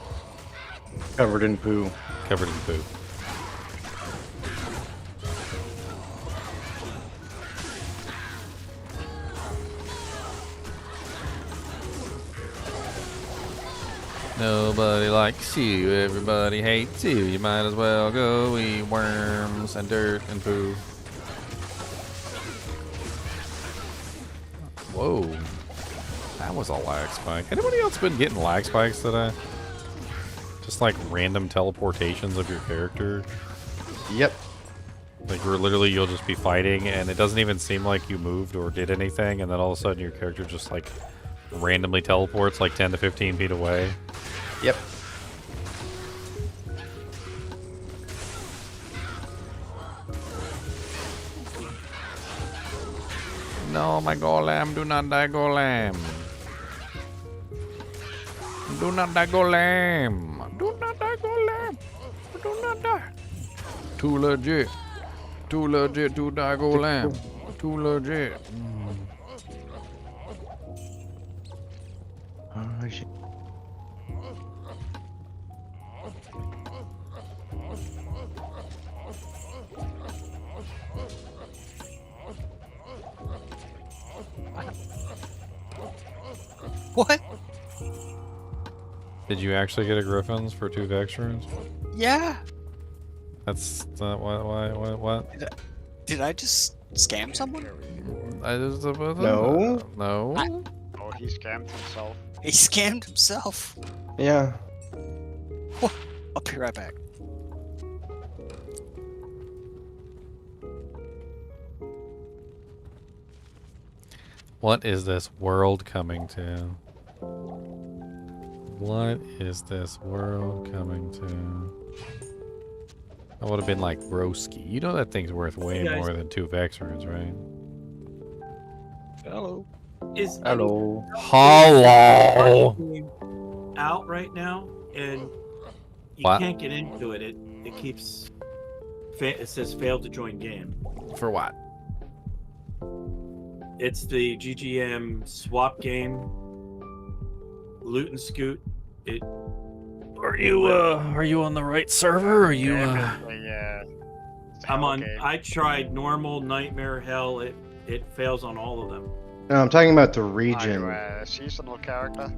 Covered in poo. Covered in poo. Nobody likes you, everybody hates you. You might as well go eat worms and dirt and poo. Whoa. That was a lag spike. Anybody else been getting lag spikes today? Just like random teleportations of your character? Yep. Like where literally you'll just be fighting and it doesn't even seem like you moved or did anything, and then all of a sudden your character just like randomly teleports like 10 to 15 feet away. Yep. No, my golem, do not die, golem. Do not die, golem. Do not die, golem. Do not die. Too legit. Too legit to Dago Lamb. Too legit. Oh, shit. What? Did you actually get a Griffins for 2 Vex runes? Yeah. That's what? Did I just scam someone? No. No. Oh, he scammed himself. He scammed himself. Yeah. I'll be right back. What is this world coming to? What is this world coming to? That would have been like broski. You know that thing's worth way more than 2 Vex runes, right? Hello. Is Hello. Hello. out right now, and you What? can't get into it. It keeps. It says failed to join game. For what? It's the GGM swap game. Loot and scoot. It. Are you on the right server? Or are you Yeah. I'm on. Okay. I tried normal, nightmare, hell. It fails on all of them. No, I'm talking about the Are region. you a seasonal character?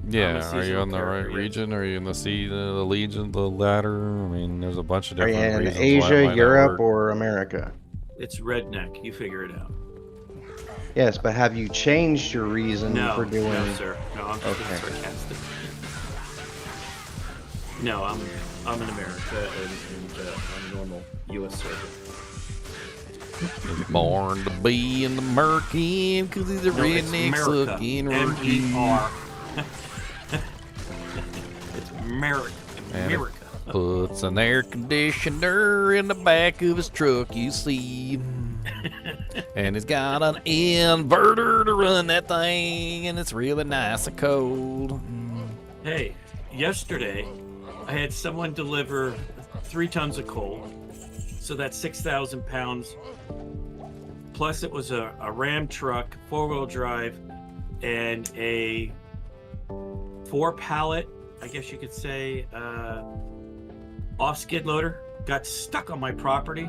Yeah, are you seasonal on the right character, yeah. region? Are you in the Legion, the ladder? I mean, there's a bunch of Are you different in reasons why it Asia, might not Europe, work. or America? It's redneck. You figure it out. Yes, but have you changed your reason No, for doing? no, sir. No, I'm just being Okay. sarcastic. No, I'm in America and I'm normal U.S. server. He's born to be in the American because he's a No, it's redneck America. sucking rookie. M-E-R. It's America. And America. puts an air conditioner in the back of his truck, you see. And he's got an inverter to run that thing, and it's really nice and cold. Hey, yesterday I had someone deliver 3 tons of coal, so that's 6,000 pounds. Plus, it was a Ram truck, 4-wheel drive, and a 4-pallet, I guess you could say, off-skid loader. Got stuck on my property,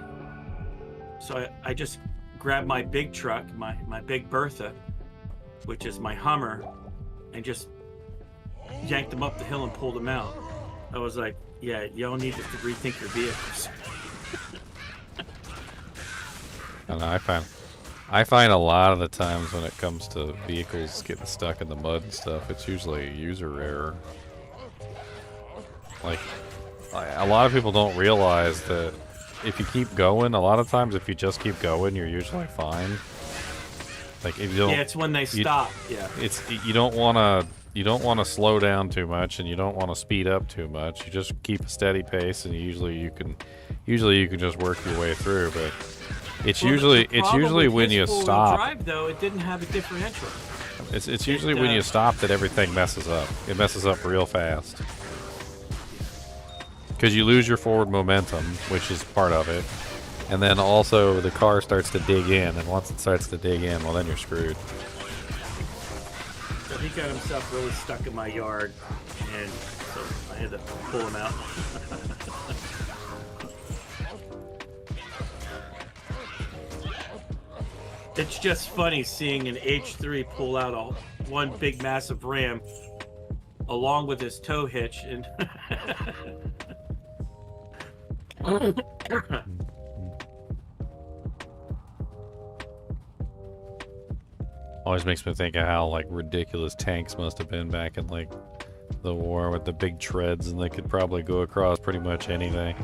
so I just grabbed my big truck, my big Bertha, which is my Hummer, and just yanked them up the hill and pulled them out. I was like, yeah, y'all need to rethink your vehicles. And I find a lot of the times when it comes to vehicles getting stuck in the mud and stuff, it's usually a user error. Like, a lot of people don't realize that if you keep going, a lot of times if you just keep going, you're usually fine. Like if you don't, Yeah, it's when they stop. Yeah. It's you don't want to slow down too much, and you don't want to speed up too much. You just keep a steady pace, and usually you can just work your way through. But it's usually when you stop. Drive, though, it didn't have a differential. It's usually when you stop that everything messes up. It messes up real fast. Because you lose your forward momentum, which is part of it. And then also the car starts to dig in, and once it starts to dig in, well then you're screwed. So he got himself really stuck in my yard, and so I had to pull him out. It's just funny seeing an H3 pull out one big massive ram along with his tow hitch, and Always makes me think of how like ridiculous tanks must have been back in like the war with the big treads, and they could probably go across pretty much anything.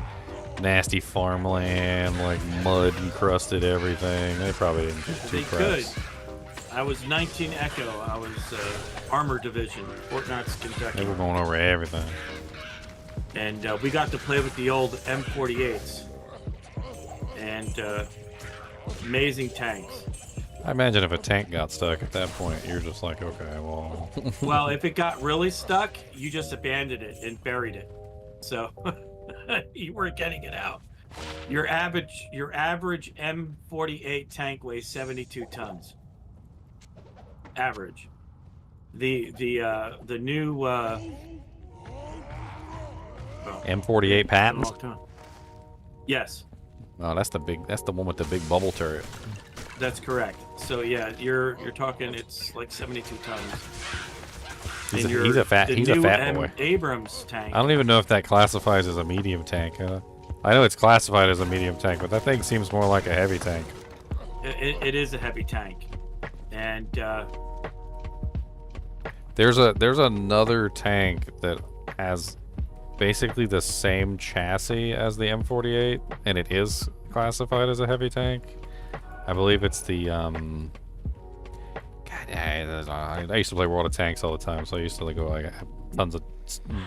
Nasty farmland, like mud encrusted everything. They probably didn't give two they craps. could. I was 19 Echo. I was Armor Division, Fort Knox, Kentucky. They were going over everything. And we got to play with the old M48s. And amazing tanks. I imagine if a tank got stuck at that point, you're just like, okay, well. Well, if it got really stuck, you just abandoned it and buried it. So you weren't getting it out. Your average M48 tank weighs 72 tons. Average. The new M48 patents. Yes. Oh, that's the one with the big bubble turret. That's correct. So yeah, you're talking it's like 72 tons. He's a fat boy. Abrams tank. I don't even know if that classifies as a medium tank. I know it's classified as a medium tank, but that thing seems more like a heavy tank. It is a heavy tank, and there's another tank that has basically the same chassis as the M48, and it is classified as a heavy tank. I believe it's the I used to play World of Tanks all the time, so I used to go like tons of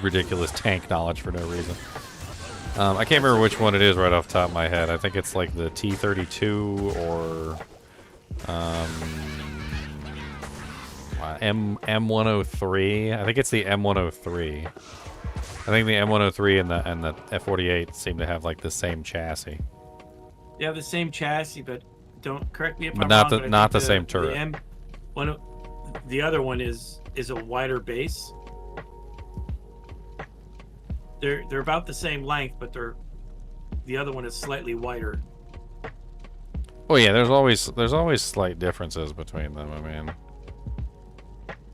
ridiculous tank knowledge for no reason. I can't remember which one it is right off the top of my head. I think it's like the T-32 or M103. I think it's the M103. I think the M103 and the F48 seem to have like the same chassis. they have the same chassis, but don't correct me if I'm not wrong. the not the same turret. The other one is a wider base. They're about the same length, but the other one is slightly wider. Well, yeah, there's always slight differences between them. I mean,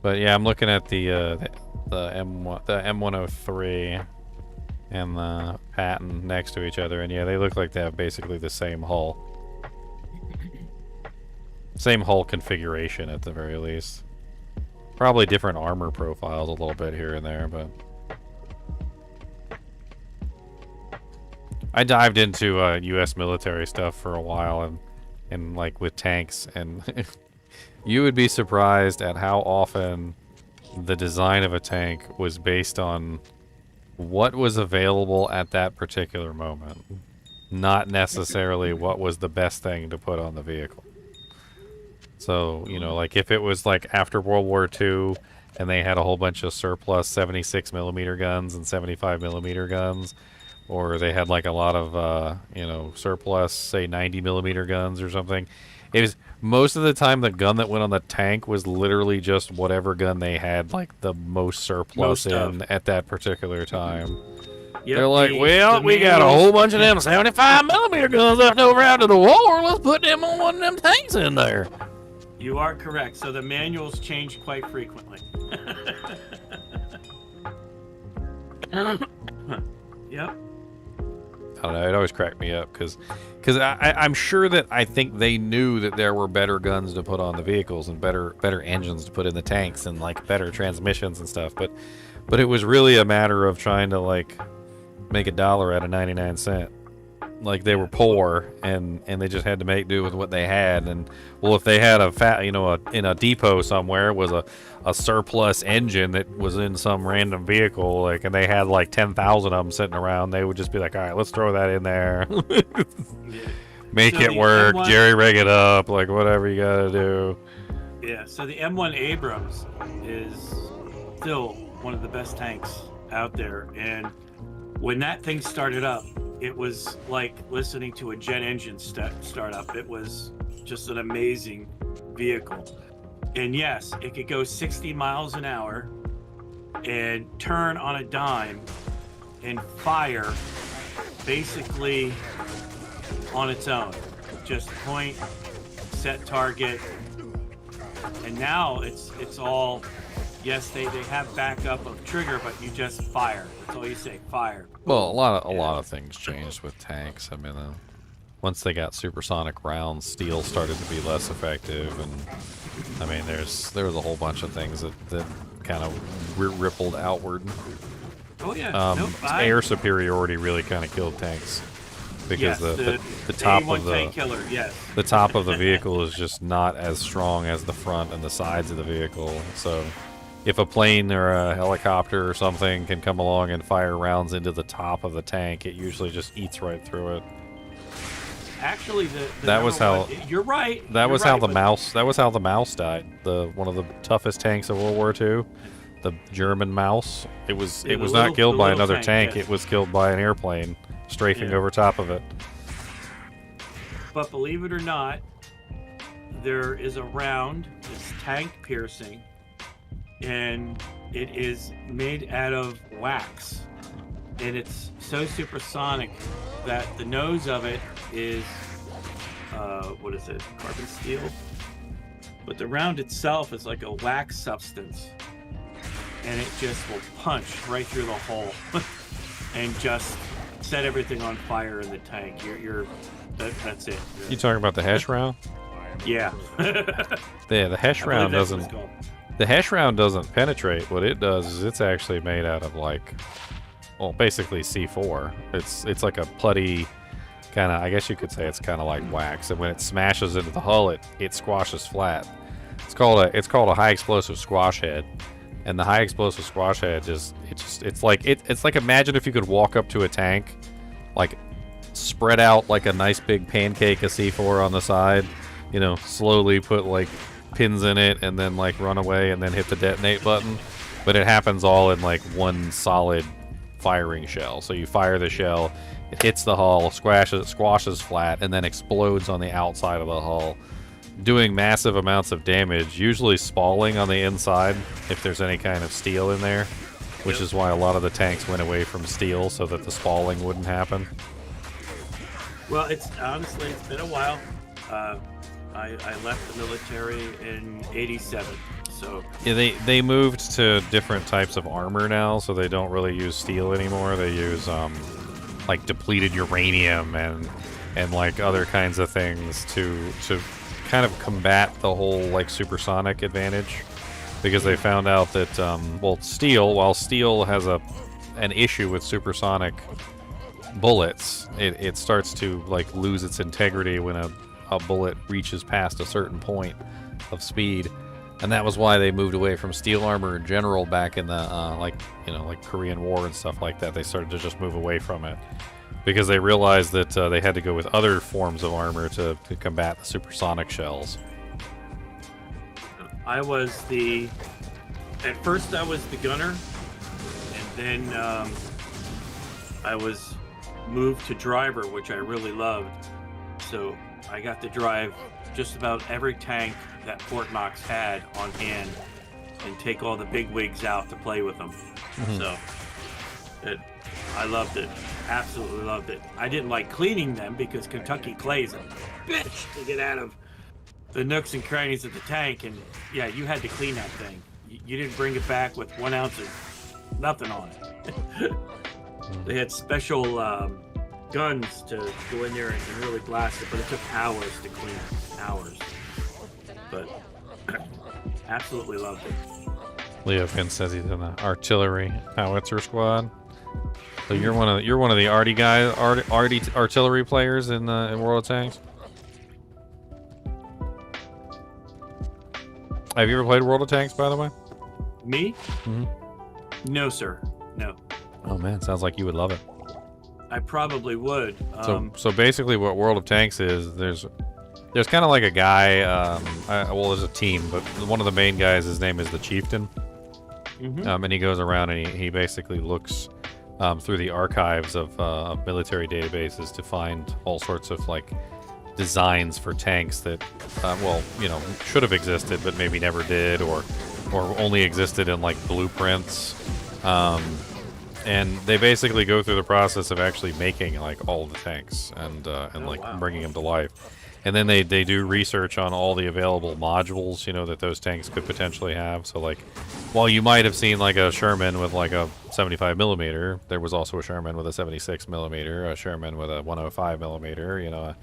but yeah, I'm looking at the M103 and the Patton next to each other, and yeah, they look like they have basically the same hull, same hull configuration at the very least. Probably different armor profiles a little bit here and there, but I dived into U.S. military stuff for a while, and like with tanks, and you would be surprised at how often the design of a tank was based on what was available at that particular moment, not necessarily what was the best thing to put on the vehicle. So, you know, like if it was like after World War II and they had a whole bunch of surplus 76mm guns and 75mm guns, or they had like a lot of, you know, surplus, say 90mm guns or something, it was most of the time the gun that went on the tank was literally just whatever gun they had like the most surplus in at that particular time. Yep, They're like, well, we got a whole bunch of them 75mm guns left over after the war. Let's put them on one of them tanks in there. You are correct. So the manuals change quite frequently. Yep. I don't know. It always cracked me up because I'm sure that I think they knew that there were better guns to put on the vehicles and better engines to put in the tanks and like better transmissions and stuff. But it was really a matter of trying to like make $1 out of 99 cents. Like they were poor and they just had to make do with what they had. And well, if they had in a depot somewhere was a surplus engine that was in some random vehicle, like, and they had like 10,000 of them sitting around, they would just be like, all right, let's throw that in there. Make it work, jerry rig it up, like whatever you gotta do. Yeah, so the M1 Abrams is still one of the best tanks out there. And when that thing started up, it was like listening to a jet engine start up. It was just an amazing vehicle. And yes, it could go 60 miles an hour and turn on a dime and fire basically on its own. Just point, set target. And now it's all, yes, they have backup of trigger, but you just fire. That's all you say, fire. Well, a lot of things changed with tanks. I mean, once they got supersonic rounds, steel started to be less effective, and I mean, there was a whole bunch of things that kind of rippled outward. Oh yeah. Air superiority really kind of killed tanks because yes, the top A1 of the tank killer, yes. The top of the vehicle is just not as strong as the front and the sides of the vehicle. So if a plane or a helicopter or something can come along and fire rounds into the top of the tank, it usually just eats right through it. Actually, that was how. You're right. That was how the mouse. That was how the mouse died. One of the toughest tanks of World War II, the German mouse. It was not killed by another tank. Yes. It was killed by an airplane strafing over top of it. But believe it or not, there is a round that's tank piercing, and it is made out of wax. And it's so supersonic that the nose of it is, what is it, carbon steel? But the round itself is like a wax substance. And it just will punch right through the hole and just set everything on fire in the tank. That's it. You talking about the hash round? Yeah. Yeah, the hash round doesn't. The hash round doesn't penetrate. What it does is it's actually made out of like, well, basically C4. It's like a putty kind of. I guess you could say it's kind of like wax. And when it smashes into the hull, it squashes flat. It's called a high explosive squash head. And the high explosive squash head it's like imagine if you could walk up to a tank, like spread out like a nice big pancake of C4 on the side, you know, slowly put like pins in it and then like run away and then hit the detonate button. But it happens all in like one solid firing shell. So you fire the shell, it hits the hull, squashes flat, and then explodes on the outside of the hull, doing massive amounts of damage, usually spalling on the inside if there's any kind of steel in there, which is why a lot of the tanks went away from steel so that the spalling wouldn't happen. Well, it's been a while. I left the military in '87, so yeah, they moved to different types of armor now, so they don't really use steel anymore. They use like depleted uranium and like other kinds of things to kind of combat the whole like supersonic advantage, because they found out that while steel has an issue with supersonic bullets, it starts to like lose its integrity when a bullet reaches past a certain point of speed, and that was why they moved away from steel armor in general back in the like Korean War and stuff like that. They started to just move away from it because they realized that they had to go with other forms of armor to combat the supersonic shells. At first I was the gunner, and then I was moved to driver, which I really loved. So I got to drive just about every tank that Fort Knox had on hand and take all the big wigs out to play with them. Mm-hmm. So I loved it. Absolutely loved it. I didn't like cleaning them because Kentucky clay's a bitch to get out of the nooks and crannies of the tank. And yeah, you had to clean that thing. You didn't bring it back with 1 ounce of nothing on it. They had special guns to go in there and really blast it, but it took hours to clean it. Hours. But absolutely loved it. Leo Finn says he's in the artillery howitzer squad. So you're one of the arty guys, arty artillery players in World of Tanks. Have you ever played World of Tanks, by the way? Me? Mm-hmm. No, sir. No. Oh man, sounds like you would love it. I probably would. So basically, what World of Tanks is, there's kind of like a guy. Well, there's a team, but one of the main guys, his name is the Chieftain. Mm-hmm. And he goes around and he basically looks through the archives of military databases to find all sorts of like designs for tanks that, should have existed but maybe never did, or only existed in like blueprints. And they basically go through the process of actually making like all the tanks and bringing them to life. And then they do research on all the available modules, that those tanks could potentially have. So like, while you might have seen like a Sherman with like a 75 millimeter, there was also a Sherman with a 76 millimeter, a Sherman with a 105 millimeter,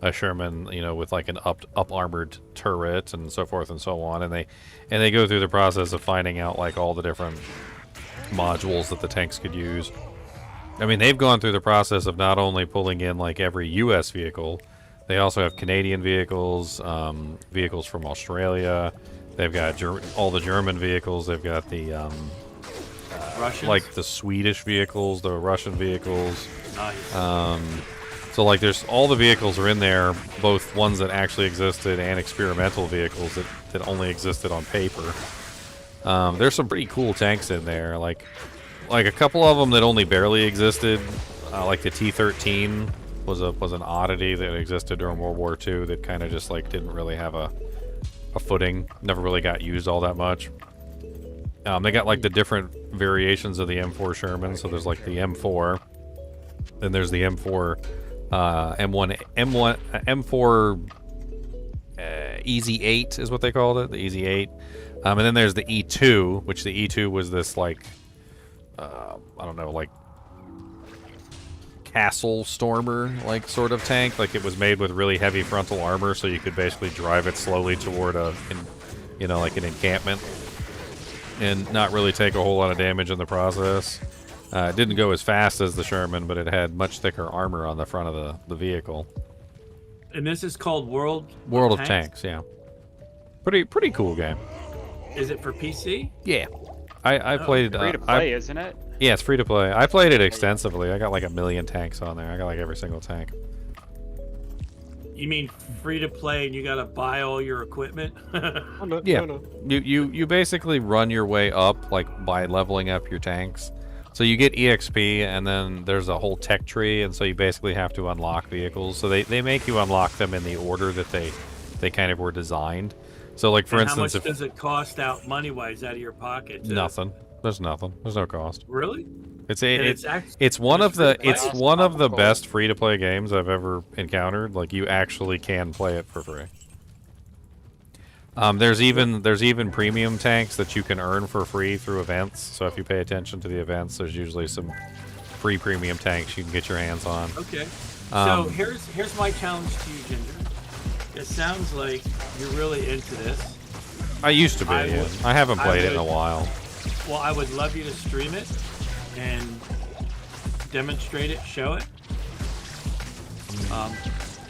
a Sherman, with like an up armored turret and so forth and so on. And they go through the process of finding out like all the different modules that the tanks could use. I mean, they've gone through the process of not only pulling in like every U.S. vehicle, they also have Canadian vehicles, vehicles from Australia. They've got all the German vehicles. They've got the like the Swedish vehicles, the Russian vehicles. Nice. So like, there's all the vehicles are in there, both ones that actually existed and experimental vehicles that only existed on paper. There's some pretty cool tanks in there, like a couple of them that only barely existed, like the T-13. was an oddity that existed during World War II that kind of just like didn't really have a footing. Never really got used all that much. They got like the different variations of the M4 Sherman. So there's like the M4, then there's the M4, M4 Easy 8 is what they called it, the Easy 8. And then there's the E2, which the E2 was this like, I don't know, like castle stormer like sort of tank. Like it was made with really heavy frontal armor, so you could basically drive it slowly toward like an encampment and not really take a whole lot of damage in the process. It didn't go as fast as the Sherman, but it had much thicker armor on the front of the vehicle. And this is called World of Tanks, yeah. Pretty cool game. Is it for PC? Yeah. I played free to play, isn't it? Yeah, it's free to play. I played it extensively. I got like 1 million tanks on there. I got like every single tank. You mean free to play and you gotta buy all your equipment? Yeah. You basically run your way up like by leveling up your tanks. So you get EXP and then there's a whole tech tree, and so you basically have to unlock vehicles. So they make you unlock them in the order that they kind of were designed. So like for instance, how much does it cost out money-wise out of your pocket? Nothing. There's nothing. There's no cost. Really? It's one of the best free-to-play games I've ever encountered. Like you actually can play it for free. There's even premium tanks that you can earn for free through events. So if you pay attention to the events, there's usually some free premium tanks you can get your hands on. Okay. So here's my challenge to you, Ginger. It sounds like you're really into this. I used to be. I haven't played it in a while. Well, I would love you to stream it and demonstrate it, show it.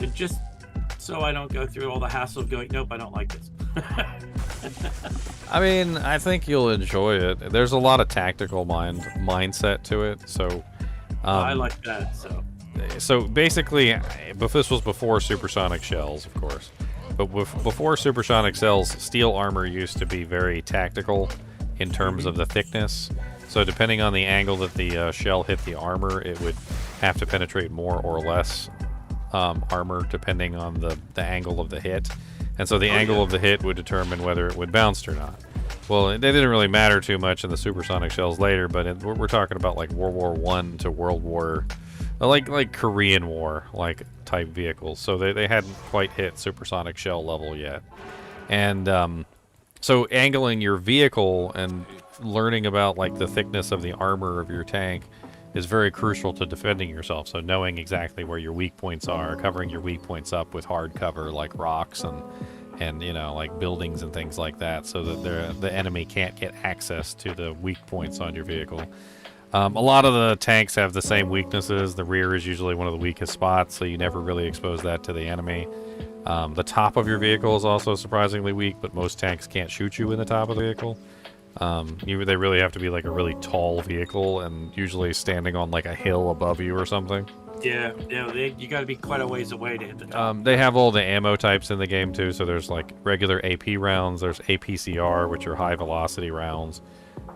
It just so I don't go through all the hassle of going, nope, I don't like this. I mean, I think you'll enjoy it. There's a lot of tactical mindset to it, so I like that. So basically, but this was before supersonic shells, of course. But before supersonic shells, steel armor used to be very tactical in terms of the thickness. So depending on the angle that the shell hit the armor, it would have to penetrate more or less armor depending on the angle of the hit. And so the angle of the hit would determine whether it would bounce or not. Well, it didn't really matter too much in the supersonic shells later, but we're talking about like World War I to World War, like Korean War like type vehicles. So they hadn't quite hit supersonic shell level yet. And so angling your vehicle and learning about like the thickness of the armor of your tank is very crucial to defending yourself. So knowing exactly where your weak points are, covering your weak points up with hard cover like rocks and like buildings and things like that, so that the enemy can't get access to the weak points on your vehicle. A lot of the tanks have the same weaknesses. The rear is usually one of the weakest spots, so you never really expose that to the enemy. The top of your vehicle is also surprisingly weak, but most tanks can't shoot you in the top of the vehicle. They really have to be like a really tall vehicle and usually standing on like a hill above you or something. Yeah, you got to be quite a ways away to hit the top. They have all the ammo types in the game too, so there's like regular AP rounds, there's APCR, which are high velocity rounds.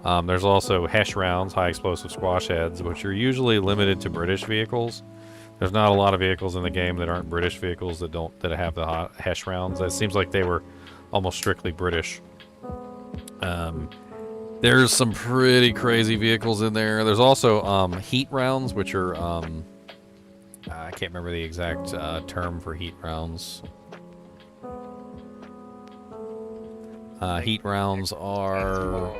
There's also HESH rounds, high explosive squash heads, which are usually limited to British vehicles. There's not a lot of vehicles in the game that aren't British vehicles that have the HESH rounds. It seems like they were almost strictly British. There's some pretty crazy vehicles in there. There's also heat rounds, which are I can't remember the exact term for heat rounds. Heat rounds are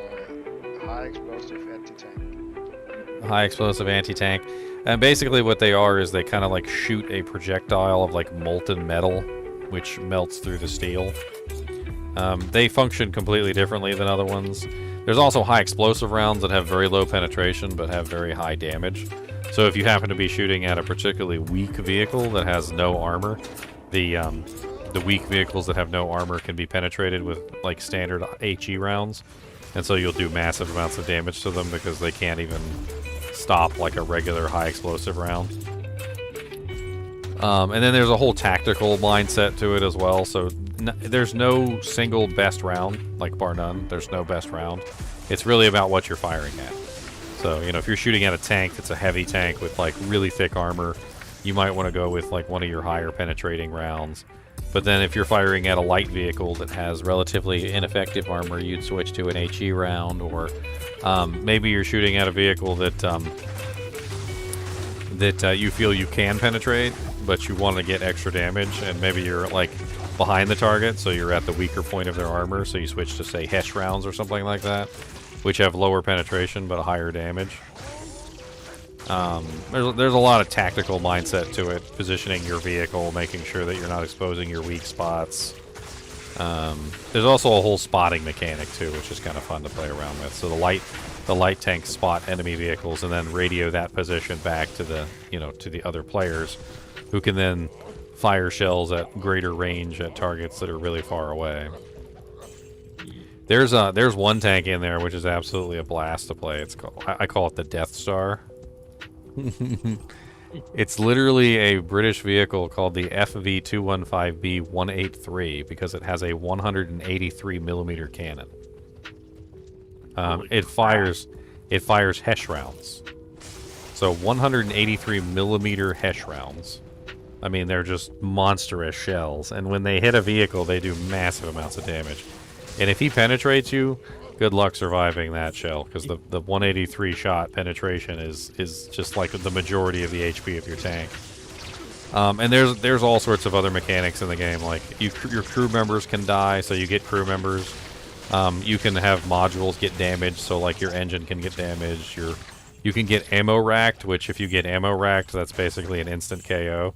high explosive anti-tank. High explosive anti-tank. And basically what they are is they kind of like shoot a projectile of like molten metal, which melts through the steel. They function completely differently than other ones. There's also high explosive rounds that have very low penetration but have very high damage. So if you happen to be shooting at a particularly weak vehicle that has no armor, the weak vehicles that have no armor can be penetrated with like standard HE rounds, and so you'll do massive amounts of damage to them because they can't even stop like a regular high explosive round. And then there's a whole tactical mindset to it as well. So there's no single best round, like bar none. There's no best round. It's really about what you're firing at. So, if you're shooting at a tank that's a heavy tank with like really thick armor, you might want to go with like one of your higher penetrating rounds. But then if you're firing at a light vehicle that has relatively ineffective armor, you'd switch to an HE round, or maybe you're shooting at a vehicle that you feel you can penetrate, but you want to get extra damage, and maybe you're like behind the target, so you're at the weaker point of their armor, so you switch to, say, Hesh rounds or something like that, which have lower penetration but a higher damage. There's a lot of tactical mindset to it, positioning your vehicle, making sure that you're not exposing your weak spots. There's also a whole spotting mechanic too, which is kind of fun to play around with. So the light tanks spot enemy vehicles and then radio that position back to the to the other players, who can then fire shells at greater range at targets that are really far away. There's one tank in there which is absolutely a blast to play. It's called, I call it the Death Star. It's literally a British vehicle called the FV215B183 because it has a 183 millimeter cannon. It fires Hesh rounds. So 183 millimeter Hesh rounds. I mean, they're just monstrous shells, and when they hit a vehicle, they do massive amounts of damage. And if he penetrates you, good luck surviving that shell, because the 183 shot penetration is just like the majority of the HP of your tank. And there's all sorts of other mechanics in the game, like your crew members can die, so you get crew members. You can have modules get damaged, so like your engine can get damaged. You can get ammo racked, which if you get ammo racked, that's basically an instant KO.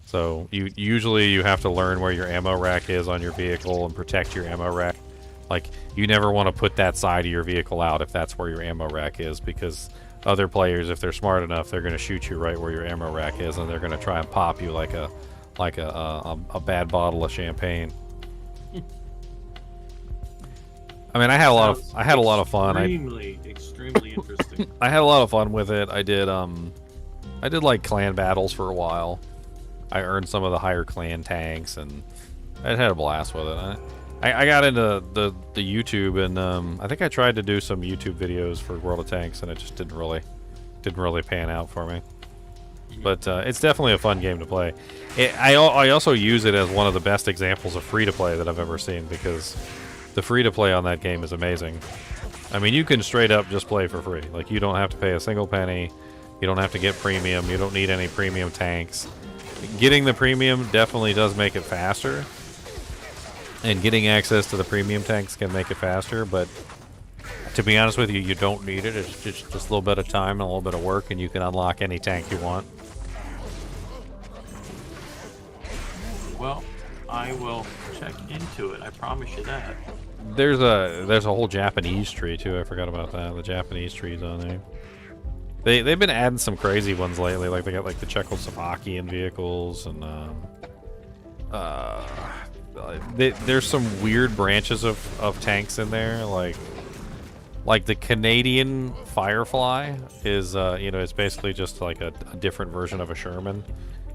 So usually you have to learn where your ammo rack is on your vehicle and protect your ammo rack. Like, you never want to put that side of your vehicle out if that's where your ammo rack is, because other players, if they're smart enough, they're going to shoot you right where your ammo rack is, and they're going to try and pop you like a bad bottle of champagne. I mean, I had a lot of fun. Extremely interesting. I had a lot of fun with it. I did like clan battles for a while. I earned some of the higher clan tanks, and I had a blast with it. I got into the YouTube, and I think I tried to do some YouTube videos for World of Tanks, and it just didn't really pan out for me. But it's definitely a fun game to play. I also use it as one of the best examples of free-to-play that I've ever seen, because the free-to-play on that game is amazing. I mean, you can straight up just play for free. Like, you don't have to pay a single penny. You don't have to get premium. You don't need any premium tanks. Getting the premium definitely does make it faster. And getting access to the premium tanks can make it faster, but to be honest with you, you don't need it. It's just a little bit of time and a little bit of work, and you can unlock any tank you want. Well, I will check into it. I promise you that. There's a whole Japanese tree too. I forgot about that. The Japanese tree's on there. They've been adding some crazy ones lately. Like they got like the Czechoslovakian vehicles, and there's some weird branches of tanks in there. Like the Canadian Firefly is it's basically just like a different version of a Sherman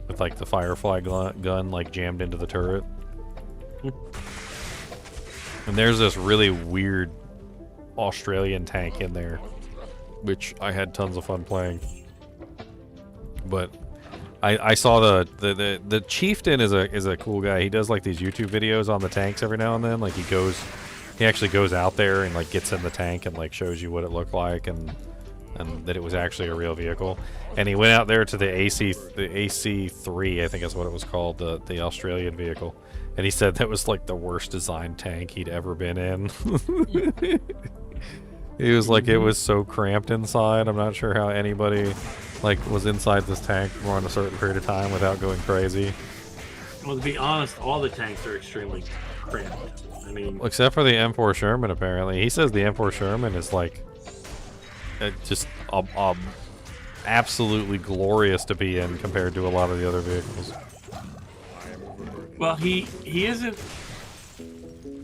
with like the Firefly gun like jammed into the turret. And there's this really weird Australian tank in there, which I had tons of fun playing. But I saw the chieftain is a cool guy. He does like these YouTube videos on the tanks every now and then. Like he actually goes out there and like gets in the tank and like shows you what it looked like, and that it was actually a real vehicle. And he went out there to the AC3, I think is what it was called, the Australian vehicle. And he said that was like the worst designed tank he'd ever been in. He was like, it was so cramped inside. I'm not sure how anybody like was inside this tank for a certain period of time without going crazy. Well, to be honest, all the tanks are extremely cramped. I mean, except for the M4 Sherman, apparently. He says the M4 Sherman is like just absolutely glorious to be in compared to a lot of the other vehicles. well, he isn't.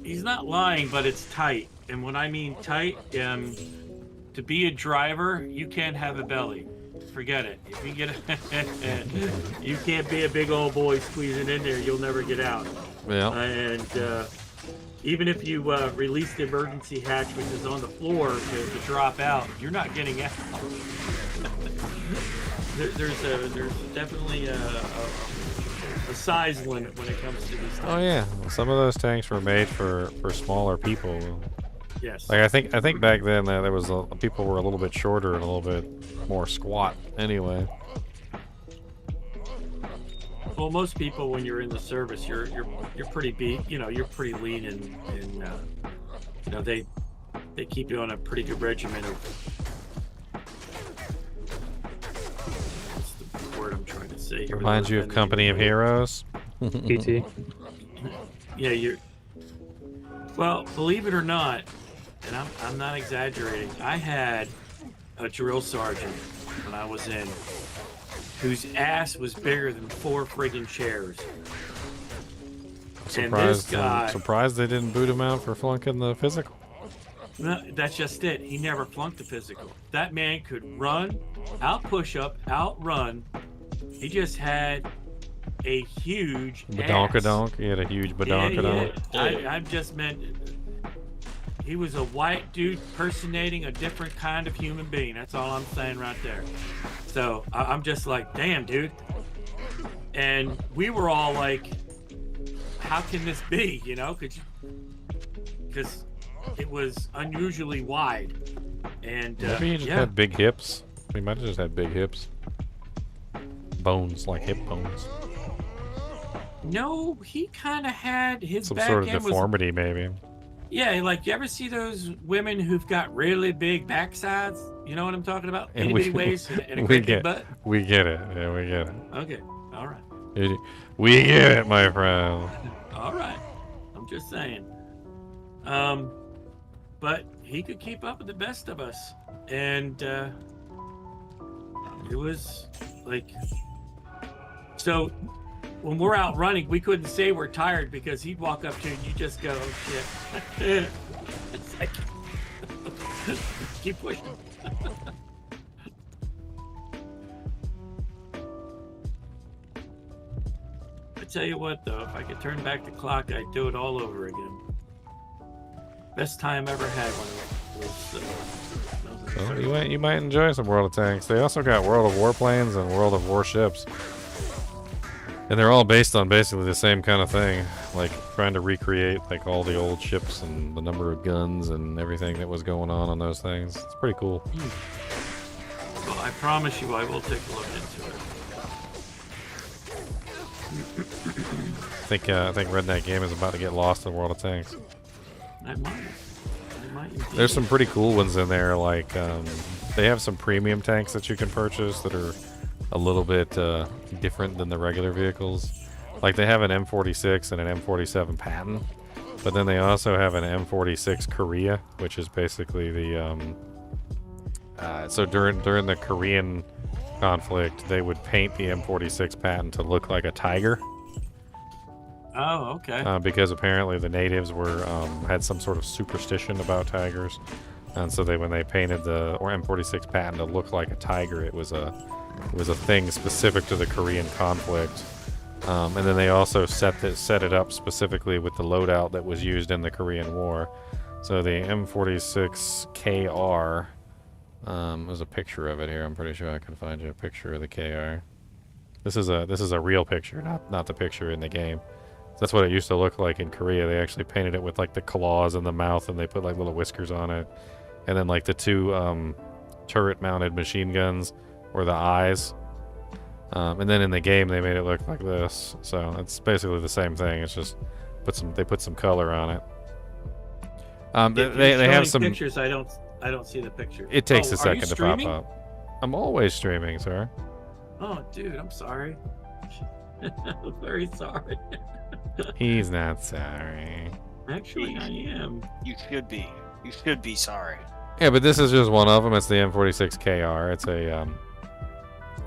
He's not lying, but it's tight. And when I mean tight, to be a driver, you can't have a belly. Forget it. If you get you can't be a big old boy squeezing in there. You'll never get out. Yeah. And even if you release the emergency hatch, which is on the floor, to drop out, you're not getting out. there's definitely a size limit when it comes to these things. Oh yeah, some of those tanks were made for smaller people. Yes. Like I think back then there was people were a little bit shorter and a little bit more squat. Anyway. Well, most people when you're in the service, you're pretty you're pretty lean and they keep you on a pretty good regimen of. What's the word I'm trying to say? Reminds you of Company of Heroes. PT. Yeah, well, believe it or not, and I'm not exaggerating. I had a drill sergeant when I was in, whose ass was bigger than 4 friggin' chairs. And this guy, surprised they didn't boot him out for flunking the physical. No, that's just it. He never flunked the physical. That man could run, out push up, outrun. He just had a huge Badonkadonk. He had a huge badonkadonk. Yeah. I just meant he was a white dude personating a different kind of human being. That's all I'm saying right there. So I'm just like, damn, dude. And we were all like, how can this be? Because it was unusually wide. And maybe he just had big hips. He might have just had big hips. Bones, like hip bones. No, he kind of had his some back sort of end deformity, maybe. Yeah, like you ever see those women who've got really big backsides? You know what I'm talking about? Itty bitty waist and a great big butt. We get it. Yeah, we get it. Okay, all right. We get it, my friend. All right, I'm just saying. But he could keep up with the best of us, and it was like so. When we're out running, we couldn't say we're tired because he'd walk up to you and you just go, oh, shit. It's like, keep pushing. I tell you what, though, if I could turn back the clock, I'd do it all over again. Best time ever had when it was. You might enjoy some World of Tanks. They also got World of Warplanes and World of Warships. And they're all based on basically the same kind of thing, like trying to recreate like all the old ships and the number of guns and everything that was going on those things. It's pretty cool. Well, I promise you I will take a look into it. I think Redneck Game is about to get lost in World of Tanks. I might indeed. There's some pretty cool ones in there, like they have some premium tanks that you can purchase that are a little bit different than the regular vehicles. Like they have an M46 and an M47 Patton, but then they also have an M46 Korea, which is basically the so during the Korean conflict, they would paint the M46 Patton to look like a tiger. Oh, okay. Because apparently the natives were had some sort of superstition about tigers, and so when they painted the M46 Patton to look like a tiger, it was a thing specific to the Korean conflict. And then they also set it up specifically with the loadout that was used in the Korean War. So the M46 KR, there's a picture of it here. I'm pretty sure I can find you a picture of the KR. This is a real picture, not the picture in the game. That's what it used to look like in Korea. They actually painted it with like the claws and the mouth, and they put like little whiskers on it, and then like the two turret-mounted machine guns or the eyes. And then in the game they made it look like this. So it's basically the same thing. It's just they put some color on it. They have some pictures. I don't see the picture. It takes a second to pop up. I'm always streaming, sir. Oh, dude, I'm sorry. I'm very sorry. He's not sorry. Actually, I am. You should be. You should be sorry. Yeah, but this is just one of them. It's the M46 KR.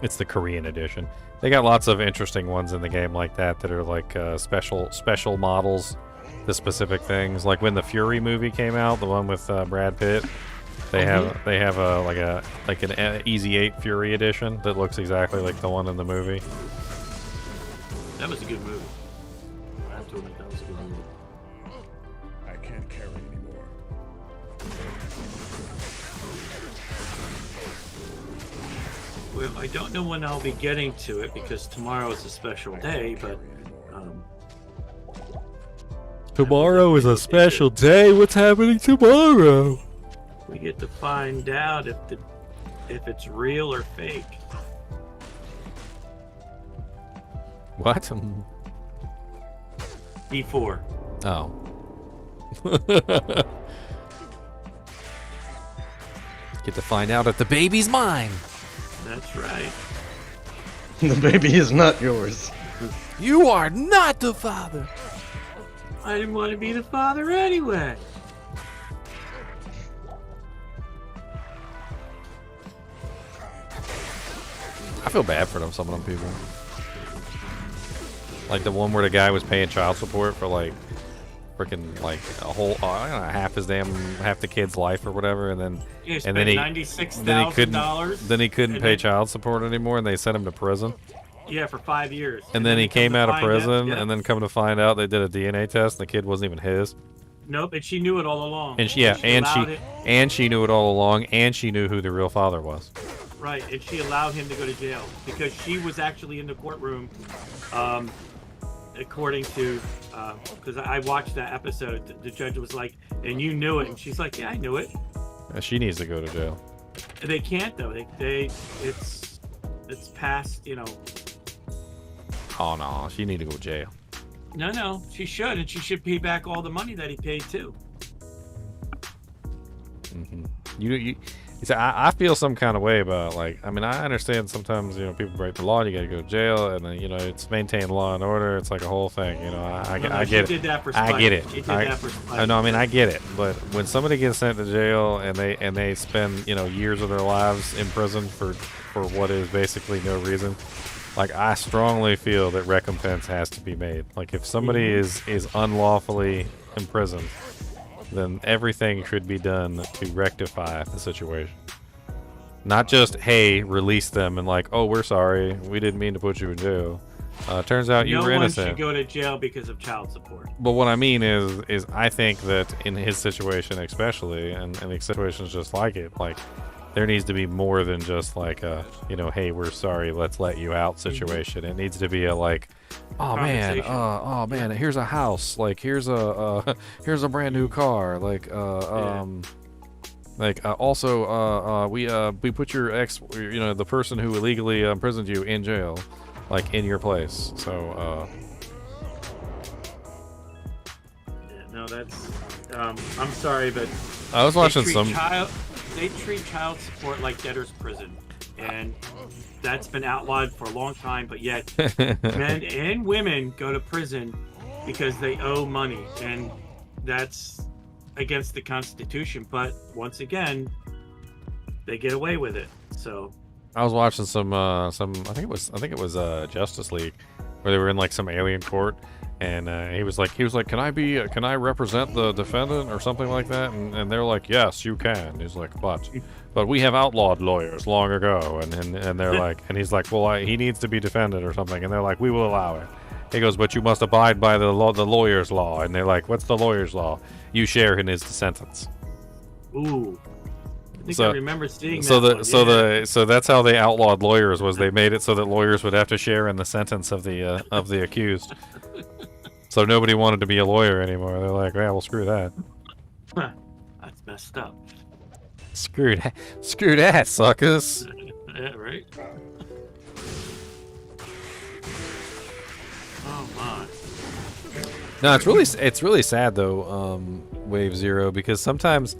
It's the Korean edition. They got lots of interesting ones in the game like that are like special models to specific things. Like when the Fury movie came out, the one with Brad Pitt, they have an Easy 8 Fury edition that looks exactly like the one in the movie. That was a good movie. I have to admit, that was a good movie. I can't carry anymore. Well, I don't know when I'll be getting to it because tomorrow is a special day, but Tomorrow is a special day. What's happening tomorrow? we get to find out if it's real or fake. What? D4. Oh. Get to find out if the baby's mine. That's right. The baby is not yours. You are not the father. I didn't want to be the father anyway. I feel bad for some of them people. Like the one where the guy was paying child support for like freaking like a whole I don't know, half the kid's life or whatever, and then He and spent then he $96,000. couldn't pay child support anymore, and they sent him to prison. Yeah, for 5 years. And then he came out of prison, yeah. and then come to find out they did a DNA test, and the kid wasn't even his. Nope, and she knew it all along. And she knew it all along, and she knew who the real father was. Right, and she allowed him to go to jail because she was actually in the courtroom, according to, because I watched that episode. The judge was like, "And you knew it," and she's like, "Yeah, I knew it." She needs to go to jail. They can't though. It's past, you know. Oh no, she need to go to jail. No, she should, and she should pay back all the money that he paid too. Mm-hmm. You see, I feel some kind of way about, like, I mean, I understand sometimes, you know, people break the law and you got to go to jail, and then, you know, it's maintain law and order. It's like a whole thing, you know. I get it. I get it. I know. I mean, I get it. But when somebody gets sent to jail and they spend, you know, years of their lives in prison for what is basically no reason, like, I strongly feel that recompense has to be made. Like, if somebody is unlawfully imprisoned, then everything should be done to rectify the situation. Not just, hey, release them and like, oh, we're sorry, we didn't mean to put you in jail. Turns out you were innocent. No one should go to jail because of child support. But what I mean is I think that in his situation especially, and the situations just like it, like, there needs to be more than just like a, you know, hey, we're sorry, let's let you out situation. It needs to be a like, oh man, here's a house, like here's a brand new car, like also we put your ex, you know, the person who illegally imprisoned you in jail, like in your place. So no, that's I'm sorry, but I was watching they treat child support like debtor's prison, and that's been outlawed for a long time, but yet men and women go to prison because they owe money, and that's against the Constitution, but once again, they get away with it. So I was watching some I think it was Justice League, where they were in like some alien court, and he was like, can I represent the defendant or something like that? And they're like, yes, you can. He's like, but we have outlawed lawyers long ago, and they're like, and he's like, well, he needs to be defended or something, and they're like, we will allow it. He goes, but you must abide by the lawyer's law, and they're like, what's the lawyer's law? You share in his sentence. Ooh. I think I remember seeing that. So that's how they outlawed lawyers, was they made it so that lawyers would have to share in the sentence of the accused. So nobody wanted to be a lawyer anymore. They're like, yeah, well, screw that. That's messed up. Screw that, suckers. Yeah, right. Oh my. No, it's really sad though, Wave Zero, because sometimes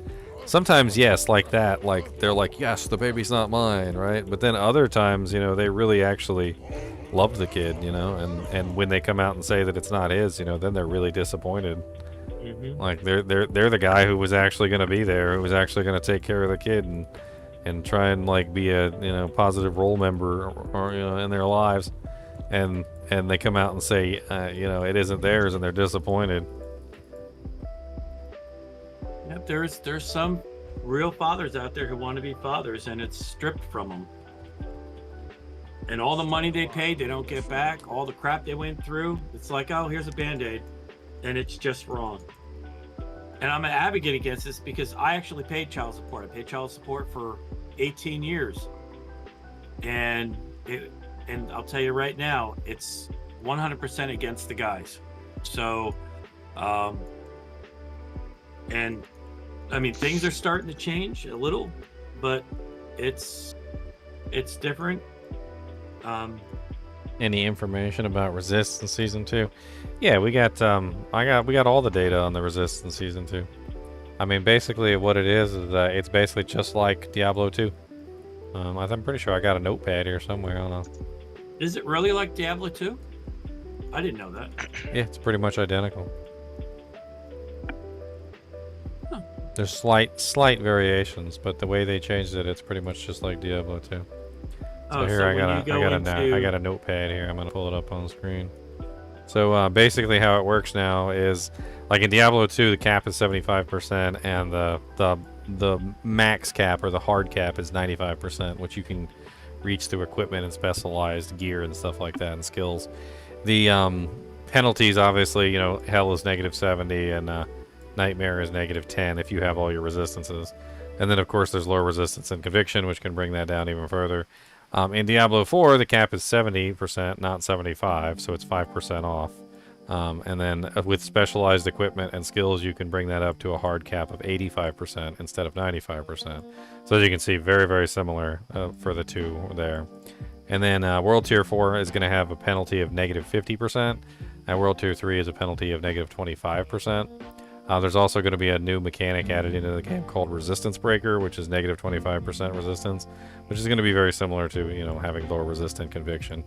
yes, like that, like they're like, yes, the baby's not mine, right? But then other times, you know, they really actually love the kid, you know, and when they come out and say that it's not his, you know, then they're really disappointed. Mm-hmm. Like they're the guy who was actually going to be there, who was actually going to take care of the kid and try and like be a, you know, positive role member or you know, in their lives, and they come out and say, you know, it isn't theirs, and they're disappointed. Yep, there's some real fathers out there who want to be fathers, and it's stripped from them. And all the money they paid, they don't get back. All the crap they went through, it's like, oh, here's a Band-Aid, and it's just wrong. And I'm an advocate against this because I actually paid child support. I paid child support for 18 years. and I'll tell you right now, it's 100% against the guys. So, and I mean, things are starting to change a little, but it's different. Any information about resist in season 2? Yeah, we got we got all the data on the resist in season 2. I mean, basically what it is it's basically just like Diablo 2. I'm pretty sure I got a notepad here somewhere. I don't know. Is it really like Diablo 2? I didn't know that. Yeah, it's pretty much identical. There's slight variations, but the way they changed it, it's pretty much just like Diablo 2. So here I got a notepad here. I'm gonna pull it up on the screen. So basically, how it works now is, like in Diablo 2, the cap is 75%, and the max cap or the hard cap is 95%, which you can reach through equipment and specialized gear and stuff like that and skills. The penalties, obviously, you know, Hell is -70 and Nightmare is -10 if you have all your resistances. And then, of course, there's low resistance and Conviction, which can bring that down even further. In Diablo 4, the cap is 70%, not 75, so it's 5% off. And then with specialized equipment and skills, you can bring that up to a hard cap of 85% instead of 95%. So as you can see, very, very similar for the two there. And then World Tier 4 is going to have a penalty of -50%, and World Tier 3 is a penalty of -25%. There's also going to be a new mechanic added into the game called Resistance Breaker, which is -25% resistance, which is going to be very similar to, you know, having lower resistant Conviction.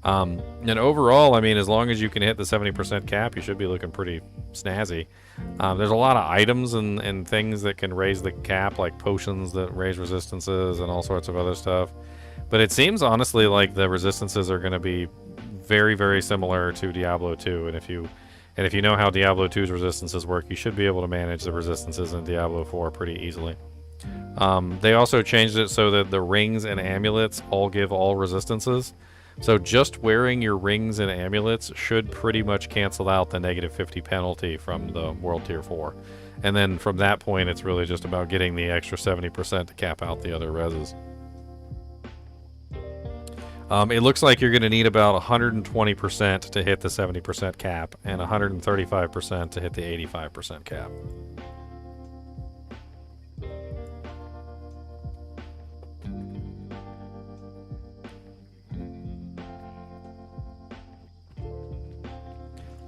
And overall, I mean, as long as you can hit the 70% cap, you should be looking pretty snazzy. There's a lot of items and things that can raise the cap, like potions that raise resistances and all sorts of other stuff. But it seems, honestly, like the resistances are going to be very, very similar to Diablo 2. And if you know how Diablo 2's resistances work, you should be able to manage the resistances in Diablo 4 pretty easily. They also changed it so that the rings and amulets all give all resistances. So just wearing your rings and amulets should pretty much cancel out the -50 penalty from the World Tier 4. And then from that point, it's really just about getting the extra 70% to cap out the other reses. It looks like you're going to need about 120% to hit the 70% cap and 135% to hit the 85% cap.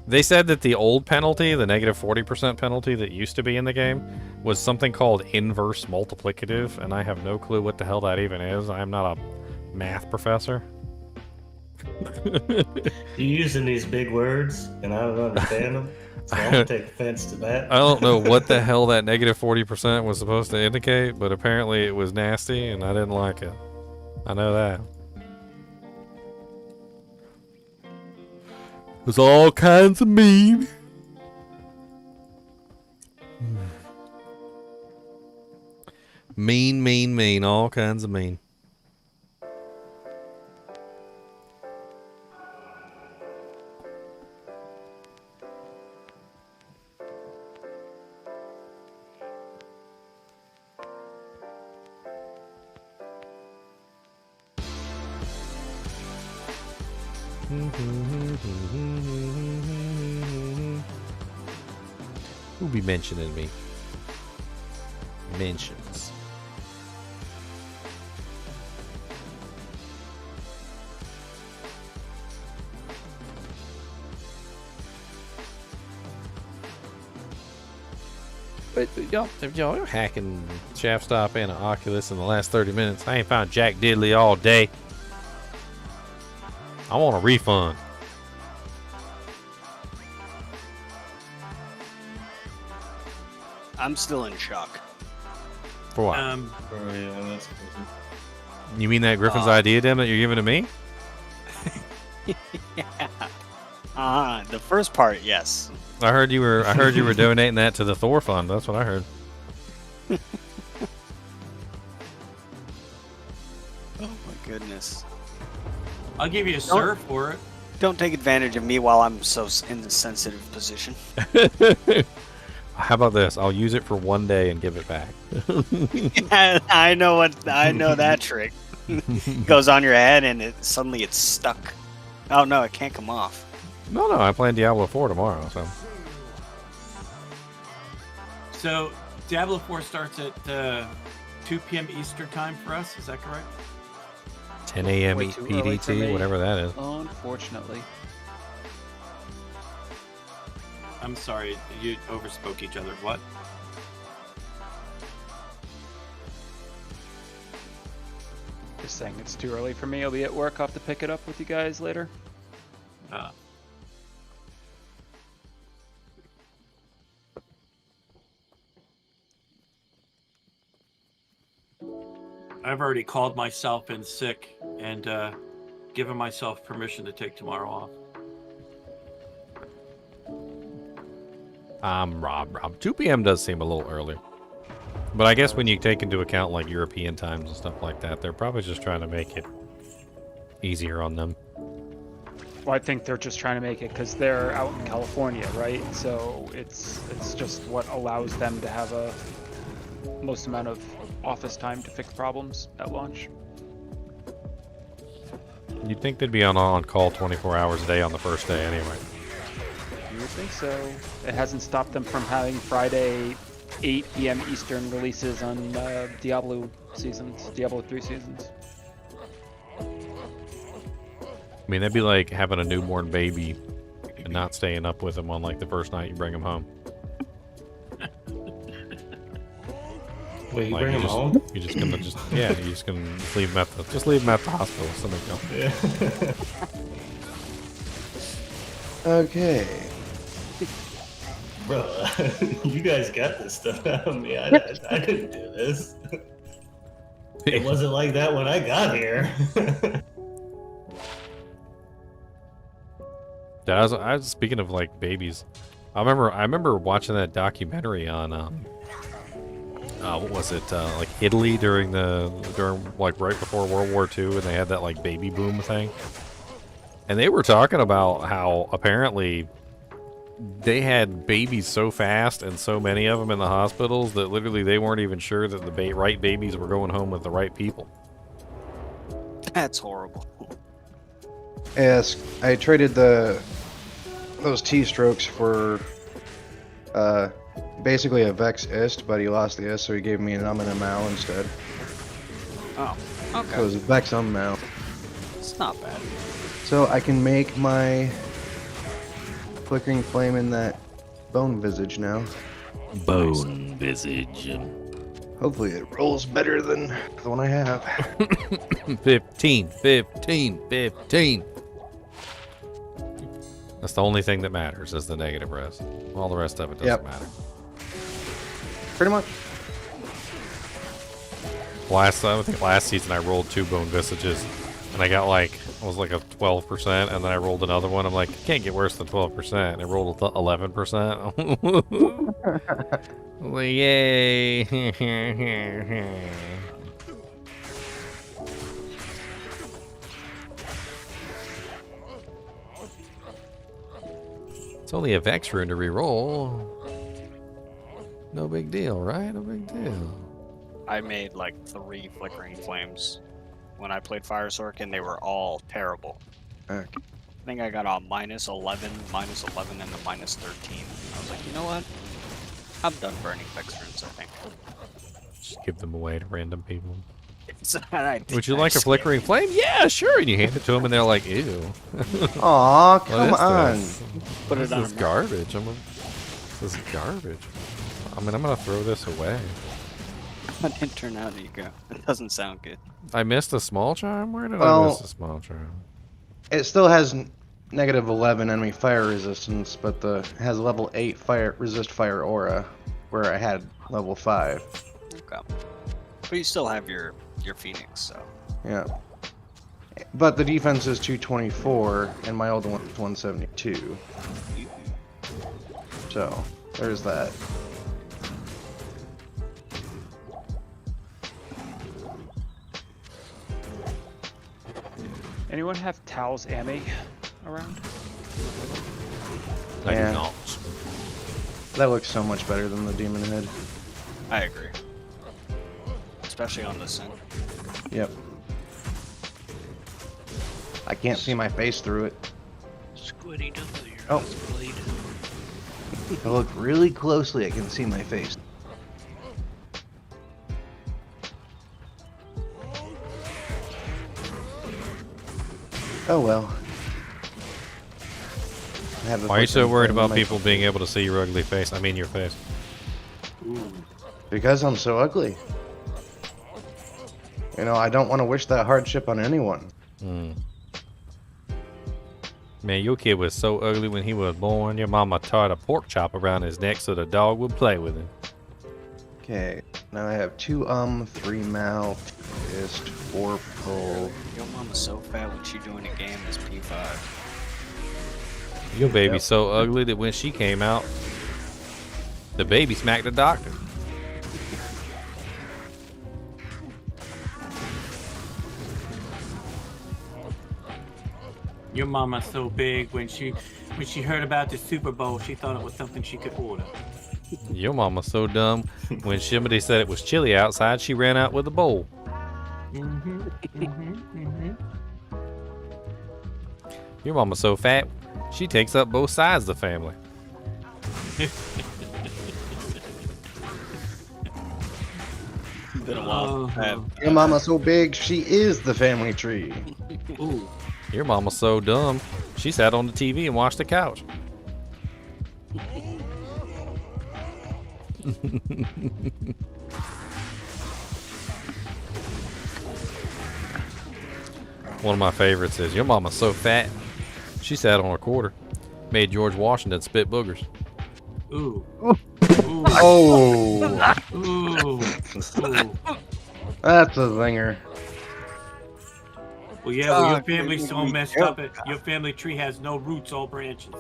They said that the old penalty, the -40% penalty that used to be in the game, was something called inverse multiplicative, and I have no clue what the hell that even is. I'm not a math professor. You're using these big words, and I don't understand them, so I'm going to take offense to that. I don't know what the hell that -40% was supposed to indicate, but apparently it was nasty, and I didn't like it. I know that. It was all kinds of mean. Mean, all kinds of mean. Who'll be mentioning me? Mentions. But y'all are hacking Shaft Stop and Oculus in the last 30 minutes. I ain't found Jack Diddley all day. I want a refund. I'm still in shock. For what? Oh, yeah, that's crazy. You mean that Griffin's idea, Dem, that you're giving to me? Yeah. The first part, yes. I heard you were donating that to the Thor fund. That's what I heard. Oh my goodness. I'll give you a sir for it. Don't take advantage of me while I'm so in the sensitive position. How about this? I'll use it for one day and give it back. Yeah, I know that trick. goes on your head and suddenly it's stuck. Oh no, it can't come off. No, I'm playing Diablo IV tomorrow, so. So Diablo 4 starts at 2 p.m. Eastern time for us. Is that correct? 10 a.m. Way too early for PDT, me. whatever that is. Unfortunately. I'm sorry, you overspoke each other. What? Just saying it's too early for me. I'll be at work. I'll have to pick it up with you guys later. I've already called myself in sick and given myself permission to take tomorrow off. Rob. 2 p.m. does seem a little early. But I guess when you take into account like European times and stuff like that, they're probably just trying to make it easier on them. Well, I think they're just trying to make it because they're out in California, right? So it's just what allows them to have a most amount of office time to fix problems at launch. You'd think they'd be on call 24 hours a day on the first day anyway. You would think so. It hasn't stopped them from having Friday 8 p.m. Eastern releases on Diablo 3 seasons. I mean, that'd be like having a newborn baby and not staying up with him on like the first night you bring him home. Wait, you Like, bring him just, home? You're just gonna you're just gonna leave him at the hospital. Something go. Yeah. Okay. Bro, you guys got this stuff out of me. I didn't do this. It wasn't like that when I got here. I was speaking of like babies. I remember watching that documentary on what was it, like Italy during like right before World War II, and they had that like baby boom thing. And they were talking about how apparently they had babies so fast and so many of them in the hospitals that literally they weren't even sure that the right babies were going home with the right people. That's horrible. Yes, I traded those T-strokes for basically a Vex Ist, but he lost the Ist, so he gave me an and a Mal instead. Oh, okay. So it was a Vex Mal. It's not bad. So I can make my Flickering Flame in that Bone Visage now. Bone Visage. Hopefully it rolls better than the one I have. 15. That's the only thing that matters is the negative res. All the rest of it doesn't matter. Pretty much. I think last season I rolled 2 Bone Visages, and I got like, it was like a 12%, and then I rolled another one. I'm like, it can't get worse than 12%. And I rolled 11%. Well, yay. It's only a Vex rune to reroll. No big deal, right? No big deal. I made like 3 Flickering Flames when I played Fire Sork, and they were all terrible. Okay. I think I got a -11, -11, and a -13. I was like, you know what? I'm done burning Vex runes, I think. Just give them away to random people. Would you like a flickering flame? Yeah, sure. And you hand it to them, and they're like, "Ew." Aw, come on. Put it on. This is garbage. This is garbage. I mean, I'm gonna throw this away. That didn't turn out. There you go. It doesn't sound good. I missed a small charm. Where did I miss a small charm? It still has -11 enemy fire resistance, but has level 8 resist fire aura, where I had level 5. Okay. But you still have your Phoenix, so. Yeah. But the defense is 224, and my old one is 172. So, there's that. Anyone have Tal's Ami around? I do not. That looks so much better than the Demon Head. I agree. Especially on this end. Yep. I can't see my face through it. Squiddy double your Oh. blade. If I look really closely, I can see my face. Oh well. I have the Why are you so fucking worried phone about in my- people being able to see your ugly face? I mean your face. Because I'm so ugly. You know, I don't want to wish that hardship on anyone. Man, your kid was so ugly when he was born. Your mama tied a pork chop around his neck so the dog would play with him. Okay, now I have 2 3 mouth, fist, 4 pull. Your mama's so fat when she doing a game is P5. Your baby's so ugly that when she came out, the baby smacked the doctor. Your mama's so big when she heard about the Super Bowl, she thought it was something she could order. Your mama's so dumb. When somebody said it was chilly outside, she ran out with a bowl. Your mama's so fat, she takes up both sides of the family. Been a while. Your mama's so big, she is the family tree. Ooh. Your mama's so dumb, she sat on the TV and watched the couch. One of my favorites is, your mama's so fat, she sat on a quarter, made George Washington spit boogers. Ooh. Oh. Ooh. That's a zinger. Well, yeah, well, your family's so messed up. Your family tree has no roots, all branches.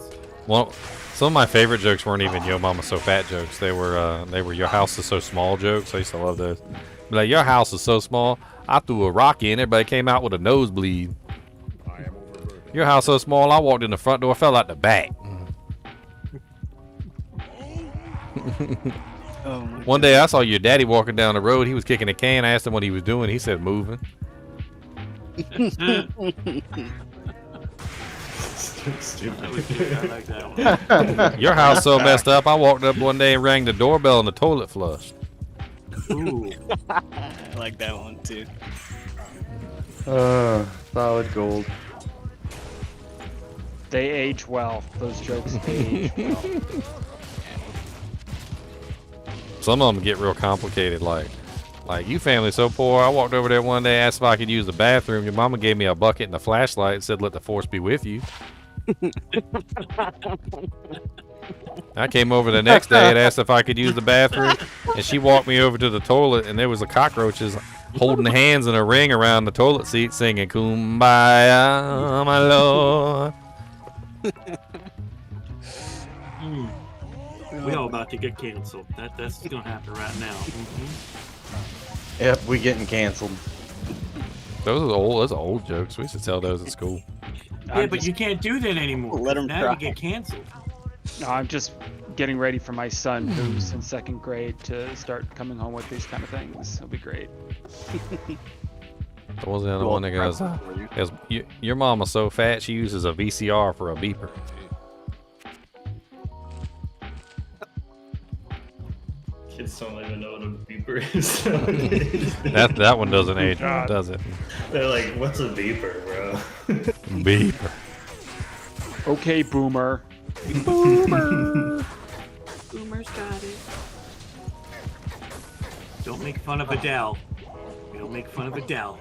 Well, some of my favorite jokes weren't even "Yo Mama's so fat" jokes. They were "Your house is so small" jokes. I used to love those. Be like, your house is so small, I threw a rock in, everybody came out with a nosebleed. Your house so small, I walked in the front door, fell out the back. One day I saw your daddy walking down the road. He was kicking a can. I asked him what he was doing. He said moving. Your house so messed up, I walked up one day and rang the doorbell and the toilet flushed. Ooh. I like that one too. Solid gold. They age well. Those jokes age well. Some of them get real complicated, like you family so poor. I walked over there one day, asked if I could use the bathroom. Your mama gave me a bucket and a flashlight and said, "Let the force be with you." I came over the next day and asked if I could use the bathroom, and she walked me over to the toilet, and there was the cockroaches holding hands in a ring around the toilet seat, singing "Kumbaya, my lord." We all about to get canceled. That's gonna happen right now. Yep, we getting canceled. Those are old jokes. We used to tell those at school. Yeah, but you can't do that anymore. Let 'em now try. you get canceled. No, I'm just getting ready for my son, who's in 2nd grade, to start coming home with these kind of things. It'll be great. What was the other one that goes, your mama's so fat she uses a VCR for a beeper. Kids don't even know what a beeper is. that one doesn't age well, does it? They're like, what's a beeper, bro? Beeper. Okay, boomer. Boomer. Boomer's got it. Don't make fun of Adele. We don't make fun of Adele.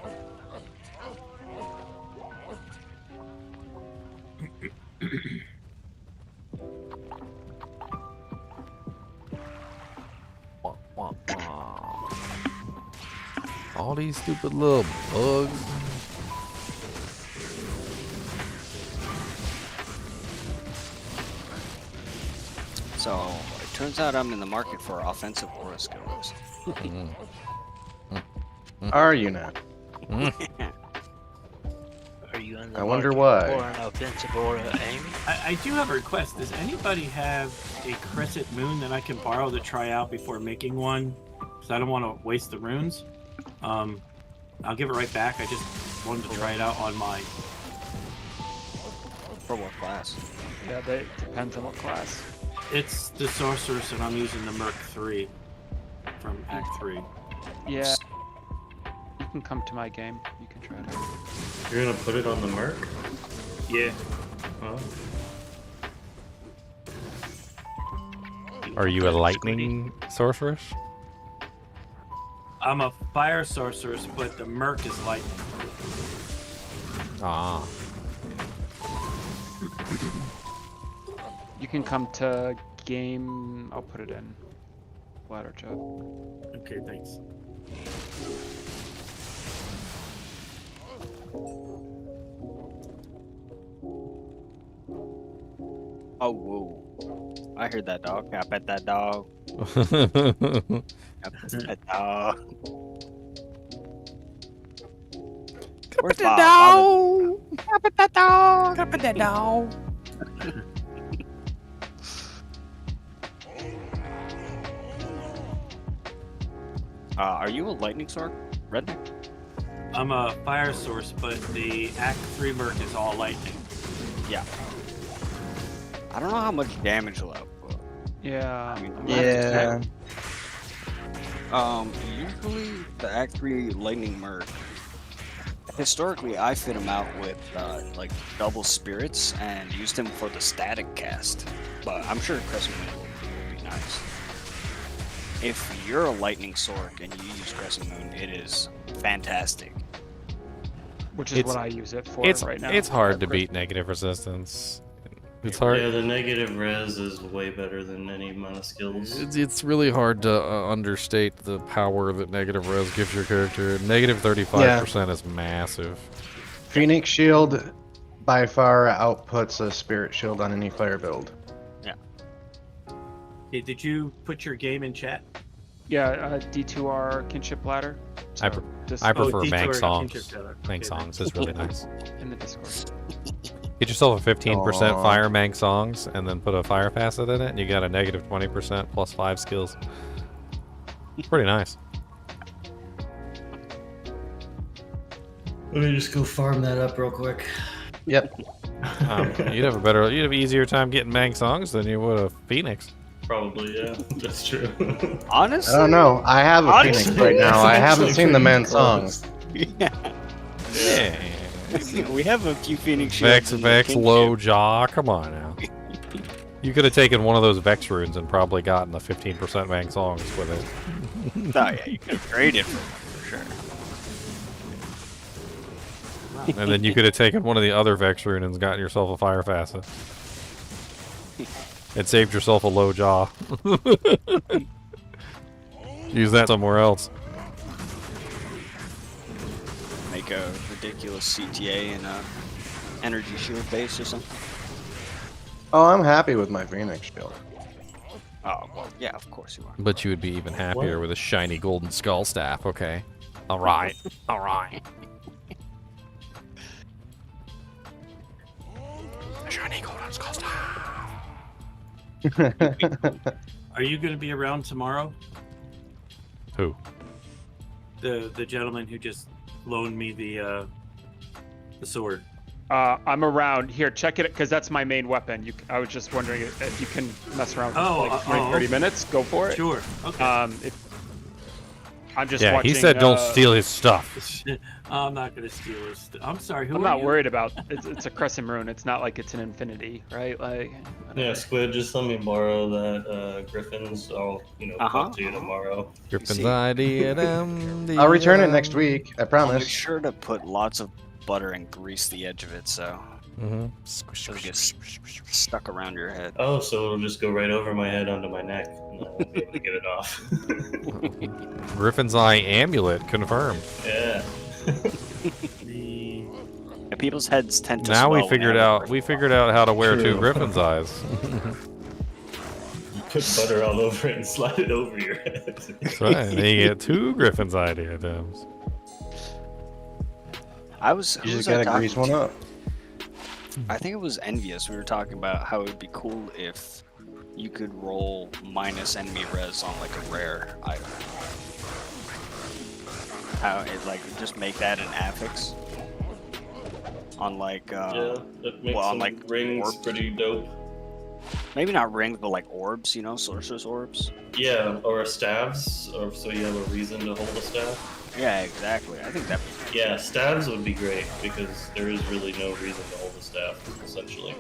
All these stupid little bugs. So it turns out I'm in the market for offensive aura skills. Are you now? Are you in the I wonder market why. for an offensive aura, Amy? I do have a request. Does anybody have a crescent moon that I can borrow to try out before making one? Because I don't want to waste the runes. I'll give it right back. I just wanted to try it out on my For what class? Yeah, that depends on what class. It's the sorceress, and I'm using the Merc 3 from Act 3. Yeah. You can come to my game. You can try it. You're gonna put it on the Merc? Yeah. Oh. Are you a lightning sorceress? I'm a fire sorceress, but the Merc is lightning. Ah. You can come to game. I'll put it in ladder chat. Okay, thanks. Oh, whoa. I heard that dog. I pet that dog. I pet that dog. Where's Bob? I put that dog. I put that dog. Are you a lightning sword, Redneck? I'm a fire source, but the Act 3 Merc is all lightning. Yeah. I don't know how much damage will output. Yeah. I mean, Yeah. Usually the Act 3 lightning Merc. Historically, I fit him out with like double spirits and used him for the static cast. But I'm sure Crescent Moon will be nice. If you're a lightning sword and you use Crescent Moon, it is fantastic. Which is what I use it for right now. It's hard to beat negative resistance. It's hard. Yeah, the negative res is way better than any amount of skills. It's really hard to understate the power that negative res gives your character. Negative 35% is massive. Phoenix Shield by far outputs a Spirit Shield on any fire build. Yeah. Hey, did you put your game in chat? Yeah, D2R kinship ladder. I prefer D2R Bank Songs. kinship ladder. Bank Okay, Songs is really nice. In the Discord. Get yourself a 15% Aww. fire Mank Songs and then put a fire facet in it, and you got a negative 20% plus 5 skills. Pretty nice. Let me just go farm that up real quick. Yep. You'd have an easier time getting Mank Songs than you would a Phoenix. Probably, yeah. That's true. Honestly? I don't know. I have a Honestly, Phoenix right now. I haven't seen the men's close. songs. Yeah. We have a few Phoenix shields. Vex, low jaw. Come on now. You could have taken one of those Vex runes and probably gotten the 15% Mank Songs with it. Oh yeah, you could have traded for sure. And then you could have taken one of the other Vex runes and gotten yourself a fire facet. And saved yourself a low jaw. Use that somewhere else. Make a ridiculous CTA and a energy shield base or something. Oh, I'm happy with my Phoenix Shield. Oh well, yeah, of course you are. But you would be even happier with a shiny golden skull staff, okay? Alright. Alright. A shiny golden skull staff. Are you going to be around tomorrow? Who? The gentleman who just loaned me the sword. I'm around. Here, check it, because that's my main weapon. I was just wondering if you can mess around for like 20, 30 minutes. Go for it. Sure. Okay. I'm just yeah, watching, he said don't steal his stuff. I'm not going to steal his stuff. I'm sorry, who I'm are not you? worried about it's a crescent rune. It's not like it's an infinity, right? Like. Yeah, Squid, just let me borrow that Griffin's. I'll, talk to you tomorrow. Griffin's idea. I'll return it next week. I I'll promise. make sure to put lots of butter and grease the edge of it so Squish, it gets stuck around your head. Oh, so it'll just go right over my head onto my neck, and I won't be able to get it off. Griffin's Eye amulet confirmed. Yeah. Yeah, people's heads tend to Now we swell figured whenever- out how to wear True. 2 Griffin's eyes. You put butter all over it and slide it over your head. That's right. And then you get 2 Griffin's Eye diadems. You just gotta grease one up. I think it was Envious. We were talking about how it would be cool if you could roll minus enemy res on like a rare item. How it like just make that an affix. on like Yeah, that makes on some like rings orbs. pretty dope. Maybe not rings, but like orbs. You know, sorcerer's orbs. Yeah, or staves, or so you have a reason to hold a staff. Yeah, exactly. I think that. Yeah, staves would be great because there is really no reason to hold a staff, essentially.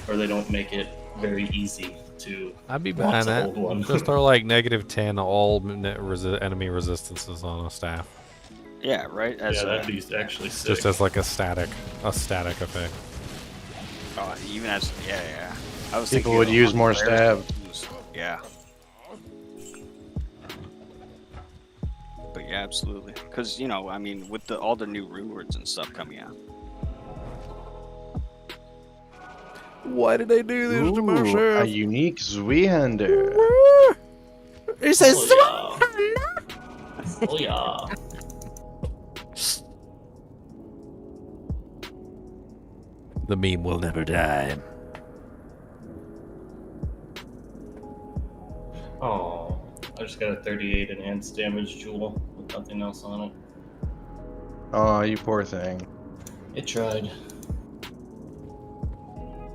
Or they don't make it very easy to. I'd be want behind to that. hold one. Just throw like -10 all enemy resistances on a staff. Yeah, right. Yeah, that'd be actually sick. Just as like a static effect. Even as yeah. I was People thinking would of use more Antivirus. stabs. Yeah. But yeah, absolutely. Because you know, I mean, with all the new rune words and stuff coming out. Why did they do this to Ooh, myself? a unique Zweihander. It says Oh yeah. The meme will never die. Oh, I just got a 38 enhanced damage jewel with nothing else on it. Oh, you poor thing. It tried.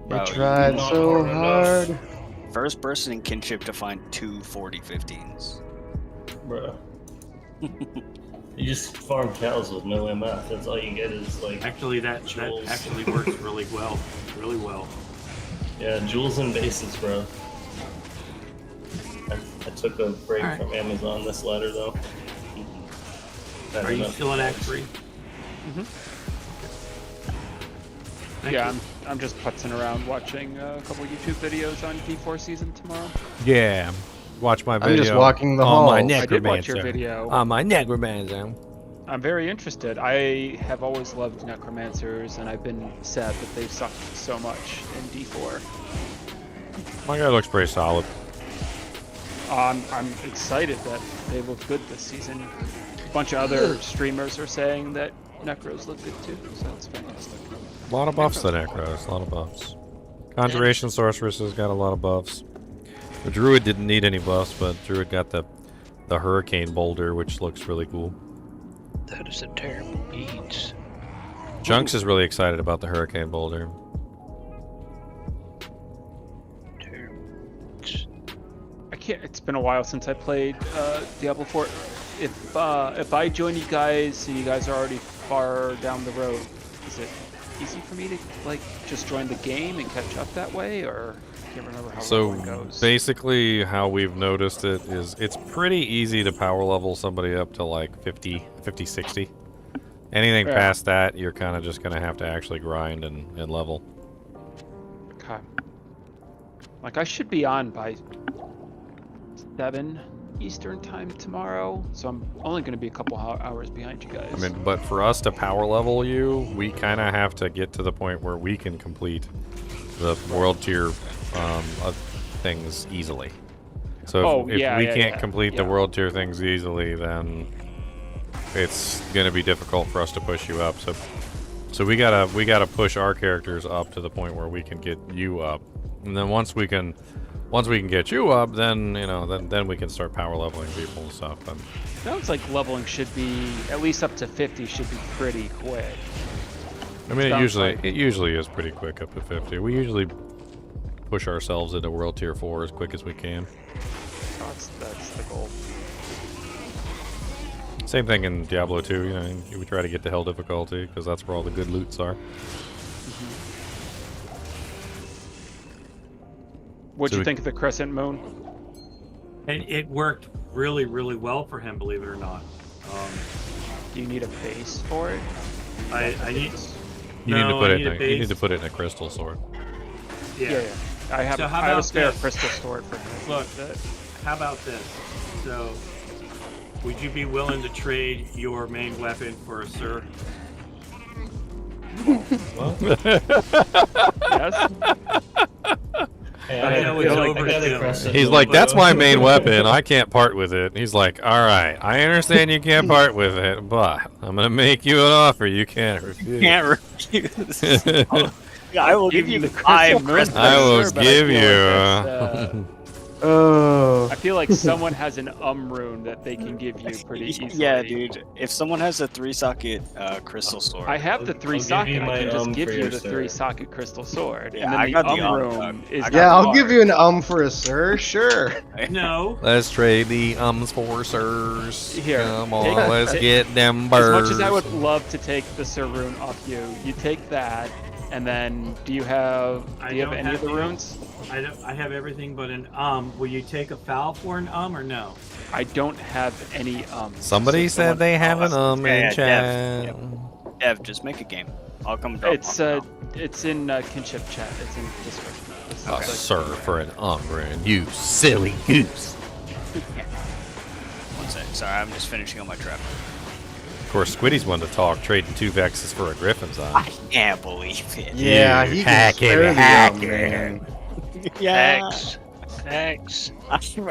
Bro, It tried not so hard hard. First person in kinship to find 2 40-15s. Bruh. You just farm cows with no MF. That's all you get is like. Actually, that jewels. actually works really well. Really well. Yeah, jewels and bases, bro. I took a break Alright. from Amazon this ladder though. Had Are you enough still in Act jewels. 3? Thank Yeah, you. I'm just putzing around watching a couple YouTube videos on D4 season tomorrow. Yeah. Watch my video. I'm just walking the on my halls. I did watch your necromancer. video. On my necromancer. I'm very interested. I have always loved necromancers, and I've been sad that they've sucked so much in D4. My guy looks pretty solid. I'm excited that they look good this season. A bunch of other streamers are saying that necros look good too, so that's fantastic. A lot of buffs to necros. A lot of buffs. Conjuration sorceress has got a lot of buffs. The druid didn't need any buffs, but druid got the hurricane boulder, which looks really cool. That is a terrible beat. Junks is really excited about the hurricane boulder. I can't. It's been a while since I played Diablo IV. If I join you guys, so you guys are already far down the road, is it easy for me to like just join the game and catch up that way, or I can't remember how So it goes. basically how we've noticed it is it's pretty easy to power level somebody up to like 50, 60. Anything Yeah. past that, you're kind of just going to have to actually grind and level. Okay. Like I should be on by 7 Eastern time tomorrow, so I'm only going to be a couple hours behind you guys. I mean, but for us to power level you, we kind of have to get to the point where we can complete the world tier things easily. So if we can't complete the world tier things easily, then it's going to be difficult for us to push you up. So we gotta push our characters up to the point where we can get you up, and then once we can get you up, then you know then we can start power leveling people and stuff. And Sounds like leveling should be at least up to 50 should be pretty quick. I mean, Sounds it usually is pretty quick up to 50. We usually push ourselves into World Tier 4 as quick as we can. That's the goal. Same thing in Diablo 2. You know, we try to get to Hell difficulty because that's where all the good loots are. What'd So you we- think of the Crescent Moon? And it worked really, really well for him, believe it or not. Do you need a base for it? I need. You need to No, put I it. need a In a, you need base. to put it in a crystal sword. Yeah. I have, So how I have a about spare this? crystal sword for him. Look, how about this? So, would you be willing to trade your main weapon for a Sir? Yes. Hey, I know it's overkill. He's like, that's my main weapon. I can't part with it. He's like, all right, I understand you can't part with it, but I'm gonna make you an offer you can't refuse. Can't refuse. I will give you the crystal crystal. I will Sir, but give feel you. like Oh. I feel like someone has an rune that they can give you pretty easily. Yeah, dude. If someone has a 3-socket crystal sword, I have the I'll 3-socket. give you I my can just give for you your the sword. 3-socket crystal sword. Yeah, and then I got the rune is Yeah, I'll the give you an for a sir, sure. No. Let's trade the for sirs. Here, Come on, take- let's take- get them As birds. much as I would love to take the Sir Rune off you, you take that, and then do you have any of the runes? I have everything but an Will you take a foul for an or no? I don't have any Somebody so said someone- they have an Yeah, in chat. Dev, just make a game. I'll come drop. It's in kinship chat. It's in Discord. It's Oh, like- sir, for an rune, you silly goose. One sec. Sorry, I'm just finishing on my trap. Of course, Squiddy's one to talk, trading 2 Vexes for a Griffin's Eye. I can't believe it. Yeah, You he can spare the hacker. man. Yeah. Thanks.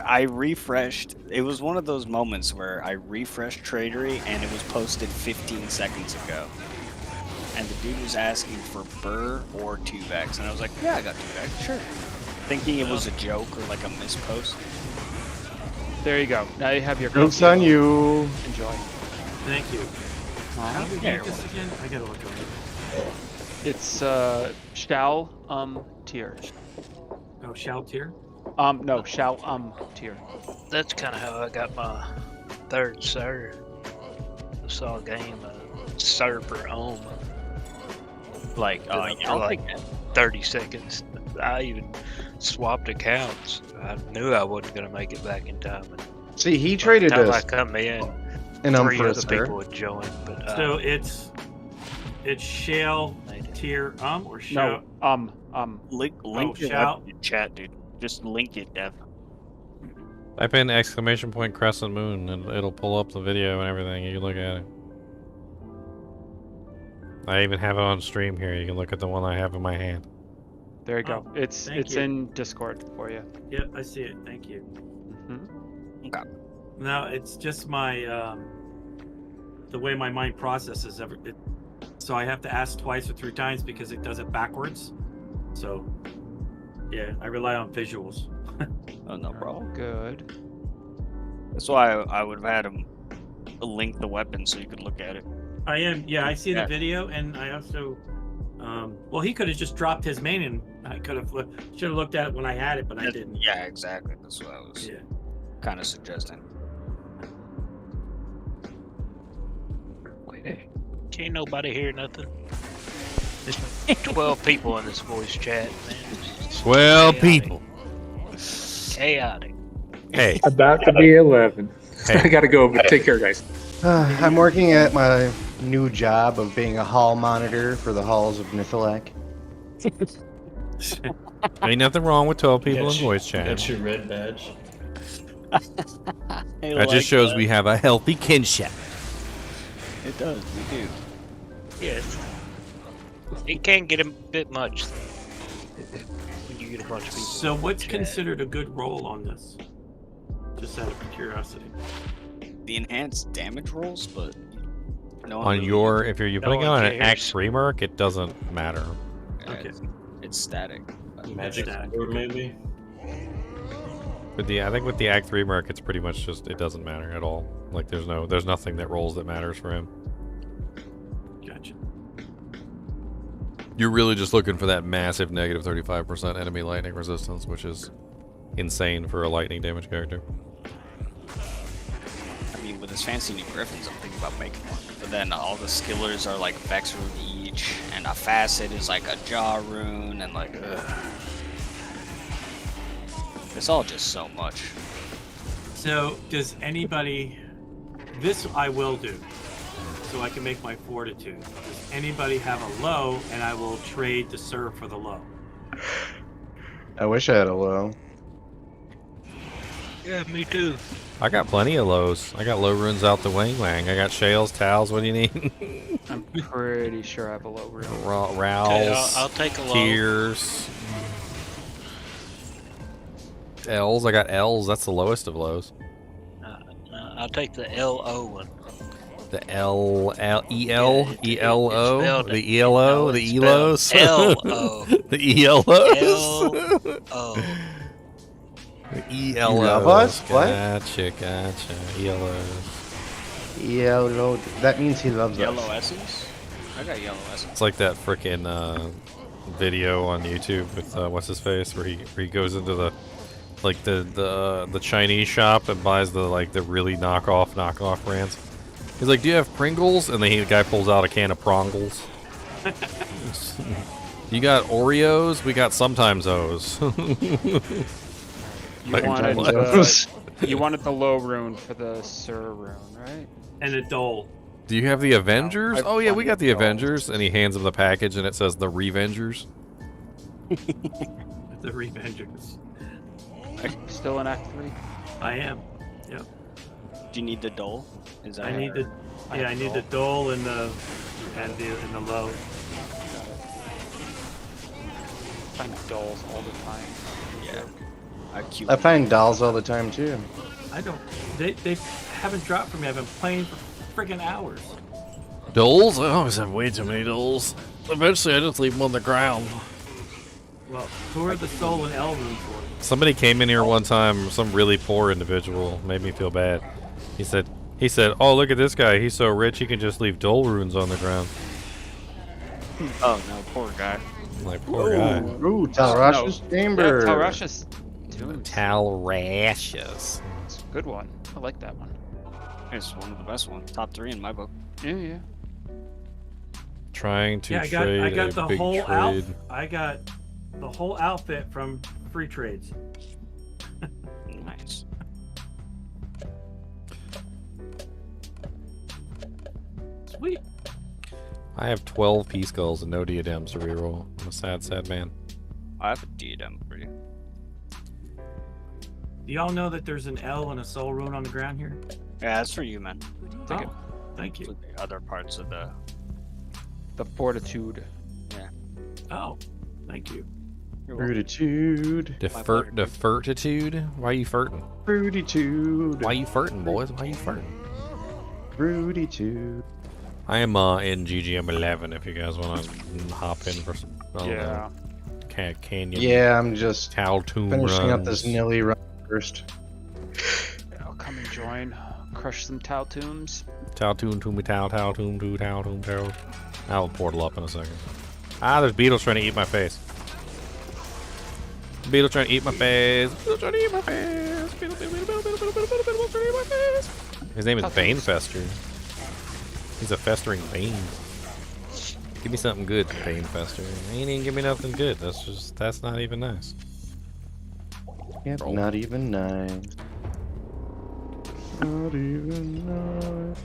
I refreshed. It was one of those moments where I refreshed Tradery and it was posted 15 seconds ago. And the dude was asking for Burr or 2-Vex. And I was like, yeah, I got 2-Vex, sure. Thinking it was a joke or like a mispost. There you go. Now you have your. Joke's on you. Enjoy. Thank you. How do we Yeah, get this again? I gotta look over it. It's shall tier. Oh, shout tier? No, shall tier. That's kind of how I got my 3rd sir. I saw a game, sir per ohm. Like, for like 30 seconds. I even swapped accounts. I knew I wasn't gonna make it back in time. And See, he traded by the time I us. come in, And 3 for a other sir. people would join. But So it's shall tier or shout? No, link it shout. up in chat, dude. Just link it, Dev. Type in !! Crescent Moon and it'll pull up the video and everything. You can look at it. I even have it on stream here. You can look at the one I have in my hand. There you go. Oh, It's thank you. in Discord for you. Yep, I see it. Thank you. Okay. No, it's just my the way my mind processes it. So I have to ask twice or 3 times because it does it backwards. So yeah, I rely on visuals. Oh, no problem. Good. That's why I would have had him link the weapon so you could look at it. I am. Yeah, I see Yeah. the video, and I also. Well, he could have just dropped his main, and I could have should have looked at it when I had it, but I didn't. Yeah, exactly. That's what I was kind of suggesting. can't nobody hear nothing. There's 12 people in this voice chat, man. It's 12 chaotic. people. Chaotic. Hey. About to be 11. Hey. I gotta go, but take care, guys. I'm working at my new job of being a hall monitor for the halls of Nifilak. Ain't nothing wrong with 12 people in That's- voice chat. That's your red badge. That just shows we have a healthy kinship. It does, we do. Yes. It can get a bit much when you get a bunch of people. So what's chat. considered a good roll on this? Just out of curiosity. The enhanced damage rolls, but no one On really- your, if you're No putting one on an cares. Act 3 merc, it doesn't matter. Okay. It's static. Magic Static. sword, maybe. With the, I think with the Act 3 merc, it's pretty much just, it doesn't matter at all. Like there's nothing that rolls that matters for him. Gotcha. You're really just looking for that massive negative 35% enemy lightning resistance, which is insane for a lightning damage character. I mean, with his fancy new griffins, I'm thinking about making one. But then all the skillers are like Vex rune each, and a facet is like a jaw rune, and like, ugh. It's all just so much. So does anybody? This I will do, so I can make my fortitude. Does anybody have a low, and I will trade the serve for the low? I wish I had a low. Yeah, me too. I got plenty of lows. I got low runes out the wing wang. I got shells, towels. What do you need? I'm pretty sure I have a low rune. Rowls, Okay, I'll take a low. tears, L's. I got L's. That's the lowest of lows. I'll take the LO one. The E-L-O, spelled- the ELO, no, the it's ELOs, spelled L-O. the ELOs. L-O. ELOs. love us? What? Gotcha. ELOs. Yellow. That means he loves Yellow us. essence? I got yellow essence. It's like that frickin' video on YouTube with what's his face, where he goes into the Chinese shop and buys the really knockoff brands. He's like, "Do you have Pringles?" And then the guy pulls out a can of Prongles. You got Oreos? We got sometimes O's. You wanted the low rune for the Sir rune, right? And a dole. Do you have the Avengers? I've Oh yeah, we got the plenty of Avengers. And he hands him the package and it says the Revengers. The Revengers. Still in Act 3? I am. Yep. Do you need the dole? Is that I need the dole and the low. I find dolls all the time. Yeah. I find dolls all the time too. I don't. They haven't dropped for me. I've been playing for friggin' hours. Doles? I always have way too many doles. Eventually I just leave them on the ground. Well, who are the soul and L runes for? Somebody came in here one time, some really poor individual, made me feel bad. He said, "Oh, look at this guy. He's so rich he can just leave dole runes on the ground." Oh no, poor guy. Like, poor guy. Ooh, Talrash's Chamber. Yeah, Talrash's Tombs. Talrash's. It's a good one. I like that one. It's one of the best ones. Top 3 in my book. Yeah. Trying to I trade got a the big whole trade. I got the whole outfit from free trades. Nice. Sweet. I have 12 P skulls and no diadems to reroll. I'm a sad man. I have a diadem for you. Do y'all know that there's an L and a soul rune on the ground here? Yeah, that's for you, man. Take it. Thank you. For the other parts of the fortitude. Yeah. Oh, thank you. Fruititude. Defertitude? Why are you furting? Fruititude. Why you furting, boys? Why you furting? Fruititude. I am in GGM 11 if you guys want to hop in for some canyon. Yeah, I'm just Taltoon finishing up runs. this Nilly run first. I'll come and join. Crush some Taltoons. Taltoon, to me, Taltoon, to Taltoon, Tal. I'll portal up in a second. Ah, there's beetles trying to eat my face. Beetle trying to eat my face. Beetle trying to eat my face. Beetle trying to eat my face. His name is Banefester. He's a festering bane. Give me something good, Banefester. He ain't even give me nothing good. That's not even nice. Yeah, not even nice. Not even nice.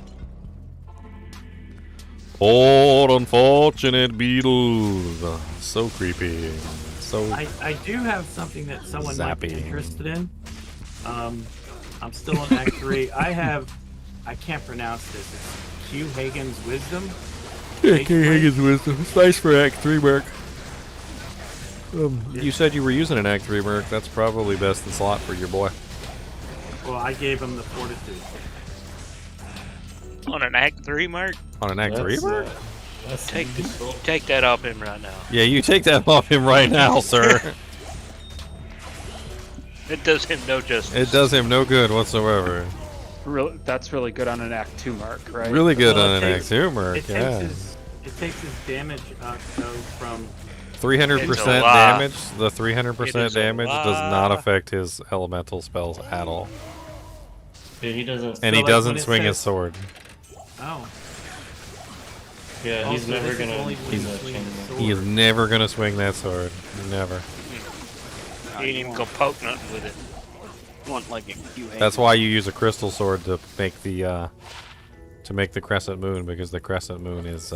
Poor unfortunate beetles. So creepy. So I do have something that someone might be zappy. interested in. I'm still in Act 3. I can't pronounce this. It's Q Hagen's Wisdom. Yeah, King Hagen's Wisdom. It's nice for Act 3, Merc. You said you were using an Act 3, Merc. That's probably best in slot for your boy. Well, I gave him the fortitude. On an Act 3 mark? On an Act 3, Merc? Take that off him right now. Yeah, you take that off him right now, sir. It does him no justice. It does him no good whatsoever. That's really good on an Act 2 mark, right? Really good Well, on an Act 2, Merc, It yeah. takes his damage from 300% damage. The 300% damage does not affect his elemental spells at all. Yeah, he doesn't. And he doesn't swing his sword. Oh. Yeah, he's Also, never this is gonna. only when you swing the sword. He is never gonna swing that sword. Never. He ain't even gonna poke nothing with it. Want like a Q Hagen. That's why you use a crystal sword to make the crescent moon, because the crescent moon is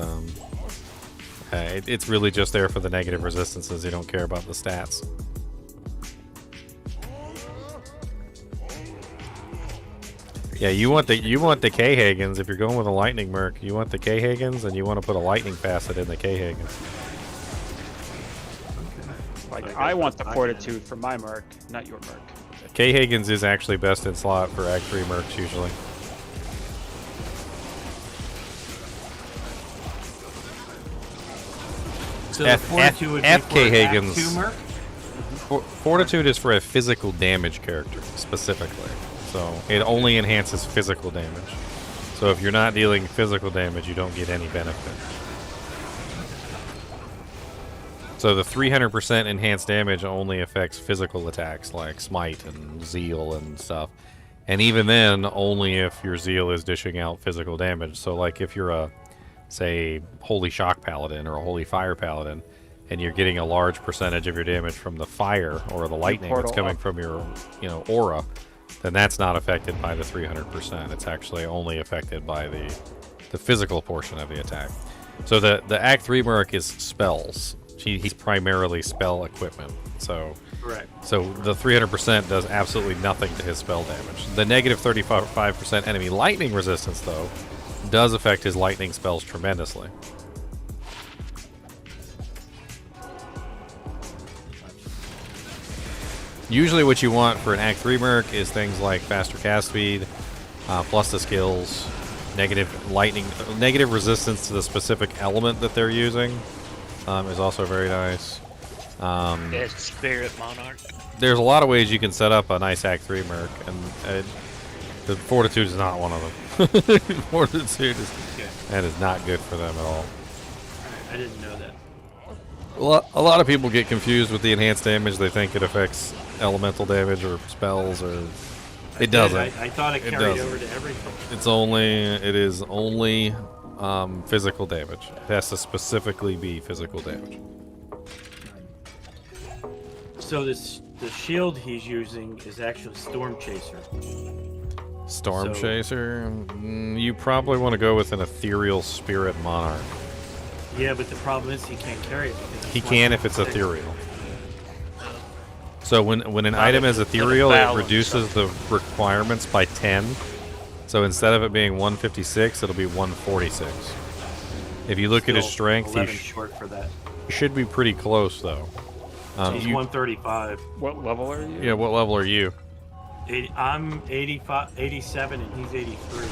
it's really just there for the negative resistances. You don't care about the stats. Yeah, you want the K-Hagens. If you're going with a lightning merc, you want the K-Hagens, and you want to put a lightning facet in the K-Hagens. Like, I want the fortitude for my mark, not your mark. K-Hagens is actually best in slot for Act 3 mercs usually. So the fortitude would be F for K an Act Hagens. 2 merc? Fortitude is for a physical damage character specifically, so it only enhances physical damage. So if you're not dealing physical damage, you don't get any benefit. So the 300% enhanced damage only affects physical attacks like Smite and Zeal and stuff. And even then, only if your Zeal is dishing out physical damage. So like if you're a, say, Holy Shock Paladin or a Holy Fire Paladin, and you're getting a large percentage of your damage from the fire or the lightning that's coming from your, aura, then that's not affected by the 300%. It's actually only affected by the physical portion of the attack. So the Act 3 Merc is spells. He's primarily spell equipment. So the 300% does absolutely nothing to his spell damage. The negative 35% enemy lightning resistance, though, does affect his lightning spells tremendously. Usually what you want for an Act 3 Merc is things like faster cast speed, plus the skills, negative resistance to the specific element that they're using is also very nice. That's Spirit Monarch. There's a lot of ways you can set up a nice Act 3 Merc, and the Fortitude is not one of them. Fortitude is not good for them at all. I didn't know that. A lot of people get confused with the enhanced damage. They think it affects elemental damage or spells, or it doesn't. I thought it carried over to everything. It is only physical damage. It has to specifically be physical damage. So the shield he's using is actually Storm Chaser. Storm Chaser? You probably want to go with an Ethereal Spirit Monarch. Yeah, but the problem is he can't carry it. He can if it's ethereal. So when an item is ethereal, it reduces the requirements by 10. So instead of it being 156, it'll be 146. If you look at his strength, he short for that. Should be pretty close though. He's 135. What level are you? Yeah, what level are you? I'm 87 and he's 83.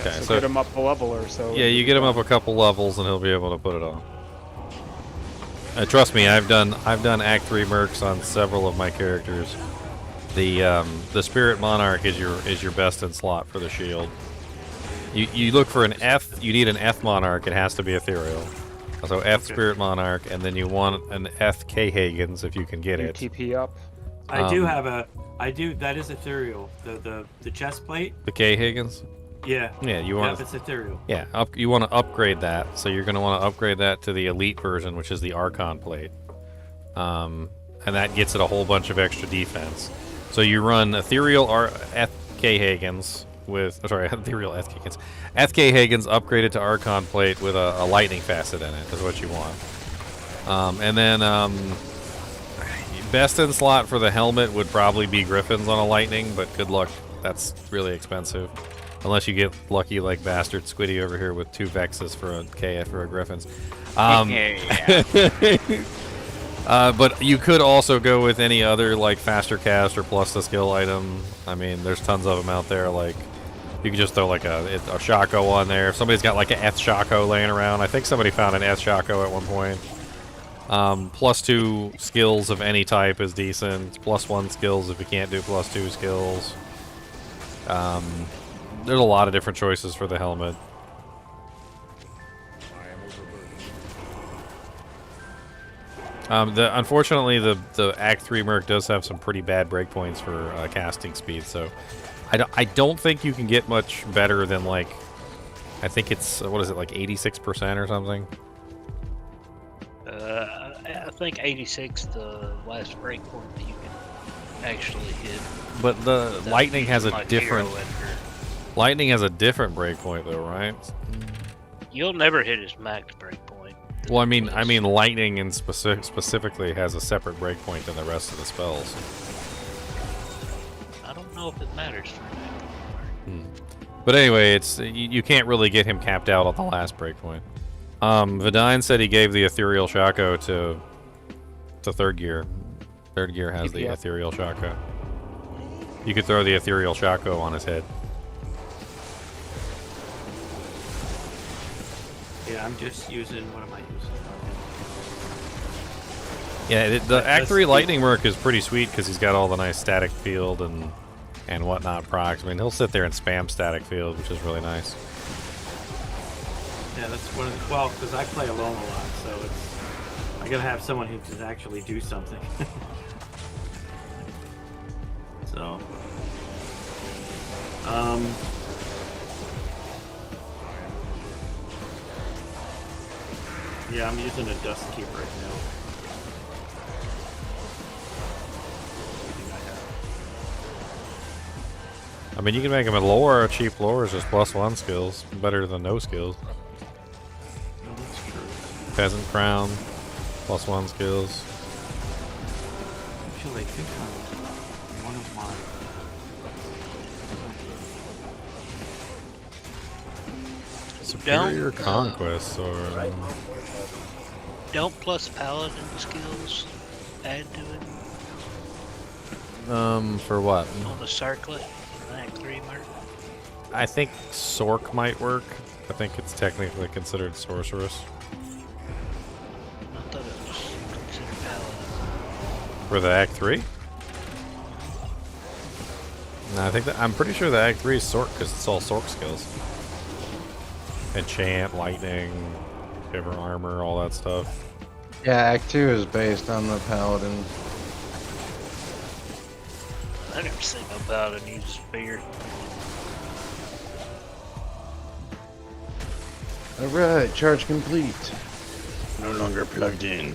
Yeah, so get him up a level or so. Yeah, you get him up a couple levels and he'll be able to put it on. Trust me, I've done Act 3 Mercs on several of my characters. The Spirit Monarch is your best in slot for the shield. You look for an F. You need an F Monarch. It has to be ethereal. So F Spirit Monarch, and then you want an F K-Hagens if you can get it. TP up. I do have that is ethereal. The chest plate. The K-Hagens. Yeah. Yeah, you want. Yeah, it's ethereal. Yeah, you want to upgrade that. So you're going to want to upgrade that to the elite version, which is the Archon plate, and that gets it a whole bunch of extra defense. So you run ethereal FK-Hagens with ethereal FK-Hagens. FK-Hagens upgraded to Archon plate with a lightning facet in it is what you want. And then best in slot for the helmet would probably be Griffins on a lightning, but good luck. That's really expensive. Unless you get lucky like bastard Squiddy over here with 2 Vexes for a KF for a Griffins. But you could also go with any other like faster cast or plus the skill item. I mean, there's tons of them out there. Like you could just throw like a Shaco on there. If somebody's got like an Eth Shaco laying around, I think somebody found an Eth Shaco at one point. +2 skills of any type is decent. +1 skills if you can't do +2 skills. There's a lot of different choices for the helmet. Unfortunately, the Act 3 Merc does have some pretty bad breakpoints for casting speed, so I don't think you can get much better than like, I think it's, what is it, like 86% or something? I think 86 the last breakpoint that you can actually hit. But the Lightning has a different... Lightning has a different breakpoint though, right? You'll never hit his max breakpoint. Well, I mean, Lightning and specifically has a separate breakpoint than the rest of the spells. I don't know if it matters for me. But anyway, it's you can't really get him capped out on the last breakpoint. Vidine said he gave the Ethereal Shaco to third gear. Third gear has the Ethereal Shaco. You could throw the Ethereal Shaco on his head. Yeah, I'm just using, what am I using? Yeah, the Act 3 Lightning Merc is pretty sweet because he's got all the nice static field and whatnot procs. I mean, he'll sit there and spam static field, which is really nice. Yeah, that's one of the, well, because I play alone a lot, so it's, I gotta have someone who can actually do something. So, yeah, I'm using a Dust Keep right now. I mean, you can make him a lore. Cheap lore is just +1 skills. Better than no skills. Oh, that's true. Peasant Crown, +1 skills. Actually, I think one of my... Superior Conquest, or... Don't plus Paladin skills add to it? For what? On the circlet? Act 3 mark? I think Sork might work. I think it's technically considered Sorceress. I thought it was considered Paladin. For the Act 3? No, I think that, I'm pretty sure the Act 3 is Sork because it's all Sork skills. Enchant, lightning, shiver armor, all that stuff. Yeah, Act 2 is based on the Paladin. I never seen no Paladin use spear. Alright, charge complete. No longer plugged in.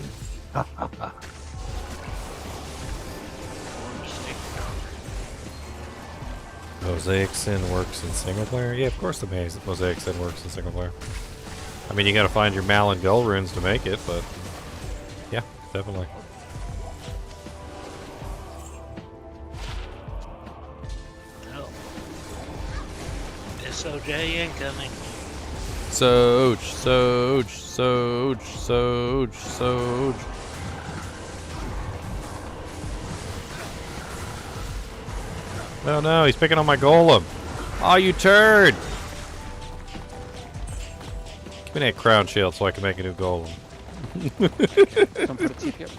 Mosaic Sin works in single player? Yeah, of course the Mosaic Sin works in single player. I mean, you gotta find your Mal and Gull runes to make it, but yeah, definitely. Oh. SOJ incoming. Soch. Oh no, he's picking on my golem. Oh, you turd! Give me that crown shield so I can make a new golem. Come for the TP.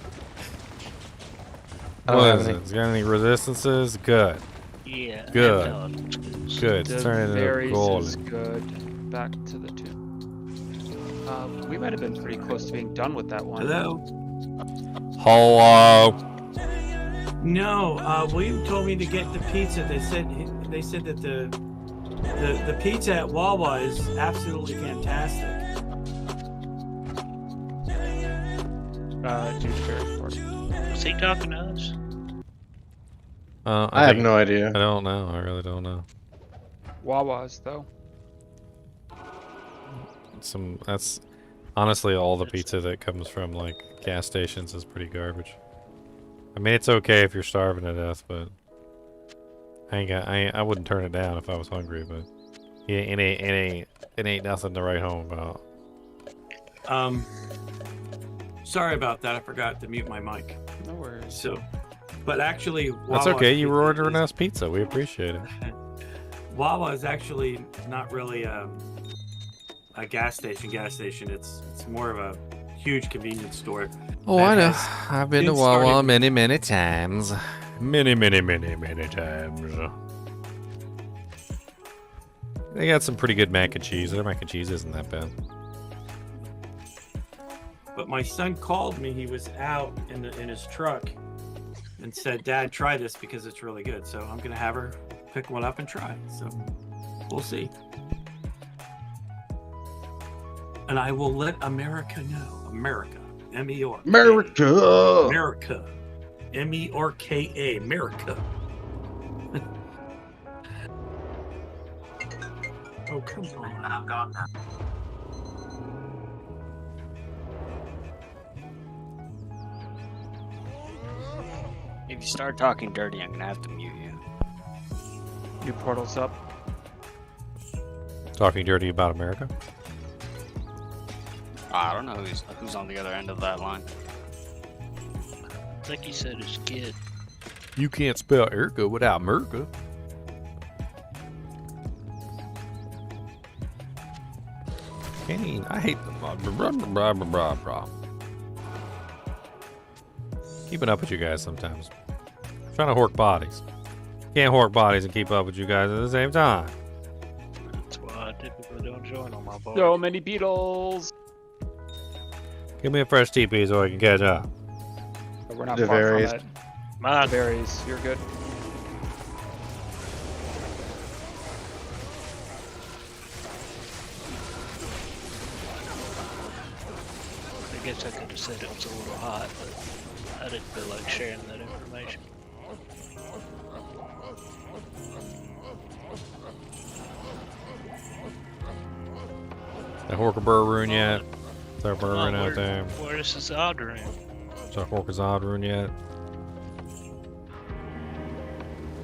What is it? Has it got any resistances? Good. Yeah. Good. Good. The Turn it into a berries golem. is good. Back to the 2. We might have been pretty close to being done with that one. Hello? Hello. No, William told me to get the pizza. They said that the pizza at Wawa is absolutely fantastic. Dude, very important. Was he talking to us? I have no idea. I don't know. I really don't know. Wawa's though. That's honestly all the pizza that comes from like gas stations is pretty garbage. I mean, it's okay if you're starving to death, but I wouldn't turn it down if I was hungry. But yeah, it ain't nothing to write home about. Sorry about that. I forgot to mute my mic. No worries. So, but actually, That's Wawa's okay. You were pizza ordering us pizza. We appreciate it. Wawa is actually not really a gas station. It's more of a huge convenience store. Oh, that I know. has I've been to been Wawa started- many times. Many times. They got some pretty good mac and cheese. Their mac and cheese isn't that bad. But my son called me. He was out in his truck and said, "Dad, try this because it's really good." So I'm gonna have her pick one up and try it. So we'll see. And I will let America know. America. M-E-R. America. America. M-E-R-K-A. America. Oh, come on. If you start talking dirty, I'm gonna have to mute you. New portal's up. Talking dirty about America? I don't know who's on the other end of that line. I think he said his kid. You can't spell Erica without America. Kane, I hate the blah. Keeping up with you guys sometimes. I'm trying to hork bodies. Can't hork bodies and keep up with you guys at the same time. That's why I typically don't join on my board. So many beetles. Give me a fresh TP so I can catch up. But we're not The far berries. from it. Mine. Berries, you're good. I guess I could have said it was a little hot, but I didn't feel like sharing that information. That Horker rune yet? Is there a burr rune out there? Where's this odd rune? Is there a Horker's odd rune yet?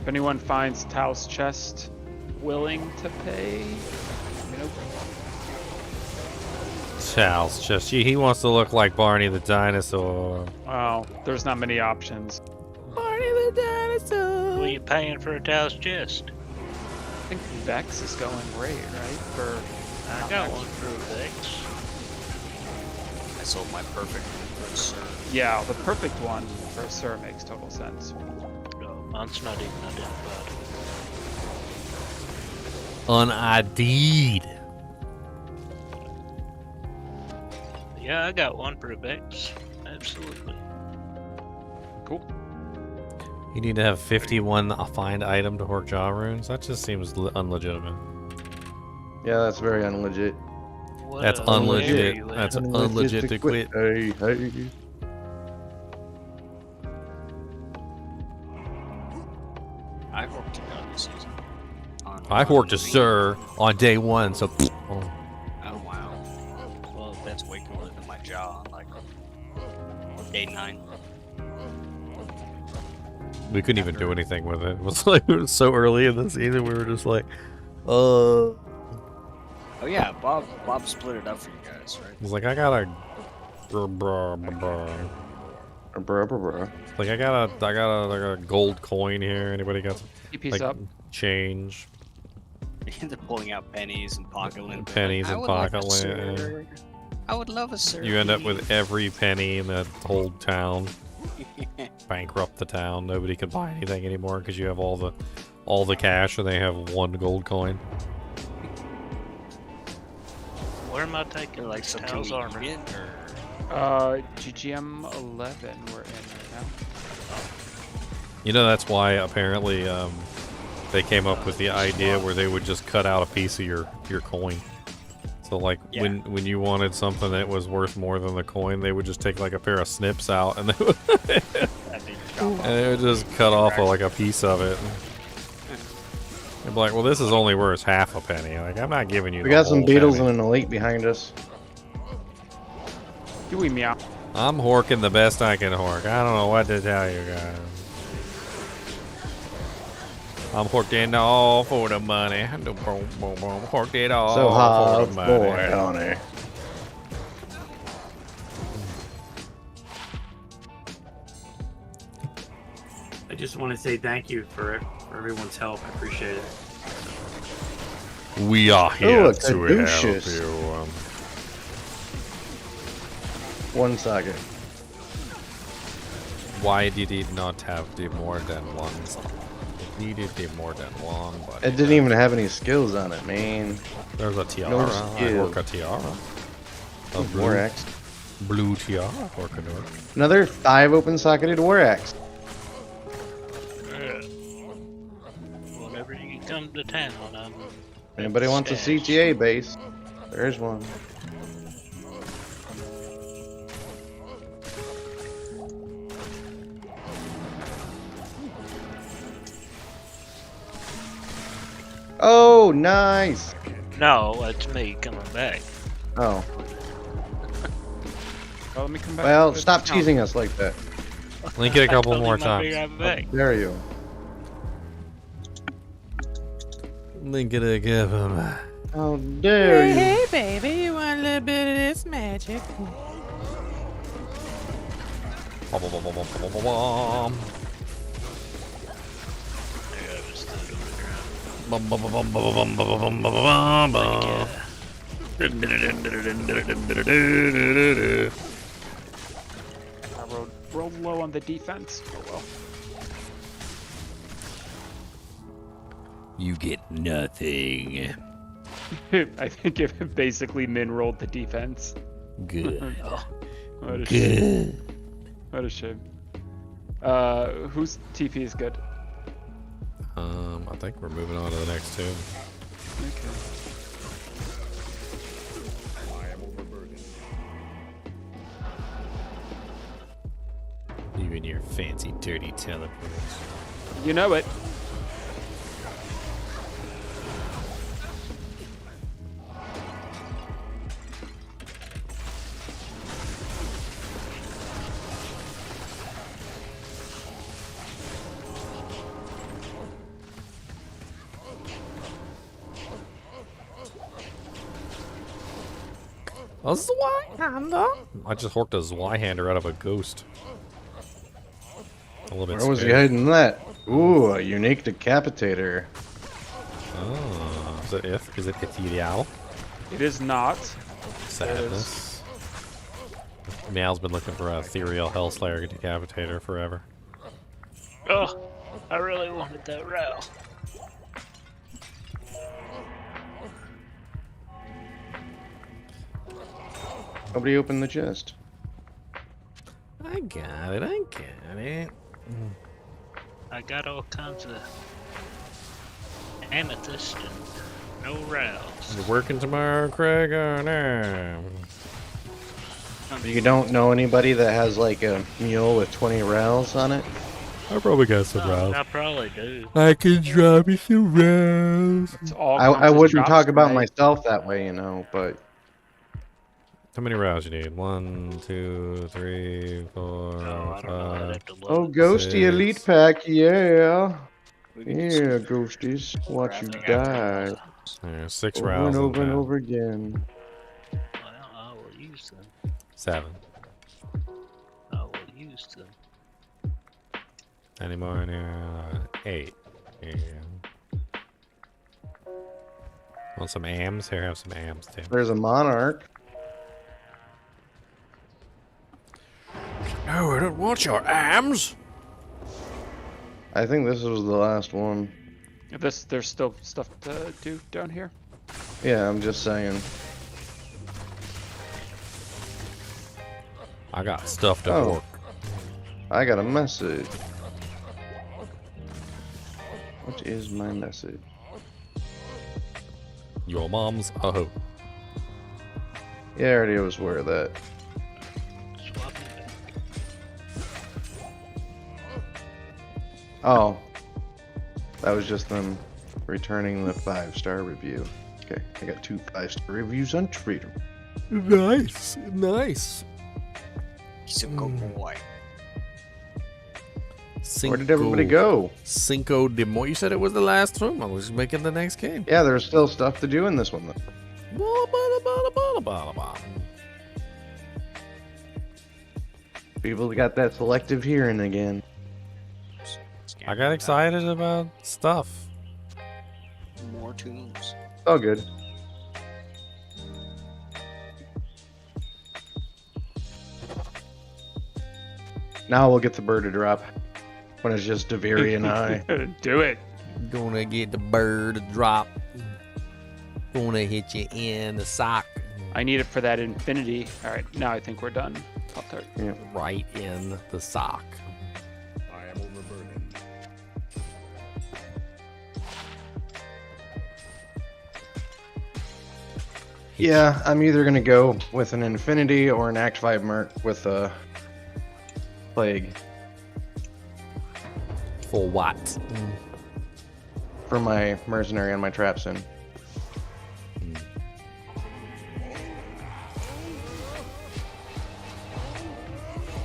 If anyone finds Tao's chest willing to pay, nope. Charles, just he wants to look like Barney the dinosaur. Wow, there's not many options. Barney the dinosaur. What are you paying for a Tao's chest? I think Vex is going great, right? For I got one for Vex. I sold my perfect for a Sir. Yeah, the perfect one for a Sir makes total sense. No, mine's not even identified. Un-ID'd. Yeah, I got one for Vex. Absolutely. Cool. You need to have 51 a find item to hork jaw runes? That just seems unlegitimate. Yeah, that's very unlegit. What That's unlegit. That's unlegit to quit. Hey, hey. I horked it out this season. I horked a Sir on day 1, so... Oh wow. Well, that's way cooler than my jaw on like day 9. We couldn't even do anything with it. It was like it was so early in the season. We were just like, Oh yeah, Bob split it up for you guys, right? I was like, I got a, like I got a gold coin here. Anybody got TP's like up. change? They're pulling out pennies and pocket lint. Pennies and pocket lint. I would love a Sir. You end up with every penny in that whole town. Bankrupt the town. Nobody can buy anything anymore because you have all the cash and they have one gold coin. Where am I taking like some Tao's armor? GGM 11 we're in right now. You know that's why apparently they came up with the idea where they would just cut out a piece of your coin. So like when you wanted something that was worth more than the coin, they would just take like a pair of snips out and they would just cut off like a piece of it. They'd be like, well, this is only worth half a penny. Like I'm not giving you. We the got some whole beetles penny. and an elite behind us. Dewey meow. I'm horking the best I can hork. I don't know what to tell you guys. I'm horking all for the money. Horked it all So for hard the money. boy, honey. I just want to say thank you for everyone's help. I appreciate it. We are here Ooh, a to help caduceus. you. 1 second. Why did it not have the more than one? It needed the more than one, but It didn't even have any skills on it, man. there's a tiara. No I skill. work a tiara. A War axe. blue tiara. Work a door. Another 5 open-socketed war axe. Whenever you come to town, I'm Anybody wants a CTA base? There's one. Oh, nice. No, that's me coming back. Oh. Oh, let me come back. Well, with stop the teasing us like that. Link it a couple told more him I'd be times. right back. How dare you? Link it a couple. How dare you? Hey, baby, you want a little bit of this magic? low on the defense. Oh well. You get nothing. I think it basically min rolled the defense. Good. What a Good. shame. What a shame. Whose TP is good? I think we're moving on to the next two. Okay. I am overburdened. You and your fancy, dirty teleports. You know it. A Zweihander? I just horked a Zweihander out of a ghost. A little bit Where was he scared. hiding that? Ooh, a unique decapitator. Oh, is it Is it Ethereal? It is not. Sadness. Meow's been looking for a Ethereal Hellslayer decapitator forever. Oh, I really wanted that row. Nobody opened the chest. I got it, I got it. I got all kinds of amethyst and no rows. You're working tomorrow, Craig? Oh, no. You don't know anybody that has like a mule with 20 rails on it? I probably got some rows. I probably do. I can drop you some rows. I wouldn't talk about myself that way, you know, but... How many rows you need? 1, 2, 3, 4, 5. Oh, Ghosty 6. Elite Pack, yeah. Yeah, Ghosties. Watch you die. Yeah, 6 over rounds. and over and over again. Well, I will use them. 7. I will use them. Any more now? 8. Yeah. Want some AMs? Here, have some AMs too. There's a Monarch. No, I don't want your AMs! I think this was the last one. There's still stuff to do down here. Yeah, I'm just saying. I got stuff to Oh. work. I got a message. What is my message? Your mom's a hoe. Yeah, I already was aware of that. Oh. That was just them returning the 5-star review. Okay, I got 2 5-star reviews on Trader. Nice, nice. He's a good boy. Where did everybody go? Cinco de Mayo. You said it was the last room. I was making the next game. Yeah, there's still stuff to do in this one, though. People got that selective hearing again. I got excited about stuff. More tunes. Oh, good. Now we'll get the bird to drop when it's just Deviri and I. Do it. Gonna get the bird to drop. Gonna hit you in the sock. I need it for that infinity. All right, now I think we're done. Pop-Tart. Yeah. Right in the sock. I am overburdened. Yeah, I'm either gonna go with an Infinity or an Act 5 Merc with a Plague. For what? For my Mercenary and my Trapsin.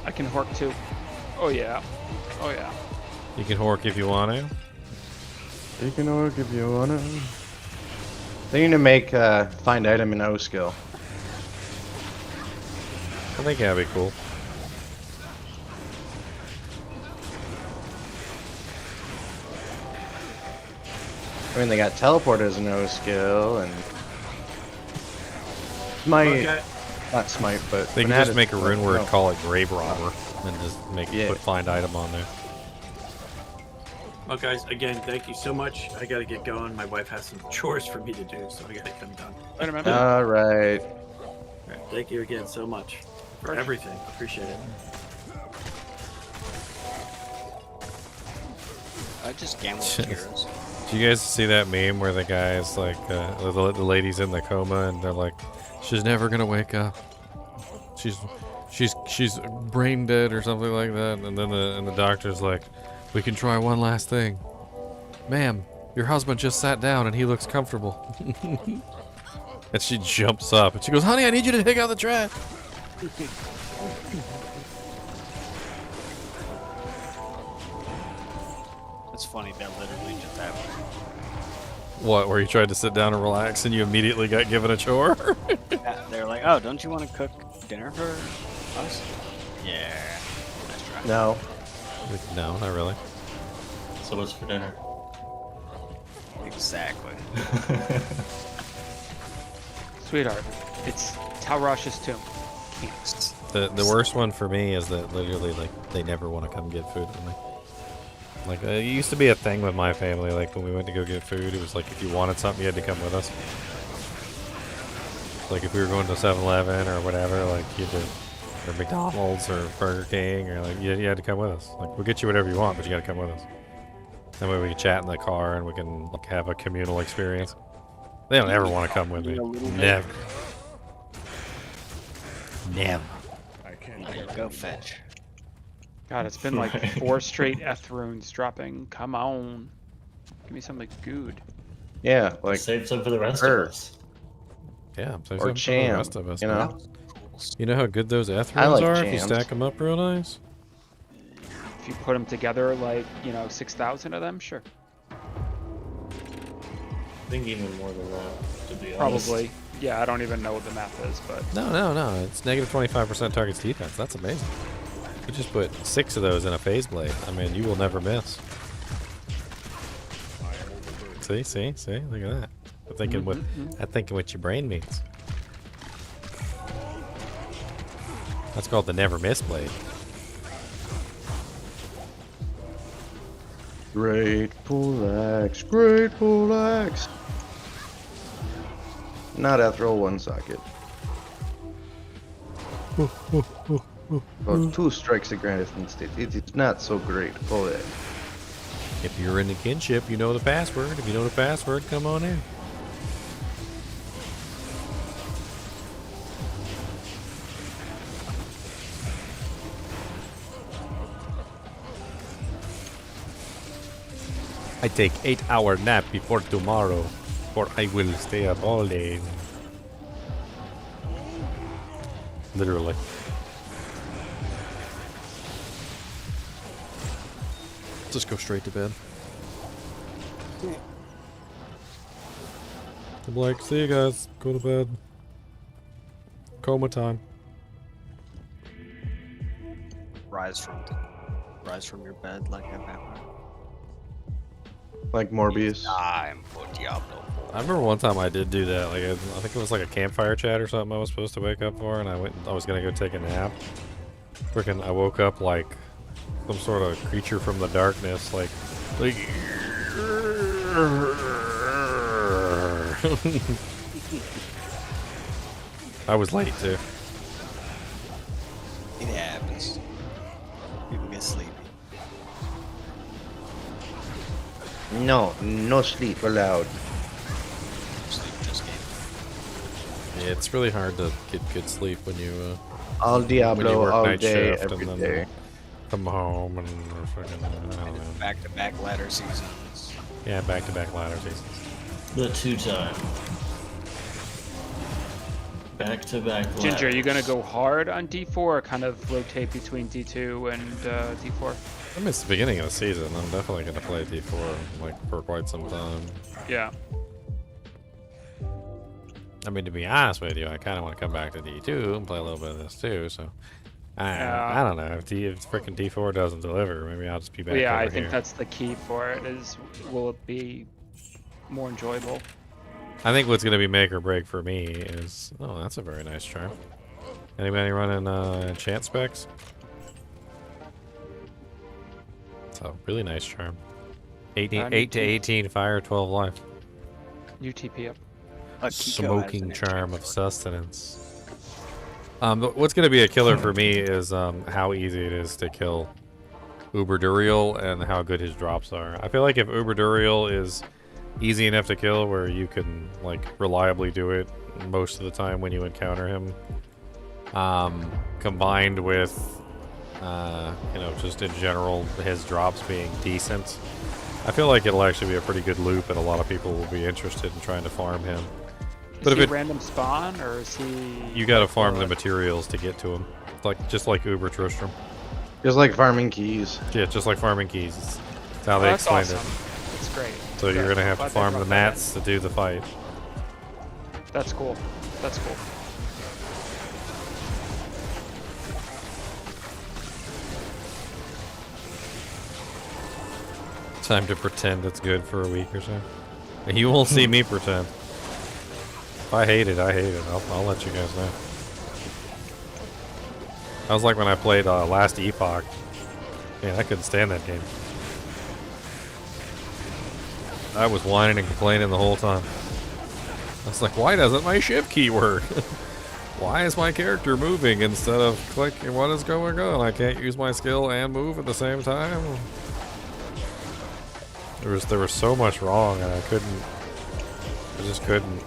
I can hork too. Oh yeah. Oh yeah. You can hork if you want to. You can hork if you wanna. They need to make find item in O skill. I think that'd be cool. I mean, they got teleport as an O skill and smite, Okay. not smite, but They can Fanatic- just make a rune word, no. call it Grave Robber. And just Yeah. put find item on there. Well, guys, again, thank you so much. I got to get going. My wife has some chores for me to do, so I got to get them done. All right. All right, thank you again so much for everything. Appreciate it. I just gamble with heroes. Did you guys see that meme where the guy's like, the lady's in the coma and they're like, she's never gonna wake up. She's brain dead or something like that. And then the doctor's like, we can try one last thing. Ma'am, your husband just sat down and he looks comfortable. And she jumps up and she goes, honey, I need you to take out the trash. It's funny, that literally just happened. What, where you tried to sit down and relax and you immediately got given a chore? They're like, oh, don't you want to cook dinner for us? Yeah. Nice try. No. No, not really. So what's for dinner? Exactly. Sweetheart, it's Talrash's tomb. The worst one for me is that literally, like, they never want to come get food with me. Like, it used to be a thing with my family, like, when we went to go get food, it was like, if you wanted something, you had to come with us. Like, if we were going to 7-Eleven or whatever, like, you had to, or McDonald's or Burger King, or, like, you had to come with us. Like, we'll get you whatever you want, but you gotta come with us. That way we can chat in the car and we can, like, have a communal experience. They don't ever want to come with me. Never. Never. Go fetch. God, it's been like 4 straight F runes dropping. Come on. Give me something good. Yeah, like save some for the rest her. of us. Yeah, save Or some for the Cham, rest of us. you man. know? You know how good those F I runes like are if you Chams. stack them up real nice? If you put them together, like, 6,000 of them, sure. I think even more than that, to be honest. Probably. Yeah, I don't even know what the math is, but... No. It's negative 25% target's defense. That's amazing. You just put 6 of those in a phase blade. I mean, you will never miss. See? Look at that. I'm thinking what your brain means. That's called the never miss blade. Grateful axe. Not after all one socket. Well, 2 strikes a granted instead. It is not so great. Oh, yeah. If you're in the kinship, you know the password. If you know the password, come on in. I take 8-hour nap before tomorrow, or I will stay up all day. Literally. Just go straight to bed. I'm like, see you guys, go to bed. Coma time. Rise from your bed like a vampire. Like Morbius. Time for Diablo. I remember one time I did do that. Like I think it was like a campfire chat or something I was supposed to wake up for, and I was gonna go take a nap. Freaking, I woke up like some sort of creature from the darkness, like I was late too. It happens. People get sleepy. No sleep allowed. Sleep just game. Yeah, it's really hard to get good sleep when you all when you Diablo, work all night day, shift every and then day. come home and freaking I don't know. Back-to-back ladder seasons. Yeah, back-to-back ladder seasons. The 2-time. Back-to-back Ginger, ladders. you gonna go hard on D4 or kind of rotate between D2 and D4? I missed the beginning of the season. I'm definitely gonna play D4 like for quite some time. Yeah. I mean, to be honest with you, I kind of want to come back to D2 and play a little bit of this too. So, I don't know if freaking D4 doesn't deliver, maybe I'll just be back. Yeah, over I think here. that's the key for it. Is will it be more enjoyable? I think what's gonna be make or break for me is that's a very nice charm. Anybody running enchant specs? So really nice charm. 8 need to 18 fire, 12 life. UTP up. Smoking charm of sustenance. But what's going to be a killer for me is how easy it is to kill Uber Duriel and how good his drops are. I feel like if Uber Duriel is easy enough to kill where you can like reliably do it most of the time when you encounter him, combined with you know, just in general his drops being decent, I feel like it'll actually be a pretty good loop and a lot of people will be interested in trying to farm him. Is But he if it random spawn or is he? you gotta farm the materials to get to him, like just like Uber Tristram. Just like farming keys. Yeah, just like farming keys. That's how they That's explained awesome. it. That's great. So you're gonna have to Glad they farm the brought that in. mats to do the fight. That's cool. That's cool. Time to pretend it's good for a week or so. You won't see me pretend. If I hate it, I hate it. I'll let you guys know. I was like when I played Last Epoch. Man, I couldn't stand that game. I was whining and complaining the whole time. I was like, why doesn't my shift key work? Why is my character moving instead of clicking? What is going on? I can't use my skill and move at the same time. There was so much wrong, and I just couldn't.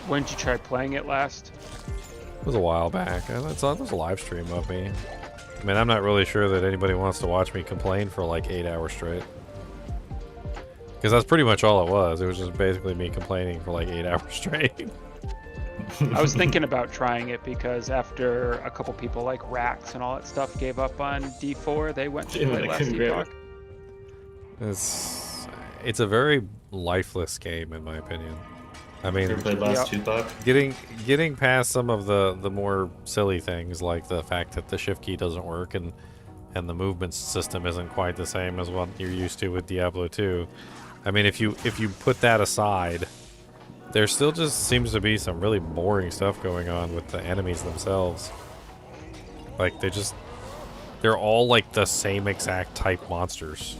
When did you try playing it last? It was a while back. There was a live stream of me. I mean, I'm not really sure that anybody wants to watch me complain for like 8 hours straight. Because that's pretty much all it was. It was just basically me complaining for like 8 hours straight. I was thinking about trying it because after a couple people like Rax and all that stuff gave up on D4, they went to play Last Epoch. It's a very lifeless game in my opinion. I mean, Ever played Last Tupac? getting past some of the more silly things like the fact that the shift key doesn't work and the movement system isn't quite the same as what you're used to with Diablo 2. I mean, if you put that aside, there still just seems to be some really boring stuff going on with the enemies themselves. Like they're all like the same exact type monsters.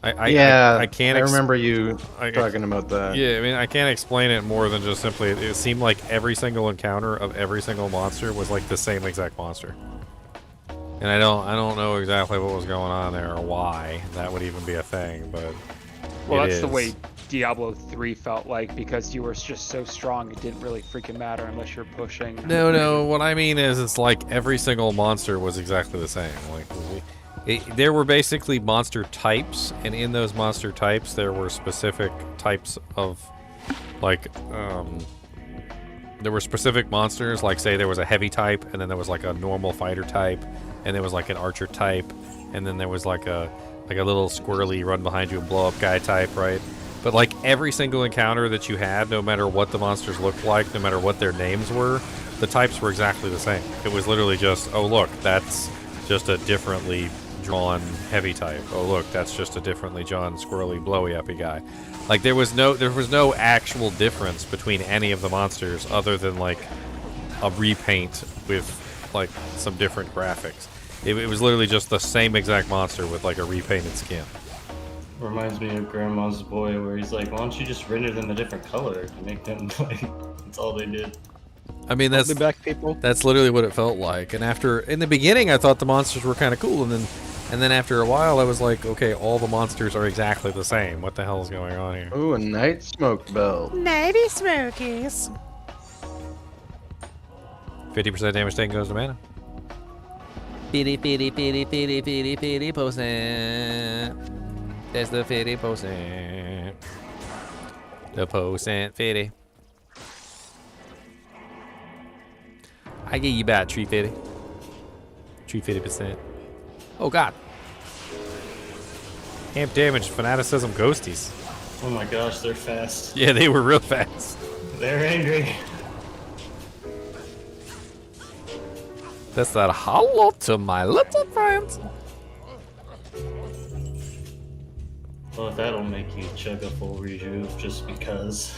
I can't. I remember you talking about that. Yeah, I mean, I can't explain it more than just simply. It seemed like every single encounter of every single monster was like the same exact monster, and I don't know exactly what was going on there or why that would even be a thing. But well, that's the way Diablo 3 felt like because you were just so strong it didn't really freaking matter unless you're pushing. No. What I mean is, it's like every single monster was exactly the same. Like. There were basically monster types, and in those monster types, there were specific types of, like, there were specific monsters, like, say there was a heavy type, and then there was, like, a normal fighter type, and there was, like, an archer type, and then there was, like a little squirrely run behind you and blow up guy type, right? But, like, every single encounter that you had, no matter what the monsters looked like, no matter what their names were, the types were exactly the same. It was literally just, oh, look, that's just a differently drawn heavy type. Oh look, that's just a differently drawn squirrely blowy uppy guy. Like there was no actual difference between any of the monsters other than like a repaint with like some different graphics. It was literally just the same exact monster with like a repainted skin. Reminds me of Grandma's Boy, where he's like, why don't you just render them a different color to make them like, that's all they did. I mean, that's literally what it felt like. And in the beginning, I thought the monsters were kind of cool, and then after a while, I was like, okay, all the monsters are exactly the same. What the hell is going on here? Ooh, a night smoke bell. Nighty smokies. 50% damage taken goes to mana. 50%. That's the 50%. The percent 50. I give you about 350. 350%. Oh god. Amp damage, fanaticism, ghosties. Oh my gosh, they're fast. Yeah, they were real fast. They're angry. That's that hello to my little friends. Well, that'll make you chug a full rejuve just because.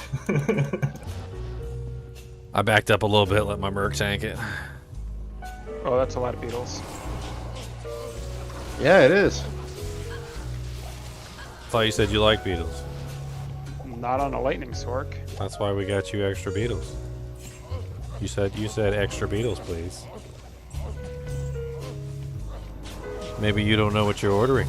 I backed up a little bit, let my merc tank it. Oh, that's a lot of beetles. Yeah, it is. Thought you said you like beetles. Not on a lightning stork. That's why we got you extra beetles. You said extra beetles, please. Maybe you don't know what you're ordering.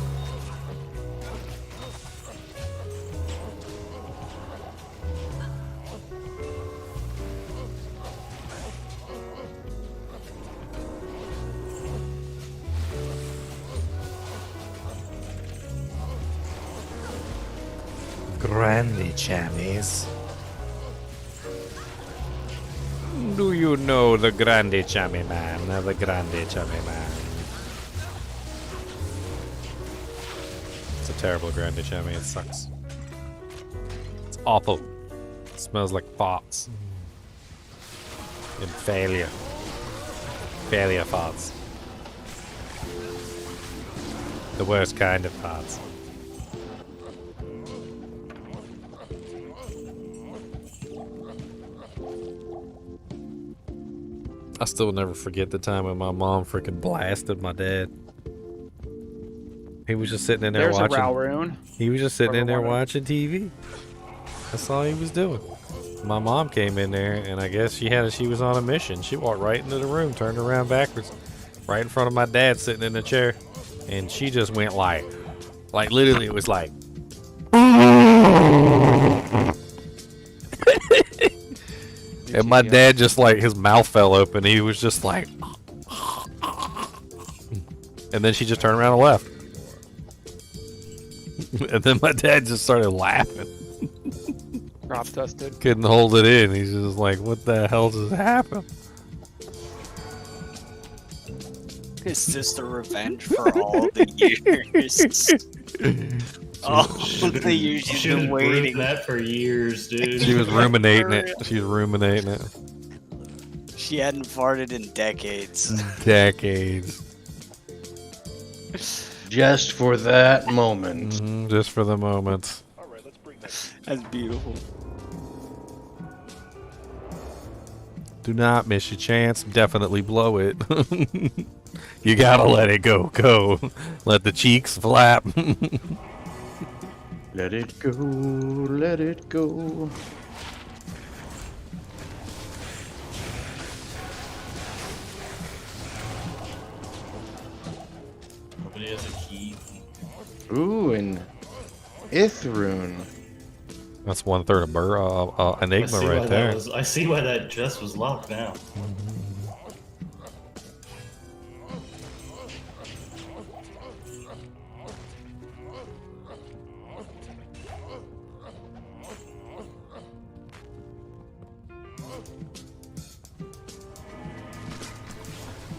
Grande Chammies. Do you know the Grande Chammy man? The Grande Chammy man. It's a terrible Grande Chammy. It sucks. It's awful. It smells like farts. And failure. Failure farts. The worst kind of farts. I still never forget the time when my mom freaking blasted my dad. He was just sitting in there There's watching. a Rune. He was just sitting in there Whatever. watching TV. That's all he was doing. My mom came in there, and I guess she was on a mission. She walked right into the room, turned around backwards, right in front of my dad sitting in the chair, and she just went like literally, it was like. And my dad just like, his mouth fell open. He was just like, and then she just turned around and left. And then my dad just started laughing. Crop dusted. Couldn't hold it in. He's just like, what the hell just happened? Is this the revenge for all the years? All the years you've been waiting. That for years, dude. She was ruminating it. She was ruminating it. She hadn't farted in decades. Decades. Just for that moment. Just for the moment. That's beautiful. Do not miss your chance. Definitely blow it. You gotta let it go. Go. Let the cheeks flap. Let it go. Let it go. Nobody has a key. Ooh, an Rune. That's 1/3 of Enigma right there. I see why that chest was locked now.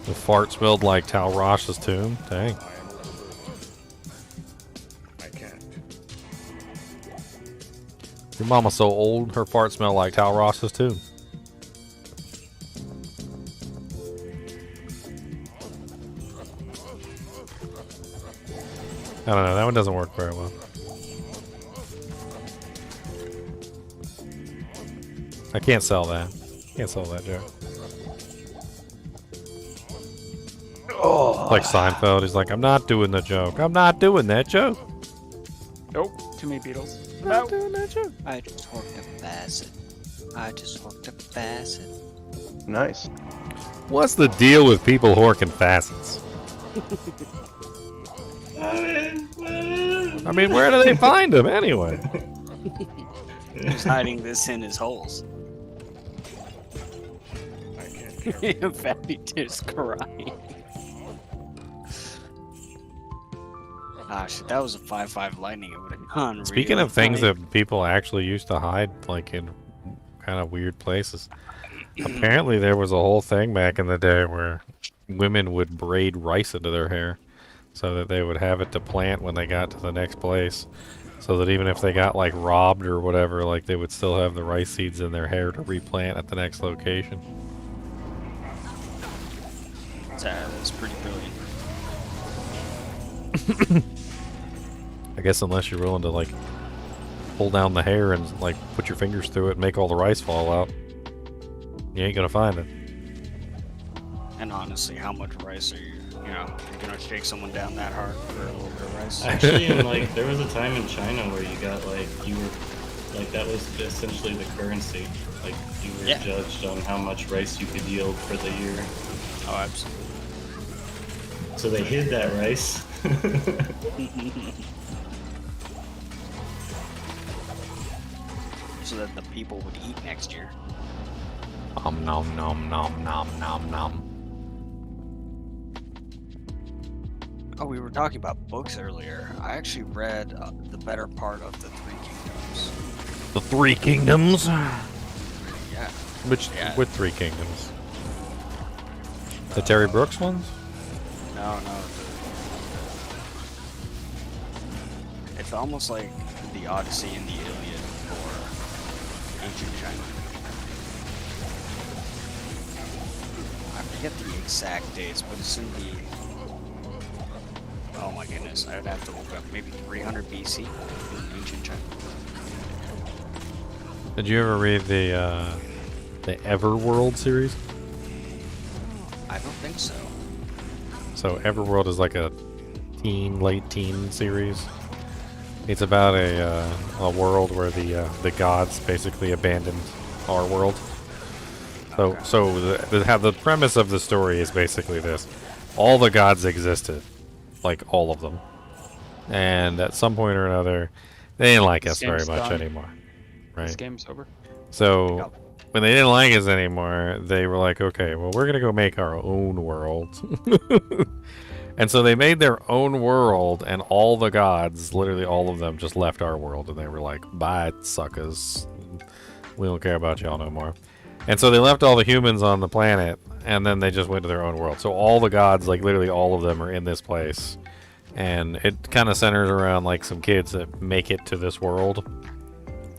The fart smelled like Tal Rosh's tomb. Dang. I can't. Your mama's so old, her fart smelled like Tal Ross's tomb. I don't know, that one doesn't work very well. I can't sell that. Can't sell that joke. Oh. Like Seinfeld, he's like, I'm not doing the joke. I'm not doing that joke. Nope, too many beetles. I'm not doing that joke. I just worked a facet. I just worked a facet. Nice. What's the deal with people horking facets? I mean, where do they find them anyway? He's hiding this in his holes. Fatty just crying. Ah, shit, that was a 5/5 lightning. It would have gone. Speaking really of things funny. that people actually used to hide, like in kind of weird places, apparently there was a whole thing back in the day where women would braid rice into their hair so that they would have it to plant when they got to the next place, so that even if they got like robbed or whatever, like they would still have the rice seeds in their hair to replant at the next location. That's pretty brilliant. I guess unless you're willing to like pull down the hair and like put your fingers through it and make all the rice fall out, you ain't gonna find it. And honestly, how much rice are you you're gonna shake someone down that hard for a little bit of rice. Actually, and like there was a time in China where you got that was essentially the currency. Like you were judged on how much rice you could yield for the year. Oh, absolutely. So they hid that rice. So that the people would eat next year. Nom nom nom nom nom nom. Oh, we were talking about books earlier. I actually read the better part of the Three Kingdoms. The Three Kingdoms? Yeah. Which Three Kingdoms? The Terry Brooks ones? No. It's almost like the Odyssey and the Iliad for ancient China. I forget the exact dates, but it's in the... Oh my goodness, I'd have to look up. Maybe 300 BC in ancient China. Did you ever read the Everworld series? I don't think so. So Everworld is like a late teen series. It's about a world where the gods basically abandoned our world. So the premise of the story is basically this: all the gods existed, like all of them, and at some point or another, they didn't like us very much anymore. Right? This game's over. So when they didn't like us anymore, they were like, okay, well, we're gonna go make our own world. And so they made their own world, and all the gods, literally all of them, just left our world, and they were like, bye, suckers. We don't care about y'all no more. And so they left all the humans on the planet, and then they just went to their own world. So all the gods, like literally all of them, are in this place. And it kind of centers around like some kids that make it to this world.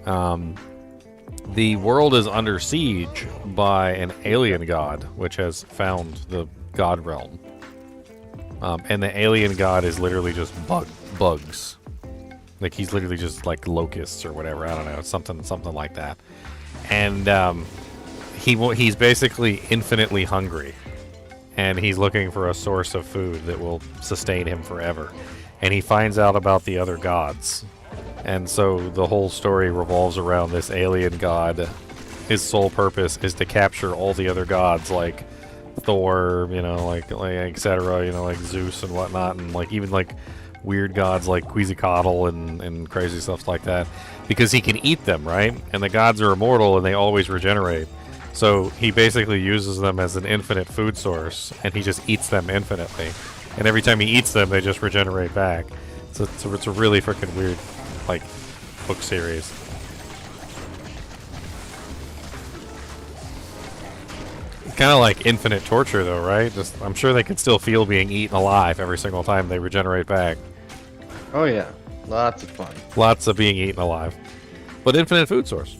The world is under siege by an alien god, which has found the god realm. And the alien god is literally just bugs. Like he's literally just like locusts or whatever. I don't know, something like that. And he's basically infinitely hungry, and he's looking for a source of food that will sustain him forever. And he finds out about the other gods, and so the whole story revolves around this alien god. His sole purpose is to capture all the other gods, like Thor, like etc., like Zeus and whatnot, and like even like weird gods like Quetzalcoatl and crazy stuff like that, because he can eat them, right? And the gods are immortal and they always regenerate. So he basically uses them as an infinite food source, and he just eats them infinitely. And every time he eats them, they just regenerate back. So it's a really freaking weird, like, book series. Kind of like infinite torture, though, right? Just, I'm sure they can still feel being eaten alive every single time they regenerate back. Oh yeah, lots of fun. Lots of being eaten alive, but infinite food source.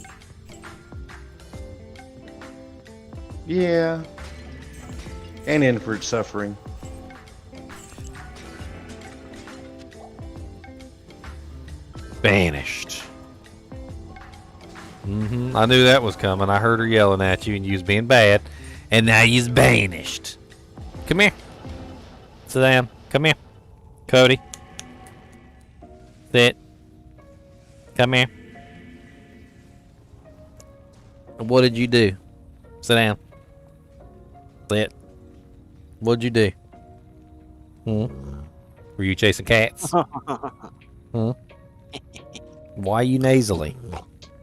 Yeah, and infinite suffering. Banished. I knew that was coming. I heard her yelling at you, and you was being bad, and now you's banished. Come here. Sit down. Come here. Cody. Sit. Come here. What did you do? Sit down. Sit. What'd you do? Were you chasing cats? Why are you nasally?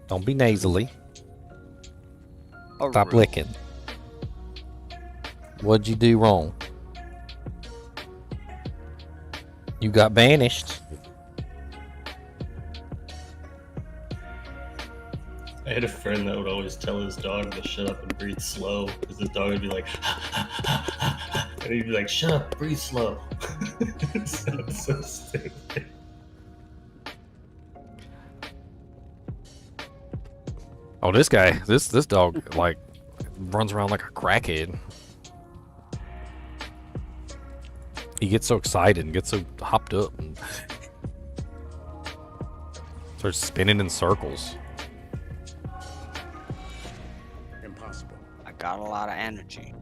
Don't be nasally. Stop licking. What'd you do wrong? You got banished. I had a friend that would always tell his dog to shut up and breathe slow, because his dog would be like, and he'd be like, shut up, breathe slow. It sounds so stupid. Oh, this guy, this dog, like, runs around like a crackhead. He gets so excited and gets so hopped up and starts spinning in circles. Impossible. I got a lot of energy.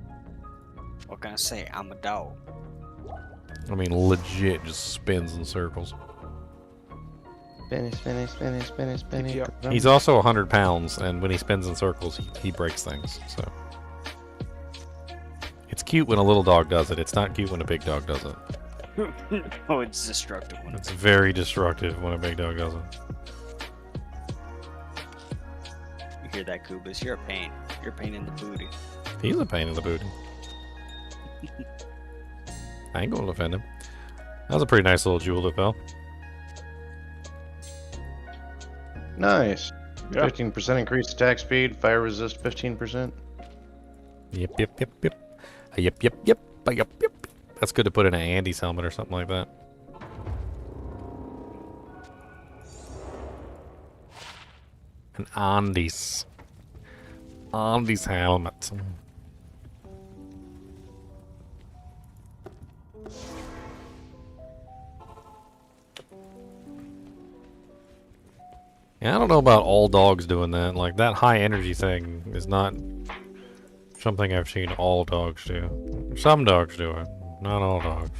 What can I say? I'm a dog. I mean, legit just spins in circles. Spinny. Yep. He's also 100 pounds, and when he spins in circles, he breaks things, so. It's cute when a little dog does it. It's not cute when a big dog does it. Oh, it's destructive. It's very destructive when a big dog does it. You hear that, Kubis? You're a pain. You're a pain in the booty. He's a pain in the booty. I ain't gonna defend him. That was a pretty nice little jewel that fell. Nice. Yeah. 15% increased attack speed, fire resist 15%. Yep. That's good to put in an Andy's helmet or something like that. An Andy's. Andy's helmet. Yeah, I don't know about all dogs doing that. Like, that high energy thing is not something I've seen all dogs do. Some dogs do it, not all dogs.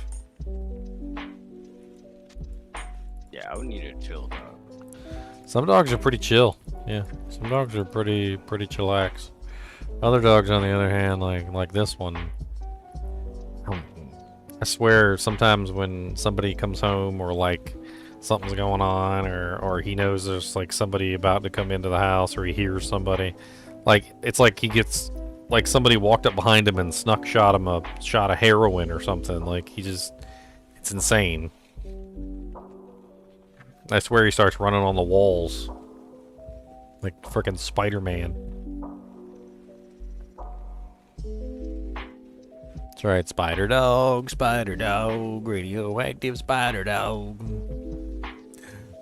Yeah, I would need a chill dog. Some dogs are pretty chill. Yeah, some dogs are pretty chillax. Other dogs, on the other hand, like this one, I swear sometimes when somebody comes home or like something's going on or he knows there's like somebody about to come into the house or he hears somebody, like it's like he gets like somebody walked up behind him and snuck shot him a shot of heroin or something. Like he just, it's insane. I swear he starts running on the walls like frickin' Spider-Man. That's right, spider dog, radioactive spider dog.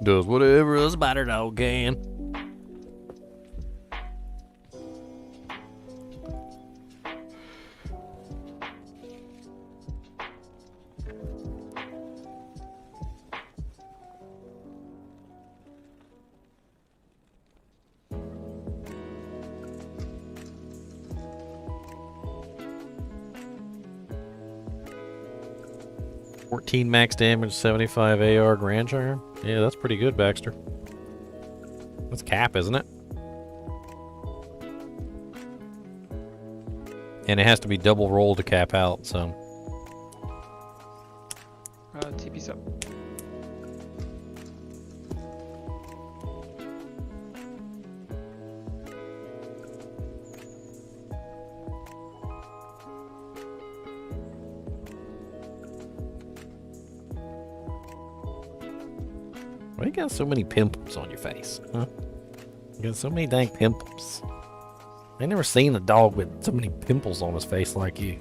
Does whatever a spider dog can. $14 max damage, 75 AR grand charm. Yeah, that's pretty good, Baxter. That's cap, isn't it? And it has to be double roll to cap out, so. TP's up. Why you got so many pimples on your face, huh? You got so many dang pimples. I never seen a dog with so many pimples on his face like you.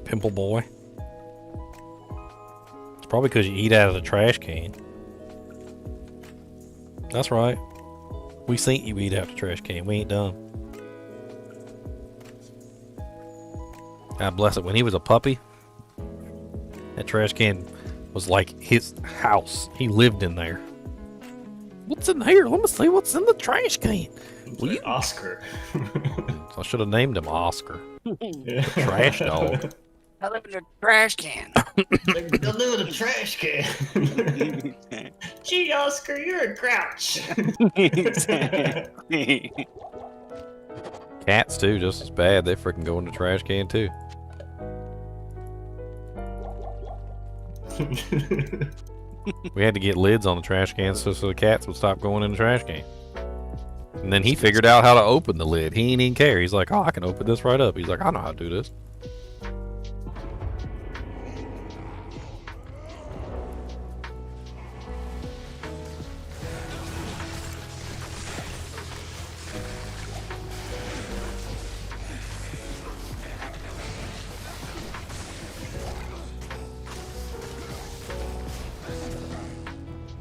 Pimple boy. It's probably because you eat out of the trash can. That's right. We seen you eat out of the trash can. We ain't done. God bless it. When he was a puppy, that trash can was like his house. He lived in there. What's in here? Let me see what's in the trash can. Like Oscar. So I should have named him Oscar. Yeah. The trash dog. I live in a trash can. I live in a trash can. Gee, Oscar, you're a grouch. Cats too, just as bad. They freaking go in the trash can too. We had to get lids on the trash cans so the cats would stop going in the trash can. And then he figured out how to open the lid. He ain't even care. He's like, oh, I can open this right up. He's like, I know how to do this.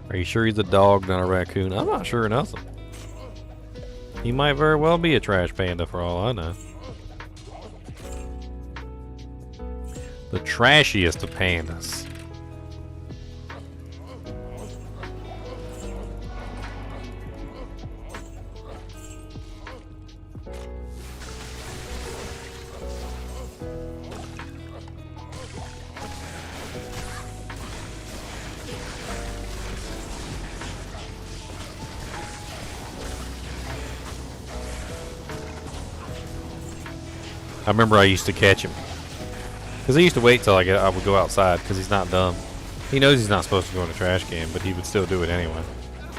Are you sure he's a dog, not a raccoon? I'm not sure of nothing. He might very well be a trash panda for all I know. The trashiest of pandas. I remember I used to catch him. Because I used to wait till I would go outside, because he's not dumb. He knows he's not supposed to go in a trash can, but he would still do it anyway.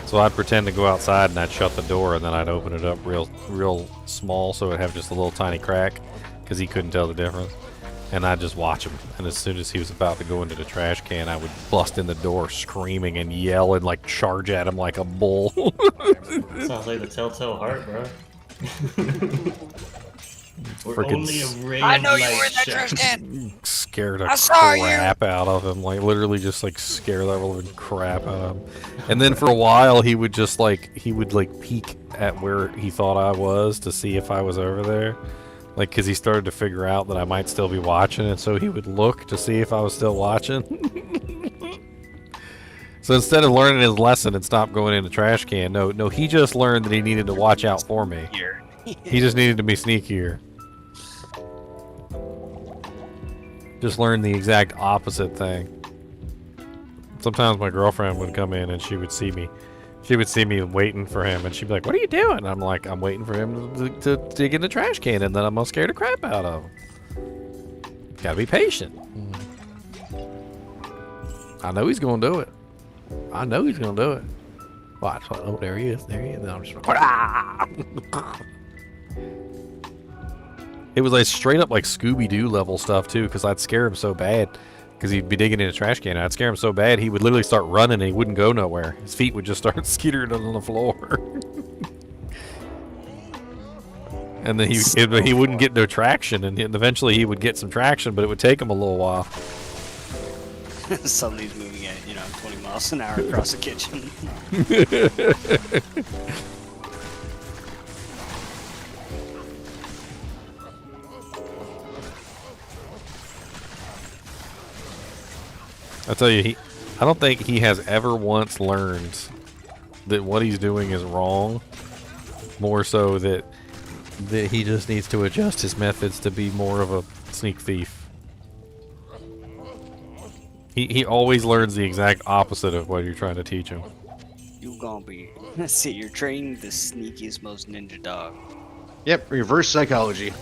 So I'd pretend to go outside and I'd shut the door and then I'd open it up real small so it'd have just a little tiny crack, because he couldn't tell the difference. And I'd just watch him. And as soon as he was about to go into the trash can, I would bust in the door screaming and yell and like charge at him like a bull. Sounds like the Telltale Heart, bro. We're only a ray I of know you light were in that shine. trash can. Scared the I saw you. crap out of him, like literally just like scare the living crap out of him. And then for a while he would just like peek at where he thought I was to see if I was over there, like because he started to figure out that I might still be watching, and so he would look to see if I was still watching. So instead of learning his lesson and stop going in the trash can, no, he just learned that he needed to watch out for me. He just needed to be sneakier. Just learned the exact opposite thing. Sometimes my girlfriend would come in and she would see me. She would see me waiting for him and she'd be like, "What are you doing?" And I'm like, "I'm waiting for him to dig in the trash can, and then I'm gonna scare the crap out of him." Gotta be patient. I know he's gonna do it. I know he's gonna do it. Watch. Oh, there he is. There he is. And I'm just It was like straight up like Scooby-Doo level stuff too, because I'd scare him so bad. Because he'd be digging in a trash can, and I'd scare him so bad he would literally start running and he wouldn't go nowhere. His feet would just start skittering on the floor. And then he wouldn't get no traction, and eventually he would get some traction, but it would take him a little while. Suddenly he's moving at 20 miles an hour across the kitchen. I tell you, I don't think he has ever once learned that what he's doing is wrong. More so that he just needs to adjust his methods to be more of a sneak thief. He always learns the exact opposite of what you're trying to teach him. You gonna be, let's see, you're training the sneakiest, most ninja dog. Yep, reverse psychology.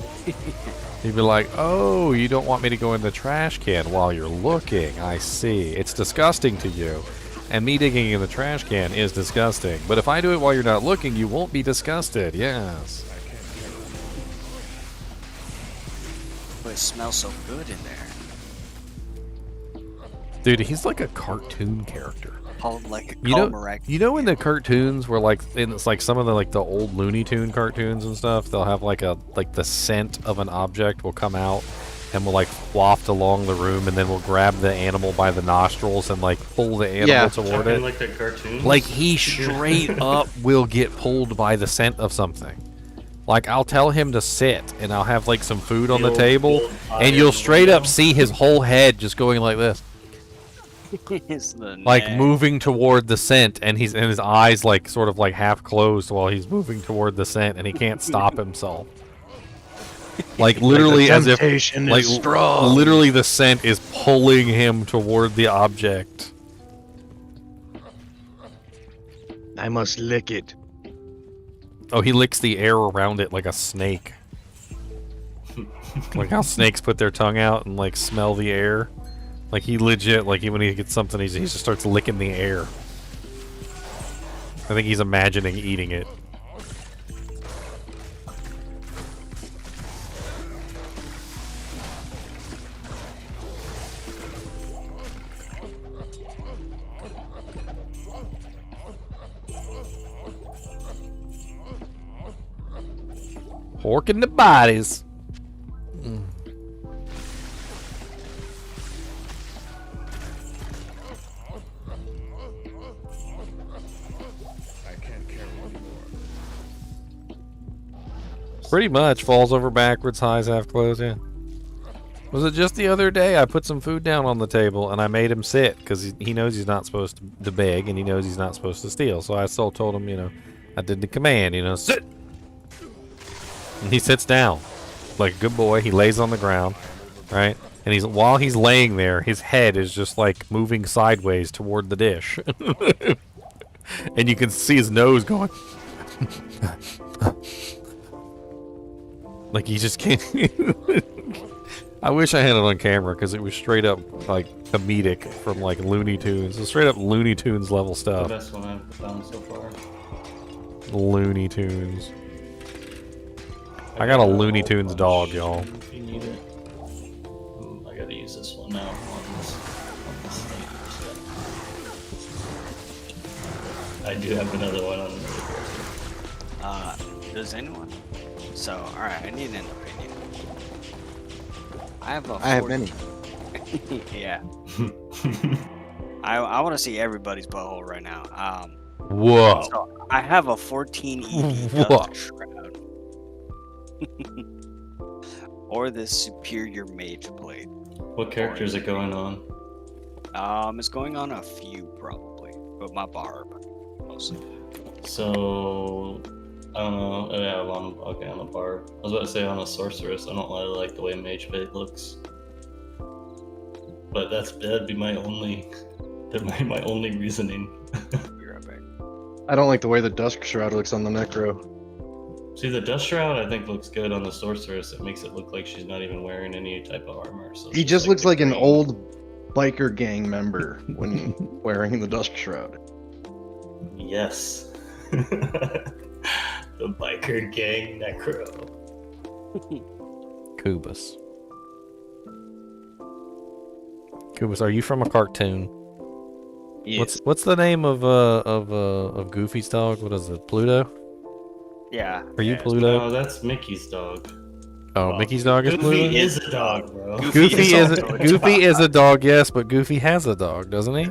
He'd be like, "Oh, you don't want me to go in the trash can while you're looking. I see. It's disgusting to you. And me digging in the trash can is disgusting. But if I do it while you're not looking, you won't be disgusted." Yes. But it smells so good in there. Dude, he's like a cartoon character. Called like a You know in the cartoons where it's like some of the old Looney Tune cartoons and stuff, they'll have like the scent of an object will come out and will like waft along the room, and then we'll grab the animal by the nostrils and like pull the animal toward it. Like the cartoons? Like he straight up will get pulled by the scent of something. Like I'll tell him to sit and I'll have like some food on the table, and you'll straight up see his whole head just going like this. Like moving toward the scent, and his eyes like sort of like half closed while he's moving toward the scent, and he can't stop himself. Like literally as if literally the scent is pulling him toward the object. I must lick it. Oh, he licks the air around it like a snake. Like how snakes put their tongue out and like smell the air. Like he legit, like when he gets something, he just starts licking the air. I think he's imagining eating it. Pork in the bodies. Pretty much falls over backwards, eyes half closed. Yeah. Was it just the other day I put some food down on the table and I made him sit because he knows he's not supposed to beg and he knows he's not supposed to steal. So I still told him, I did the command, sit. And he sits down like a good boy. He lays on the ground, right? And while he's laying there, his head is just like moving sideways toward the dish. And you can see his nose going. Like he just can't. I wish I had it on camera because it was straight up like comedic from like Looney Tunes. It's straight up Looney Tunes level The stuff. best one I've found so far. Looney Tunes. I got a Looney Tunes dog, y'all. If you need it. I gotta use this one now on this snake. I do have another one on the Does anyone? So, alright, I need an opinion. I have many. Yeah. I want to see everybody's butthole right now. Whoa. So I have a 14 EV Whoa. Dust Shroud. Or this superior mage blade. What character is it going on? It's going on a few probably, but my barb mostly. So I don't know. Oh, yeah, on the barb. I was about to say on a sorceress. I don't really like the way mage blade looks. But that'd be my only reasoning. Be right back. I don't like the way the Dusk Shroud looks on the Necro. See, the dust shroud I think looks good on the sorceress. It makes it look like she's not even wearing any type of armor. So He just looks like an old biker gang member when wearing the Dusk Shroud. Yes. The biker gang necro. Kubus. Kubus, are you from a cartoon? Yeah. What's the name of Goofy's dog? What is it? Pluto? Yeah. Are you Pluto? No, that's Mickey's dog. Oh, Mickey's dog is Goofy Pluto? is a dog, bro. Goofy is a dog, yes, but Goofy has a dog, doesn't he?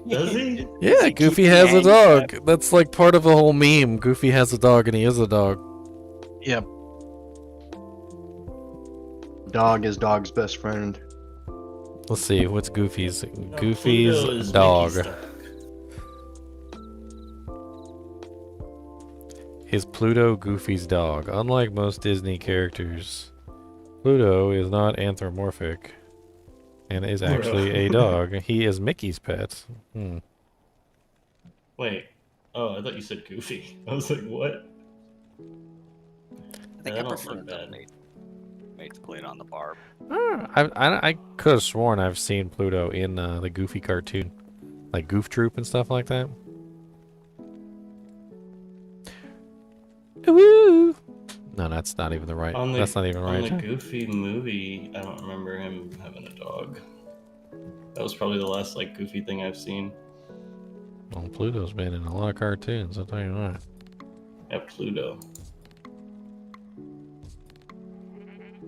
Does he? Yeah, Goofy has a dog. That's like part of the whole meme. Goofy has a dog and he is a dog. Yep. Dog is dog's best friend. Let's see, what's Goofy's? Pluto Goofy's is dog. Mickey's dog. Is Pluto Goofy's dog? Unlike most Disney characters, Pluto is not anthropomorphic and is actually a dog. He is Mickey's pet. Wait. Oh, I thought you said Goofy. I was like, what? I think I I don't prefer look the bad. mage blade on the barb. I could have sworn I've seen Pluto in the Goofy cartoon, like Goof Troop and stuff like that. Woo! No, that's not even the right. That's not even On right. the Goofy movie, I don't remember him having a dog. That was probably the last like Goofy thing I've seen. Well, Pluto's been in a lot of cartoons. I'll tell you what. Yeah, Pluto.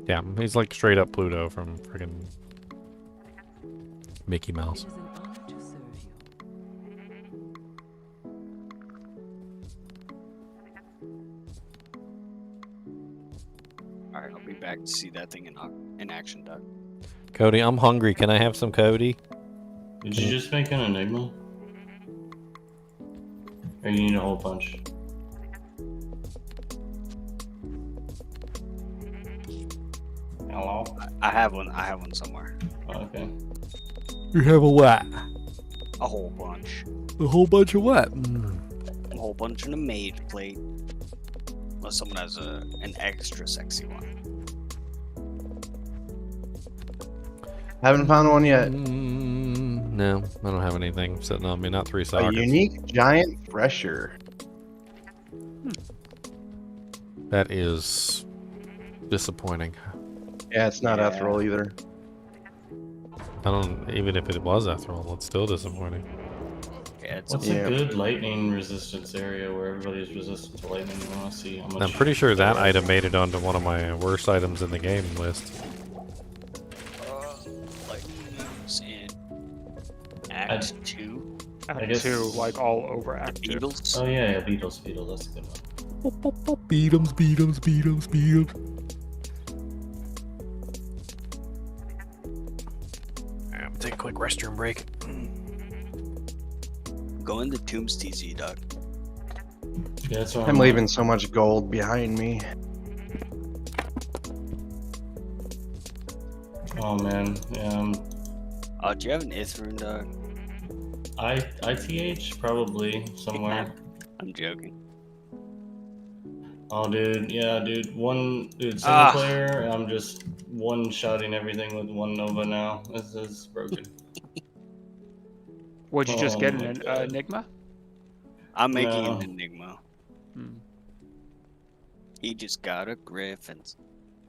Yeah, he's like straight up Pluto from friggin' Mickey Mouse. Alright, I'll be back to see that thing in action, Doug. Cody, I'm hungry. Can I have some Cody? Did you just make an enigma? Or you need a whole bunch? Hello? I have one. I have one somewhere. Oh, okay. You have a what? A whole bunch. A whole bunch of what? A whole bunch in a mage plate. Unless someone has an extra sexy one. Haven't found one yet. No, I don't have anything sitting on me. Not 3 A sockets. unique giant thresher. That is disappointing. Yeah, it's not ethereal either. I don't. Even if it was ethereal, it's still disappointing. Yeah, it's What's a good lightning resistance area where everybody's resistant to lightning? I want to see how much. I'm pretty sure that item made it onto one of my worst items in the game list. Lightnings in Act 2. Act guess- 2, like all over Act 2. Beetles. Oh yeah, beetles. That's a good one. Beat 'ems. I'm gonna take a quick restroom break. Go into Tombs TZ, Doug. Yeah, that's what I'm leaving so much gold behind me. Oh man, Do you have an Ithrin, Doug? ITH probably somewhere. I'm joking. Oh, dude, yeah, dude. Single player, and I'm just one-shotting everything with one Nova now. This is broken. Would you just Oh get my an God. Enigma? I'm making No. an Enigma. He just got a Griffins.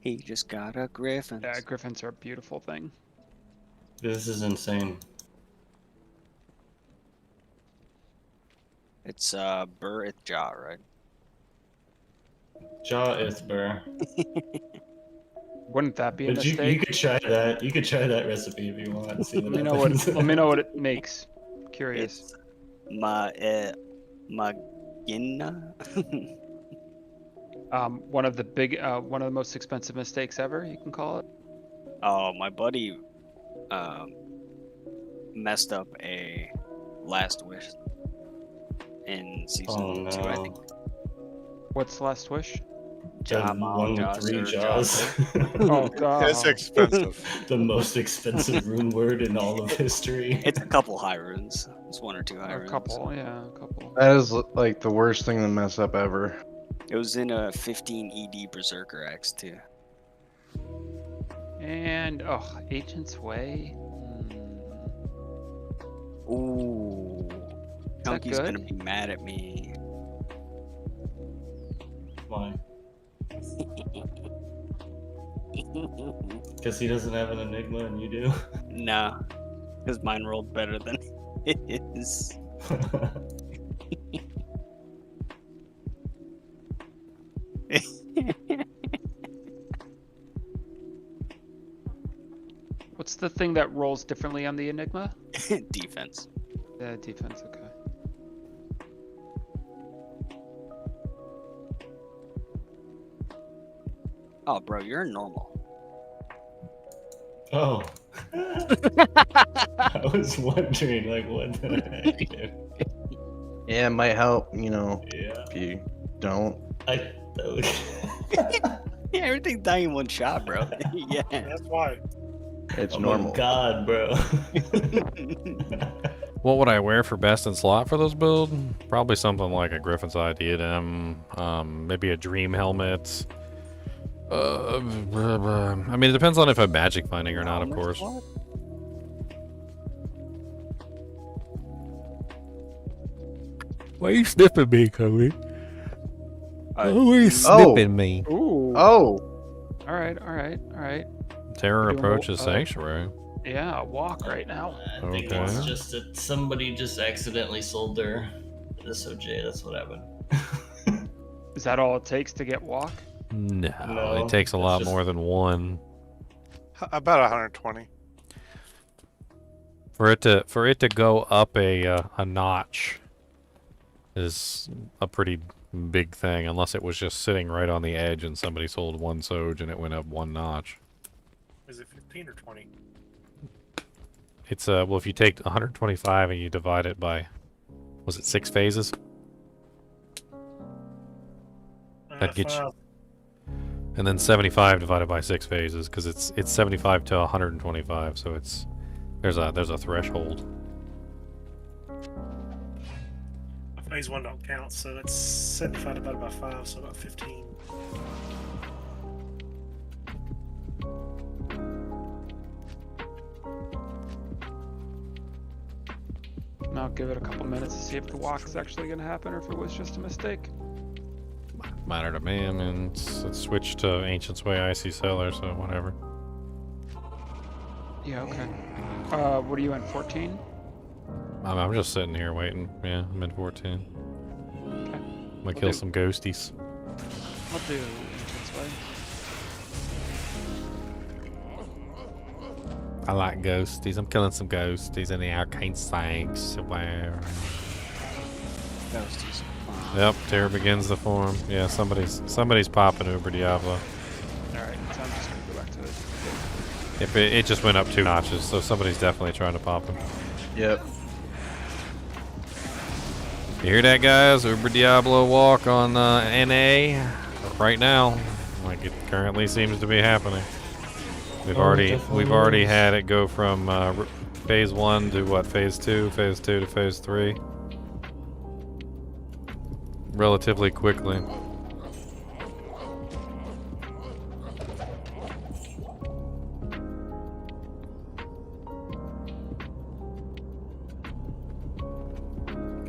He just got a Griffins. Yeah, Griffins are a beautiful thing. This is insane. It's Burr at Jaw, right? Jaw is Burr. Wouldn't that be a But mistake? you could try that. You could try that recipe if you want and see what Let me know what it makes. Curious. It's Magina. One of the most expensive mistakes ever, you can call it. Oh, my buddy messed up a Last Wish in season 2, I think. What's Last Wish? One with 3 jaws. Oh god. It's expensive. The most expensive rune word in all of history. It's a couple high runes. It's 1 or 2 high runes. A couple, yeah, a couple. That is like the worst thing to mess up ever. It was in a 15 ED Berserker Axe too. And Agent's Way. Ooh. Chunky's good? gonna be mad at me. Why? Because he doesn't have an Enigma and you do? Nah. Because mine rolled better than his. What's the thing that rolls differently on the Enigma? Defense. Yeah, defense, okay. Oh, bro, you're normal. Oh. I was wondering, like, what the heck, dude? Yeah, it might help, Yeah. if you don't. Yeah, everything dying in one shot, bro. Yeah. That's why. It's Oh normal. my god, bro. What would I wear for best in slot for this build? Probably something like a Griffin's Eye diadem, maybe a dream helmet. I mean, it depends on if I'm magic finding or not, of course. Why are you sniffing me, Cody? Why are you sniffing me? Ooh. Oh. All right. Terror Doing approaches a- Sanctuary. Yeah, walk right now. I think Okay. it's just that somebody just accidentally sold their SOJ. That's what happened. Is that all it takes to get walk? No, No, it takes a it's lot just- more than one. About 120. For it to go up a notch is a pretty big thing, unless it was just sitting right on the edge and somebody sold one Soj and it went up one notch. Is it 15 or 20? It's well, if you take 125 and you divide it by, was it 6 phases? That gets you. 5. And then 75 divided by 6 phases, because it's 75 to 125, so it's there's a threshold. Phase 1 don't count, so that's 75 divided by 5, so about 15. And I'll give it a couple minutes to see if the walk is actually going to happen or if it was just a mistake. Matter to me. I mean, it's switched to Ancient's Way Icy Cellar, so whatever. Yeah, okay. What are you in, 14? I'm just sitting here waiting. Yeah, I'm in 14. Okay. I'm gonna kill some ghosties. I'll do Ancient's Way. I like ghosties. I'm killing some ghosties in the arcane sanctuary. Ghosties. Yep, terror begins to form. Yeah, somebody's popping Uber Diablo. Alright, so I'm just going to go back to it. If it just went up 2 notches, so somebody's definitely trying to pop him. Yep. You hear that, guys? Uber Diablo walk on NA right now. Like it currently seems to be happening. We've already had it go from phase 1 to what, phase 2 to phase 3. Relatively quickly.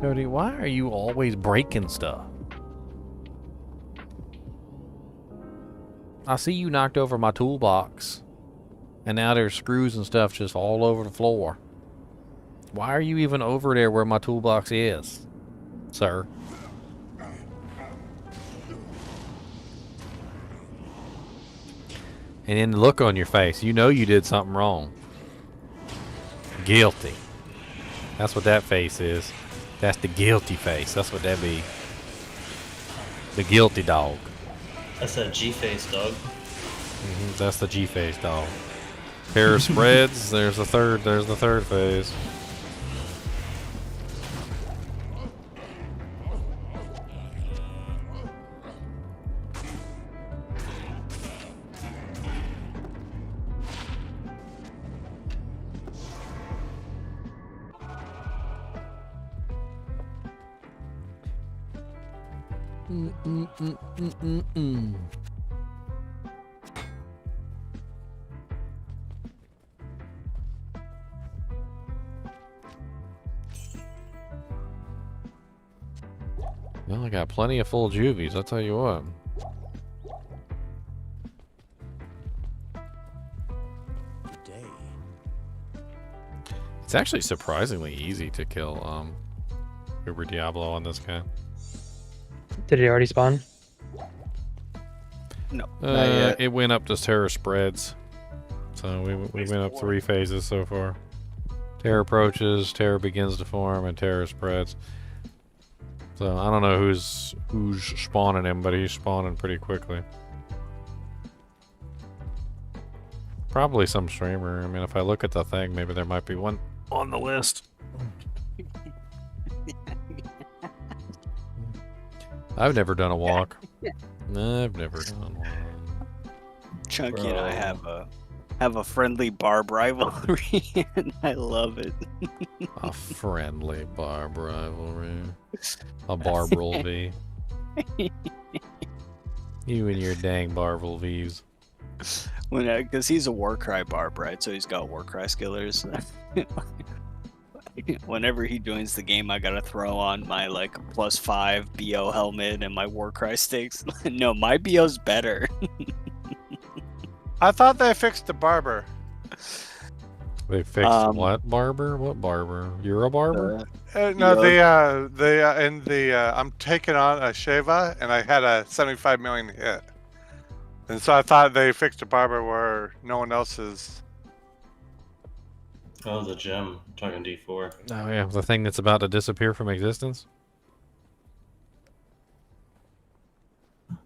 Cody, why are you always breaking stuff? I see you knocked over my toolbox, and now there's screws and stuff just all over the floor. Why are you even over there where my toolbox is, sir? And then the look on your face, you know you did something wrong. Guilty. That's what that face is. That's the guilty face. That's what that be. The guilty dog. That's that G-face, dog. That's the G-face dog. Pair of spreads. There's the third phase. Well, I got plenty of full juvies, I'll tell you what. It's actually surprisingly easy to kill Uber Diablo on this guy. Did he already spawn? No. It went up to terror spreads. So we went up 3 phases so far. Terror approaches, terror begins to form, and terror spreads. So I don't know who's spawning him, but he's spawning pretty quickly. Probably some streamer. I mean, if I look at the thing, maybe there might be one on the list. I've never done a walk. I've never done one. Chunky and I have a friendly barb rivalry, and I love it. A friendly barb rivalry. A barbrel V. You and your dang barbrel Vs. Because he's a Warcry barb, right? So he's got Warcry skillers. Whenever he joins the game, I gotta throw on my like +5 BO helmet and my Warcry sticks. No, my BO's better. I thought they fixed the barber. They fixed what barber? What barber? You're a barber? No, I'm taking on a Sheva, and I had a 75 million hit. And so I thought they fixed a barber where no one else is. Oh, the gem. I'm talking D4. Oh yeah, the thing that's about to disappear from existence.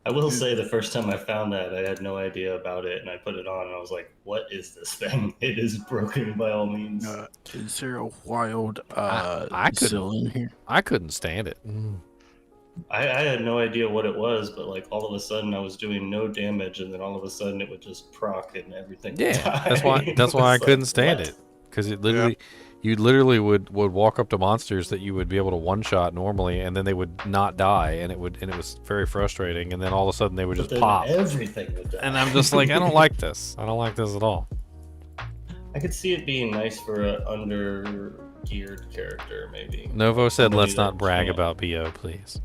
I will say the first time I found that, I had no idea about it, and I put it on, and I was like, what is this thing? It is broken by all means. Is there a wild I seal in here? I couldn't stand it. I had no idea what it was, but like all of a sudden I was doing no damage, and then all of a sudden it would just proc and everything would Yeah, die. that's why I couldn't like, stand what? it. Because it literally, you literally would walk up to monsters that you would be able to one-shot normally, and then they would not die, and it was very frustrating. And then all of a sudden they would just But then pop. everything would die. And I'm just like, I don't like this. I don't like this at all. I could see it being nice for an under-geared character, maybe. Novo said, Somebody "Let's not that brag can't. about BO, please."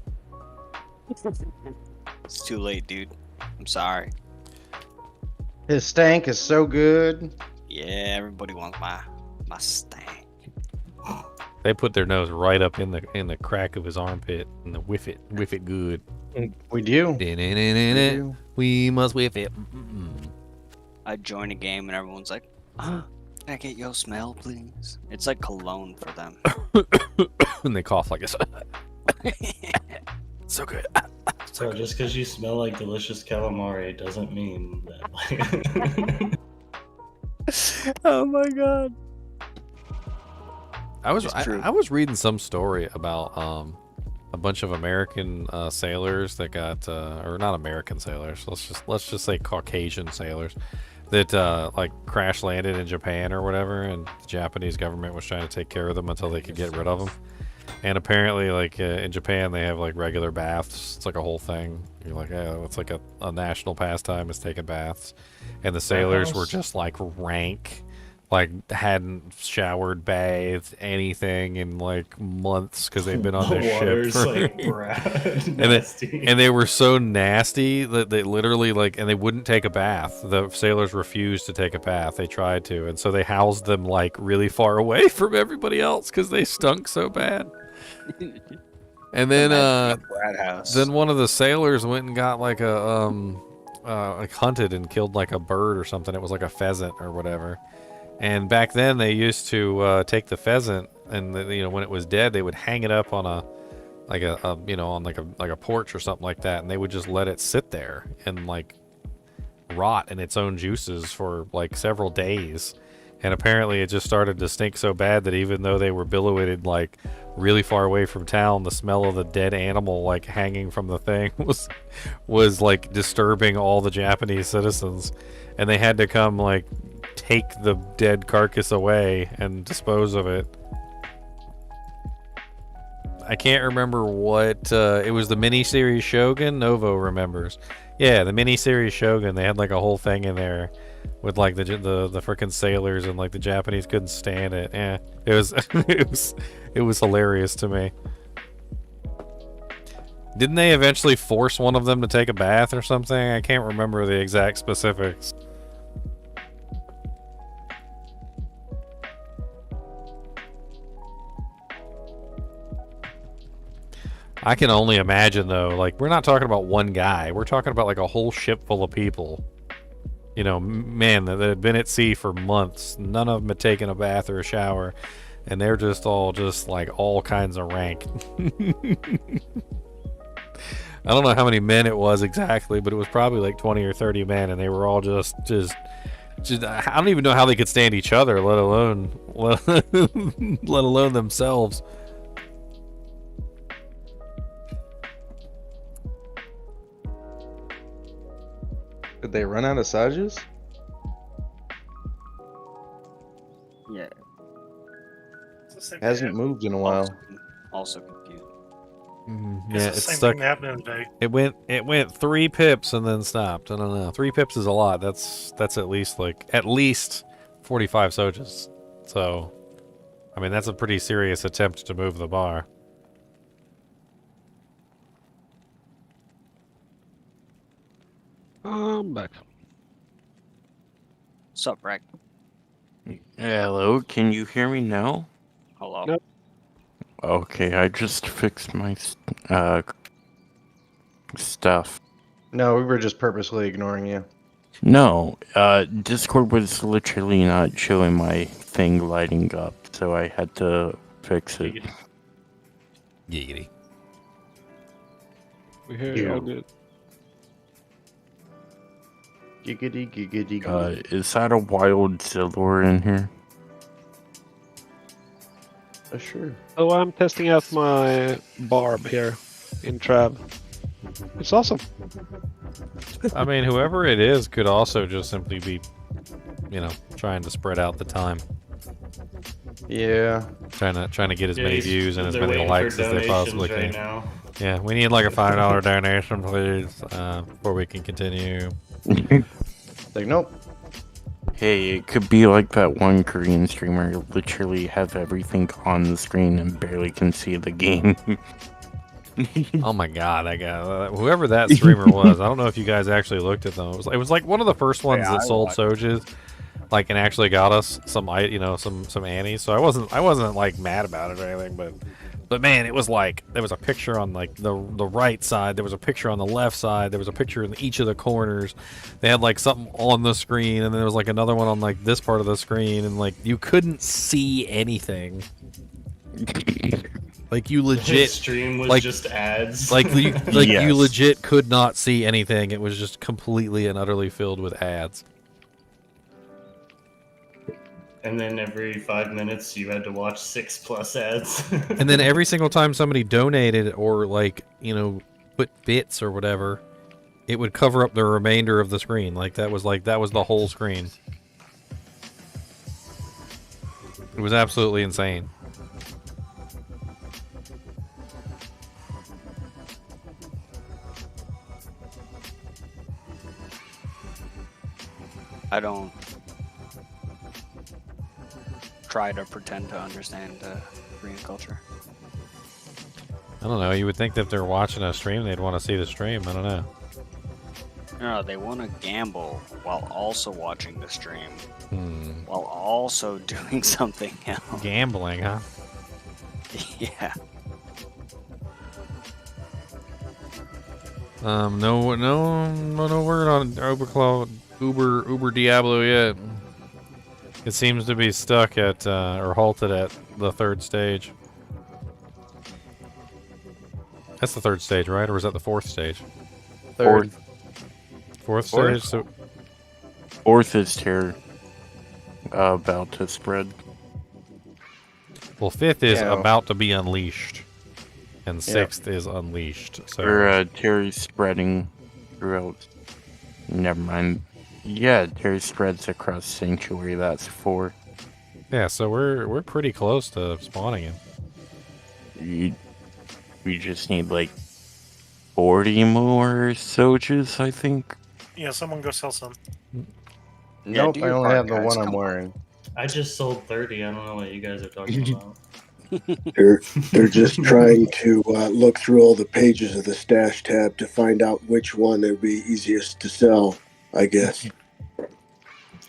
It's too late, dude. I'm sorry. His stank is so good. Yeah, everybody wants my stank. They put their nose right up in the crack of his armpit and whiff it good. We do. We must whiff it. I join a game and everyone's like, "Can I get your smell, please?" It's like cologne for them. And they cough like it's so good. So just because you smell like delicious calamari doesn't mean that. Oh my god. I was reading some story about a bunch of American sailors that got or not American sailors. Let's just say Caucasian sailors that like crash landed in Japan or whatever, and the Japanese government was trying to take care of them until they could get rid of them. And apparently, like in Japan, they have like regular baths. It's like a whole thing. You're like, oh, it's like a national pastime is taking baths. And the sailors were just like rank, like hadn't showered, bathed, anything in like months because they've been on The this ship. water's, For... like, brown, and they were so nasty that they literally and they wouldn't take a bath. The sailors refused to take a bath. They tried to, and so they housed them like really far away from everybody else because they stunk so bad. And then then one of the sailors went and got like a like hunted and killed like a bird or something. It was like a pheasant or whatever. And back then they used to take the pheasant and when it was dead they would hang it up on on a porch or something like that, and they would just let it sit there and like rot in its own juices for like several days. And apparently it just started to stink so bad that even though they were billeted like really far away from town, the smell of the dead animal like hanging from the thing was like disturbing all the Japanese citizens, and they had to come like take the dead carcass away and dispose of it. I can't remember what it was. The miniseries Shogun. Novo remembers. Yeah, the miniseries Shogun. They had like a whole thing in there with like the frickin' sailors, and like the Japanese couldn't stand it. Yeah, it was it was hilarious to me. Didn't they eventually force one of them to take a bath or something? I can't remember the exact specifics. I can only imagine though, like we're not talking about one guy. We're talking about like a whole ship full of people. You know, man, that had been at sea for months. None of them had taken a bath or a shower, and they're just all like all kinds of rank. I don't know how many men it was exactly, but it was probably like 20 or 30 men, and they were all just I don't even know how they could stand each other, let alone themselves. Did they run out of Sages? Yeah. Hasn't moved in a while. Also confused. Yeah, It's it's the same stuck. thing happening today. It went 3 pips and then stopped. I don't know. 3 pips is a lot. That's at least 45 Sojas. So, I mean, that's a pretty serious attempt to move the bar. I'm back. Sup, Rack? Hello, can you hear me now? Hello. Nope. Okay, I just fixed my stuff. No, we were just purposely ignoring you. No, Discord was literally not showing my thing lighting up, so I had to fix it. Giggity. We hear you all good. Giggity, giggity, giggity. Is that a wild Zilor in here? Sure. Oh, I'm testing out my barb here in Trav. It's awesome. I mean, whoever it is could also just simply be, trying to spread out the time. Yeah. Trying to get as Yeah, many views and as they're many waiting likes for as they possibly donations can. right now. Yeah, we need like a $5 donation, please, before we can continue. Like, nope. Hey, it could be like that one Korean streamer who literally has everything on the screen and barely can see the game. Oh my god, I got whoever that streamer was. I don't know if you guys actually looked at them. It was like one of the first ones that sold Sojas, and actually got us some Annies. So I wasn't like mad about it or anything, but man, it was like there was a picture on like the right side, there was a picture on the left side, there was a picture in each of the corners. They had like something on the screen, and then there was like another one on like this part of the screen, and like you couldn't see anything. Like you legit His stream was just ads. You legit could not see anything. It was just completely and utterly filled with ads. And then every 5 minutes you had to watch 6+ ads. And then every single time somebody donated or put bits or whatever, it would cover up the remainder of the screen. That was the whole screen. It was absolutely insane. try to pretend to understand Korean culture. I don't know. You would think that if they're watching a stream, they'd want to see the stream. I don't know. No, they want to gamble while also watching the stream, Hmm. while also doing something else. Gambling, huh? Yeah. No word on Uber Diablo yet. It seems to be stuck at or halted at the 3rd stage. That's the 3rd stage, right? Or is that the 4th stage? Fourth. 4th stage. So 4th is here, about to spread. well, 5th is Yeah. about to be unleashed, and 6th is unleashed. So Terry's spreading throughout. Never mind. Yeah, Terry spreads across Sanctuary. That's 4. yeah, so we're pretty close to spawning him. We just need like 40 more sojas, I think. Yeah, someone go sell some. Nope, I only have the one I'm wearing. I just sold 30. I don't know what you guys are talking about. They're just trying to look through all the pages of the stash tab to find out which one would be easiest to sell, I guess.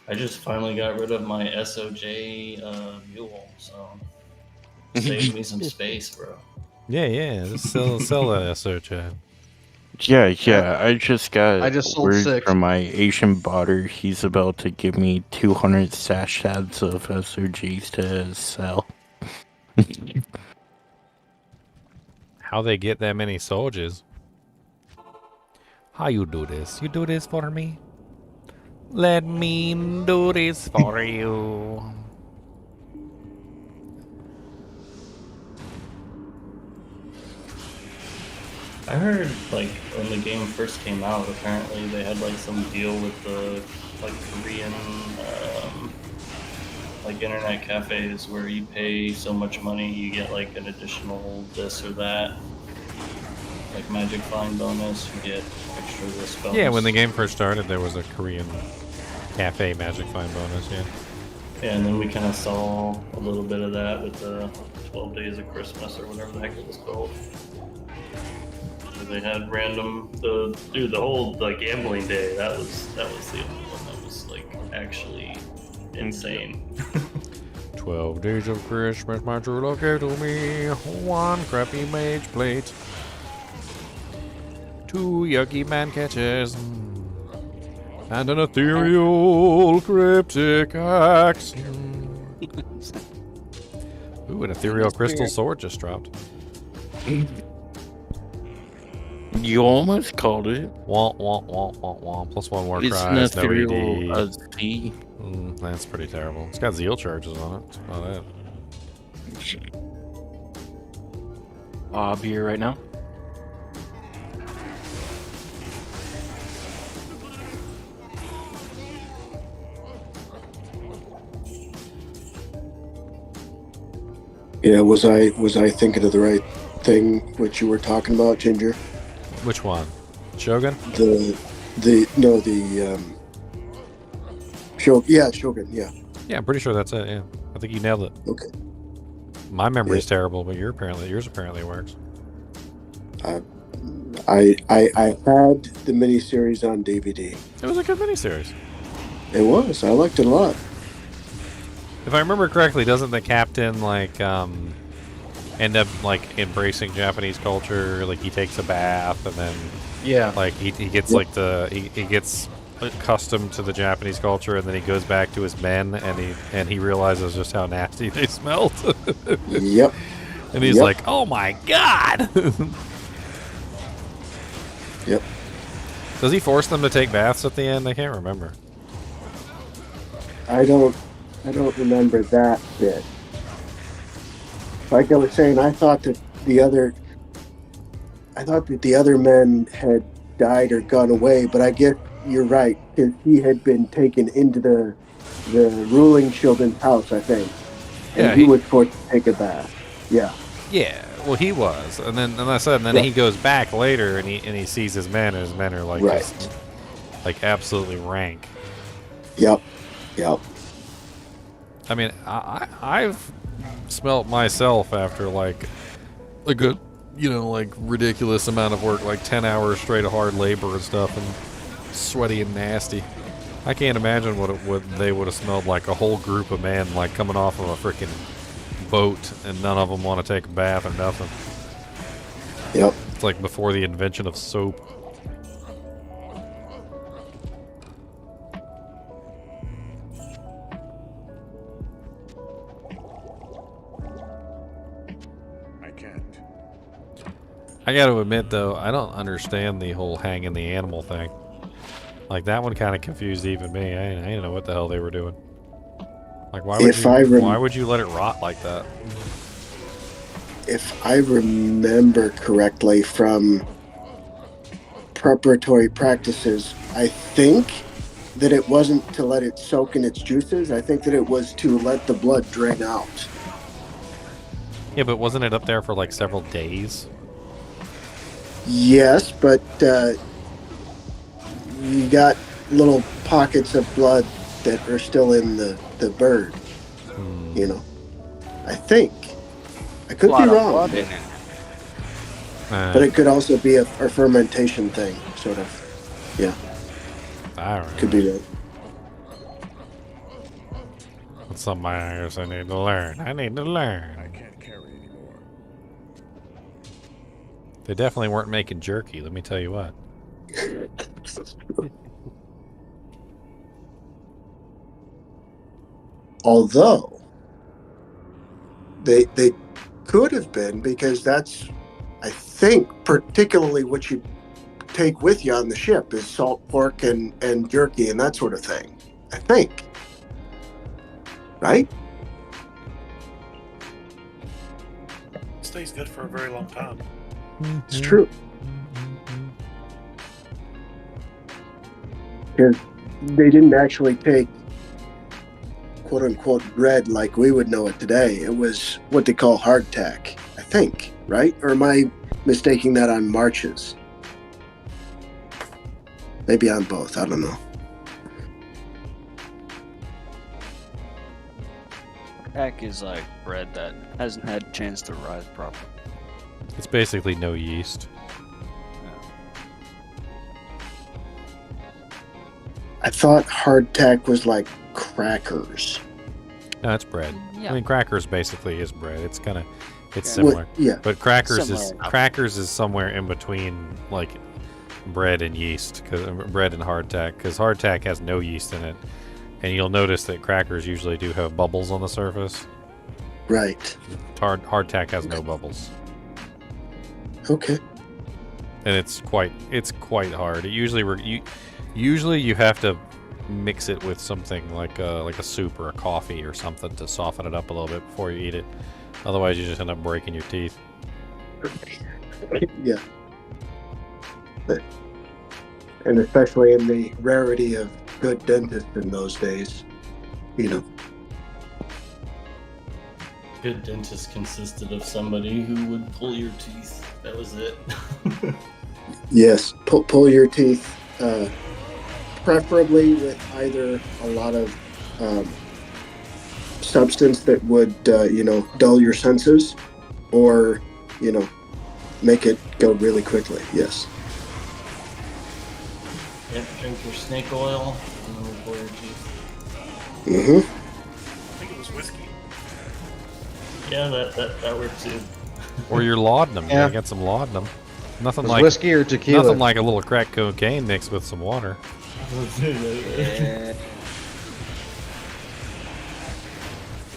I just finally got rid of my SOJ mule, so save me some space, bro. Yeah, just sell that SOJ. Yeah, I just got I just sold word 6. from my Asian botter. He's about to give me 200 stash tabs of SOGs to sell. How they get that many soldiers? How you do this? You do this for me? Let me do this for you. I heard, like, when the game first came out, apparently they had, like, some deal with the, like, Korean, like, internet cafes where you pay so much money, you get, like, an additional this or that. Like, magic find bonus, you get extra this bonus. Yeah, when the game first started, there was a Korean cafe magic find bonus, yeah. Yeah, and then we kind of saw a little bit of that with the 12 Days of Christmas or whatever the heck it was called. They had random the whole like gambling day. That was the only one that was like actually insane. 12 days of Christmas, my true love gave to me one crappy mage plate, 2 yucky man catches, and an ethereal cryptic axe. Ooh, an ethereal crystal sword just dropped. You almost called it. Womp, womp, womp, womp, womp. Plus 1 more It's cries, an no ethereal ED. That's pretty terrible. It's got zeal charges on it. That's about it. I'll be here right now. Yeah, was I thinking of the right thing? What you were talking about, Ginger? Which one? Shogun? Shogun, yeah. Yeah, I'm pretty sure that's it, yeah. I think you nailed it. Okay. My memory's terrible, but yours apparently works. I had the miniseries on DVD. It was a good miniseries. It was. I liked it a lot. If I remember correctly, doesn't the captain like end up like embracing Japanese culture? Like he takes a bath and then like he gets like he gets accustomed to the Japanese culture, and then he goes back to his men and he realizes just how nasty they smelled. Yep. And he's like, "Oh my god!" Yep. Does he force them to take baths at the end? I can't remember. I don't remember that bit. Like I was saying, I thought that the other men had died or gone away, but I guess you're right, because he had been taken into the ruling children's house, I think. And Yeah, he was forced to take a bath. Yeah. Yeah, well, he was, and then he goes back later, and he sees his men, and his men are like just, like absolutely rank. Yep. I mean, I've smelt myself after like a good, like ridiculous amount of work, like 10 hours straight of hard labor and stuff, and sweaty and nasty. I can't imagine what they would have smelled like, a whole group of men like coming off of a freaking boat and none of them want to take a bath or nothing. Yep. It's like before the invention of soap. I can't. I gotta admit though, I don't understand the whole hanging the animal thing. Like that one kind of confused even me. I didn't know what the hell they were doing. Like why would you let it rot like that? If I remember correctly from preparatory practices, I think that it wasn't to let it soak in its juices. I think that it was to let the blood drain out. Yeah, but wasn't it up there for like several days? Yes, but you got little pockets of blood that are still in the bird. I think. I could be wrong. But it could also be a fermentation thing, sort of. Yeah. I don't know. Could be right. That's something I guess I need to learn. I need to learn. I can't carry anymore. They definitely weren't making jerky, let me tell you what. Although they could have been, because that's, I think, particularly what you take with you on the ship is salt pork and jerky and that sort of thing. I think. Right? It stays good for a very long time. It's true. Because they didn't actually take quote unquote bread like we would know it today. It was what they call hardtack, I think, right? Or am I mistaking that on marches? Maybe on both, I don't know. Hack is like bread that hasn't had a chance to rise properly. It's basically no yeast. I thought hardtack was like crackers. No, it's bread. Yeah. I mean, crackers basically is bread. It's kind of, it's similar. Yeah. But crackers Similar. is somewhere in between like bread and yeast, bread and hardtack, because hardtack has no yeast in it, and you'll notice that crackers usually do have bubbles on the surface. Right. Hardtack has no bubbles. Okay. And it's quite hard. It usually you have to mix it with something like a soup or a coffee or something to soften it up a little bit before you eat it. Otherwise, you just end up breaking your teeth. Yeah. And especially in the rarity of good dentists in those days, Good dentist consisted of somebody who would pull your teeth. That was it. Yes, pull your teeth, preferably with either a lot of substance that would, dull your senses, or, make it go really quickly. Yes. Yep, drink your snake oil and then pull your teeth. Mm-hmm. I think it was whiskey. Yeah, that worked too. Or you're laudanum. Yeah. You got some laudanum. Nothing Was like whiskey or tequila? Nothing like a little crack cocaine mixed with some water. Yeah.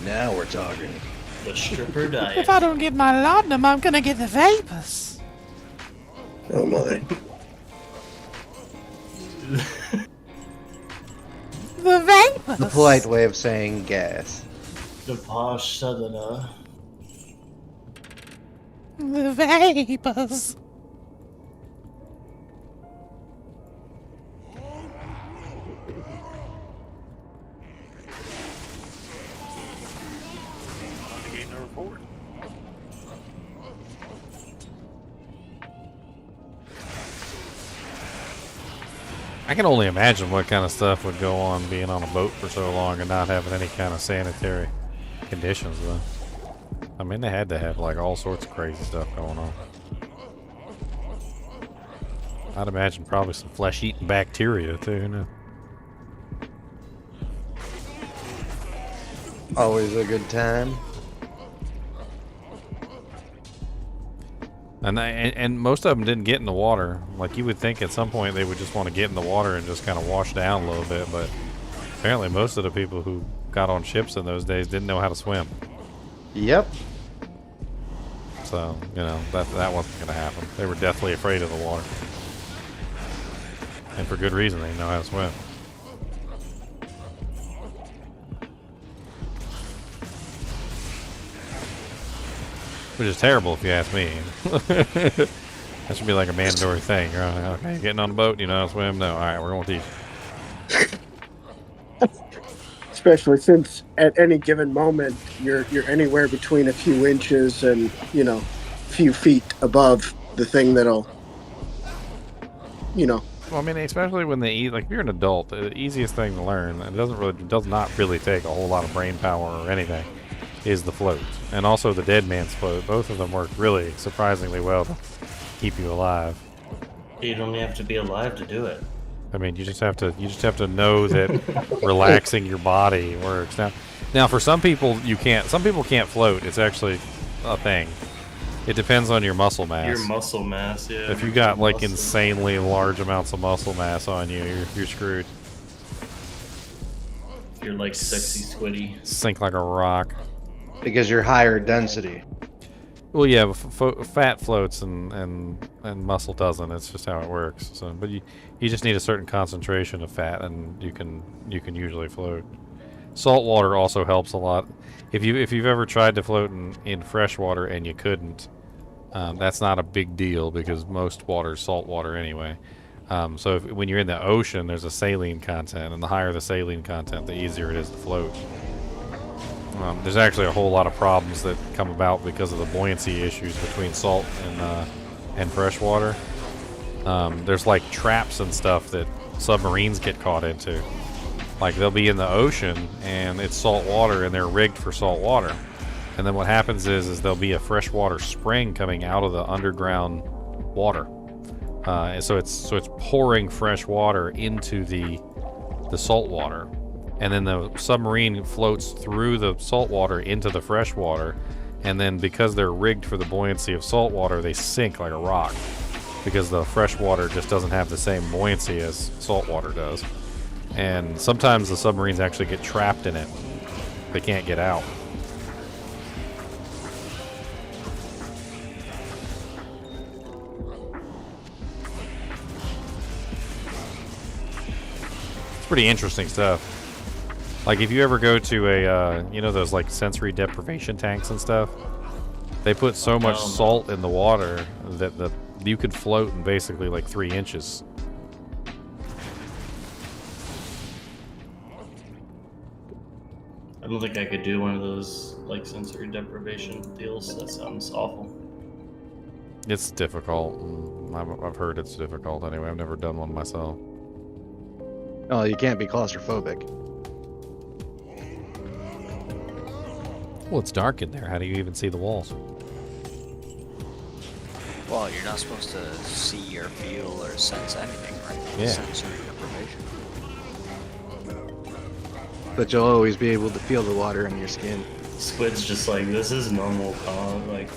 Now we're talking. The stripper diet. If I don't get my laudanum, I'm gonna get the vapors. Oh my. The vapors. The polite way of saying gas. The posh southerner. The vapors. Navigating the report. I can only imagine what kind of stuff would go on being on a boat for so long and not having any kind of sanitary conditions, though. I mean, they had to have like all sorts of crazy stuff going on. I'd imagine probably some flesh-eating bacteria too. You know? Always a good time. And most of them didn't get in the water. Like you would think at some point they would just want to get in the water and just kind of wash down a little bit, but apparently most of the people who got on ships in those days didn't know how to swim. Yep. So, you know, that wasn't going to happen. They were deathly afraid of the water. And for good reason, they know how to swim. Which is terrible if you ask me. That should be like a mandatory thing. You're okay, getting on the boat, you know how to swim? No, alright, we're going to teach. Especially since at any given moment you're anywhere between a few inches and, you know, a few feet above the thing that'll, you know. Well, I mean, especially when they eat, like if you're an adult, the easiest thing to learn, and it does not really take a whole lot of brain power or anything, is the float. And also the dead man's float. Both of them work really surprisingly well to keep you alive. You don't have to be alive to do it. I mean, you just have to know that relaxing your body works. Now for some people you can't. Some people can't float. It's actually a thing. It depends on your muscle mass. Your muscle mass, yeah. If you got like insanely large amounts of muscle mass on you, you're screwed. You're like sexy squiddy. Sink like a rock. Because you're higher density. Well, yeah, fat floats and muscle doesn't. It's just how it works. So, but you just need a certain concentration of fat, and you can usually float. Salt water also helps a lot. If you've ever tried to float in fresh water and you couldn't, that's not a big deal because most water is salt water anyway. So when you're in the ocean, there's a saline content, and the higher the saline content, the easier it is to float. There's actually a whole lot of problems that come about because of the buoyancy issues between salt and fresh water. There's like traps and stuff that submarines get caught into. Like they'll be in the ocean and it's salt water and they're rigged for salt water. And then what happens is there'll be a freshwater spring coming out of the underground water. So it's pouring fresh water into the salt water. And then the submarine floats through the salt water into the fresh water, and then because they're rigged for the buoyancy of salt water, they sink like a rock because the fresh water just doesn't have the same buoyancy as salt water does. And sometimes the submarines actually get trapped in it. They can't get out. It's pretty interesting stuff. Like if you ever go to a, you know those like sensory deprivation tanks and stuff? They put so much salt in the water that you could float in basically like 3 inches. I don't think I could do one of those like sensory deprivation deals. That sounds awful. It's difficult. I've heard it's difficult anyway. I've never done one myself. Oh, you can't be claustrophobic. Well, it's dark in there. How do you even see the walls? Well, you're not supposed to see or feel or sense anything, right? Yeah. Sensory deprivation. But you'll always be able to feel the water in your skin. Squid's just like, this is normal,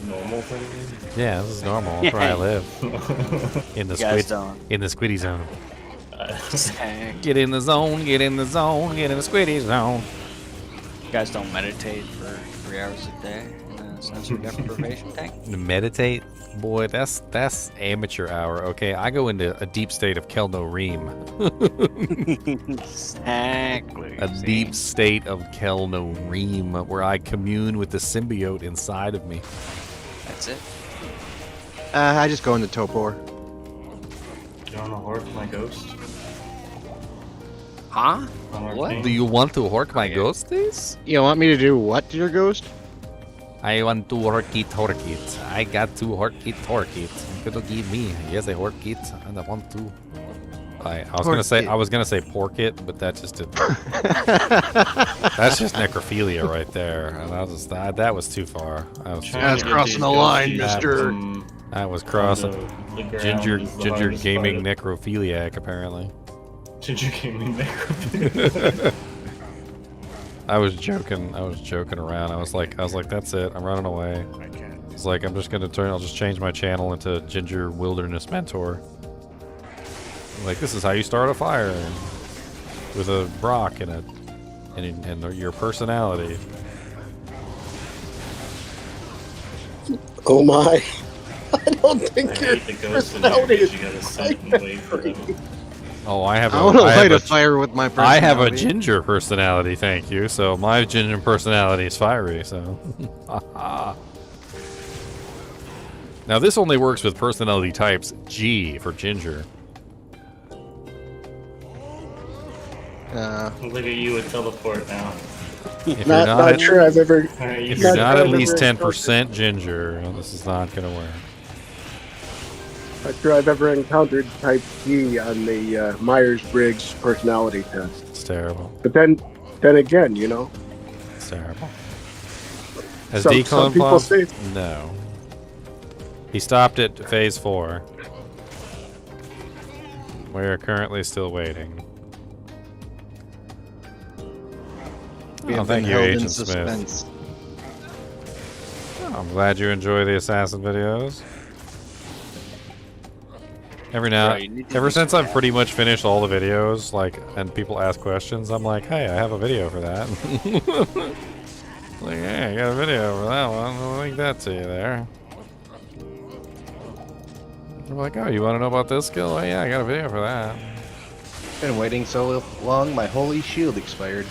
normal thing. Yeah, this is normal. That's where I live. In the squiddy zone. Get in the zone, get in the zone, get in the squiddy zone. You guys don't meditate for 3 hours a day in a sensory deprivation tank? Meditate? Boy, that's amateur hour, okay? I go into a deep state of Kelno Reem. Exactly. A deep state of Kelno Reem where I commune with the symbiote inside of me. That's it? I just go into Topor. Do you want to hork my ghost? Huh? What? Do you want to hork my ghosties? You want me to do what to your ghost? I want to hork it. I got to hork it. You could give me. Yes, I hork it, and I want to I was gonna say pork it, but that just didn't. That's just necrophilia right there, and that was too far. That's crossing the line, Mister. That was crossing. Ginger gaming part necrophiliac apparently. Ginger gaming necrophiliac. I was joking around. I was like, that's it. I'm running away. It's like I'll just change my channel into Ginger Wilderness Mentor. Like, this is how you start a fire with a rock and your personality. Oh my! I don't think your hate the ghost in personality there is. because you gotta sit and wait for them. Oh, I wanna light a fire with my I have a personality. ginger personality, thank you. So my ginger personality is fiery. So, now this only works with personality types G for ginger. Look at you with teleport now. If Not sure I've ever. If you're not at least 10% ginger, this is not going to work. Not sure I've ever encountered Type G on the Myers-Briggs personality test. It's terrible. But then again, you know. It's terrible. Has Some Declan people paused? say- No. He stopped at phase 4. We're currently still waiting. We Oh, have thank been you, held in Agent Smith. suspense. I'm glad you enjoy the assassin videos. Ever since I've pretty much finished all the videos, and people ask questions, I'm like, hey, I have a video for that. Like, hey, I got a video for that one. I'll link that to you there. I'm like, oh, you want to know about this skill? Oh, yeah, I got a video for that. Been waiting so long, my holy shield expired.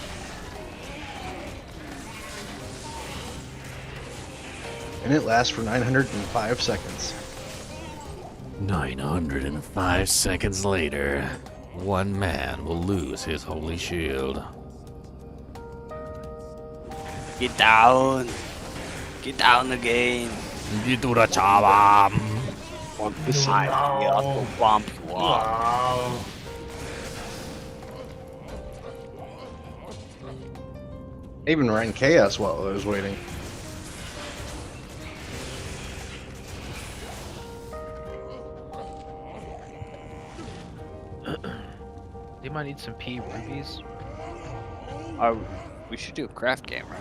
And it lasts for 905 seconds. 905 seconds later, one man will lose his holy shield. Get down. Get down again. Get to the chopper. I even ran chaos while I was waiting. They might need some P rubies. We should do a craft game, right?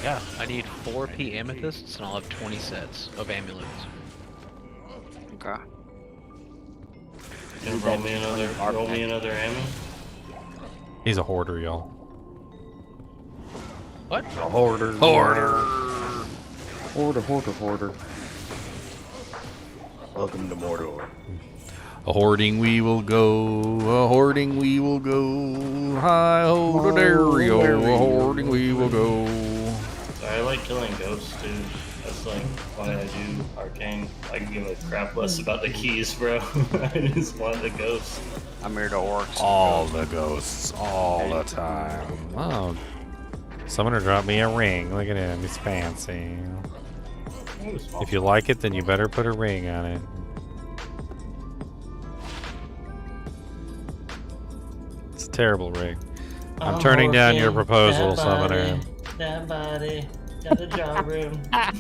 Yeah, I need 4 P amethysts and I'll have 20 sets of amulets. Okay. Roll me another ammo. He's a hoarder, y'all. What? A hoarder. Hoarder. Welcome to Mordor. A hoarding we will go, a hoarding we will go, hi ho to Dario, a hoarding we will go. I like killing ghosts too. That's like why I do arcane. I can give a crap less about the keys, bro. I just want the ghosts. I'm here to orcs. All the ghosts, all the time. Oh, summoner dropped me a ring. Look at him, he's fancy. If you like it, then you better put a ring on it. It's a terrible ring. I'm turning down your proposal, summoner. That body got a job room. Yeah.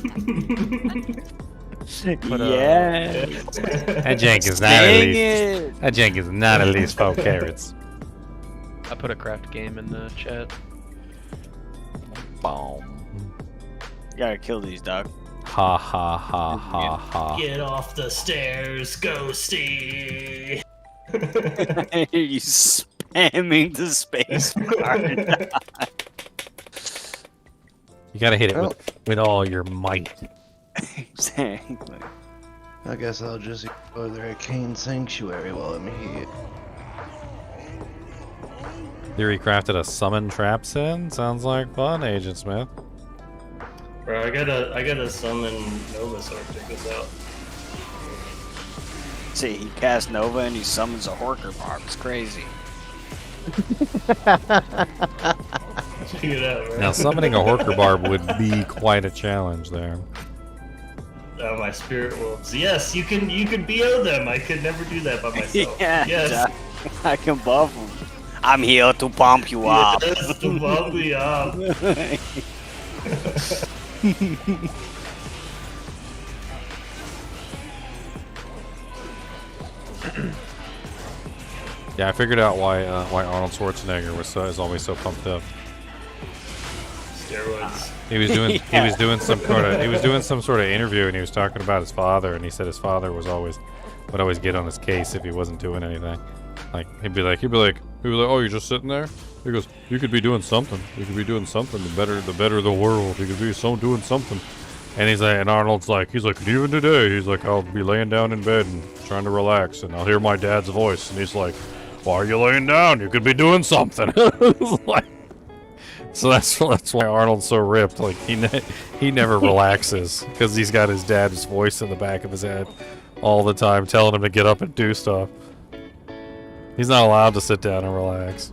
That jank is not at least. That jank is not at least 4 carats. I put a craft game in the chat. Boom. You gotta kill these, dog. Ha ha ha ha ha. Get off the stairs, ghosty. You spamming the space bar. You gotta hit it with all your might. Exactly. I guess I'll just go to the arcane sanctuary while I'm here. Theory crafted a summon trap sin? Sounds like fun, Agent Smith. Bro, I gotta summon Nova Sword. Check this out. See, he casts Nova and he summons a Horker Barb. It's crazy. Check it out, bro. Now, summoning a Horker Barb would be quite a challenge there. my spirit wolves. Yes, you can BO them. I could never do that by myself. Yeah, Yes. I can buff them. I'm here to pump you up. Yes, to pump me up. Yeah, I figured out why Arnold Schwarzenegger is always so pumped up. Steroids. He was doing some sort of interview, and he was talking about his father, and he said his father would always get on his case if he wasn't doing anything. Like he'd be like, oh, you're just sitting there. He goes, you could be doing something. You could be doing something. The better the world. You could be doing something. And he's like, and Arnold's like, even today, he's like, I'll be laying down in bed and trying to relax, and I'll hear my dad's voice, and he's like, why are you laying down? You could be doing something. Like, so that's why Arnold's so ripped. Like he never relaxes because he's got his dad's voice in the back of his head all the time, telling him to get up and do stuff. He's not allowed to sit down and relax.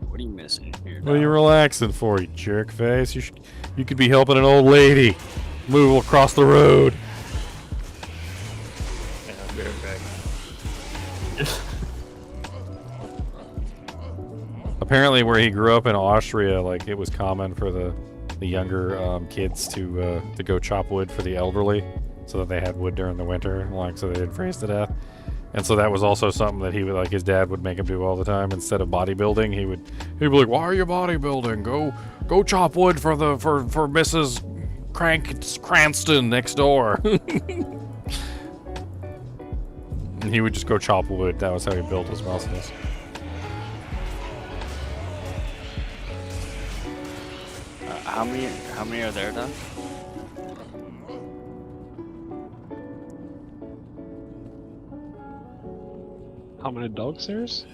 What are you missing here? What are you relaxing for, you jerk face? You could be helping an old lady move across the road. Yeah, I'll be right back. Apparently, where he grew up in Austria, like it was common for the younger kids to go chop wood for the elderly, so that they had wood during the winter, like so they didn't freeze to death. And so that was also something that he would, like, his dad would make him do all the time. Instead of bodybuilding, he'd be like, "Why are you bodybuilding? Go chop wood for Mrs. Cranston next door." And he would just go chop wood. That was how he built his muscles. How many are there now? How many dogs there's?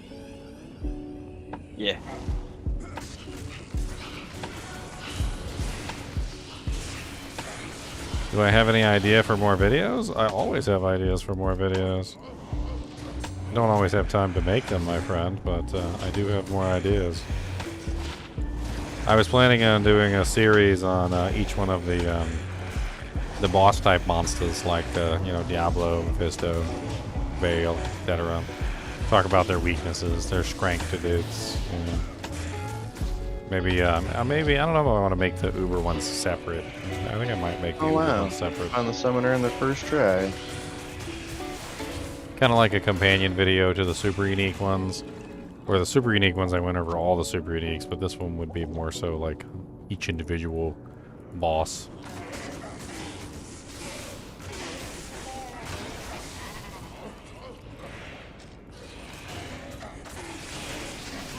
Yeah. Do I have any idea for more videos? I always have ideas for more videos. I don't always have time to make them, my friend, but I do have more ideas. I was planning on doing a series on each one of the boss type monsters, like Diablo, Mephisto, Vale, etc. Talk about their weaknesses, their strength to dudes. Maybe I don't know if I want to make the Uber ones separate. I think I might make the Uber ones separate. On the summoner in the first try. Kind of like a companion video to the super unique ones. Where the super unique ones I went over all the super uniques, but this one would be more so like each individual boss.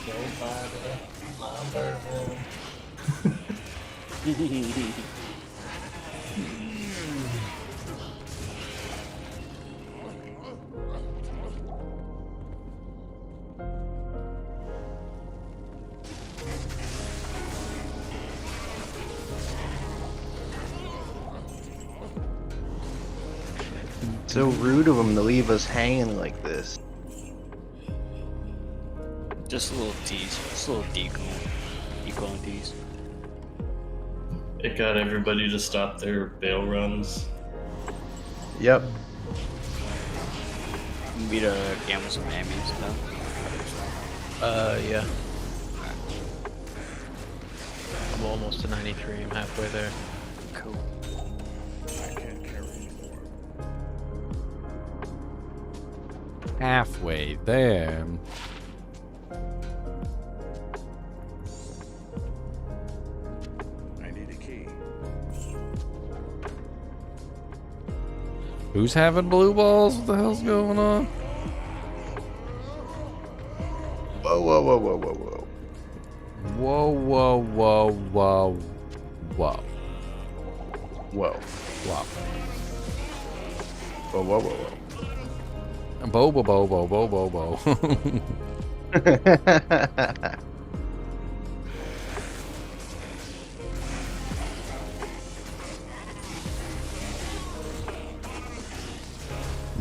Go buy my bourbon. So rude of them to leave us hanging like this. Just a little tease. Just a little decoy tease. It got everybody to stop their bail runs. Yep. Me to gamble some ammies now. Yeah. I'm almost to 93. I'm halfway there. Cool. Halfway there. I need a key. Who's having blue balls? What the hell's going on? Whoa, whoa, whoa, whoa, whoa, whoa. Whoa, whoa, whoa, whoa, whoa. Whoa. Wow. Whoa, whoa, whoa, whoa. Bo, bo, bo, bo, bo, bo, bo.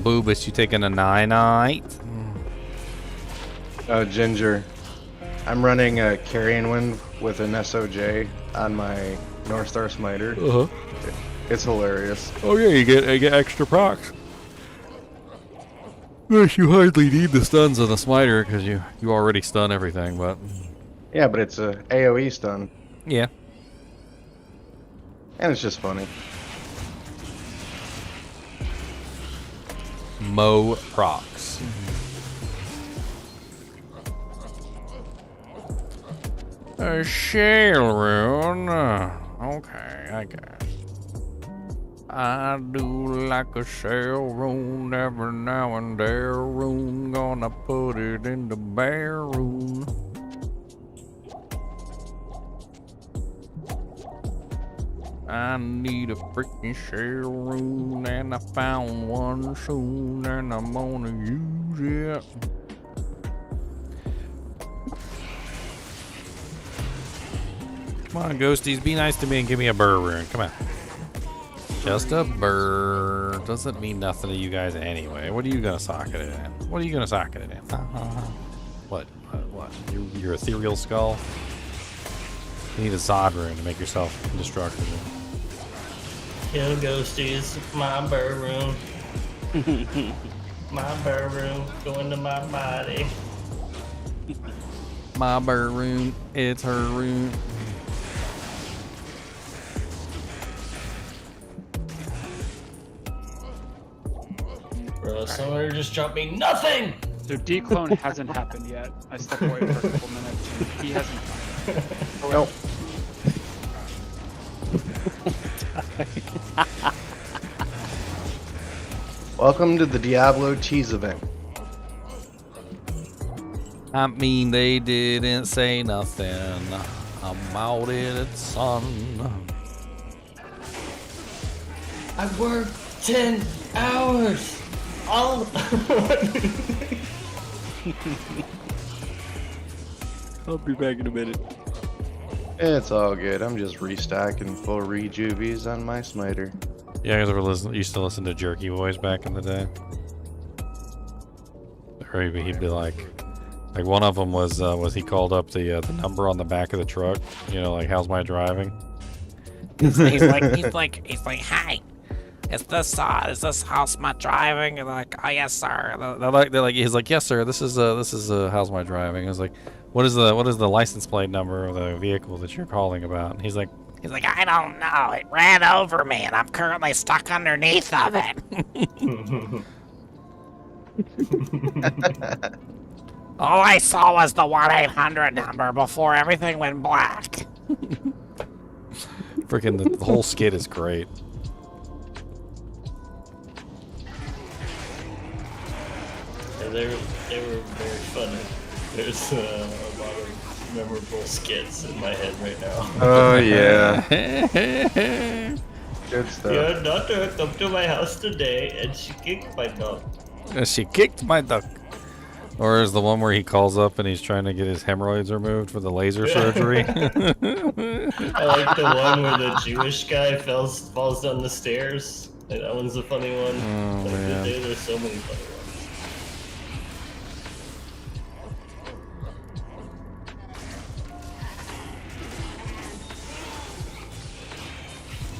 Boobus, you taking a night? Oh, Ginger. I'm running a carrion wind with an SOJ on my North Star Smiter. Uh-huh. It's hilarious. Oh yeah, you get extra procs. Yes, you hardly need the stuns of the smiter because you already stun everything, but Yeah, but it's a AoE stun. yeah. And it's just funny. Mo procs. A shell rune. Okay, I guess. I do like a shell rune every now and there. Rune, gonna put it in the bear rune. I need a freaking shell rune, and I found one soon, and I'm gonna use it. Come on, ghosties, be nice to me and give me a burr rune. Come on. Just a burr. Doesn't mean nothing to you guys anyway. What are you gonna socket it in? What are you gonna socket it in? What? Your ethereal skull? You need a Zod rune to make yourself indestructible. Yo, ghosties, my burr room. My burr room, go into my body. My burr rune, it's her rune. Bro, someone just dropped me nothing! So declone hasn't happened yet. I stepped away for a couple minutes. And he hasn't done it. Nope. Welcome to the Diablo cheese event. I mean, they didn't say nothing about it, son. I worked 10 hours! All I'll be back in a minute. It's all good. I'm just restacking full rejuvies on my smiter. Yeah, I guys used to listen to Jerky Boys back in the day. Or he'd be like one of them was he called up the number on the back of the truck. You know, like, how's my driving? he's like, hi. Is this how's my driving? And they're like, oh yes, sir. He's like, yes, sir. This is how's my driving? I was like, what is the license plate number of the vehicle that you're calling about? And he's like, I don't know. It ran over me, and I'm currently stuck underneath of it. All I saw was the 1-800 number before everything went black. freaking the whole skit is great. Yeah, they were very funny. There's a lot of memorable skits in my head right now. Oh yeah. Good stuff. Your daughter come to my house today and she kicked my dog. She kicked my duck. Or is the one where he calls up and he's trying to get his hemorrhoids removed for the laser surgery? I like the one where the Jewish guy falls down the stairs. Like, that one's a funny one. Oh, man. There's so many funny ones.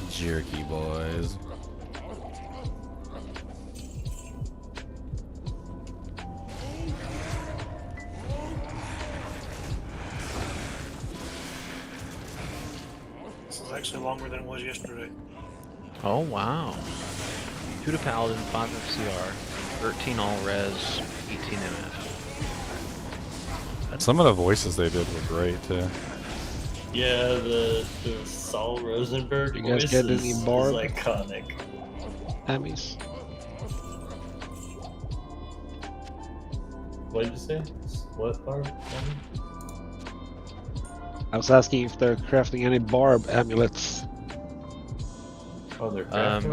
Jerky Boys. This is actually longer than it was yesterday. Oh wow. 2 to Paladin, 5 FCR, 13 all res, 18 MF. Some of the voices they did were great too. Yeah, the Saul Rosenberg You guys voice get is any Barb? iconic. Emmys. What did you say? What Barb? I was asking if they're crafting any barb amulets. Oh, they're crafting?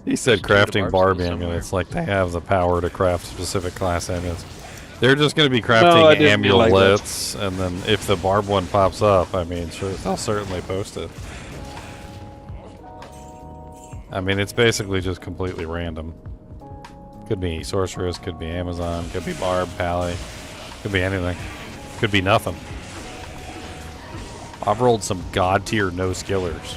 He said crafting barb somewhere. amulets, like they have the power to craft specific class amulets. They're just going to be I crafting didn't mean like that. amulets, and then if the barb one pops up, I mean, sure, they'll certainly post it. I mean, it's basically just completely random. Could be sorceress, could be Amazon, could be barb, pally, could be anything, could be nothing. I've rolled some god tier no skillers.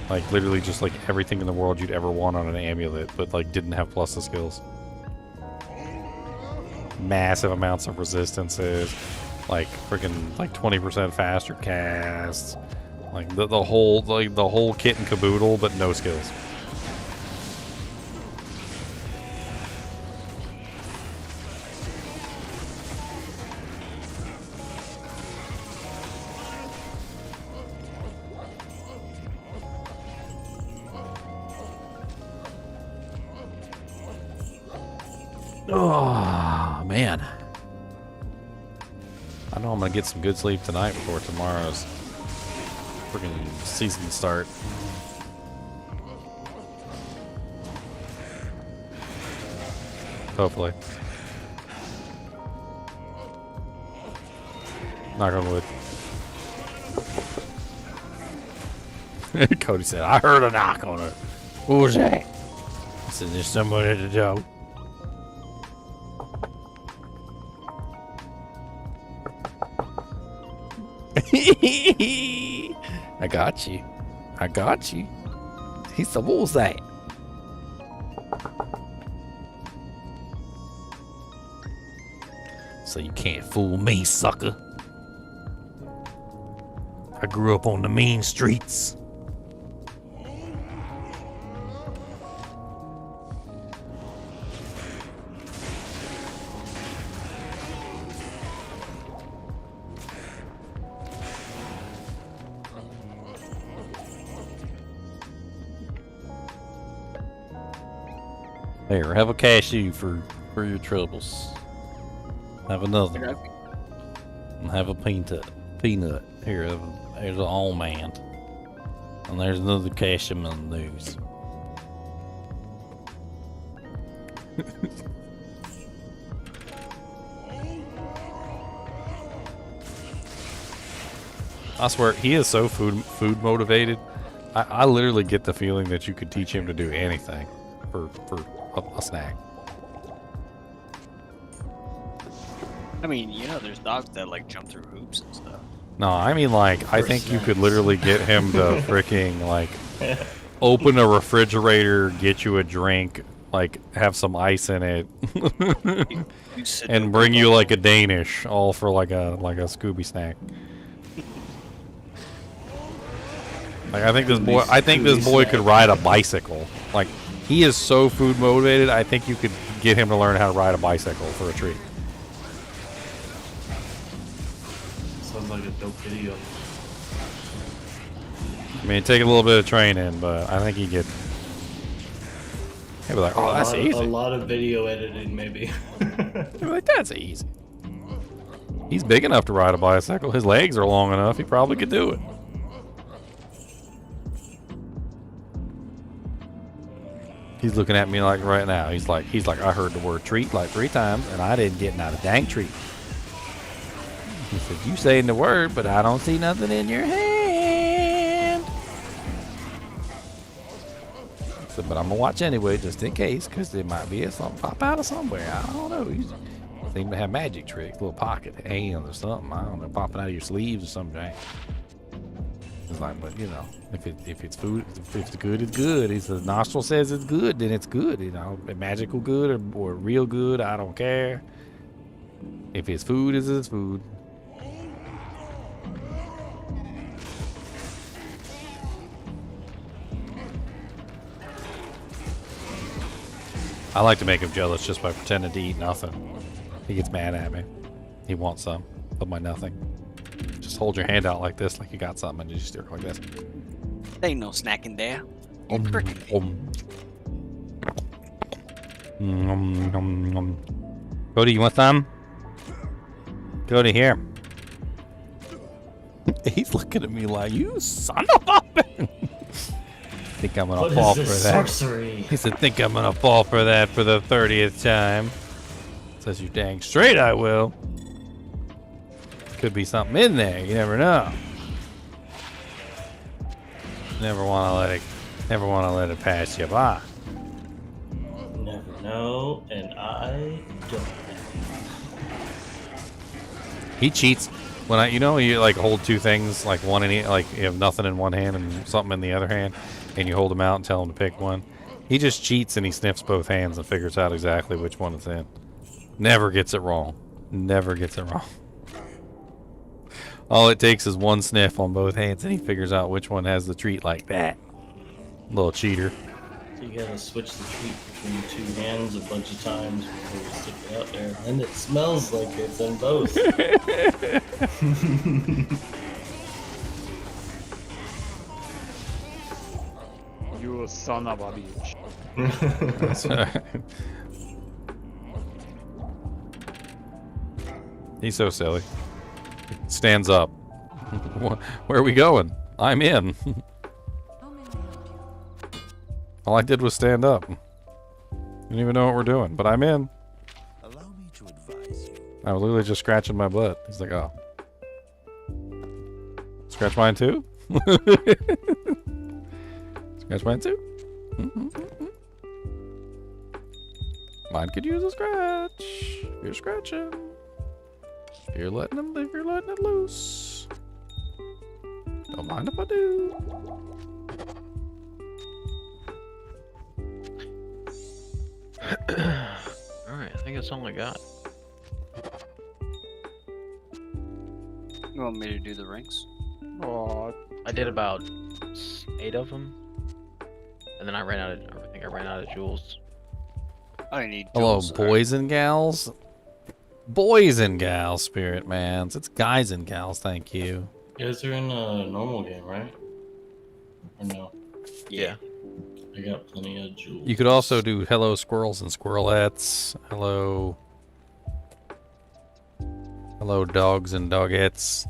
Like literally just like everything in the world you'd ever want on an amulet, but like didn't have plus the skills. Massive amounts of resistances, like freaking like 20% faster casts, like the whole kit and caboodle, but no skills. Oh, man. I know I'm going to get some good sleep tonight before tomorrow's freaking season start. Hopefully. Knock on wood. Cody said, I heard a knock on it. What was that? I said, there's somebody at the door. I got you. I got you. He said, what was that? So you can't fool me, sucker. I grew up on the mean streets. Here, have a cashew for your troubles. Have another one. And have a peanut. Here, there's an almond. And there's another cashew in the news. I swear, he is so food motivated. I literally get the feeling that you could teach him to do anything for a snack. I mean, you know, there's dogs that like jump through hoops and stuff. No, I mean, like, I think you could literally get him to freaking, like, open a refrigerator, get you a drink, like, have some ice in it, and bring you, like, a Danish, all for, like a Scooby snack. Like, I think this boy could ride a bicycle. Like, he is so food motivated, I think you could get him to learn how to ride a bicycle for a treat. Sounds like a dope video. I mean, it'd take a little bit of training, but I think he'd get... He'd be like, oh, that's easy. A lot of video editing, maybe. He'd be like, that's easy. He's big enough to ride a bicycle. His legs are long enough. He probably could do it. He's looking at me like right now. He's like, I heard the word treat like 3 times, and I didn't get not a dang treat. He said, you saying the word, but I don't see nothing in your hand. I said, but I'm gonna watch anyway, just in case, because there might be something pop out of somewhere. I don't know. You seem to have magic tricks, little pocket hands or something. I don't know, popping out of your sleeves or something. It's like, but you know, if it's food, if it's good, it's good. If the nostril says it's good, then it's good. You know, magical good or real good, I don't care. If it's food, it's food. I like to make him jealous just by pretending to eat nothing. He gets mad at me. He wants some of my nothing. Just hold your hand out like this, like you got something, and you just stir like this. There ain't no snacking there. You're tricking me. Cody, you want some? Cody, here. He's looking at me like, you son of a bitch. Think I'm gonna fall for that. Sorcery? He said, think I'm gonna fall for that for the 30th time. Says, you dang straight I will. Could be something in there, you never know. Never wanna let it pass you by. Never know, and I don't. He cheats. When you like hold two things, like one in like you have nothing in one hand and something in the other hand, and you hold them out and tell him to pick one. He just cheats and he sniffs both hands and figures out exactly which one it's in. Never gets it wrong. Never gets it wrong. All it takes is one sniff on both hands and he figures out which one has the treat like that. Little cheater. So you gotta switch the treat between two hands a bunch of times before you stick it out there. And it smells like it's in both. You son of a bitch. That's right. He's so silly. Stands up. Where are we going? I'm in. All I did was stand up. Didn't even know what we're doing, but I'm in. Allow me to advise you. I was literally just scratching my butt. He's like, oh. Scratch mine too? Scratch mine too? Mine could use a scratch. If you're scratching. If you're letting it loose. Don't mind if I do. Alright, I think that's all I got. You want me to do the rings? Oh, I did about 8 of them, and then I think I ran out of jewels. I need Hello, jewels. boys and gals. Boys and gals, Spirit Mans. It's guys and gals, thank you. You guys are in a normal game, right? Or no? Yeah. I got plenty of jewels. You could also do hello squirrels and squirrelettes. Hello. Hello dogs and dogettes.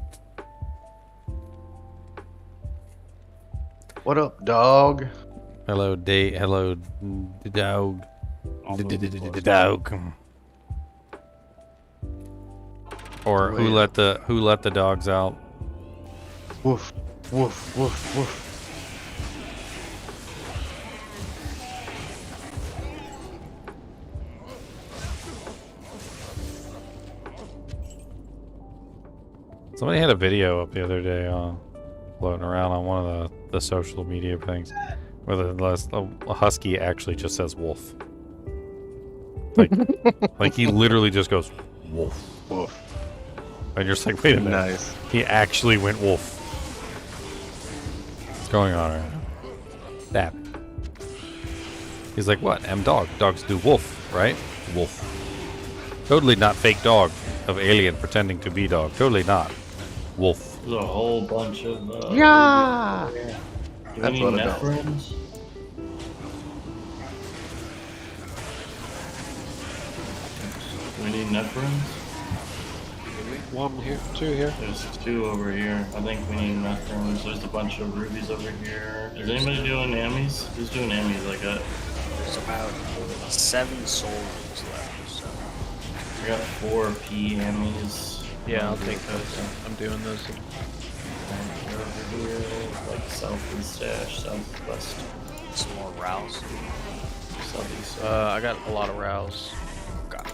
What up, dog? Hello hello dog. Dog. Or who let the dogs out? Woof, woof, woof, woof. Somebody had a video up the other day floating around on one of the social media things where the husky actually just says wolf. Like he literally just goes wolf. Woof. And you're just like, wait a minute. Nice. He actually went wolf. What's going on right now? That. He's like, what? Dog. Dogs do wolf, right? Wolf. Totally not fake dog of alien pretending to be dog. Totally not. Wolf. There's a whole bunch of Yeah. Do That's we what need it does. nephrons? Do we need nephrons? One here, 2 here. There's 2 over here. I think we need nephrons. There's a bunch of rubies over here. Is anybody doing ammies? Who's doing ammies? I got. There's about 7 soul rings left. So. I got 4 P ammies. Yeah, I'll take those. I'm doing those. And over here, like southeast dash, southwest. Some more rows. Southeast. I got a lot of rows. God.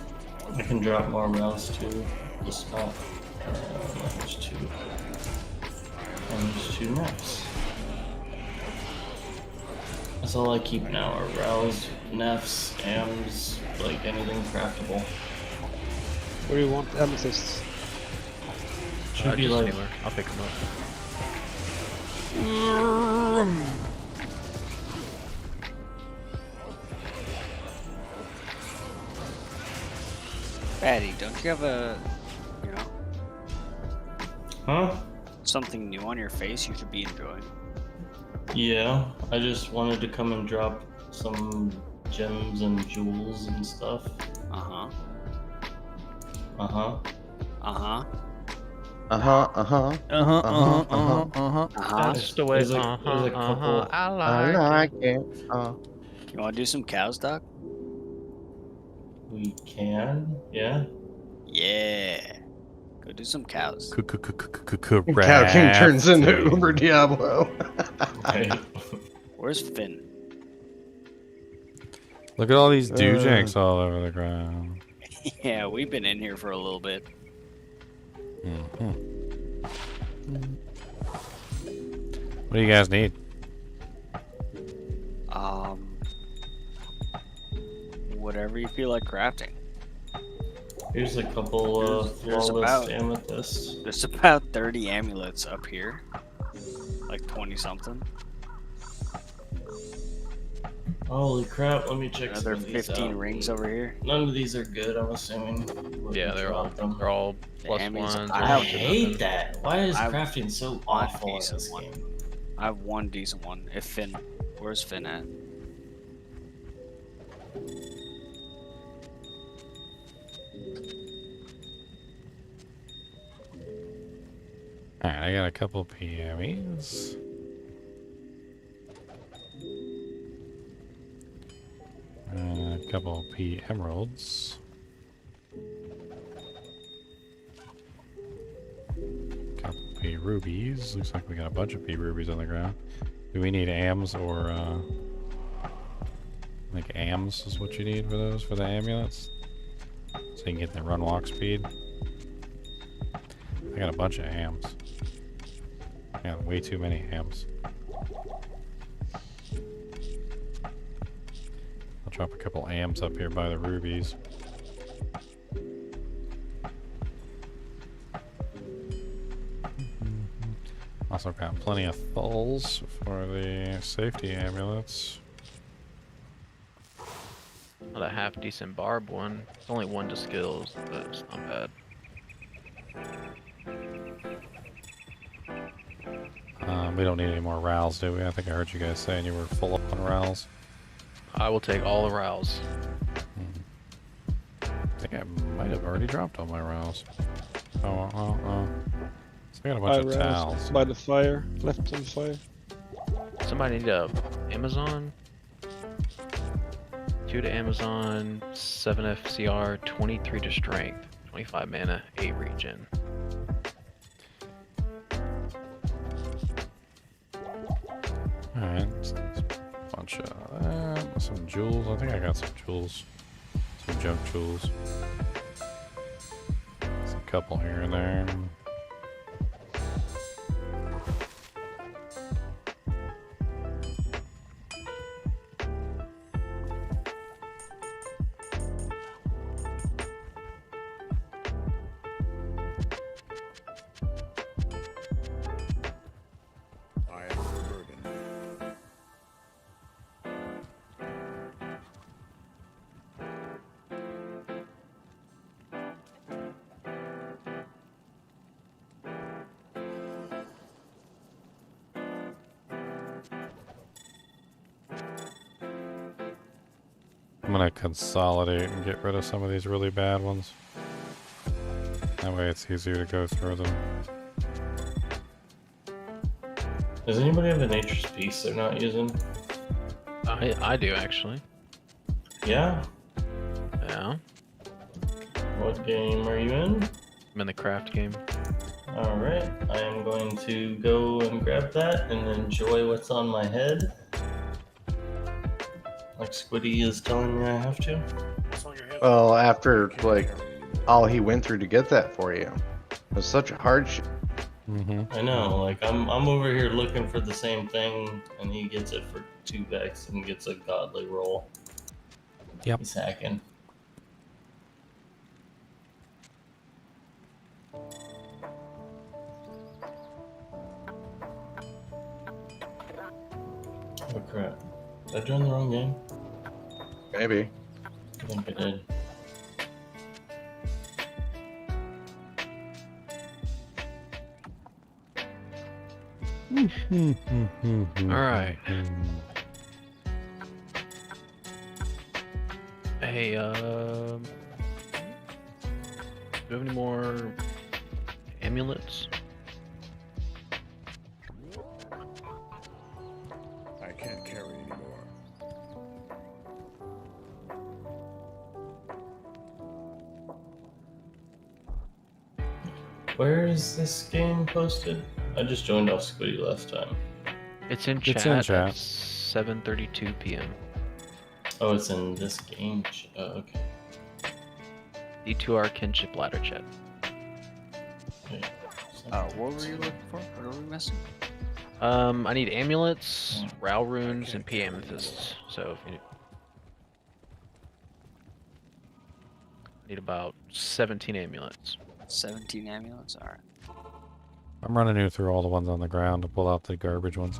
I can drop more rows too. Just not. There's 2. And there's 2 nefs. That's all I keep now are rows, nefs, ams, like anything craftable. What do you want? Amethysts. Should be just like. anywhere. I'll pick them up. Patty, don't you have a, you know, Huh? something new on your face you should be enjoying? Yeah, I just wanted to come and drop some gems and jewels and stuff. Uh-huh. Uh-huh. Uh-huh. Uh-huh. That's the way. There's a couple. I I like like it. You want to do some cows, Doc? We can, yeah. Yeah. Go do some cows. Cow King turns into Uber Diablo. Right. Where's Finn? Look at all these dewjanks all over the ground. Yeah, we've been in here for a little bit. Mm-hmm. What do you guys need? Whatever you feel like crafting. Here's a couple flawless amethysts. There's about 30 amulets up here. Like 20 something. Holy crap, let me check Another some of these 15 out. rings over here. None of these are good, I'm assuming. Yeah, they're all plus ones. I hate that. Why is crafting so awful in this game? I have one decent one. If Finn, where's Finn at? Alright, I got a couple PMEs. A couple P emeralds. Couple P rubies. Looks like we got a bunch of P rubies on the ground. Do we need AMs or like AMs is what you need for those, for the amulets? So you can get the run walk speed. I got a bunch of AMs. I got way too many AMs. I'll drop a couple AMs up here by the rubies. Also got plenty of thulls for the safety amulets. Not a half decent barb one. It's only 1 to skills, but it's not bad. We don't need any more rowels, do we? I think I heard you guys saying you were full up on rowels. I will take all the rowels. I think I might have already dropped all my rowels. Oh. So I got a bunch of towels. By the fire, left on fire. Somebody need a Amazon. 2 to Amazon, 7 FCR, 23 to strength, 25 mana, 8 regen. Alright, bunch of that. Some jewels. I think I got some jewels. Some junk jewels. There's a couple here and there. I'm gonna consolidate and get rid of some of these really bad ones. That way it's easier to go through them. Does anybody have a nature's piece they're not using? I do actually. Yeah? Yeah. What game are you in? I'm in the craft game. Alright, I am going to go and grab that and enjoy what's on my head. Like Squiddy is telling me I have to. Well, after like all he went through to get that for you, it was such a hardship. I know, like I'm over here looking for the same thing, and he gets it for 2x and gets a godly roll. Yep. He's hacking. Oh crap. Did I join the wrong game? Maybe. I think I did. Alright. Hey, do you have any more amulets? I can't carry anymore. Where is this game posted? I just joined off Squiddy last time. It's in chat. At 7:32 p.m. Oh, it's in this game. Oh, okay. D2R kinship ladder chat. Wait, What were you looking for? What are we missing? I need amulets, Row runes, and P amethysts. So if you need about 17 amulets. 17 amulets. All right. I'm running you through all the ones on the ground to pull out the garbage ones.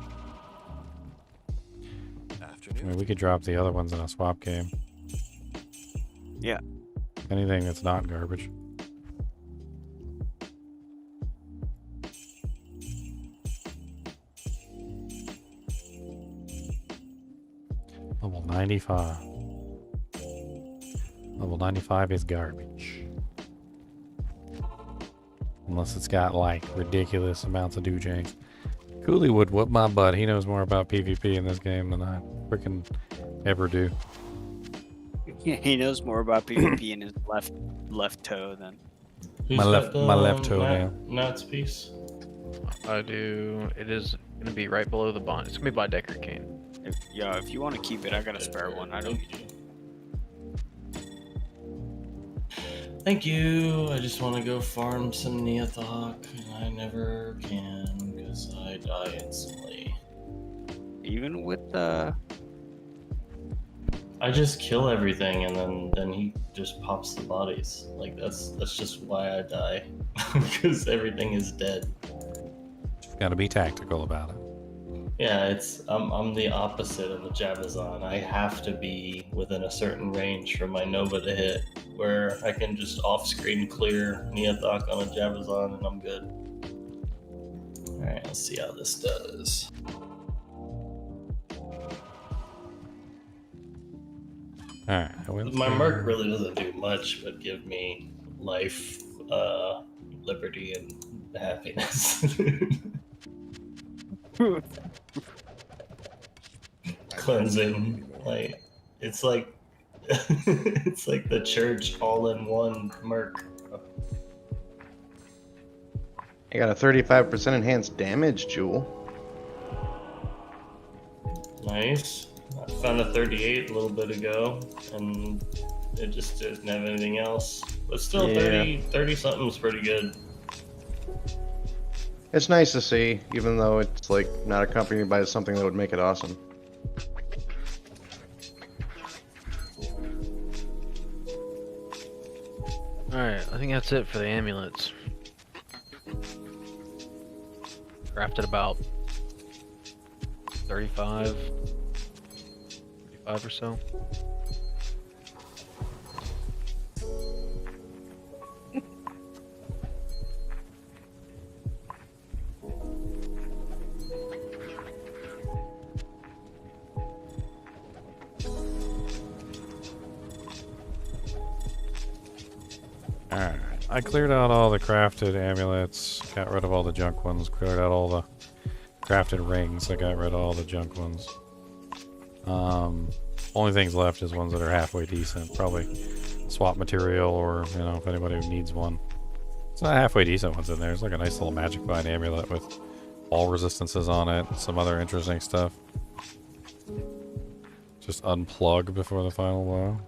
I mean, we could drop the other ones in a swap game. Yeah. Anything that's not garbage. Level 95. Level 95 is garbage. Unless it's got, like, ridiculous amounts of do-janks. Cooley would whoop my butt. He knows more about PvP in this game than I freaking ever do. He knows more about PvP in his left toe than My left toe now. Nat's piece. I do. It is gonna be right below the bond. It's gonna be by Deckard Cain. If you want to keep it, I got a spare one. I don't. Thank you. I just want to go farm some Neothok, and I never can because I die instantly. Even with the. I just kill everything, and then he just pops the bodies. Like that's just why I die, because everything is dead. Gotta be tactical about it. Yeah, I'm the opposite of a Jabazon. I have to be within a certain range for my Nova to hit, where I can just off-screen clear Neothok on a Jabazon and I'm good. Alright, let's see how this does. Alright, my Merc really doesn't do much but give me life, liberty, and happiness. Cleansing, like it's like it's like the church all-in-one Merc. I got a 35% enhanced damage jewel. Nice. I found a 38 a little bit ago, and it just didn't have anything else. But still, Yeah. 30 something's pretty good. It's nice to see, even though it's like not accompanied by something that would make it awesome. Alright, I think that's it for the amulets. Crafted about 35 or so. Alright, I cleared out all the crafted amulets, got rid of all the junk ones, cleared out all the crafted rings, I got rid of all the junk ones. Only things left is ones that are halfway decent, probably swap material or, you know, if anybody needs one. It's not halfway decent ones in there, it's like a nice little magic vine amulet with all resistances on it, some other interesting stuff. Just unplug before the final blow.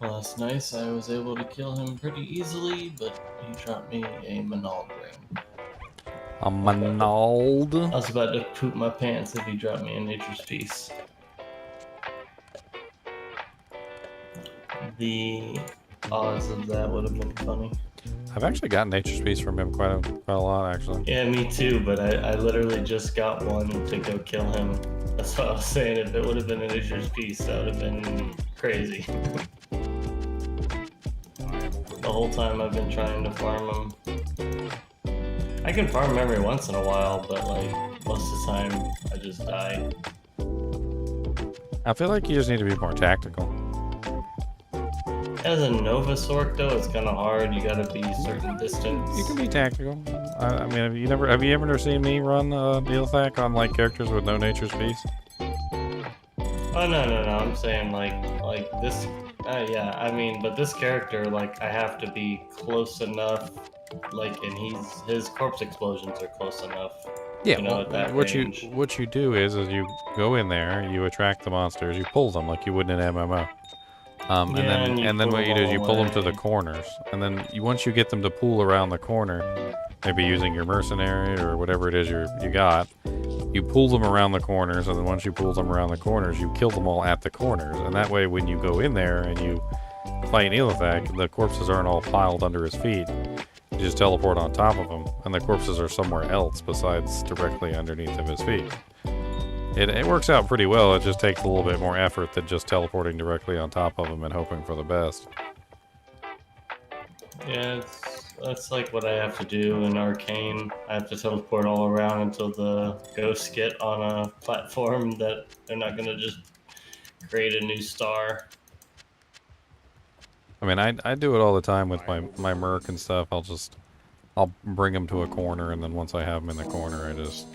Well, that's nice. I was able to kill him pretty easily, but he dropped me a Manald ring. A Manald? I was about to poop my pants if he dropped me a Nature's Piece. The odds of that would have been funny. I've actually gotten Nature's Piece from him quite a lot, actually. Yeah, me too, but I literally just got one to go kill him. That's what I was saying. If it would have been a Nature's Piece, that would have been crazy. The whole time I've been trying to farm them. I can farm them every once in a while, but like most of the time I just die. I feel like you just need to be more tactical. As a Nova Sorc though, it's kind of hard. You gotta be a certain distance. You can be tactical. I mean, have you ever seen me run Neothak on like characters with no Nature's Piece? Oh no, I'm saying like this. Yeah, I mean, but this character, like, I have to be close enough, like, and his corpse explosions are close enough Yeah, You know, at that what range. you do is you go in there, you attract the monsters, you pull them like you would in an MMO. Yeah, and you and then pull what you them do is you all pull them to the away. corners, and then once you get them to pool around the corner, maybe using your mercenary or whatever it is you got, you pull them around the corners, and then once you pull them around the corners, you kill them all at the corners, and that way when you go in there and you fight Neelithak, the corpses aren't all piled under his feet. You just teleport on top of him, and the corpses are somewhere else besides directly underneath of his feet. It works out pretty well. It just takes a little bit more effort than just teleporting directly on top of him and hoping for the best. Yeah, that's like what I have to do in Arcane. I have to teleport all around until the ghosts get on a platform that they're not gonna just create a new star. I mean, I do it all the time with my merc and stuff. I'll bring them to a corner, and then once I have them in the corner, I just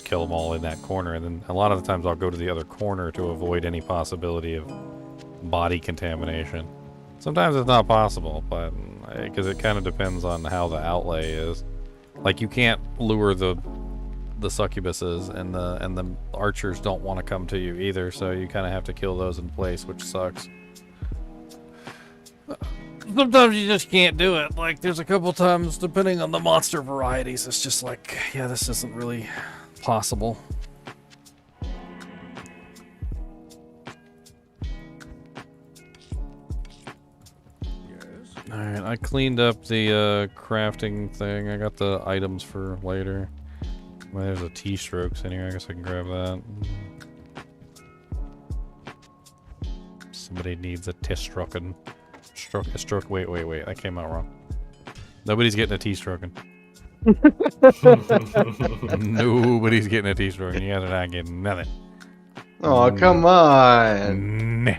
kill them all in that corner, and then a lot of the times I'll go to the other corner to avoid any possibility of body contamination. Sometimes it's not possible, but because it kind of depends on how the outlay is. Like you can't lure the succubuses, and the archers don't want to come to you either, so you kind of have to kill those in place, which sucks. Sometimes you just can't do it. Like there's a couple times, depending on the monster varieties, it's just like, yeah, this isn't really possible. Alright, I cleaned up the crafting thing. I got the items for later. Well, there's a T-strokes in here. I guess I can grab that. Somebody needs a T-stroken. Stroke. Wait. That came out wrong. Nobody's getting a T-stroken. Nobody's getting a T-stroken. You guys are not getting nothing. Oh, come on. Nah.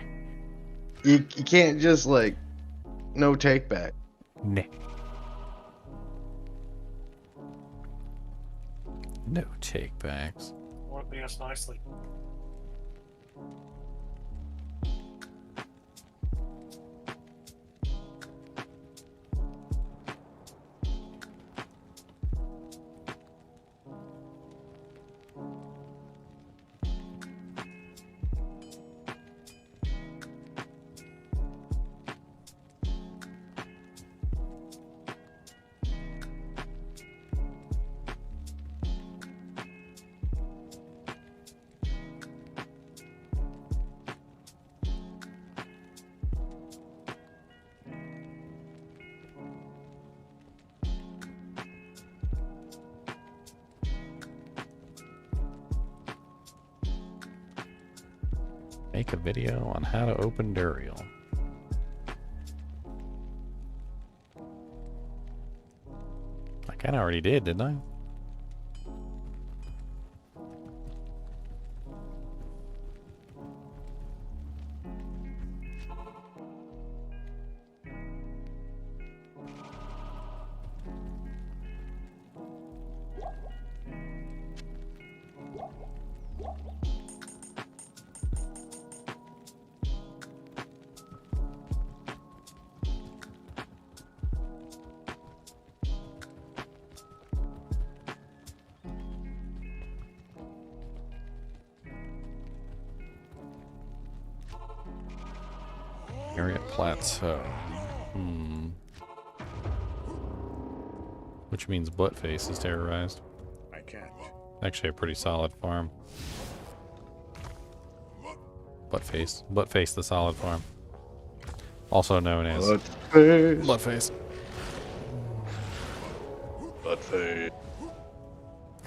You can't just, like, no take back. Nah. No take backs. Working us nicely. Make a video on how to open Duriel. I kind of already did, didn't I? Area plateau. Which means Buttface is terrorized. I can't. Actually a pretty solid farm. Buttface the solid farm. Also known as Buttface. Buttface.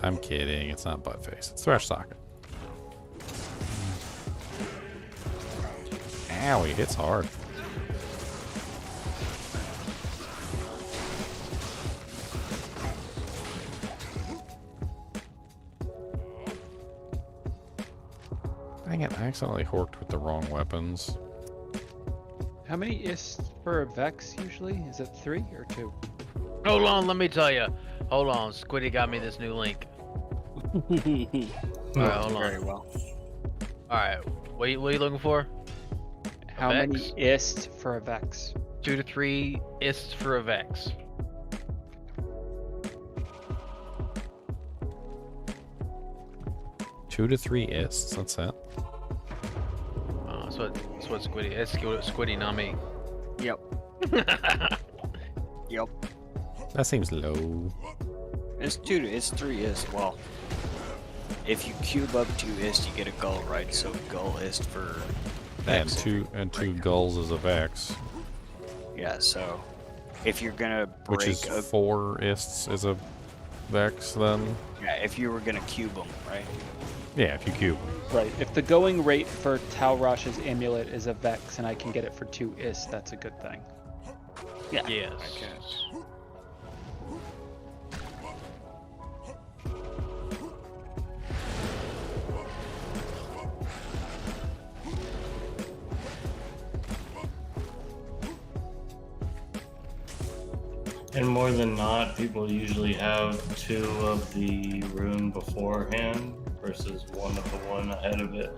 I'm kidding, it's not Buttface. It's Thresh Socket. Ow, he hits hard. Dang it, I accidentally horked with the wrong weapons. How many ists for a Vex usually? Is it 3 or 2? Hold on, let me tell you. Hold on, Squiddy got me this new link. Alright, hold on. Very well. Alright, what are you looking for? How many ists for a Vex? 2 to 3 ists for a Vex. 2 to 3 ists, that's it. So it's Squiddy. It's Squiddy, not me. Yep. Yep. That seems low. It's 3 ist. Well, if you cube up 2 ist, you get a gull, right? So gull ist for vex. And two gulls is a vex. Yeah, so if you're gonna break Which is 4 ists is a vex then? Yeah, if you were gonna cube them, right? Yeah, if you cube. Right. If the going rate for Talrosh's amulet is a vex and I can get it for 2 ist, that's a good thing. Yeah. Yes. Okay. And more than not, people usually have 2 of the rune beforehand versus 1 of the one ahead of it.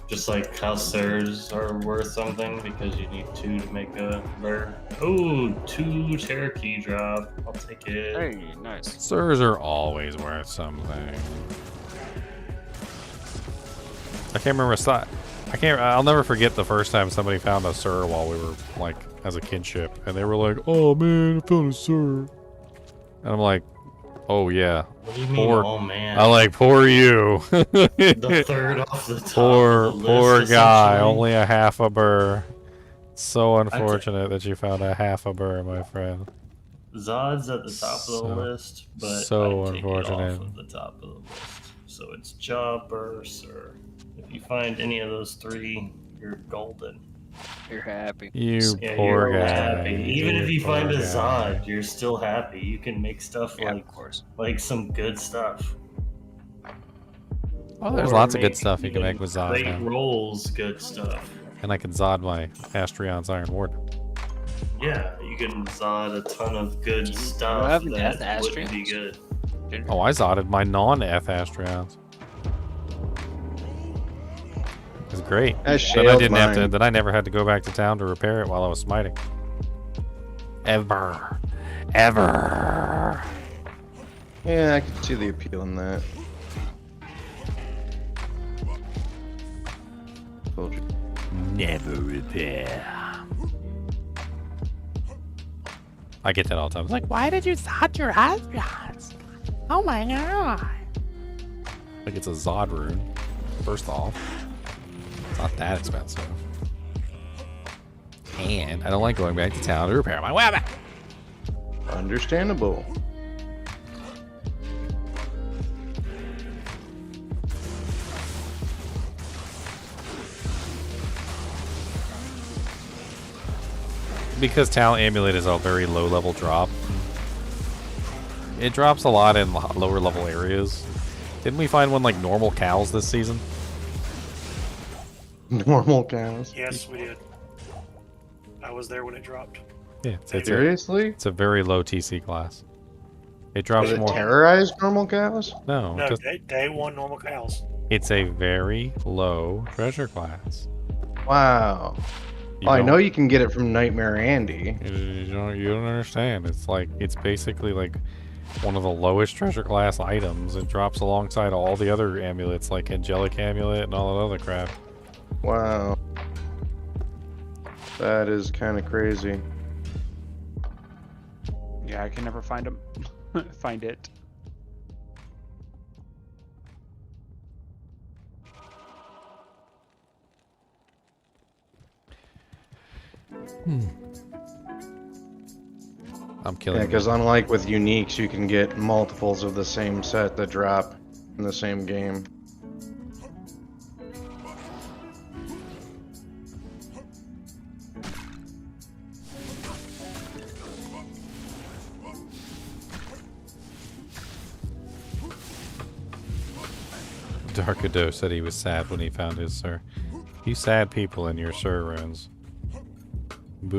Just like how sirs are worth something because you need 2 to make a bird. Oh, 2 Cherokee drop. I'll take it. Hey, nice. Sirs are always worth something. I can't remember I'll never forget the first time somebody found a sir while we were like as a kinship, and they were like, "Oh man, I found a sir," and I'm like, "Oh yeah." What do you mean, oh man? I like poor you. The third off the top of the poor list, guy, essentially. only a half a burr. So unfortunate that you found a half a burr, my friend. Zod's at the top of the So- list, but so I take it unfortunate. off of the top of the list. So it's Jaw, Burr, Sir. If you find any of those 3, you're golden. You're happy. You Yeah, poor you're guy. happy. Even if you poor find a guy. Zod, you're still happy. You can make stuff Yeah, like, of course. like some good stuff. Oh, there's Or lots of good make stuff you can even make with Zods Great now. rolls, good stuff. And I can Zod my Astrion's Iron Ward. Yeah, you can Zod a ton of good have stuff an that Death wouldn't be Astrions? good. Oh, I Zodded my non-F Astrions. It was great. I Then I shield didn't have to. mine. Then I never had to go back to town to repair it while I was smiting. Ever. Yeah, I can see the appeal in that. Told you. Never repair. I get that all the time. It's like, why did you Zod your Astrions? Oh my god. Like it's a Zod rune. First off, it's not that expensive. And I don't like going back to town to repair my weapon. Understandable. Because Talent Amulet is a very low level drop. It drops a lot in lower level areas. Didn't we find one like normal cows this season? Normal cows. Yes, we did. I was there when it dropped. Yeah, Seriously? It's a very low TC class. It drops Does it more. terrorize normal cows? No, No, just, day 1 normal cows. it's a very low treasure class. Wow. You Well, I don't- know you can get it from Nightmare Andy. You don't understand. It's basically like one of the lowest treasure class items. It drops alongside all the other amulets like Angelic Amulet and all that other crap. Wow. That is kind of crazy. Yeah, I can never find him. Find it. I'm killing Yeah, you. because unlike with uniques, you can get multiples of the same set that drop in the same game. Darkado said he was sad when he found his sir. You sad people in your sir runes.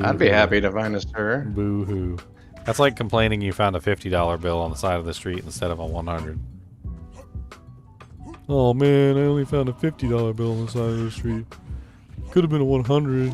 I'd be happy to find a sir. Boo hoo. That's like complaining you found a $50 bill on the side of the street instead of a 100. Oh man, I only found a $50 bill on the side of the street. Could have been a 100.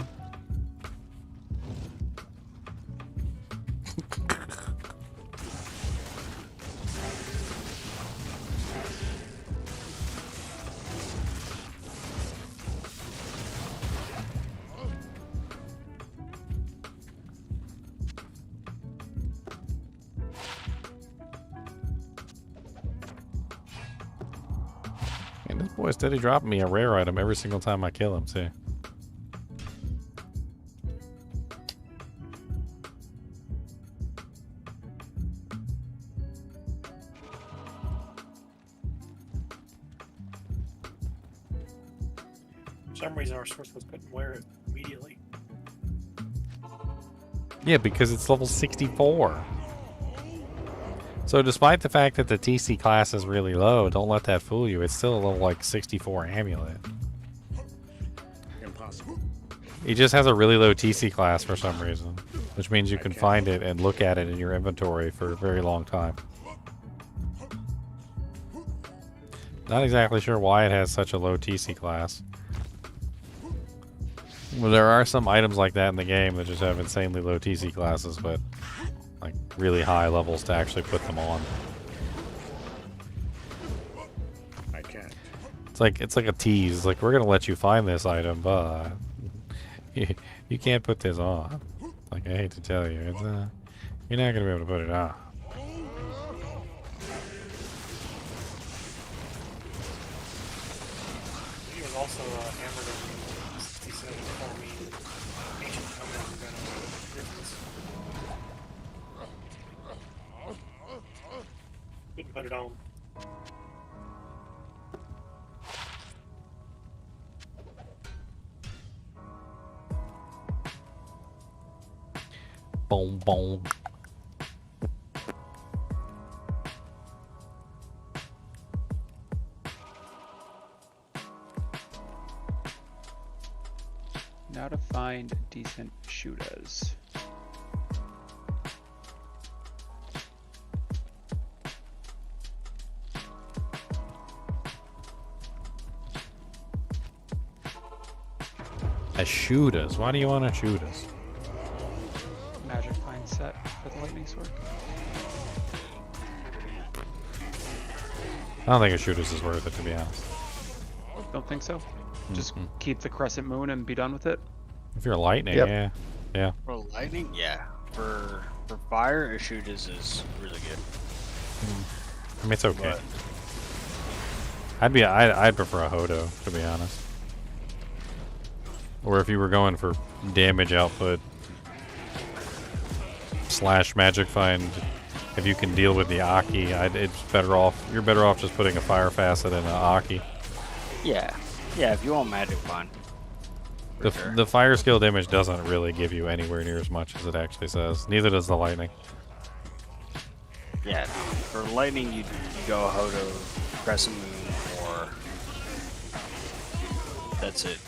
And this boy's steady dropping me a rare item every single time I kill him, too. For some reason, our source was couldn't wear it immediately. Yeah, because it's level 64. So despite the fact that the TC class is really low, don't let that fool you. It's still a level like 64 amulet. Impossible. He just has a really low TC class for some reason, which means you can find it and look at it in your inventory for a very long time. Not exactly sure why it has such a low TC class. Well, there are some items like that in the game that just have insanely low TC classes, but like really high levels to actually put them on. I can't. It's like a tease. It's like, we're gonna let you find this item, but you can't put this on. Like, I hate to tell you, it's you're not gonna be able to put it on. He was also hammered in 67 for me. Ancient coming and difference. Couldn't put it on. Boom, boom. Now to find decent shooters. A shoot us. Why do you want to shoot us? Magic find set for the lightning sword. I don't think a shoot us is worth it, to be honest. Don't think so? Just keep the crescent moon and be done with it? If you're lightning, Yep. yeah. Yeah. For lightning, yeah. For fire, Issues is really good. I mean, it's okay. I'd prefer a Hodo, to be honest. Or if you were going for damage output / magic find, if you can deal with the Aki, it's better off. You're better off just putting a fire facet in an Aki. Yeah. Yeah, if you want magic find. The fire skill damage doesn't really give you anywhere near as much as it actually says. Neither does the lightning. Yeah, for lightning you go Hodo, Crescent Moon, or that's it.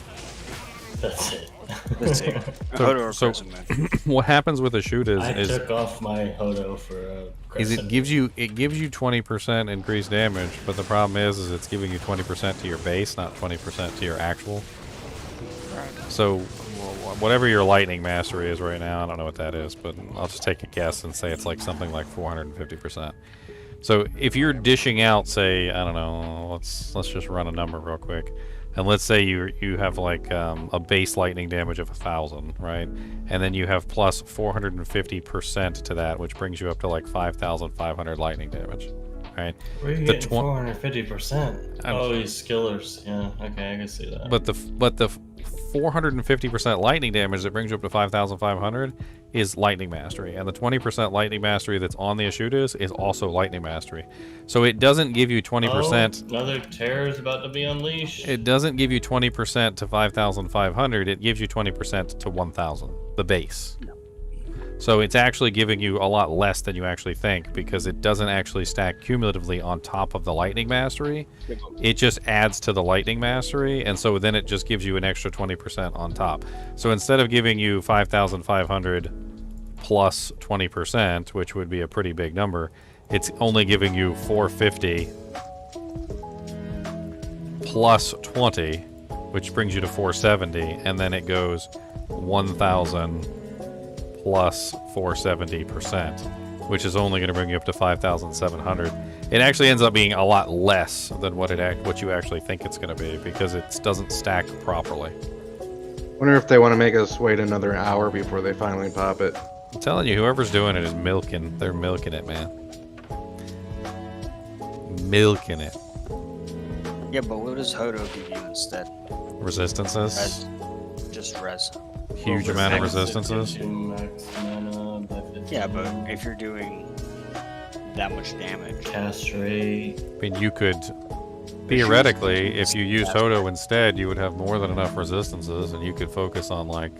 That's it. That's it. Hodo or So Crescent Moon. what happens with a shoot I is took off my Hodo for it gives you 20% increased damage, but the problem is it's giving you 20% to your base, not 20% to your actual. So whatever your lightning mastery is right now, I don't know what that is, but I'll just take a guess and say it's like something like 450%. So if you're dishing out, say, I don't know, let's just run a number real quick. And let's say you have like a base lightning damage of 1,000, right? And then you have plus 450% to that, which brings you up to like 5,500 lightning damage, right? Where are you getting 450%? Oh, these skillers. Yeah, okay, I can see that. But the 450% lightning damage that brings you up to 5,500 is lightning mastery, and the 20% lightning mastery that's on the Ashudas is also lightning mastery. So it doesn't give you 20%. Oh, another terror is about to be unleashed. It doesn't give you 20% to 5,500. It gives you 20% to 1,000, the base. So it's actually giving you a lot less than you actually think, because it doesn't actually stack cumulatively on top of the lightning mastery. It just adds to the lightning mastery, and so then it just gives you an extra 20% on top. So instead of giving you 5,500 plus 20%, which would be a pretty big number, it's only giving you 450 plus 20, which brings you to 470, and then it goes 1,000 plus 470%, which is only going to bring you up to 5,700. It actually ends up being a lot less than what you actually think it's going to be, because it doesn't stack properly. Wonder if they want to make us wait another hour before they finally pop it. I'm telling you, whoever's doing it is milking. They're milking it, man. Milking it. Yeah, but what does Hodo give you instead? Resistances. Res. Just res. Huge amount of resistances. Yeah, but if you're doing that much damage. Castrate. I mean, you could theoretically, if you used Hodo instead, you would have more than enough resistances, and you could focus on like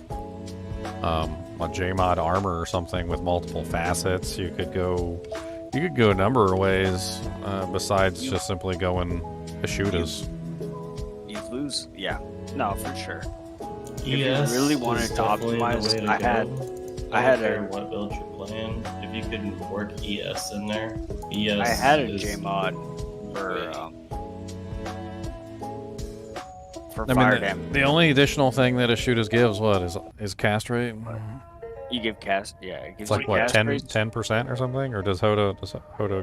a Jmod armor or something with multiple facets. You could go a number of ways besides just simply going Ashudas. You lose, yeah, no, for sure. If ES you really wanted to optimize, I had a what build you're playing. If you could work ES in there, ES. I had a Jmod for fire damage. The only additional thing that Ashudas gives is castrate. You give cast, yeah. It gives It's like you what, castrate. 10% or something, or does Hodo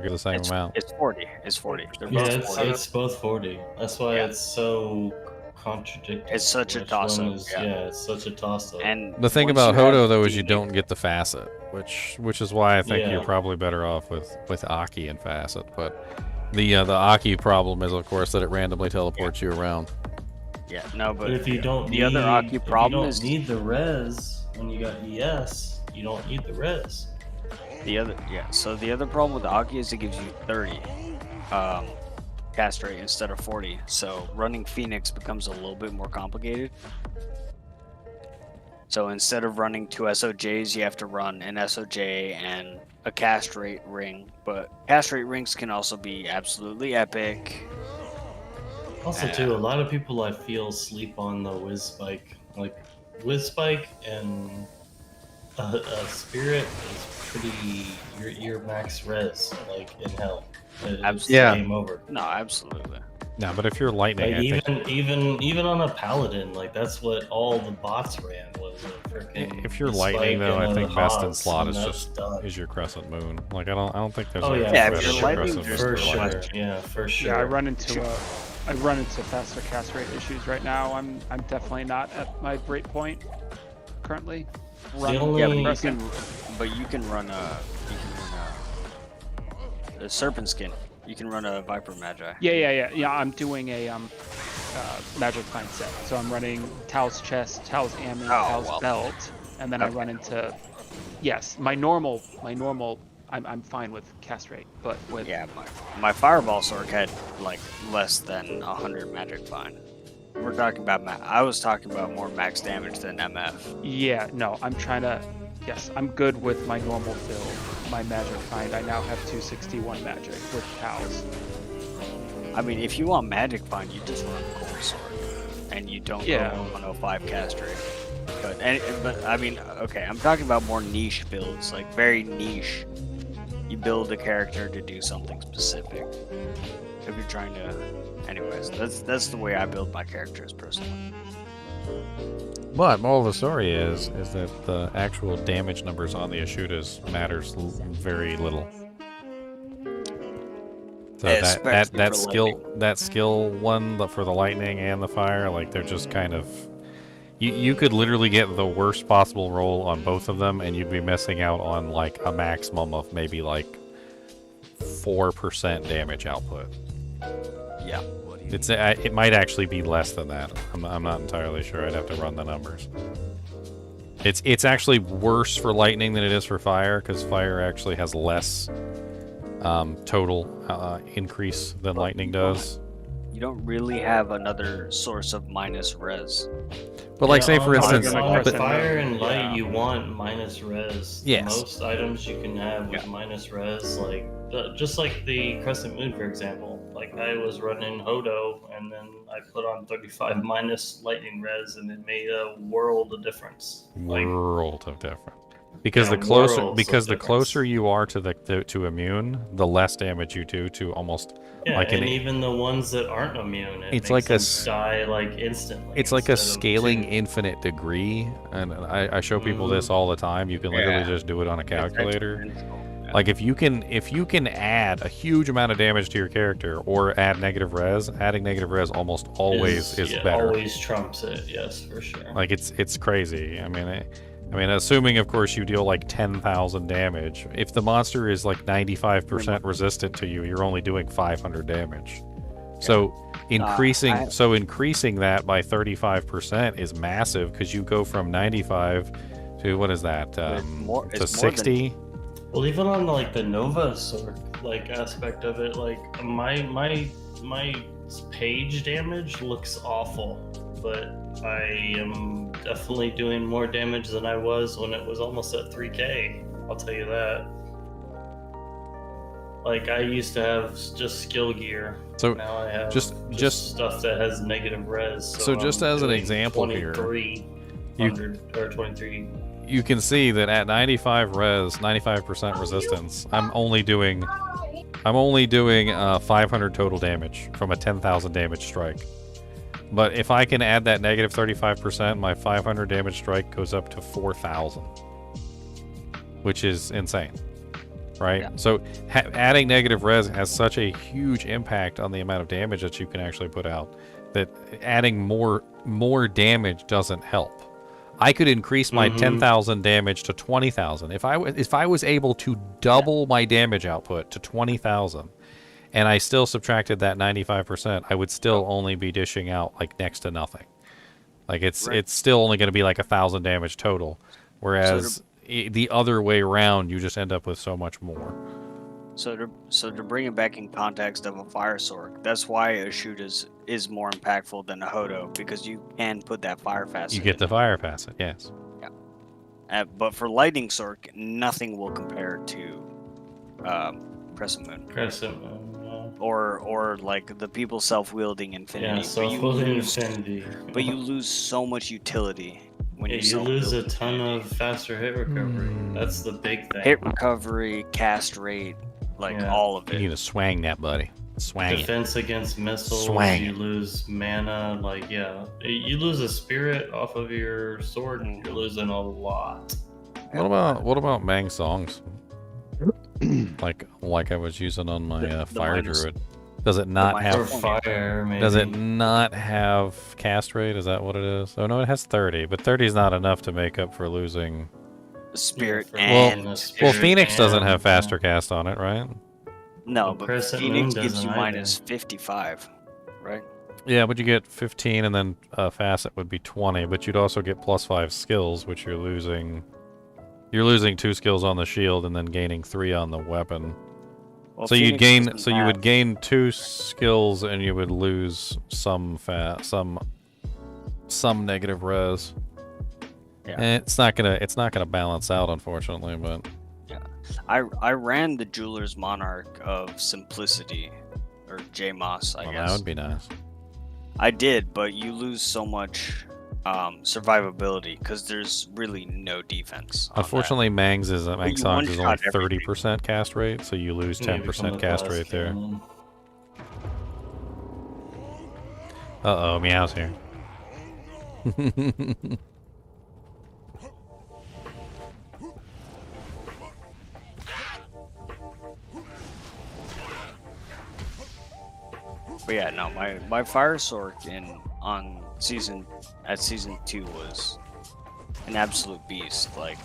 give the same amount? It's 40. It's 40. They're Yeah, both 40. it's both 40. That's why it's so contradictory. It's such a toss-up. Yeah, it's such a toss-up. And The thing about Hodo though is you don't get the facet, which is why I think Yeah. you're probably better off with Aki and facet. But the Aki problem is of course that it randomly teleports you around. Yeah, no, but if you don't the other Aki problem is need the res when you got ES, you don't need the res. So the other problem with the Aki is it gives you 30 cast rate instead of 40. So running Phoenix becomes a little bit more complicated. So instead of running 2 SOJs, you have to run an SOJ and a cast rate ring. But cast rate rings can also be absolutely epic. Also, too, a lot of people I feel sleep on the Whiz Spike. Like, Whiz Spike and a Spirit is pretty. You're max res, like, in hell. It's game over. No, absolutely. No, but if you're lightning, Like, I think even on a Paladin, like, that's what all the bots ran was a freaking. if you're Whiz lightning Spike though, and I then think the best in Hogs, slot and is that's done. is your Crescent Moon. Like I don't think there's Oh, a yeah, better for sure. Crescent Moon. For sure. Yeah, for sure. Yeah, I run into faster cast rate issues right now. I'm definitely not at my break point currently. But you can run a Serpent Skin. You can run a Viper Magi. Yeah. I'm doing a Magic Find set. So I'm running Tal's Chest, Tal's Amulet, Tal's Belt, and then I run into my normal. I'm fine with cast rate, but with My Fireball Sork had like less than 100 Magic Find. We're talking about I was talking about more max damage than MF. Yeah, no, I'm trying to. Yes, I'm good with my normal build. My Magic Find, I now have 261 Magic with Tal's. I mean, if you want Magic Find, you just run Cold Sword, and you don't go 105 cast rate. But I mean, okay, I'm talking about more niche builds, like very niche. You build a character to do something specific. If you're trying to, anyways, that's the way I build my characters personally. But moral of the story is that the actual damage numbers on the Ashudas matters very little. So that skill one for the lightning and the fire, like they're just kind of you could literally get the worst possible roll on both of them, and you'd be missing out on like a maximum of maybe like 4% damage output. Yeah. It might actually be less than that. I'm not entirely sure. I'd have to run the numbers. It's actually worse for lightning than it is for fire, because fire actually has less total increase than lightning does. You don't really have another source of minus res. But like, say for instance, on fire and light, you want minus res. Yes. Most items you can have with minus res, like just like the Crescent Moon, for example. Like I was running Hodo, and then I put on 35 minus lightning res, and it made a world of difference. World of difference. Because Yeah, the closer you are to immune, the less damage you do to almost and even the ones that aren't immune, it's makes like a them die like instantly. It's like a scaling infinite degree, and I show people this all the time. You can literally just do it on a calculator. Like if you can add a huge amount of damage to your character or add negative res, adding negative res almost always is better. Always trumps it, yes, for sure. Like it's crazy. I mean, assuming of course you deal like 10,000 damage. If the monster is like 95% resistant to you, you're only doing 500 damage. So increasing increasing that by 35% is massive because you go from 95 to what is that to 60. Well, even on like the Nova sort like aspect of it, like my page damage looks awful, but I am definitely doing more damage than I was when it was almost at 3K. I'll tell you that. Like I used to have just skill gear. So now I have just stuff that has negative res. So just as an example here, 23. You can see that at 95 res, 95% resistance, I'm only doing 500 total damage from a 10,000 damage strike. But if I can add that negative 35%, my 500 damage strike goes up to 4,000, which is insane, right? Yeah. So adding negative res has such a huge impact on the amount of damage that you can actually put out that adding more damage doesn't help. I could increase my 10,000 damage to 20,000. If I was able to double my damage output to 20,000, and I still subtracted that 95%, I would still only be dishing out like next to nothing. Like it's still only going to be like 1,000 damage total, whereas the other way around, you just end up with so much more. So to bring it back in context of a fire sword, that's why a shoot is more impactful than a hodo, because you can put that fire facet. You get the fire facet, yes. Yeah. But for lightning sword, nothing will compare to Crescent Moon. Crescent Moon. Or like the people self-wielding Infinity. Yeah, self-wielding Infinity. But you lose so much utility when you lose a ton of faster hit recovery. That's the big thing. Hit recovery, cast rate, all of it. You need to swang that, buddy. Swang Defense against missiles. Swang you lose mana. You lose a spirit off of your sword, you're losing a lot. What about Mang songs? like I was using on my fire druid. Does it not have fire? Maybe. Does it not have cast rate? Is that what it is? Oh no, it has 30, but 30 is not enough to make up for losing spirit. Well, Phoenix doesn't have faster cast on it, right? No, but Phoenix gives you minus 55, right? Yeah, but you get 15, and then facet would be 20. But you'd also get +5 skills, which you're losing. You're losing 2 skills on the shield and then gaining 3 on the weapon. Well, so you'd gain. So you would gain 2 skills and you would lose some negative res. Yeah. And it's not gonna balance out, unfortunately. But yeah, I ran the Jeweler's Monarch of Simplicity, or JMOS, I guess. That would be nice. I did, but you lose so much survivability because there's really no defense. Unfortunately, Mang's is only 30% cast rate, so you lose 10% cast rate there. Uh-oh, Meow's here. But yeah, no, my fire sword season 2 was an absolute beast. Like,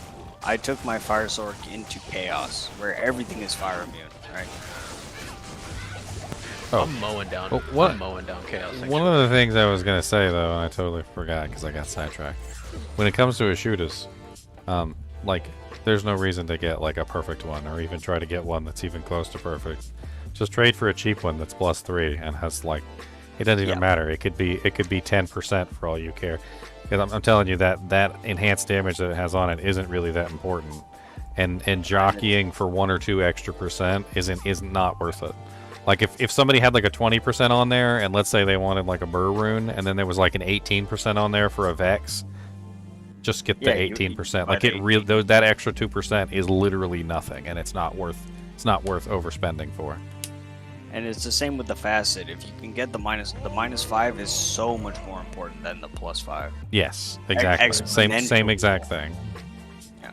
I took my fire sword into chaos, where everything is fire immune, right? Oh. I'm mowing down. I'm mowing down chaos. One of the things I was gonna say though, and I totally forgot because I got sidetracked. When it comes to a shooters, there's no reason to get like a perfect one, or even try to get one that's even close to perfect. Just trade for a cheap one that's +3 and has it doesn't even matter. It could be 10% for all you care. Because I'm telling you that enhanced damage that it has on it isn't really that important, and jockeying for 1 or 2 extra percent is not worth it. Like if somebody had like a 20% on there, and let's say they wanted like a Burr Rune, and then there was like an 18% on there for a Vex, just get the 18%. Like that extra 2% is literally nothing, and it's not worth overspending for. And it's the same with the facet. If you can get the -5 is so much more important than the +5. Yes, exactly. Same exact thing. Yeah.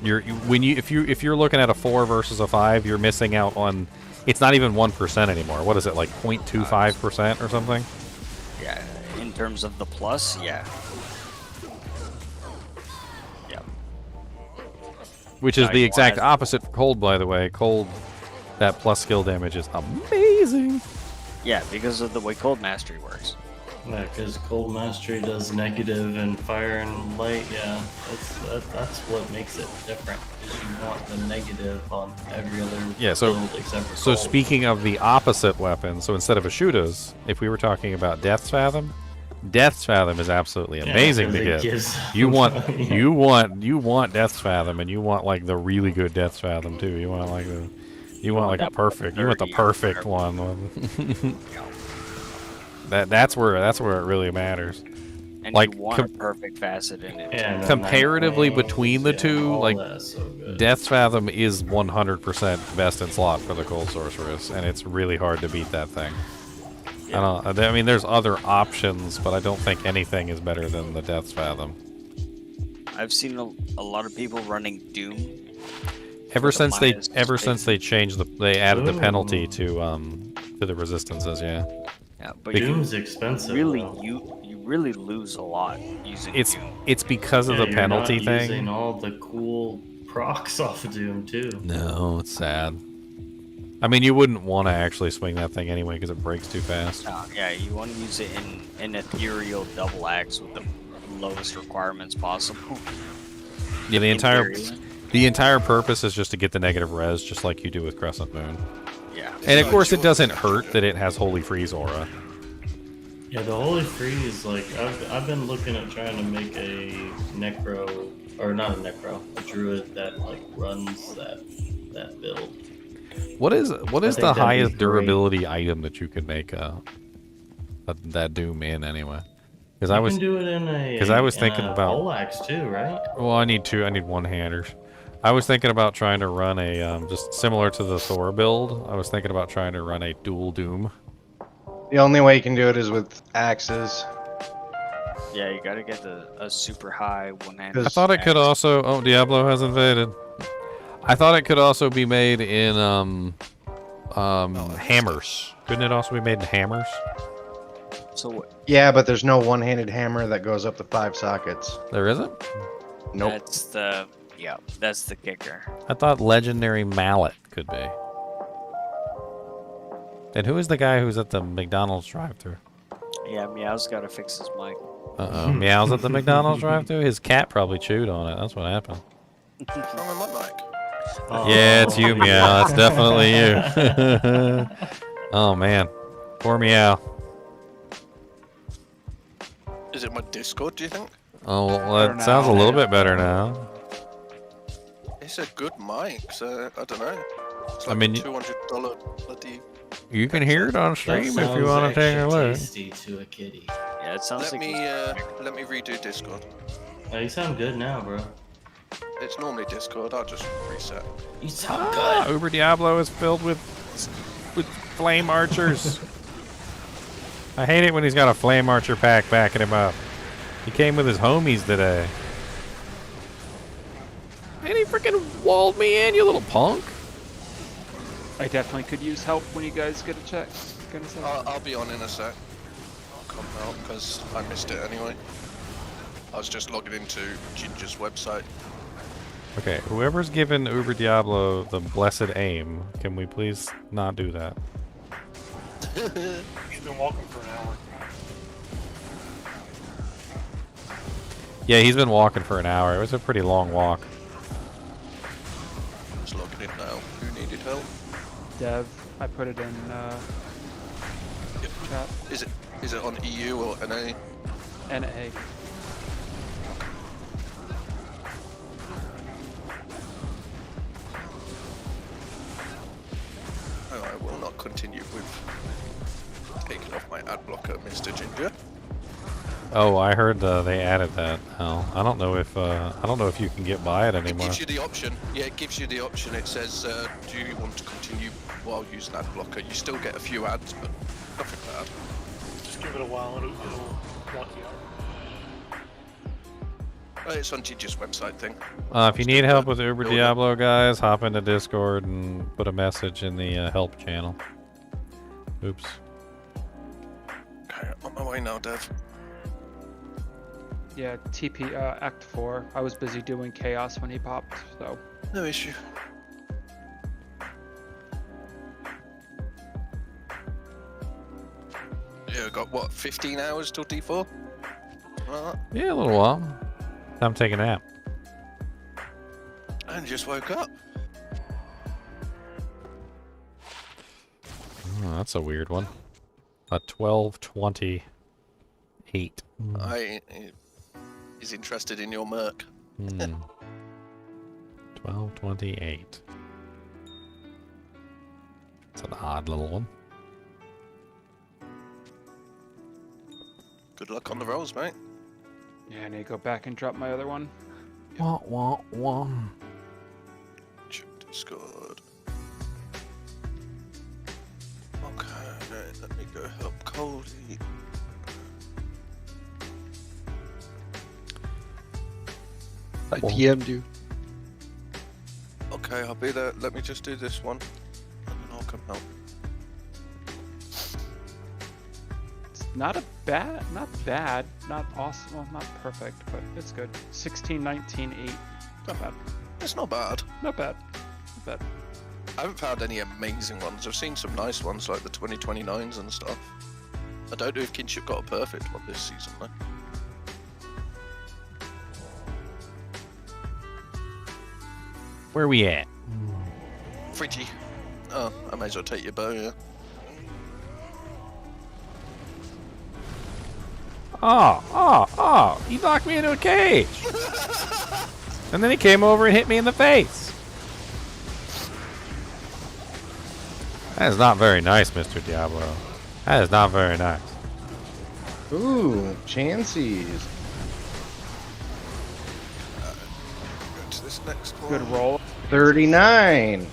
If you're looking at a 4 versus a 5, you're missing out on. It's not even 1% anymore. What is it, like 0.25% or something? Yeah, in terms of the plus, yeah. Yeah. Which is the exact opposite for cold, by the way. Cold, that plus skill damage is amazing. Yeah, because of the way Cold Mastery works. Yeah, because Cold Mastery does negative and fire and light. Yeah, that's what makes it different. Is you want the negative on every other build except for so Cold. speaking of the opposite weapon, so instead of a Shooters, if we were talking about Death's Fathom is absolutely amazing to get. You want Death's Fathom, and you want like the really good Death's Fathom too. You want like the perfect. You want the perfect one. That's where it really matters. And like you want a perfect facet in it. comparatively between the two, like Death's Fathom is 100% best in slot for the Cold Sorceress, and it's really hard to beat that thing. I mean, there's other options, but I don't think anything is better than the Death's Fathom. I've seen a lot of people running Doom. Ever since they changed they added the penalty to the resistances, yeah. Yeah, but Doom's expensive. Really, you really lose a lot using Doom. It's because of the penalty you're not thing. using all the cool procs off of Doom too. No, it's sad. I mean, you wouldn't want to actually swing that thing anyway because it breaks too fast. Yeah, you want to use it in ethereal double axe with the lowest requirements possible. Yeah, the entire purpose is just to get the negative res, just like you do with Crescent Moon. Yeah. And of course, it doesn't hurt that it has Holy Freeze aura. Yeah, the Holy Freeze, like I've been looking at trying to make a Necro, or not a Necro, a Druid that like runs that build. What is the highest durability item that you could make that Doom in anyway? Because I was thinking about poleaxe too, right? Well, I need one-handers. I was thinking about trying to run a just similar to the Thor build. I was thinking about trying to run a dual Doom. The only way you can do it is with axes. Yeah, you gotta get a super high one-handed. I thought it could also. Oh, Diablo has invaded. I thought it could also be made in hammers. Couldn't it also be made in hammers? So yeah, but there's no one-handed hammer that goes up to 5 sockets. There isn't? Nope. That's the kicker. I thought legendary mallet could be. And who is the guy who's at the McDonald's drive-thru? Yeah, Meow's gotta fix his mic. Uh-oh. Meow's at the McDonald's drive-thru? His cat probably chewed on it. That's what happened. Wrong on my mic. Yeah, it's you, Meow. It's definitely you. Oh, man. Poor Meow. Is it my Discord, do you think? Oh, well, that sounds a little bit better now. It's a good mic, so I don't know. It's like I mean, $200 bloody. You can hear it on stream if you want to take a look. To a kitty. Yeah, it sounds let me redo Discord. Oh, you sound good now, bro. It's normally Discord. I'll just reset. You sound good. Uber Diablo is filled with flame archers. I hate it when he's got a flame archer pack backing him up. He came with his homies today. And he freaking walled me in, you little punk. I definitely could use help when you guys get a check. I'll be on in a sec. I'll come out because I missed it anyway. I was just logging into Ginger's website. Okay, whoever's given Uber Diablo the blessed aim, can we please not do that? He's been walking for an hour. Yeah, he's been walking for an hour. It was a pretty long walk. Just logging in now. Who needed help? Dev, I put it in chat. Is it on EU or NA? NA. Oh, I will not continue with taking off my ad blocker, Mr. Ginger. Oh, I heard they added that. Oh, I don't know if you can get by it anymore. It gives you the option. Yeah, it gives you the option. It says, do you want to continue while using ad blocker? You still get a few ads, but nothing bad. Just give it a while and it'll block you out. It's on Ginger's website thing. If you need help with Uber Diablo, guys, hop into Discord and put a message in the help channel. Oops. Okay, on my way now, Dev. Yeah, TP Act 4. I was busy doing chaos when he popped, so. No issue. Yeah, got what, 15 hours till D4? Yeah, a little while. Time to take a nap. And just woke up. Oh, that's a weird one. A 12:28. He's interested in your merc. 12:28. It's an odd little one. Good luck on the rolls, mate. Yeah, I need to go back and drop my other one. Wah, wah, wah. Check Discord. Okay, let me go help Cody. I PM'd you. Okay, I'll be there. Let me just do this one, and then I'll come help. It's not not awesome, well, not perfect, but it's good. 16, 19, 8. Not bad. It's not bad. Not bad. Not bad. I haven't found any amazing ones. I've seen some nice ones like the 2029s and stuff. I don't know if Kinship got a perfect one this season though. Where we at? Fridgy. Oh, I may as well take your bow, yeah. Oh, he locked me into a cage. And then he came over and hit me in the face. That is not very nice, Mr. Diablo. That is not very nice. Ooh, chances. Go to this next one. Good roll. 39.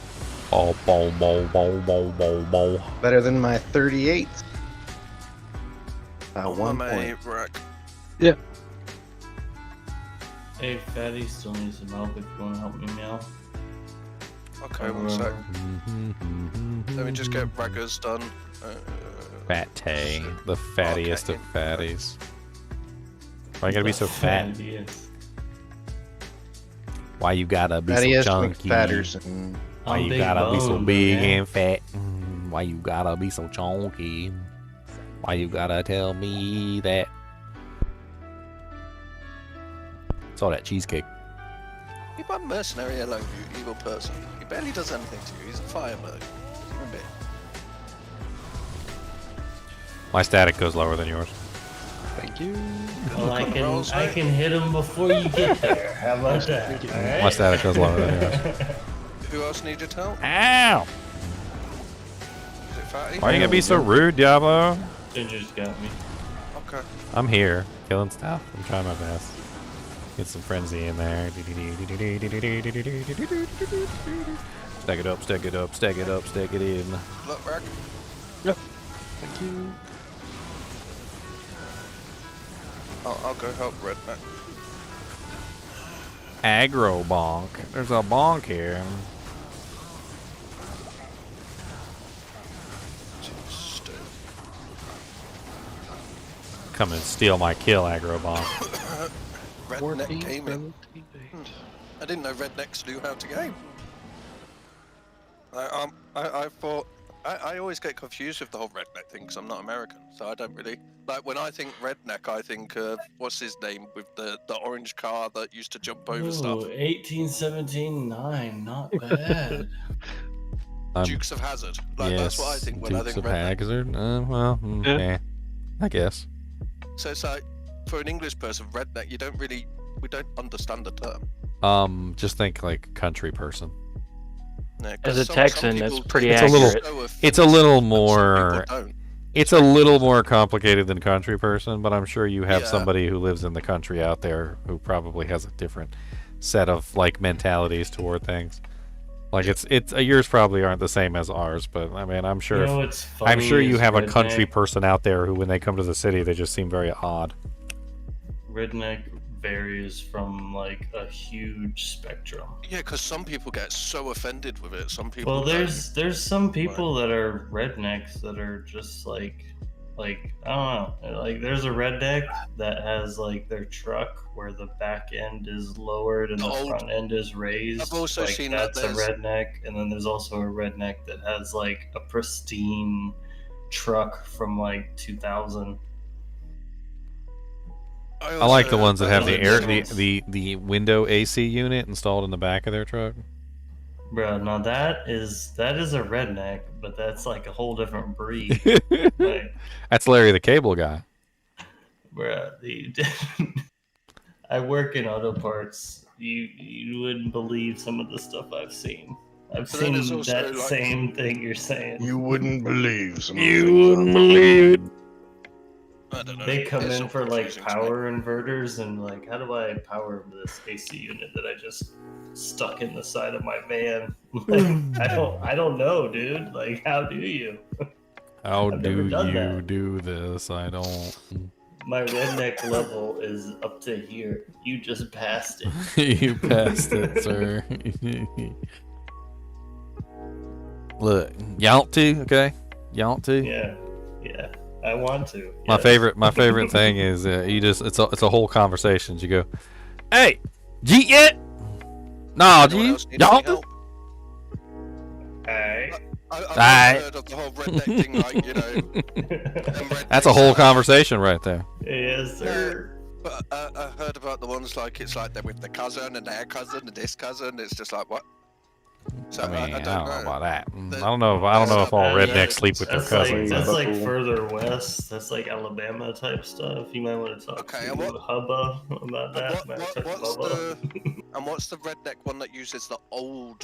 Oh, bow, bow, bow, bow, bow, bow. Better than my 38. One my point. Rack. Yeah. Hey, Fatty still needs some help if you want to help me meow. Okay, one sec. Let me just get Raggers done. Fat Tay, the fattiest of fatties. Why you gotta be so fat? Why you gotta be Fattiest so chunky? McFatterson. Why I'm you big gotta be so boned, big man. and fat? Why you gotta be so chunky? Why you gotta tell me that? It's all that cheesecake. Keep on mercenary alone, you evil person. He barely does anything to you. He's a firebird. Remember it. My static goes lower than yours. Thank you. Well, I can hit him before you get there. How about that? All right? My static goes lower than yours. Who else needed help? Ow! Is it Fatty? Why you gonna be so rude, Diablo? Ginger's got me. Okay. I'm here, killing stuff. I'm trying my best. Get some frenzy in there. Stack it up, stack it up, stack it up, stack it in. Look, Rack. Yep. Thank you. I'll go help Redneck. Aggro bonk. There's a bonk here. Come and steal my kill, aggro bonk. Redneck gaming. I didn't know rednecks knew how to game. I thought I always get confused with the whole redneck thing because I'm not American, so I don't really like when I think redneck. I think of what's his name with the orange car that used to jump over stuff. 1817-9, not bad. Dukes of Hazzard. Like that's what I think when I think Dukes of redneck. Hazzard. Well, okay, I guess. So it's like for an English person, redneck. We don't understand the term. Just think like country person. Yeah, As 'cause a some Texan, people it's take pretty it accurate. so It's a little offensive, and some more. people don't. It's a little more complicated than country person, but I'm sure you have Yeah. somebody who lives in the country out there who probably has a different set of like mentalities toward things. Like it's yours probably aren't the same as ours, but I mean I'm sure You know what's I'm funny sure you is have a country redneck- person out there who when they come to the city they just seem very odd. Redneck varies from like a huge spectrum. Yeah, because some people get so offended with it. Some people. Well, don't. there's some people that are rednecks that are just like I don't know. Like there's a redneck that has like their truck where the back end is lowered and the front end is raised. I've also like, seen that's that a redneck, and then there's also a redneck that has like a pristine truck from like 2000. I like the ones that have the air, the the window AC unit installed in the back of their truck. Bro, now that is a redneck, but that's like a whole different breed. Like, That's Larry the Cable Guy. bro, I work in auto parts. You wouldn't believe some of the stuff I've seen. I've But then seen there's also, that like- same thing you're saying. You wouldn't believe some. You wouldn't believe it. I don't know. They come It's in all for like confusing to me. power inverters and like, how do I power this AC unit that I just stuck in the side of my van? Like, I don't know, dude. Like, how do you? How I've do never done you that. do this? I don't. My redneck level is up to here. You just passed it. You passed it, sir. Look, you want to? Okay, you want to? Yeah, yeah. I want to. My yes. favorite thing is you just it's a whole conversation. You go, hey, Jeet yet? Nah, Anyone G, else need y'all any help? Hey. I've heard of the whole redneck thing, like, you know. That's a whole conversation right there. Yes, sir. But I heard about the ones like it's like they're with the cousin and their cousin and this cousin. It's just like what? So I mean, I don't don't know know. about that. I don't know if all rednecks sleep with their That's like, cousins. that's like further west. That's like Alabama type stuff. You might want to talk to Hubba about that. What's the redneck one that uses the old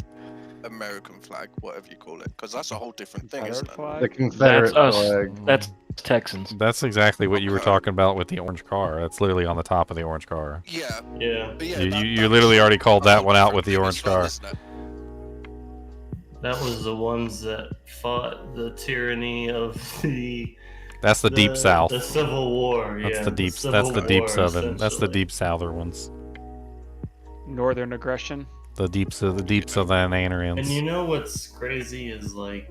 American flag, whatever you call it? Because that's a whole different thing, isn't it? The Confederate That's us. flag. That's Texans. That's exactly what you were talking about with the orange car. That's literally on the top of the orange car. Yeah. Yeah. But yeah, You literally already called that one out with the orange car. That was the ones that fought the tyranny of the. That's the deep south. The Civil War. That's yeah, the deep. Civil That's the deep War, southern. That's the essentially. deep southern ones. Northern aggression. The deep southern And Anarians. you know what's crazy is like,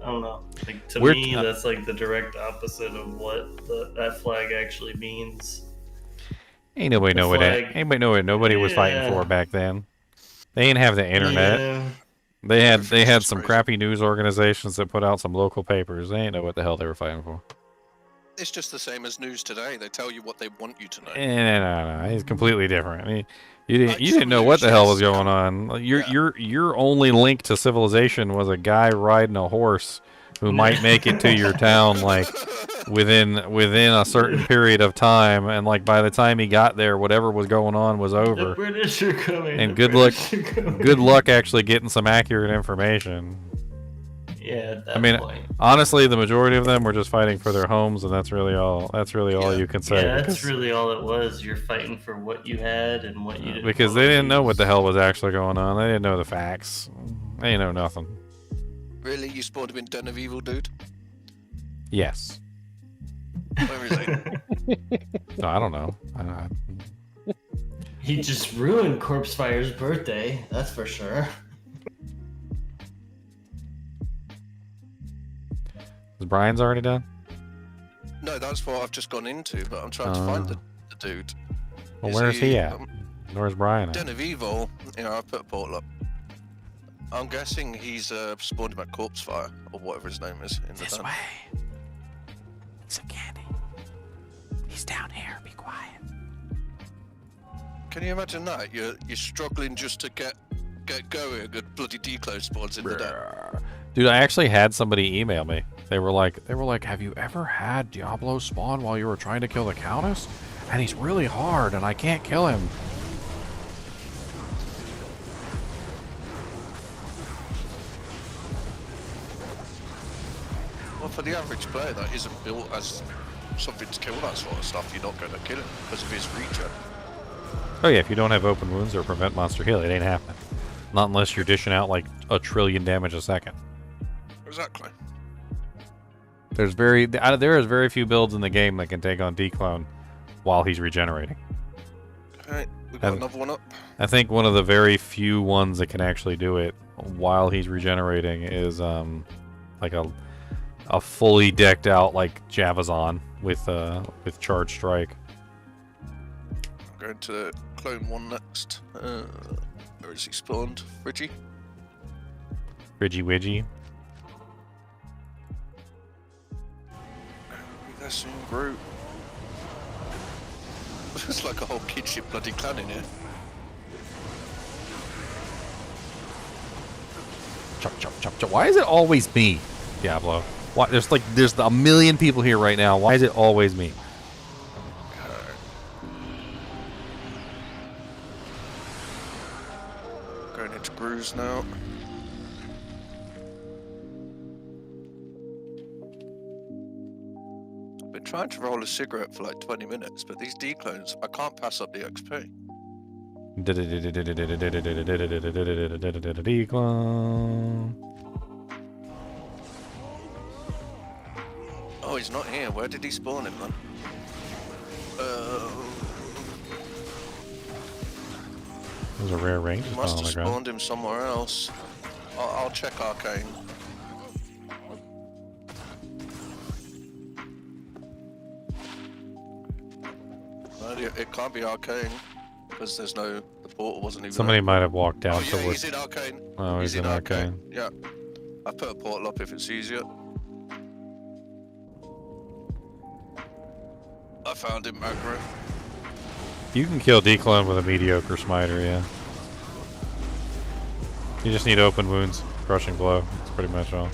I don't know. Like to We're- me, that's like the direct opposite of what that flag actually means. Ain't nobody know what that. flag- Anybody know what nobody was fighting Yeah. for back then. They didn't have the internet. Yeah. They had some crappy news organizations that put out some local papers. They ain't know what the hell they were fighting for. It's just the same as news today. They tell you what they want you to know. No. It's completely different. I mean, you didn't know what the hell was going on. Like, your only link to civilization was a guy riding a horse who might make it to your town like within a certain period of time, and like by the time he got there, whatever was going on was over. The British are coming. And the good luck, British are coming. good luck actually getting some accurate information. Yeah, at that I mean, point. honestly, the majority of them were just fighting for their homes, and that's really all. That's really all you can say. Yeah, that's because, really all it was. You're fighting for what you had and what you didn't. because they didn't know what the hell was actually going on. They didn't know the facts. They didn't know nothing. Really, you spawned him in Den of Evil, dude? Yes. Where is he? No, I don't know. He just ruined Corpsefire's birthday. That's for sure. Is Brian's already done? No, that's what I've just gone into, but I'm trying to find the dude. Well, where's he at? Where's Brian at? Den of Evil, you know, I put a portal up. I'm guessing he's spawned him at Corpsefire, or whatever his name is. In This the way. It's a candy. He's down here. Be quiet. Can you imagine that? You're struggling just to get going, and bloody declo spawns in the den. Dude, I actually had somebody email me. They were like, have you ever had Diablo spawn while you were trying to kill the Countess? And he's really hard, and I can't kill him. Well, for the average player that isn't built as something to kill that sort of stuff, you're not going to kill him because of his regen. Oh yeah, if you don't have open wounds or prevent monster heal, it ain't happening. Not unless you're dishing out like 1 trillion damage a second. Exactly. There is very few builds in the game that can take on Declone while he's regenerating. Alright, we've got another one up. I think one of the very few ones that can actually do it while he's regenerating is like a fully decked out like Javazon with Charge Strike. I'm going to clone one next. Where is he spawned? Ridgy? Ridgy Widgy. soon, Groot. It's like a whole kinship bloody clan in here. Chop, chop, chop, chop. Why is it always me, Diablo? Why? There's a million people here right now. Why is it always me? Going into grooves now. I've been trying to roll a cigarette for like 20 minutes, but these declones, I can't pass up the XP. Oh, he's not here. Where did he spawn him then? There's a rare range He just must on have the ground. spawned him somewhere else. I'll check Arcane. No, it can't be Arcane because there's no. The portal wasn't even. Somebody open. might have walked down Oh yeah, towards. he's in Arcane. Oh, he's in Arcane. Yeah, I put a portal up if it's easier. I found him, Macro. You can kill Declone with a mediocre smiter, yeah. You just need open wounds, crushing blow. That's pretty much all.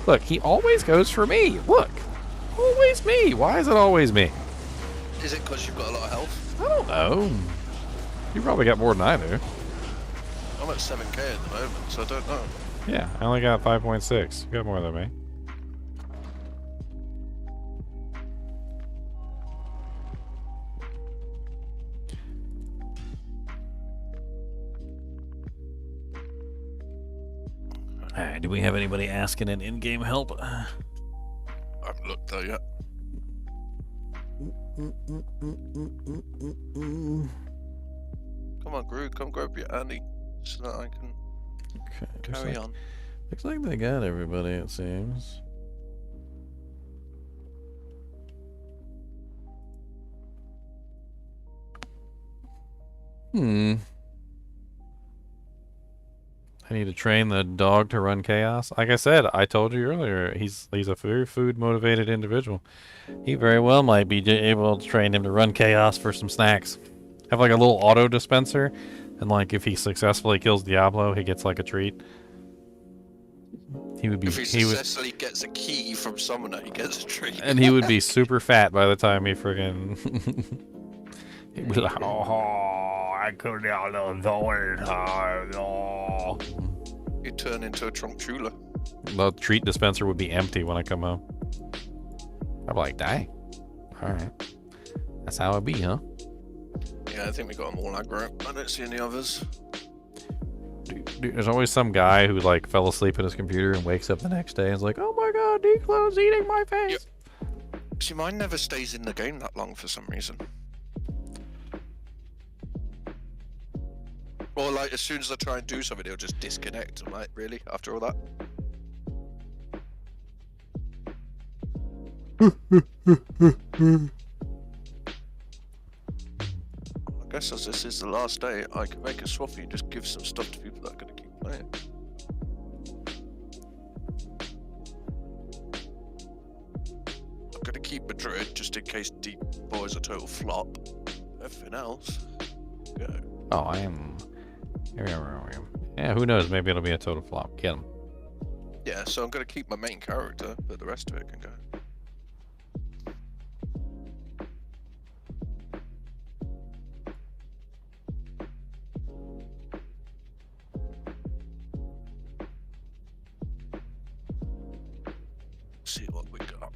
Look, he always goes for me. Look, always me. Why is it always me? Is it because you've got a lot of health? I don't know. You probably got more than I do. I'm at 7k at the moment, so I don't know. Yeah, I only got 5.6. You got more than me. Alright, do we have anybody asking an in-game help? I haven't looked though yet. Come on, Groot, come grab your Andy so that I can carry on. Looks like they got everybody, it seems. I need to train the dog to run chaos. Like I said, I told you earlier, he's a very food motivated individual. He very well might be able to train him to run chaos for some snacks. Have like a little auto dispenser, and like if he successfully kills Diablo, he gets like a treat. He would be. If he successfully gets a key from summoner, he gets a treat. And he would be super fat by the time he friggin'. He'd be like, oh, I could not avoid her. You turn into a Chinchilla. The treat dispenser would be empty when I come home. I'm like, dang. Alright. That's how it be, huh? Yeah, I think we got them all aggro. I don't see any others. Dude, there's always some guy who like fell asleep at his computer and wakes up the next day and is like, oh my god, Declone's eating my face. Yep. See, mine never stays in the game that long for some reason. Or like as soon as I try and do something, it'll just disconnect. I'm like, really? After all that? I guess as this is the last day, I can make a swap and just give some stuff to people that are going to keep playing. I'm going to keep Madrid just in case D4 is a total flop. Everything else, go. Oh, I am. Yeah, who knows? Maybe it'll be a total flop. Get him. Yeah, so I'm going to keep my main character, but the rest of it can go. See what we got.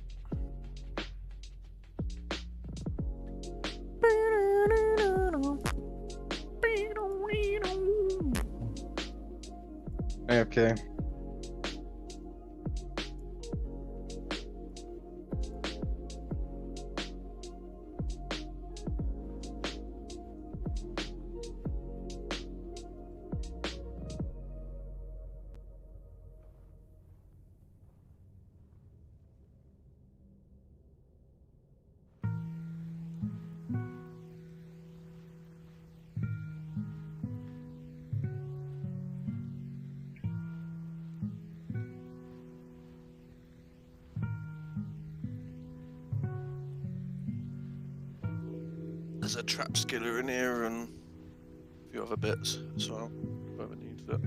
Okay. a trap skiller in here and a few other bits as well. Whoever needs it.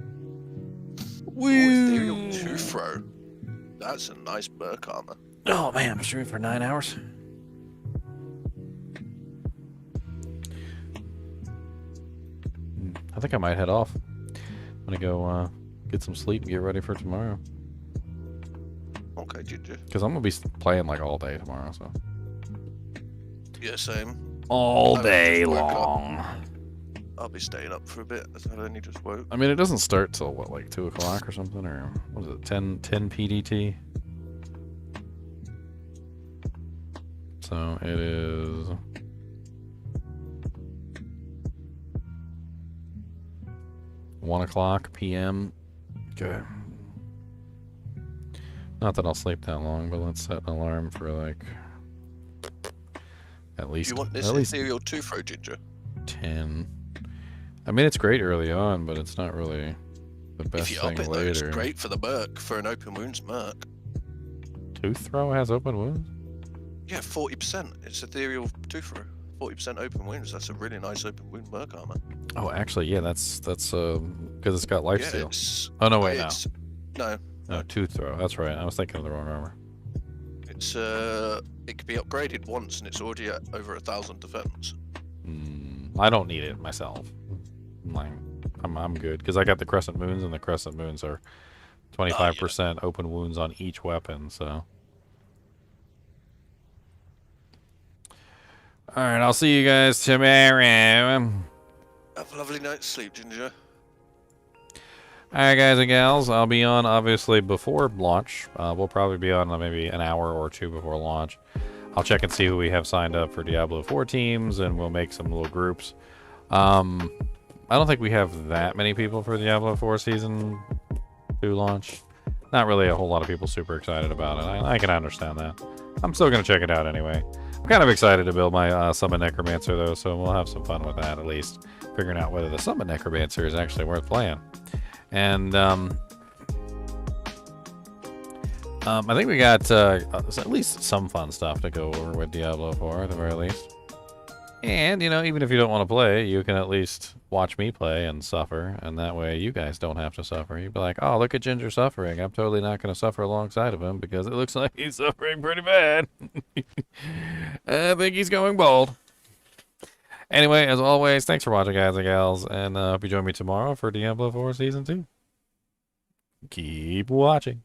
Ethereal two throw. That's a nice Burk armor. Oh man, I'm streaming for 9 hours. I think I might head off. I'm gonna go get some sleep and get ready for tomorrow. Okay, Ginger. Because I'm gonna be playing like all day tomorrow, so. Yeah, same. All I day just woke up. long. I'll be staying up for a bit as I only just woke. I mean, it doesn't start till what, like 2 o'clock or something, or what is it, 10 PDT? So it is 1 o'clock PM. Okay. Not that I'll sleep that long, but let's set an alarm for like at least. Do you want this at least ethereal two throw, Ginger? 10. I mean, it's great early on, but it's not really the best If you thing up it though, later. it's great for the Merc, for an open wounds Merc. Tooth throw has open wounds? Yeah, 40%. It's ethereal two throw. 40% open wounds. That's a really nice open wound Merc armor. Oh, actually, yeah, that's because it's got lifesteal. It's, oh no, wait, no. No, tooth throw. That's right. I was thinking of the wrong armor. It's it can be upgraded once and it's already at over 1,000 defense. I don't need it myself. I'm good because I got the crescent moons, and the crescent moons are 25% open wounds on each weapon. So, all right, I'll see you guys tomorrow. Have a lovely night's sleep, Ginger. Alright guys and gals, I'll be on obviously before launch. We'll probably be on maybe an hour or two before launch. I'll check and see who we have signed up for Diablo IV teams, and we'll make some little groups. I don't think we have that many people for Diablo IV Season 2 launch. Not really a whole lot of people super excited about it. I can understand that. I'm still going to check it out anyway. I'm kind of excited to build my Summon Necromancer though, so we'll have some fun with that at least. Figuring out whether the Summon Necromancer is actually worth playing. And I think we got at least some fun stuff to go over with Diablo 4 at the very least. And, you know, even if you don't want to play, you can at least watch me play and suffer, and that way you guys don't have to suffer. You'd be like, oh, look at Ginger suffering. I'm totally not going to suffer alongside of him because it looks like he's suffering pretty bad. I think he's going bald. Anyway, as always, thanks for watching, guys and gals, and hope you join me tomorrow for Diablo 4 Season 2. Keep watching.